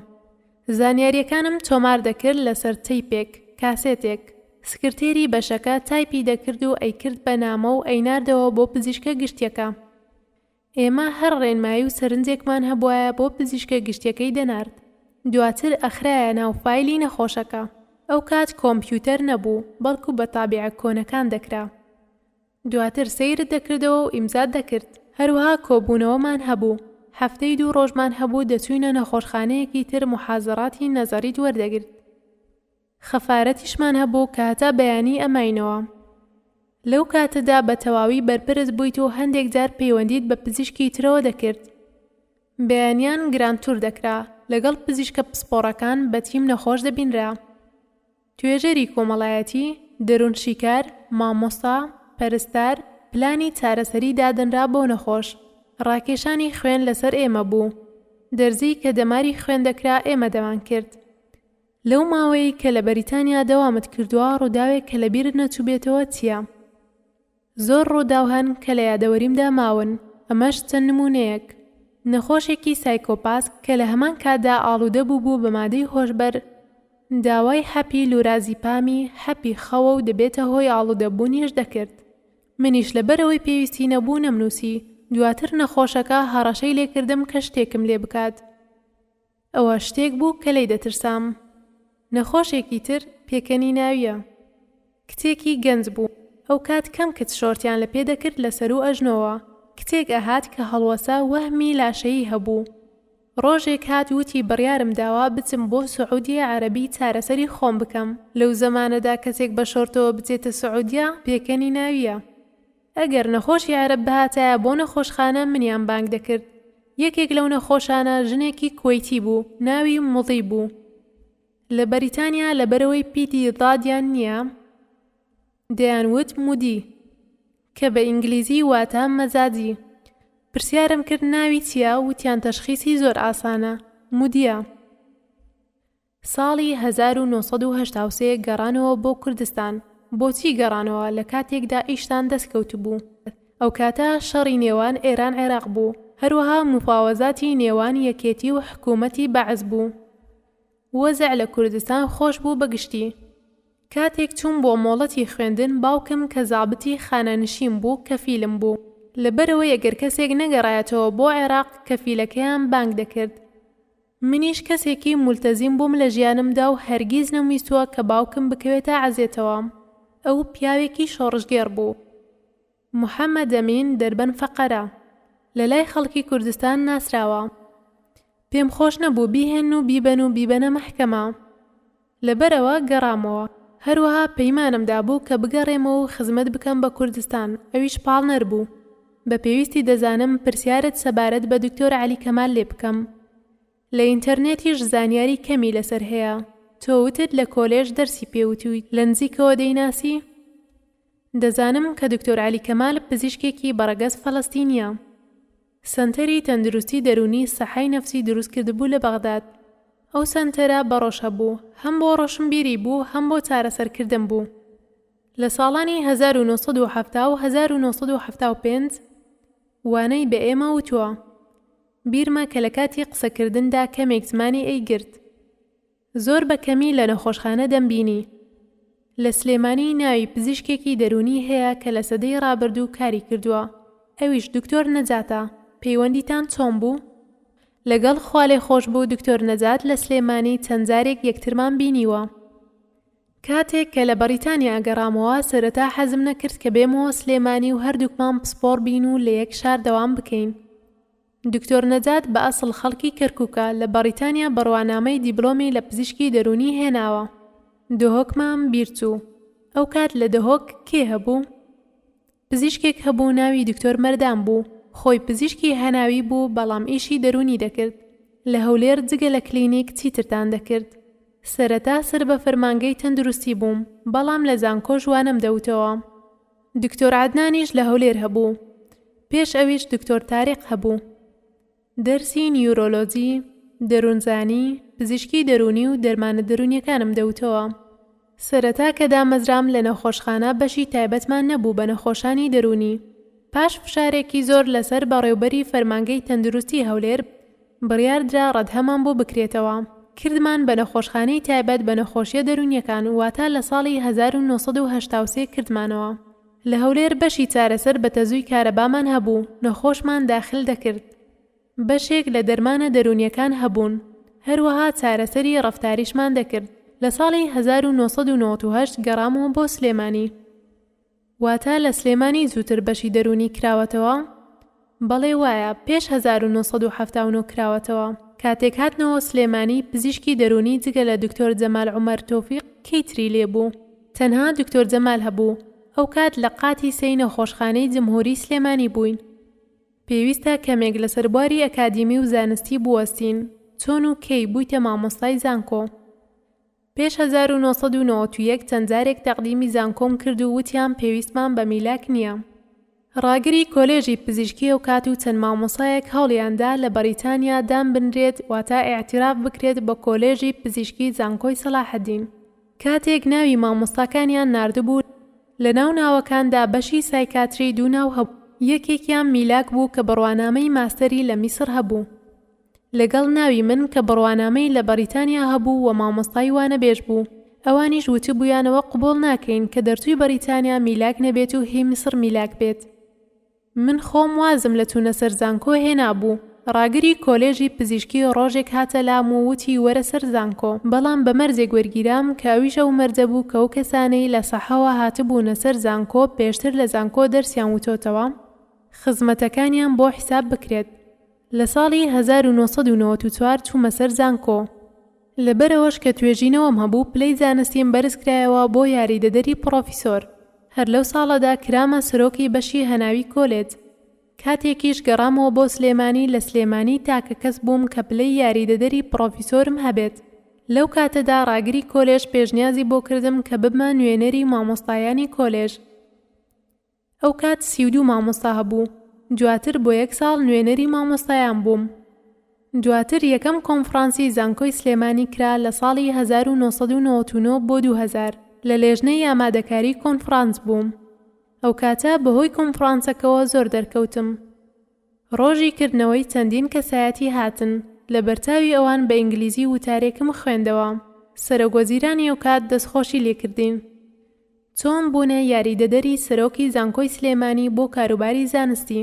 زانیاریەکانم تۆمار دەکرد لەسەر تەیپێک، کاسێتێک. سکرتێری بەشەکە تایپی دەکرد و ئەیکرد بە نامە و ئەیناردەوە بۆ پزیشکە گشتیەکە. ئێمە هەر ڕێنمایی و سەرنجێکمان هەبوایە بۆ پزیشکە گشتیەکەی دەنارد. دواتر ئەخرایە ناو فایلی نەخۆشەکە. ئەو کات کۆمپیوتەر نەبوو، بەڵکو بە تابیعە کۆنەکان دەکرا. دواتر سەیرت دەکردەوە و ئیمزات دەکرد. هەروەها کۆبوونەوەمان هەبوو. هەفتەی 2 ڕۆژمان هەبوو دەچووینە نەخۆشخانەیەکی تر محازەڕاتی نەزەریت وەردەگرت. خەفارەتیشمان هەبوو کە هەتا بەیانی ئەماینەوە. لەو کاتەدا بە تەواوی بەرپرس بوویت و هەندێک جار پەیوەندیت بە پزیشکی ترەوە دەکرد. بەیانیان گرانتور دەکرا، لەگەڵ پزیشکە پسپۆڕەکان بە تیم نەخۆش دەبینرا. توێژەری کۆمەڵایەتی، دەروونشیکار، مامۆستا، پەرستار، پلانی چارەسەری دادنرا بۆ نەخۆش. ڕاکێشانی خوێن لەسەر ئێمە بوو. دەرزی کە دەماری خوێن دەکرا ئێمە دەوان کرد. لەو ماوەی کە لە بەریتانیا دەوامت کردووە ڕووداوێک کە لەبیرت نەچووبێتەوە چییە؟ زۆر ڕووداو هەن کە لە یادەوەریمدا ماون. ئەمەش چەند نمونەیەک. نەخۆشێکی سایکۆپاس کە لە هەمان کاتدا ئاڵوودە بوو بە مادەی هۆشبەر، داوای حەپی لورازیپامی، حەپی خەوە و دەبێتە هۆی ئاڵوودەبوونیش دەکرد. منیش لەبەرەوەی پێویستی نەبوو نەمنووسی. دواتر نەخۆشەکە هەڕەشەی لێکردم کە شتێکم لێ بکات. ئەوە شتێک بوو کە لێی دەترسام. نەخۆشێکی تر پێکەنی ناویە. کتێکی گەنج بوو. ئەو کات کەم کت شۆرتیان لە پێ دەکرد لەسەر و ئەژنەوە. کتێک ئەهات کە هەڵوەسا وەهمی لاشەیی هەبوو. ڕۆژێک هات وتی بڕیارم داوا بچم بۆ سعودیە عەرەبی چارەسەری خۆم بکەم. لەو زەمانەدا کەسێک بە شۆرتەوە بچێتە سعودیە پێکەنی ناویە. ئەگەر نەخۆشی عەرەب بهاتایە بۆ نەخۆشخانە منیان بانگ دەکرد. یەکێک لەو نەخۆشانە ژنێکی کوێیتی بوو، ناوی موڵی بوو. لە بەریتانیا لەبەرەوەی پیتی دادیان نییە، دەیانوت مودی، کە بە ئینگلیزی واتە مەزاجی. پرسیارم کرد ناوی چییە؟ وتیان تەشخیصی زۆر ئاسانە، مودیە. ساڵی 1983 گەڕانەوە بۆ کوردستان. بۆچی گەڕانەوە؟ لە کاتێکدا ئیشتان دەستکەوت بوو. ئەو کاتە شەڕی نێوان ئێران عێراق بوو. هەروەها مفاوەزاتی نێوان یەکێتی و حکوومەتی بەعز بوو. وەزع لە کوردستان خۆش بوو بەگشتی. کاتێک چوون بۆ مۆڵەتی خوێندن، باوکم کە زابتی خانەنشین بوو کەفیلم بوو. لەبەرەوە ئەگەر کەسێک نەگەڕایەتەوە بۆ عێراق کەفیلەکەیان بانگ دەکرد. منیش کەسێکی مولتەزیم بووم لە ژیانمدا و هەرگیز نەمویستووە کە باوکم بکەوێتە عەزێتەوە. ئەو پیاوێکی شۆڕژگێر بوو. محەممەد ئەمین دەربەن فەقەرە. لە لای خەڵکی کوردستان ناسراوە. پێم خۆش نەبوو بیهێن و بیبەنە مەحکەمە. لەبەرەوە گەڕامەوە. هەروەها پەیمانمدا بوو کە بگەڕێمەوە و خزمەت بکەم بە کوردستان. ئەویش پاڵنەر بوو. بە پێویستی دەزانم پرسیارت سەبارەت بە دکتۆر عەلی کەمال لێ بکەم. لە ئینتەرنێتیش زانیاری کەمی لەسەر هەیە. تۆ وتت لە کۆلێژ دەرسی پێوتووی، لە نزیکەوە دەیناسی؟ دەزانم کە دکتۆر عەلی کەمال پزیشکێکی بەڕەگەز فەڵەستینیە. سەنتەری تەندروستی دەرونی سەحای نەفسی دروست کردبوو لە بەغداد. ئەو سەنتەرە بەڕۆشە بوو، هەم بۆ ڕۆشنبیری بوو، هەم بۆ چارەسەرکردن بوو. لە ساڵانی 1970 و 1975 وانەی بە ئێمە وتووە. بیرمە کە لە کاتی قسەکردندا کەمێک زمانی ئەیگرت. زۆر بە کەمی لە نەخۆشخانە دەمبینی. لە سلێمانی ناوی پزیشکێکی دەرونی هەیە کە لە سەدەی ڕابردوو کاری کردووە. ئەویش دکتۆر نەجاتە. پەیوەندیتان چۆن بوو؟ لەگەڵ خوا لێ خۆش بوو دکتۆر نەجات لە سلێمانی چەند جارێک یەکترمان بینیوە. کاتێک کە لە بەریتانیا گەڕامەوە سەرەتا حەزم نەکرد کە بێمەوە سلێمانی و هەردووکمان پسپۆڕ بین و لە یەک شار دەوام بکەین. دکتۆر نەجات بە ئەسڵ خەڵکی کەرکووکە لە بەریتانیا بڕوانامەی دیبلۆمی لە پزیشکی دەرونی هێناوە. دهۆکمان بیرچوو. ئەو کات لە دهۆک کێ هەبوو؟ پزیشکێک هەبوو ناوی دکتۆر مەردان بوو. خۆی پزیشکی هەناوی بوو بەڵام ئیشی دەرونی دەکرد. لە هەولێر جگە لە کلینیک چیترتان دەکرد. سەرەتا سەر بە فەرمانگەی تەندروستی بووم بەڵام لە زانکۆ ژوانم دەوتەوە. دکتۆر عەدنانیش لە هەولێر هەبوو. پێش ئەویش دکتۆر تاریق هەبوو. دەرسی نیورۆلۆجی، دەروونزانی، پزیشکی دەرونی و دەرمانە دەرونیەکانم دەوتەوە. سەرەتا کە دامەزرام لە نەخۆشخانە بەشی تایبەتمان نەبوو بە نەخۆشانی دەرونی. پاش فشارێکی زۆر لەسەر بەڕێوەبەری فەرمانگەی تەندروستی هەولێر بڕیاردرا ڕەدهەمان بۆ بکرێتەوە. کردمان بە نەخۆشخانەی تایبەت بە نەخۆشیە دەرونیەکان واتە لە ساڵی 1983 کردمانەوە. لە هەولێر بەشی چارەسەر بە تەزووی کارەبامان هەبوو، نەخۆشمان داخل دەکرد. بەشێک لە دەرمانە دەرونیەکان هەبوون، هەروەها چارەسەری ڕەفتاریشمان دەکرد. لە ساڵی 1998 گەڕامەوە بۆ سلێمانی. واتە لە سلێمانی زووتر بەشی دەرونی کراوەتەوە؟ بەڵێ وایە، پێش 1979 کراوەتەوە. کاتێک هاتنەوە سلێمانی پزیشکی دەرونی جگە لە دکتۆر جەمال عومەر تۆفیق کەیتری لێبوو. تەنها دکتۆر جەمال هەبوو. ئەو کات لە قاتی سەی نەخۆشخانەی جمهوری سلێمانی بووین. پێویستە کەمێک لە سەربواری ئەکادیمی و زانستی بوەستین. چۆن و کەی بوویتە مامۆستای زانکۆ. پێش 1991 چەند جارێک تەقدیمی زانکۆم کرد و وتیان پێویستمان بە میلاک نییە. ڕاگری کۆلێژی پزیشکی ئەو کات و چەند مامۆسایەک هەوڵیاندا لە بەریتانیا دام بنرێت واتە ئێعتراف بکرێت بە کۆلێژی پزیشکی زانکۆی سەلاحەدین. کاتێک ناوی مامۆستاکانیان ناردبوو لە ناو ناوەکاندا بەشی سایکاتری دوو ناو هەبوو. یەکێکیان میلاک بوو کە بڕوانامەی ماستەری لە میسر هەبوو. لەگەڵ ناوی من کە بڕوانامەی لە بەریتانیا هەبوو و مامۆستای وانە بێژ بوو. ئەوانیش وتبوویانەوە قبول ناکەین کە دەرچووی بەریتانیا میلاک نەبێت و هی میسر میلاک بێت. من خۆم وازم لە چوونە سەر زانکۆ هێنابوو. ڕاگری کۆلێژی پزیشکی ڕۆژێک هاتە لام و وتی وەرە سەر زانکۆ. بەڵام بە مەرجێک وەرگیرام کە ئەویش ئەو مەرجە بوو کە ئەو کەسانەی لە سەحەوە هاتبوونە سەر زانکۆ پێشتر لە زانکۆ دەرسیان وتۆتەوە خزمەتەکانیان بۆ حیساب بکرێت. لە ساڵی 1994 چوومە سەر زانکۆ. لەبەرەوەش کە توێژینەوەم هەبوو پلەی زانستیم بەرزکرایەوە بۆ یاریدەدەری پرۆفیسۆر. هەر لەو ساڵەدا کرامە سەرۆکی بەشی هەناوی کۆلێج. کاتێکیش گەڕامەوە بۆ سلێمانی لە سلێمانی تاکە کەس بووم کە پلەی یاریدەدەری پرۆفیسۆرم هەبێت. لەو کاتەدا ڕاگری کۆلێژ پێشنیازی بۆ کردم کە ببمە نوێنەری مامۆستایانی کۆلێژ. ئەو کات 32 مامۆستا هەبوو. دواتر بۆ 1 ساڵ نوێنەری مامۆستایان بووم. دواتر یەکەم کۆنفرانسی زانکۆی سلێمانی کرا لە ساڵی 1999 بۆ 2000 لە لێژنەی ئامادەکاری کۆنفرانس بووم. ئەو کاتە بەهۆی کۆنفرانسەکەوە زۆر دەرکەوتم. ڕۆژی کردنەوەی چەندین کەسایەتی هاتن. لە بەرچاوی ئەوان بە ئینگلیزی وتارێکم خوێندەوە. سەرۆگۆزیرانی ئەو کات دەستخۆشی لێکردین. چۆن بوونە یاریدەدەری سەرۆکی زانکۆی سلێمانی بۆ کاروباری زانستی.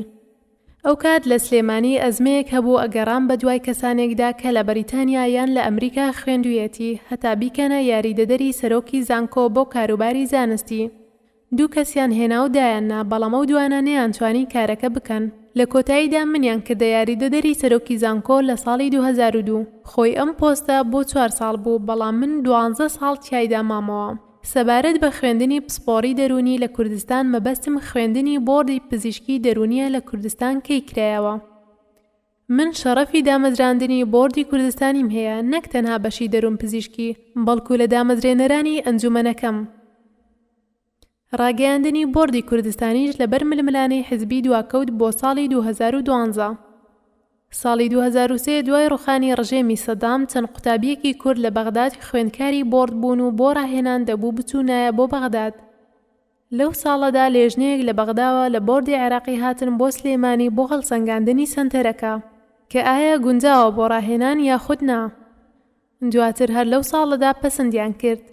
ئەو کات لە سلێمانی ئەزمەیەک هەبوو ئەگەڕام بە دوای کەسانێکدا کە لە بەریتانیا یان لە ئەمریکا خوێندوویەتی هەتا بیکەنە یاریدەدەری سەرۆکی زانکۆ بۆ کاروباری زانستی. 2 کەسیان هێنا و دایاننا بەڵام ئەو دوانە نەیانتوانی کارەکە بکەن. لە کۆتاییدا منیان کردە یاریدەدەری سەرۆکی زانکۆ لە ساڵی 2002. خۆی ئەم پۆستە بۆ 4 ساڵ بوو بەڵام من 12 ساڵ تیایدا مامەوە. سەبارەت بە خوێندنی پسپۆڕی دەرونی لە کوردستان مەبەستم خوێندنی بۆردی پزیشکی دەرونیە لە کوردستان کەی کرایەوە. من شەڕەفی دامەزراندنی بۆردی کوردستانیم هەیە، نەک تەنها بەشی دەروون پزیشکی بەڵکو لە دامەزرێنەرانی ئەنجومەنەکەم. ڕاگەیاندنی بۆردی کوردستانیش لەبەر ململانەی حزبی دواکەوت بۆ ساڵی 2012. ساڵی 2003 دوای ڕوخانی ڕژێمی سەدام چەند قوتابیەکی کورد لە بەغداد خوێندکاری بۆرد بوون و بۆ ڕاهێنان دەبوو بچوونایە بۆ بەغداد. لەو ساڵەدا لێژنەیەک لە بەغداوە لە بۆردی عێراقی هاتن بۆ سلێمانی بۆ هەڵسەنگاندنی سەنتەرەکە کە ئایا گونجاوە بۆ ڕاهێنان یاخود نا. دواتر هەر لەو ساڵەدا پەسەندیان کرد.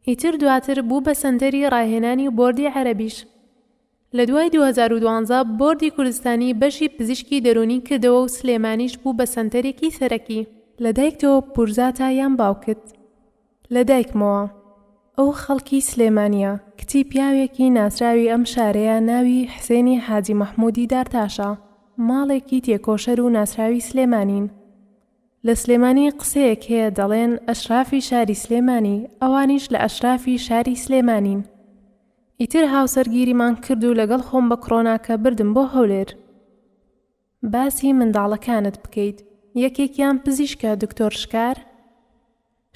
ئیتر دواتر بوو بە سەنتەری ڕاهێنانی بۆردی عەرەبیش. لە دوای 2012 بۆردی کوردستانی بەشی پزیشکی دەرونی کردەوە و سلێمانیش بوو بە سەنتەرێکی سەرەکی. لە دایکتەوە پورزاتە یان باوکت؟ لە دایکمەوە. ئەو خەڵکی سلێمانیە، کچی پیاوێکی ناسراوی ئەم شارەیە ناوی حسێنی حاجی مەحموودی دارتاشە، ماڵێکی تێکۆشەر و ناسراوی سلێمانین. لە سلێمانی قسەیەک هەیە دەڵێن ئەشرافی شاری سلێمانی، ئەوانیش لە ئەشرافی شاری سلێمانین. ئیتر هاوسەرگیریمان کرد و لەگەڵ خۆم بە کڕۆناکە بردم بۆ هەولێر. باسی منداڵەکانت بکەیت. یەکێکیان پزیشکە دکتۆر شکار.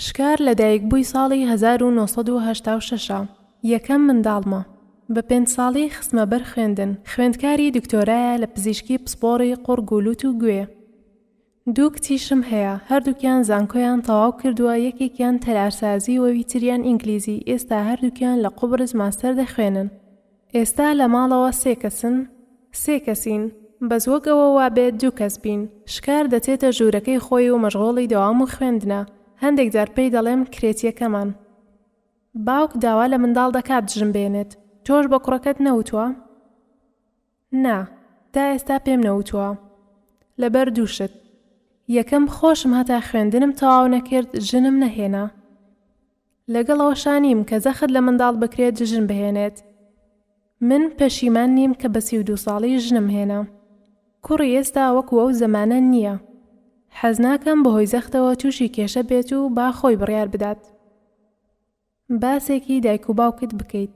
شکار لەدایکبووی ساڵی 1986 یەکەم منداڵمە. بە 5 ساڵی خستمە بەر خوێندن. خوێندکاری دکتۆرایە لە پزیشکی پسپۆڕی قوڕگ و لوت و گوێ. 2 کچیشم هەیە، هەردووکیان زانکۆیان تەواو کردووە، یەکێکیان تەلارسازی و ویتریان ئینگلیزی. ئێستا هەردووکیان لە قوبرس ماستەر دەخوێنن. ئێستا لە ماڵەوە 3 کەسن. 3 کەسین. بەس وەکەوە وابێت 2 کەس بین. شکار دەچێتە ژوورەکەی خۆی و مەشغۆڵی دەوام و خوێندنە. هەندێک جار پێی دەڵێم کرێتیەکەمان. باوک داوا لە منداڵ دەکات ژن بێنێت. تۆش بە کوڕەکەت نەوتووە؟ نا، تا ئێستا پێم نەوتووە. لەبەر 2 شت. یەکەم خۆشم هەتا خوێندنم تەواو نەکرد، ژنم نەهێنا. لەگەڵ ئەوەشانیم کە زەخت لە منداڵ بکرێت ژن بهێنێت. من پەشیمان نیم کە بە 32 ساڵی ژنم هێنا. کوڕی ئێستا وەکو ئەو زەمانە نییە. حەز ناکەم بەهۆی زەختەوە تووشی کێشە بێت و با خۆی بڕیار بدات. باسێکی دایک و باوکت بکەیت.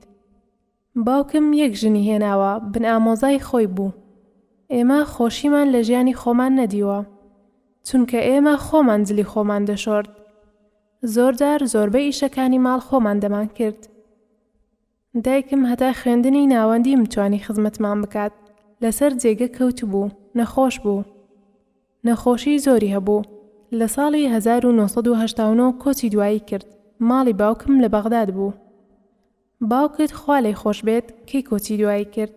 باوکم 1 ژنی هێناوە، بن ئامۆزای خۆی بوو. ئێمە خۆشیمان لە ژیانی خۆمان نەدیوە، چونکە ئێمە خۆمان جلی خۆمان دەشۆرد. زۆرجار زۆربەی ئیشەکانی ماڵ خۆمان دەمان کرد. دایکم هەتا خوێندنی ناوەندی متوانی خزمەتمان بکات. لەسەر جێگە کەوت بوو، نەخۆش بوو. نەخۆشی زۆری هەبوو. لە ساڵی 1989 کۆچی دوایی کرد. ماڵی باوکم لە بەغداد بوو. باوکت خوا لێی خۆش بێت کەی کۆچی دوایی کرد؟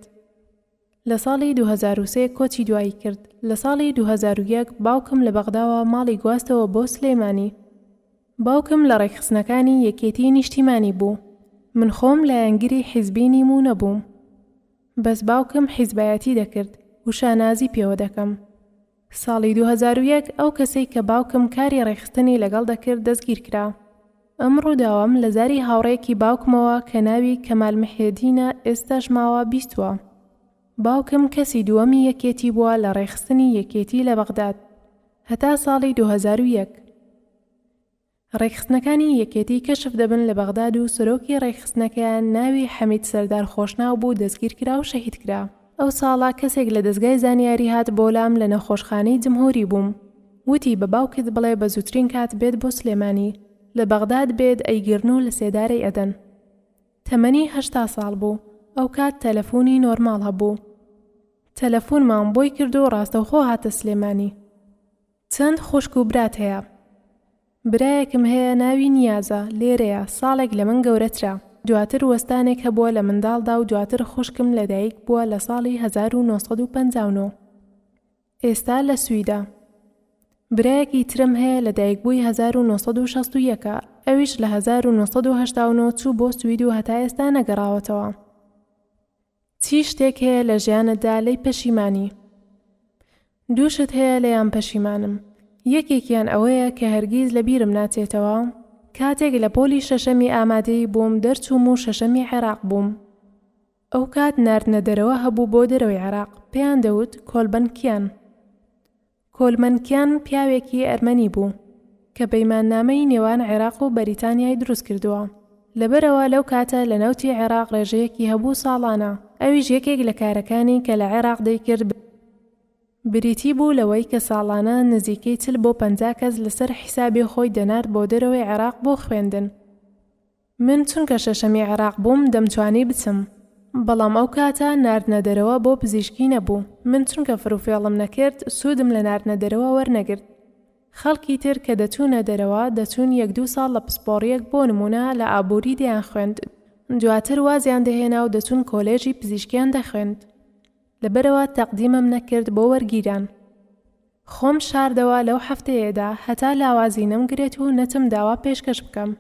لە ساڵی 2003 کۆچی دوایی کرد. لە ساڵی 2001 باوکم لە بەغداوە ماڵی گواستەوە بۆ سلێمانی. باوکم لە ڕێکخستنەکانی یەکێتی نیشتیمانی بوو. من خۆم لایەنگری حیزبی نیم و نەبووم. بەس باوکم حیزبایەتی دەکرد و شانازی پێوە دەکەم. ساڵی 2001 ئەو کەسەی کە باوکم کاری ڕێکخستنی لەگەڵ دەکرد دەستگیر کرا. ئەم ڕووداوەم لە زاری هاوڕێکی باوکمەوە کە ناوی کەمال محێدینە، ئێستاش ماوە 20. باوکم کەسی دووەمی یەکێتی بووە لە ڕێکخستنی یەکێتی لە بەغداد هەتا ساڵی 2001. ڕێکخستنەکانی یەکێتی کەشف دەبن لە بەغداد و سەرۆکی ڕێکخستنەکەیان ناوی حەمید سەردار خۆشناو بوو، دەستگیر کرا و شەهید کرا. ئەو ساڵا کەسێک لە دەستگای زانیاری هات بۆ لام لە نەخۆشخانەی جمهوری بووم. وتی بە باوکت بڵێ بە زووترین کات بێت بۆ سلێمانی، لە بەغداد بێت ئەیگرن و لە سێدارەی ئەدەن. تەمەنی 80 ساڵ بوو. ئەو کات تەلەفۆنی نۆرماڵ هەبوو. تەلەفۆنمان بۆی کرد و ڕاستەوخۆ هاتە سلێمانی. چەند خوشک و برات هەیە. برایەکم هەیە ناوی نیازە، لێرەیە، ساڵێک لە من گەورەترە. دواتر وەستانێک هەبووە لە منداڵدا و دواتر خوشکم لەدایک بووە لە ساڵی 1959. ئێستا لە سویدا. برایەکی ترم هەیە لە دایکبووی 1961، ئەویش لە 1989 چوو بۆ سوید و هەتا ئێستا نەگەڕاوەتەوە. چی شتێک هەیە لە ژیانتدا لەی پەشیمانی؟ 2 شت هەیە لەیان پەشیمانم. یەکێکیان ئەوەیە کە هەرگیز لە بیرم ناچێتەوە کاتێک لە پۆلی شەشەمی ئامادەی بووم دەرچووم و شەشەمی عێراق بووم. ئەو کات ناردنەدەرەوە هەبوو بۆ دەرەوەی عێراق، پێیان دەوت کۆلبەنکیان. کۆلبەنکیان پیاوێکی ئەرمەنی بوو کە پەیماننامەی نێوان عێراق و بەریتانیای دروست کردووە. لەبەرەوە لەو کاتە لە ناوتی عێراق ڕێژەیەکی هەبوو ساڵانە. ئەویش یەکێک لە کارەکانی کە لە عێراق دەیکرد بریتی بوو لەوەی کە ساڵانە نزیکەی 40 بۆ 50 کەس لەسەر حیسابی خۆی دەنارد بۆ دەرەوەی عێراق بۆ خوێندن. من چونکە شەشەمی عێراق بووم دەمتوانی بچم، بەڵام ئەو کاتە ناردنەدەرەوە بۆ پزیشکی نەبوو. من چونکە فروفێڵم نەکرد سوودم لە ناردنەدەرەوە وەرنەگرت. خەڵکی تر کە دەچوونە دەرەوە دەچوون 1-2 ساڵ لە پسپۆڕیەک بۆ نمونە لە ئابووری دەیان خوێند، دواتر وازیان دەهێنا و دەچوون کۆلێژی پزیشکیان دەخوێند. لەبەرەوە تەقدیمم نەکرد بۆ وەرگیران. خۆم شاردەوە لەو هەفتەیەدا هەتا لاوازی نەمگرێت و نەتم داوا پێشکەش بکەم.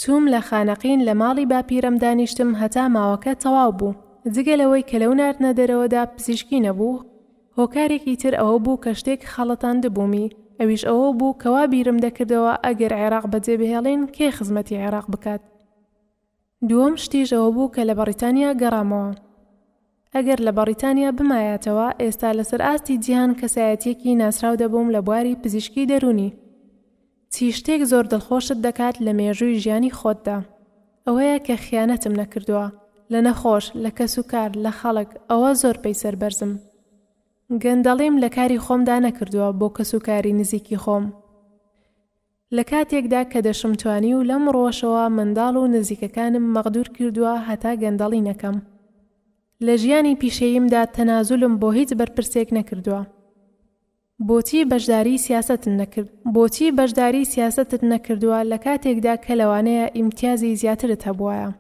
چووم لە خانەقین لە ماڵی باپیرم دانیشتم هەتا ماوەکە تەواو بوو. جگەلەوەی کە لەو ناردنە دەرەوەدا پزیشکی نەبوو، هۆکارێکی تر ئەوە بوو کە شتێک خەڵەتان دەبوومی، ئەویش ئەوە بوو کەوا بیرم دەکردەوە ئەگەر عێراق بەجێبهێڵین کێ خزمەتی عێراق بکات. دووەم شتیش ئەوە بوو کە لە بەریتانیا گەڕامەوە. ئەگەر لە بەریتانیا بمایەتەوە ئێستا لەسەر ئاستی جیهان کەسایەتیەکی ناسراو دەبووم لە بواری پزیشکی دەرونی. چی شتێک زۆر دڵخۆشت دەکات لە مێژووی ژیانی خۆتدا. ئەوەیە کە خیانەتم نەکردووە، لە نەخۆش، لە کەس و کار، لە خەڵک، ئەوە زۆر پێی سەربەرزم. گەندەڵیم لە کاری خۆمدا نەکردووە بۆ کەس و کاری نزیکی خۆم. لە کاتێکدا کە دەشمتوانی و لەم ڕۆژەوە منداڵ و نزیکەکانم مەغدور کردووە هەتا گەندەڵی نەکەم. لە ژیانی پیشەییمدا تەنازولم بۆ هیچ بەرپرسێک نەکردووە. بۆچی بەشداری سیاستت نەکرد؟ بۆچی بەشداری سیاستت نەکردووە لە کاتێکدا کە لەوانەیە ئیمتیازی زیاترت هەبووایە؟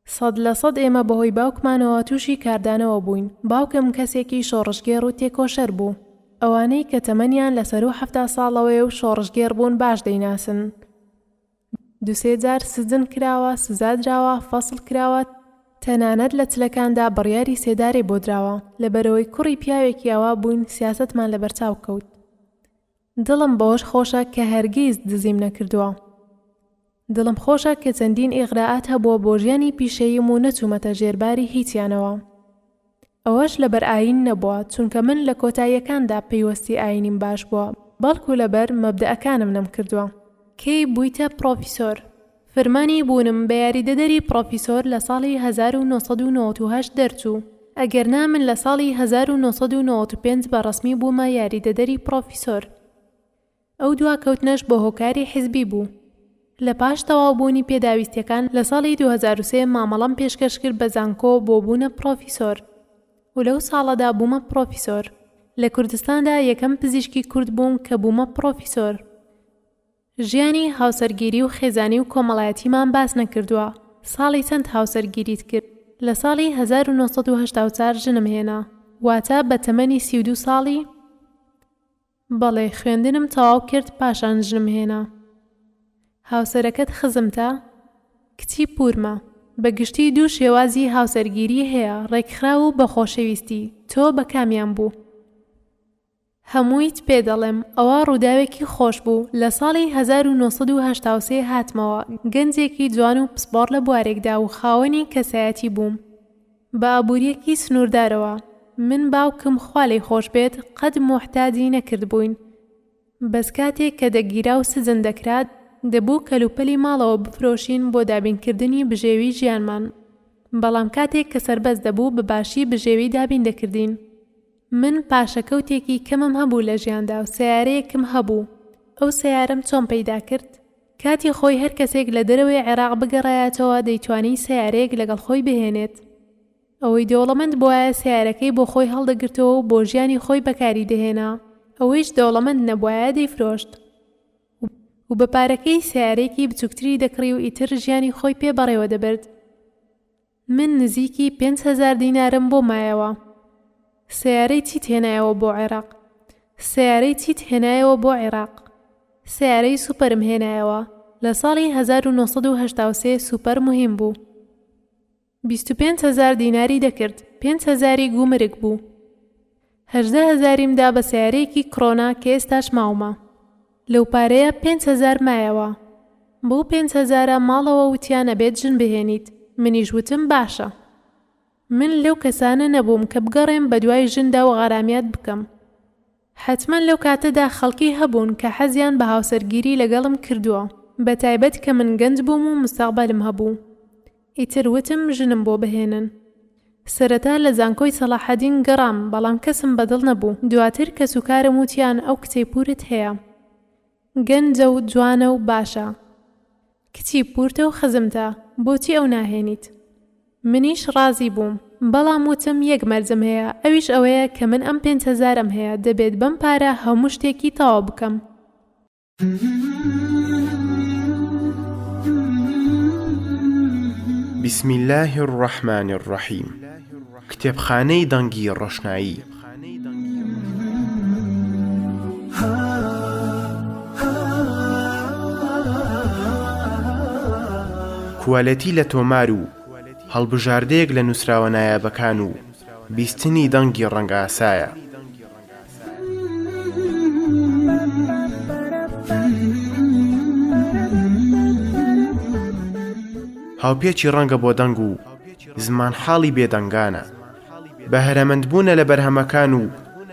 100% ئێمە بەهۆی باوکمانەوە تووشی کاردانەوە بووین. باوکم کەسێکی شۆڕشگێڕ و تێکۆشەر بوو. ئەوانەی کە تەمەنیان لە سەر و 70 ساڵەوەی و شۆڕشگێڕ بوون باش دەیناسن. 2-3 جار سزن کراوە، سزادراوە، فەسڵ کراوە، تەنانەت لە چلەکاندا بڕیاری سێدارێ بۆ دراوە. لەبەرەوەی کوڕی پیاوێکی ئەوە بووین سیاستمان لەبەرچاو کەوت. دڵم بەوەش خۆشە کە هەرگیز دزیم نەکردووە. دڵم خۆشە کە چەندین ئیغراءات هەبووە بۆ ژیانی پیشەییم و نەچوومەتە ژێرباری هیچیانەوە. ئەوەش لەبەر ئاین نەبووە، چونکە من لە کۆتاییەکاندا پەیوەستی ئاینیم باش بووە، بەڵکو لەبەر مەبدەئەکانم نەم کردووە. کەی بوویتە پرۆفیسۆر؟ فەرمانی بوونم بە یاریدەدەری پرۆفیسۆر لە ساڵی 1998 دەرچوو. ئەگەرنا من لە ساڵی 1995 بەڕەسمی بوومە یاریدەدەری پرۆفیسۆر. ئەو دواکەوتنەش بۆ هۆکاری حیزبی بوو. لە پاش تەواوبوونی پێداویستیەکان لە ساڵی 2003 مامەڵەم پێشکەش کرد بە زانکۆ بۆ بوونە پرۆفیسۆر. و لەو ساڵەدا بوومە پرۆفیسۆر. لە کوردستاندا یەکەم پزیشکی کورد بووم کە بوومە پرۆفیسۆر. ژیانی هاوسەرگیری و خێزانی و کۆمەڵایەتیمان باس نەکردووە. ساڵی چەند هاوسەرگیریت کرد؟ لە ساڵی 1984 ژنم هێنا. واتە بە تەمەنی 32 ساڵی؟ بەڵێ، خوێندنم تەواو کرد پاشان ژنم هێنا. هاوسەرەکەت خزمتە؟ کچی پورمە. بەگشتی 2 شێوازی هاوسەرگیری هەیە، ڕێکخرا و بە خۆشەویستی. تۆ بە کامیان بوو؟ هەموویت پێ دەڵێم ئەوە ڕووداوێکی خۆش بوو. لە ساڵی 1983 هاتمەوە. گەنجێکی جوان و پسپۆڕ لە بوارێکدا و خاوەنی کەسایەتی بووم. بە ئابوووریەکی سنووردارەوە. من باوکم خوا لێی خۆش بێت قەت موحتاجی نەکرد بووین. بەس کاتێک کە دەگیرا و سزن دەکرات دەبوو کەلوپەلی ماڵەوە بفرۆشین بۆ دابینکردنی بژێوی ژیانمان. بەڵام کاتێک کە سەربەز دەبوو بە باشی بژێوی دابین دەکردین. من پاشەکەوتێکی کەمم هەبوو لە ژیاندا و سیارەیەکم هەبوو. ئەو سیارەم چۆن پەیدا کرد؟ کاتی خۆی هەر کەسێک لە دەرەوەی عێراق بگەڕایەتەوە دەیتوانی سیارەیەک لەگەڵ خۆی بهێنێت. ئەوەی دەوڵەمەند بووایە سیارەکەی بۆ خۆی هەڵدەگرتەوە و بۆ ژیانی خۆی بەکاری دەهێنا. ئەوەیش دەوڵەمەند نەبووایە دەیفرۆشت. و بە پارەکەی سیارێکی بچووکتری دەکڕی و ئیتر ژیانی خۆی پێ بەڕێوە دەبرد. من نزیکی 5,000 دینارم بۆ مایەوە. سیارەی چیت هێنایەوە بۆ عێراق؟ سیارەی چیت هێنایەوە بۆ عێراق؟ سیارەی سوپەرم هێنایەوە. لە ساڵی 1983 سوپەر مهم بوو. 25,000 دیناری دەکرد. 5,000 گومرگ بوو. 18,000م دا بە سیارەیەکی کڕۆنا کە ئێستاش ماومە. لەو پارەیە 5,000 مایەوە. بۆ 5,000 ماڵەوە وتیان ئەبێت ژن بهێنیت. منیش وتم باشە. من لەو کەسانە نەبووم کە بگەڕێم بە دوای ژندا و غەرامیات بکەم. حتمەن لەو کاتەدا خەڵکی هەبوون کە حەزیان بە هاوسەرگیری لەگەڵم کردووە، بە تایبەت کە من گەنج بووم و مستەقبەلم هەبوو. ئیتر وتم ژنم بۆ بهێنن. سەرەتا لە زانکۆی سەلاحەدین گەڕام، بەڵام کەسم بەدڵ نەبوو. دواتر کەس و کارم وتیان ئەو کچەی پورت هەیە، گەنجە و جوانە و باشە، کچی پورتە و خزمتە، بۆچی ئەو ناهێنیت؟ منیش ڕازی بووم، بەڵام وتم یەک مەرجم هەیە، ئەویش ئەوەیە کە من ئەم 5,000م هەیە، دەبێت بەم پارە هەموو شتێکی تەواو بکەم.
بسم الله الرحمن الرحیم. کتێبخانەی دەنگی ڕۆشنایی. کوالەتی لە تۆمار و هەڵبژاردەیەک لە نووسراوە نایابەکان و بیستنی دەنگی ڕەنگە ئاسایە. هاوپێکی ڕەنگە بۆ دەنگ و زمان حاڵی بێدەنگانە. بەهرەمەندبوونە لە بەرهەمەکان و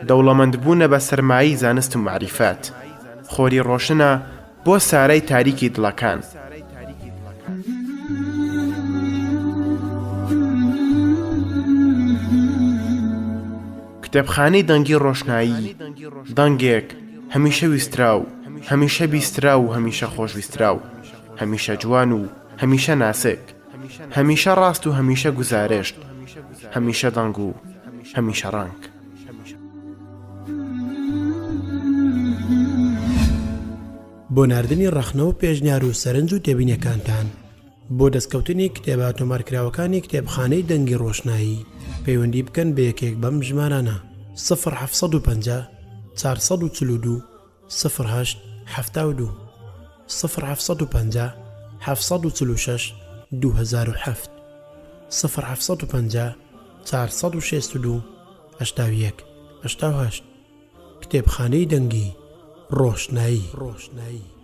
دەوڵەمەندبوونە بە سەرمایی زانست و معریفات. خۆری ڕۆشنە بۆ سارەی تاریکی دڵەکان. کتێبخانەی دەنگی ڕۆشنایی دەنگێک هەمیشە ویستراو، هەمیشە بیسترا و هەمیشە خۆشویستراو، هەمیشە جوان و هەمیشە ناسک، هەمیشە ڕاست و هەمیشە گوزارشت، هەمیشە دەنگ و هەمیشە ڕەنگ.
بۆ ناردنی ڕەخنەوە پێشنیار و سەرنج و تێبینیەکانتان بۆ دەستکەوتنی کتێبە تۆمارکراوەکانی کتێبخانەی دەنگی ڕۆشنایی پەیوەندی بکەن بە یەکێک بەم ژمارانە 0750 442 08 72 0750 746 2007 0750 462 81 88 کتێبخانەی دەنگی ڕۆشنایی.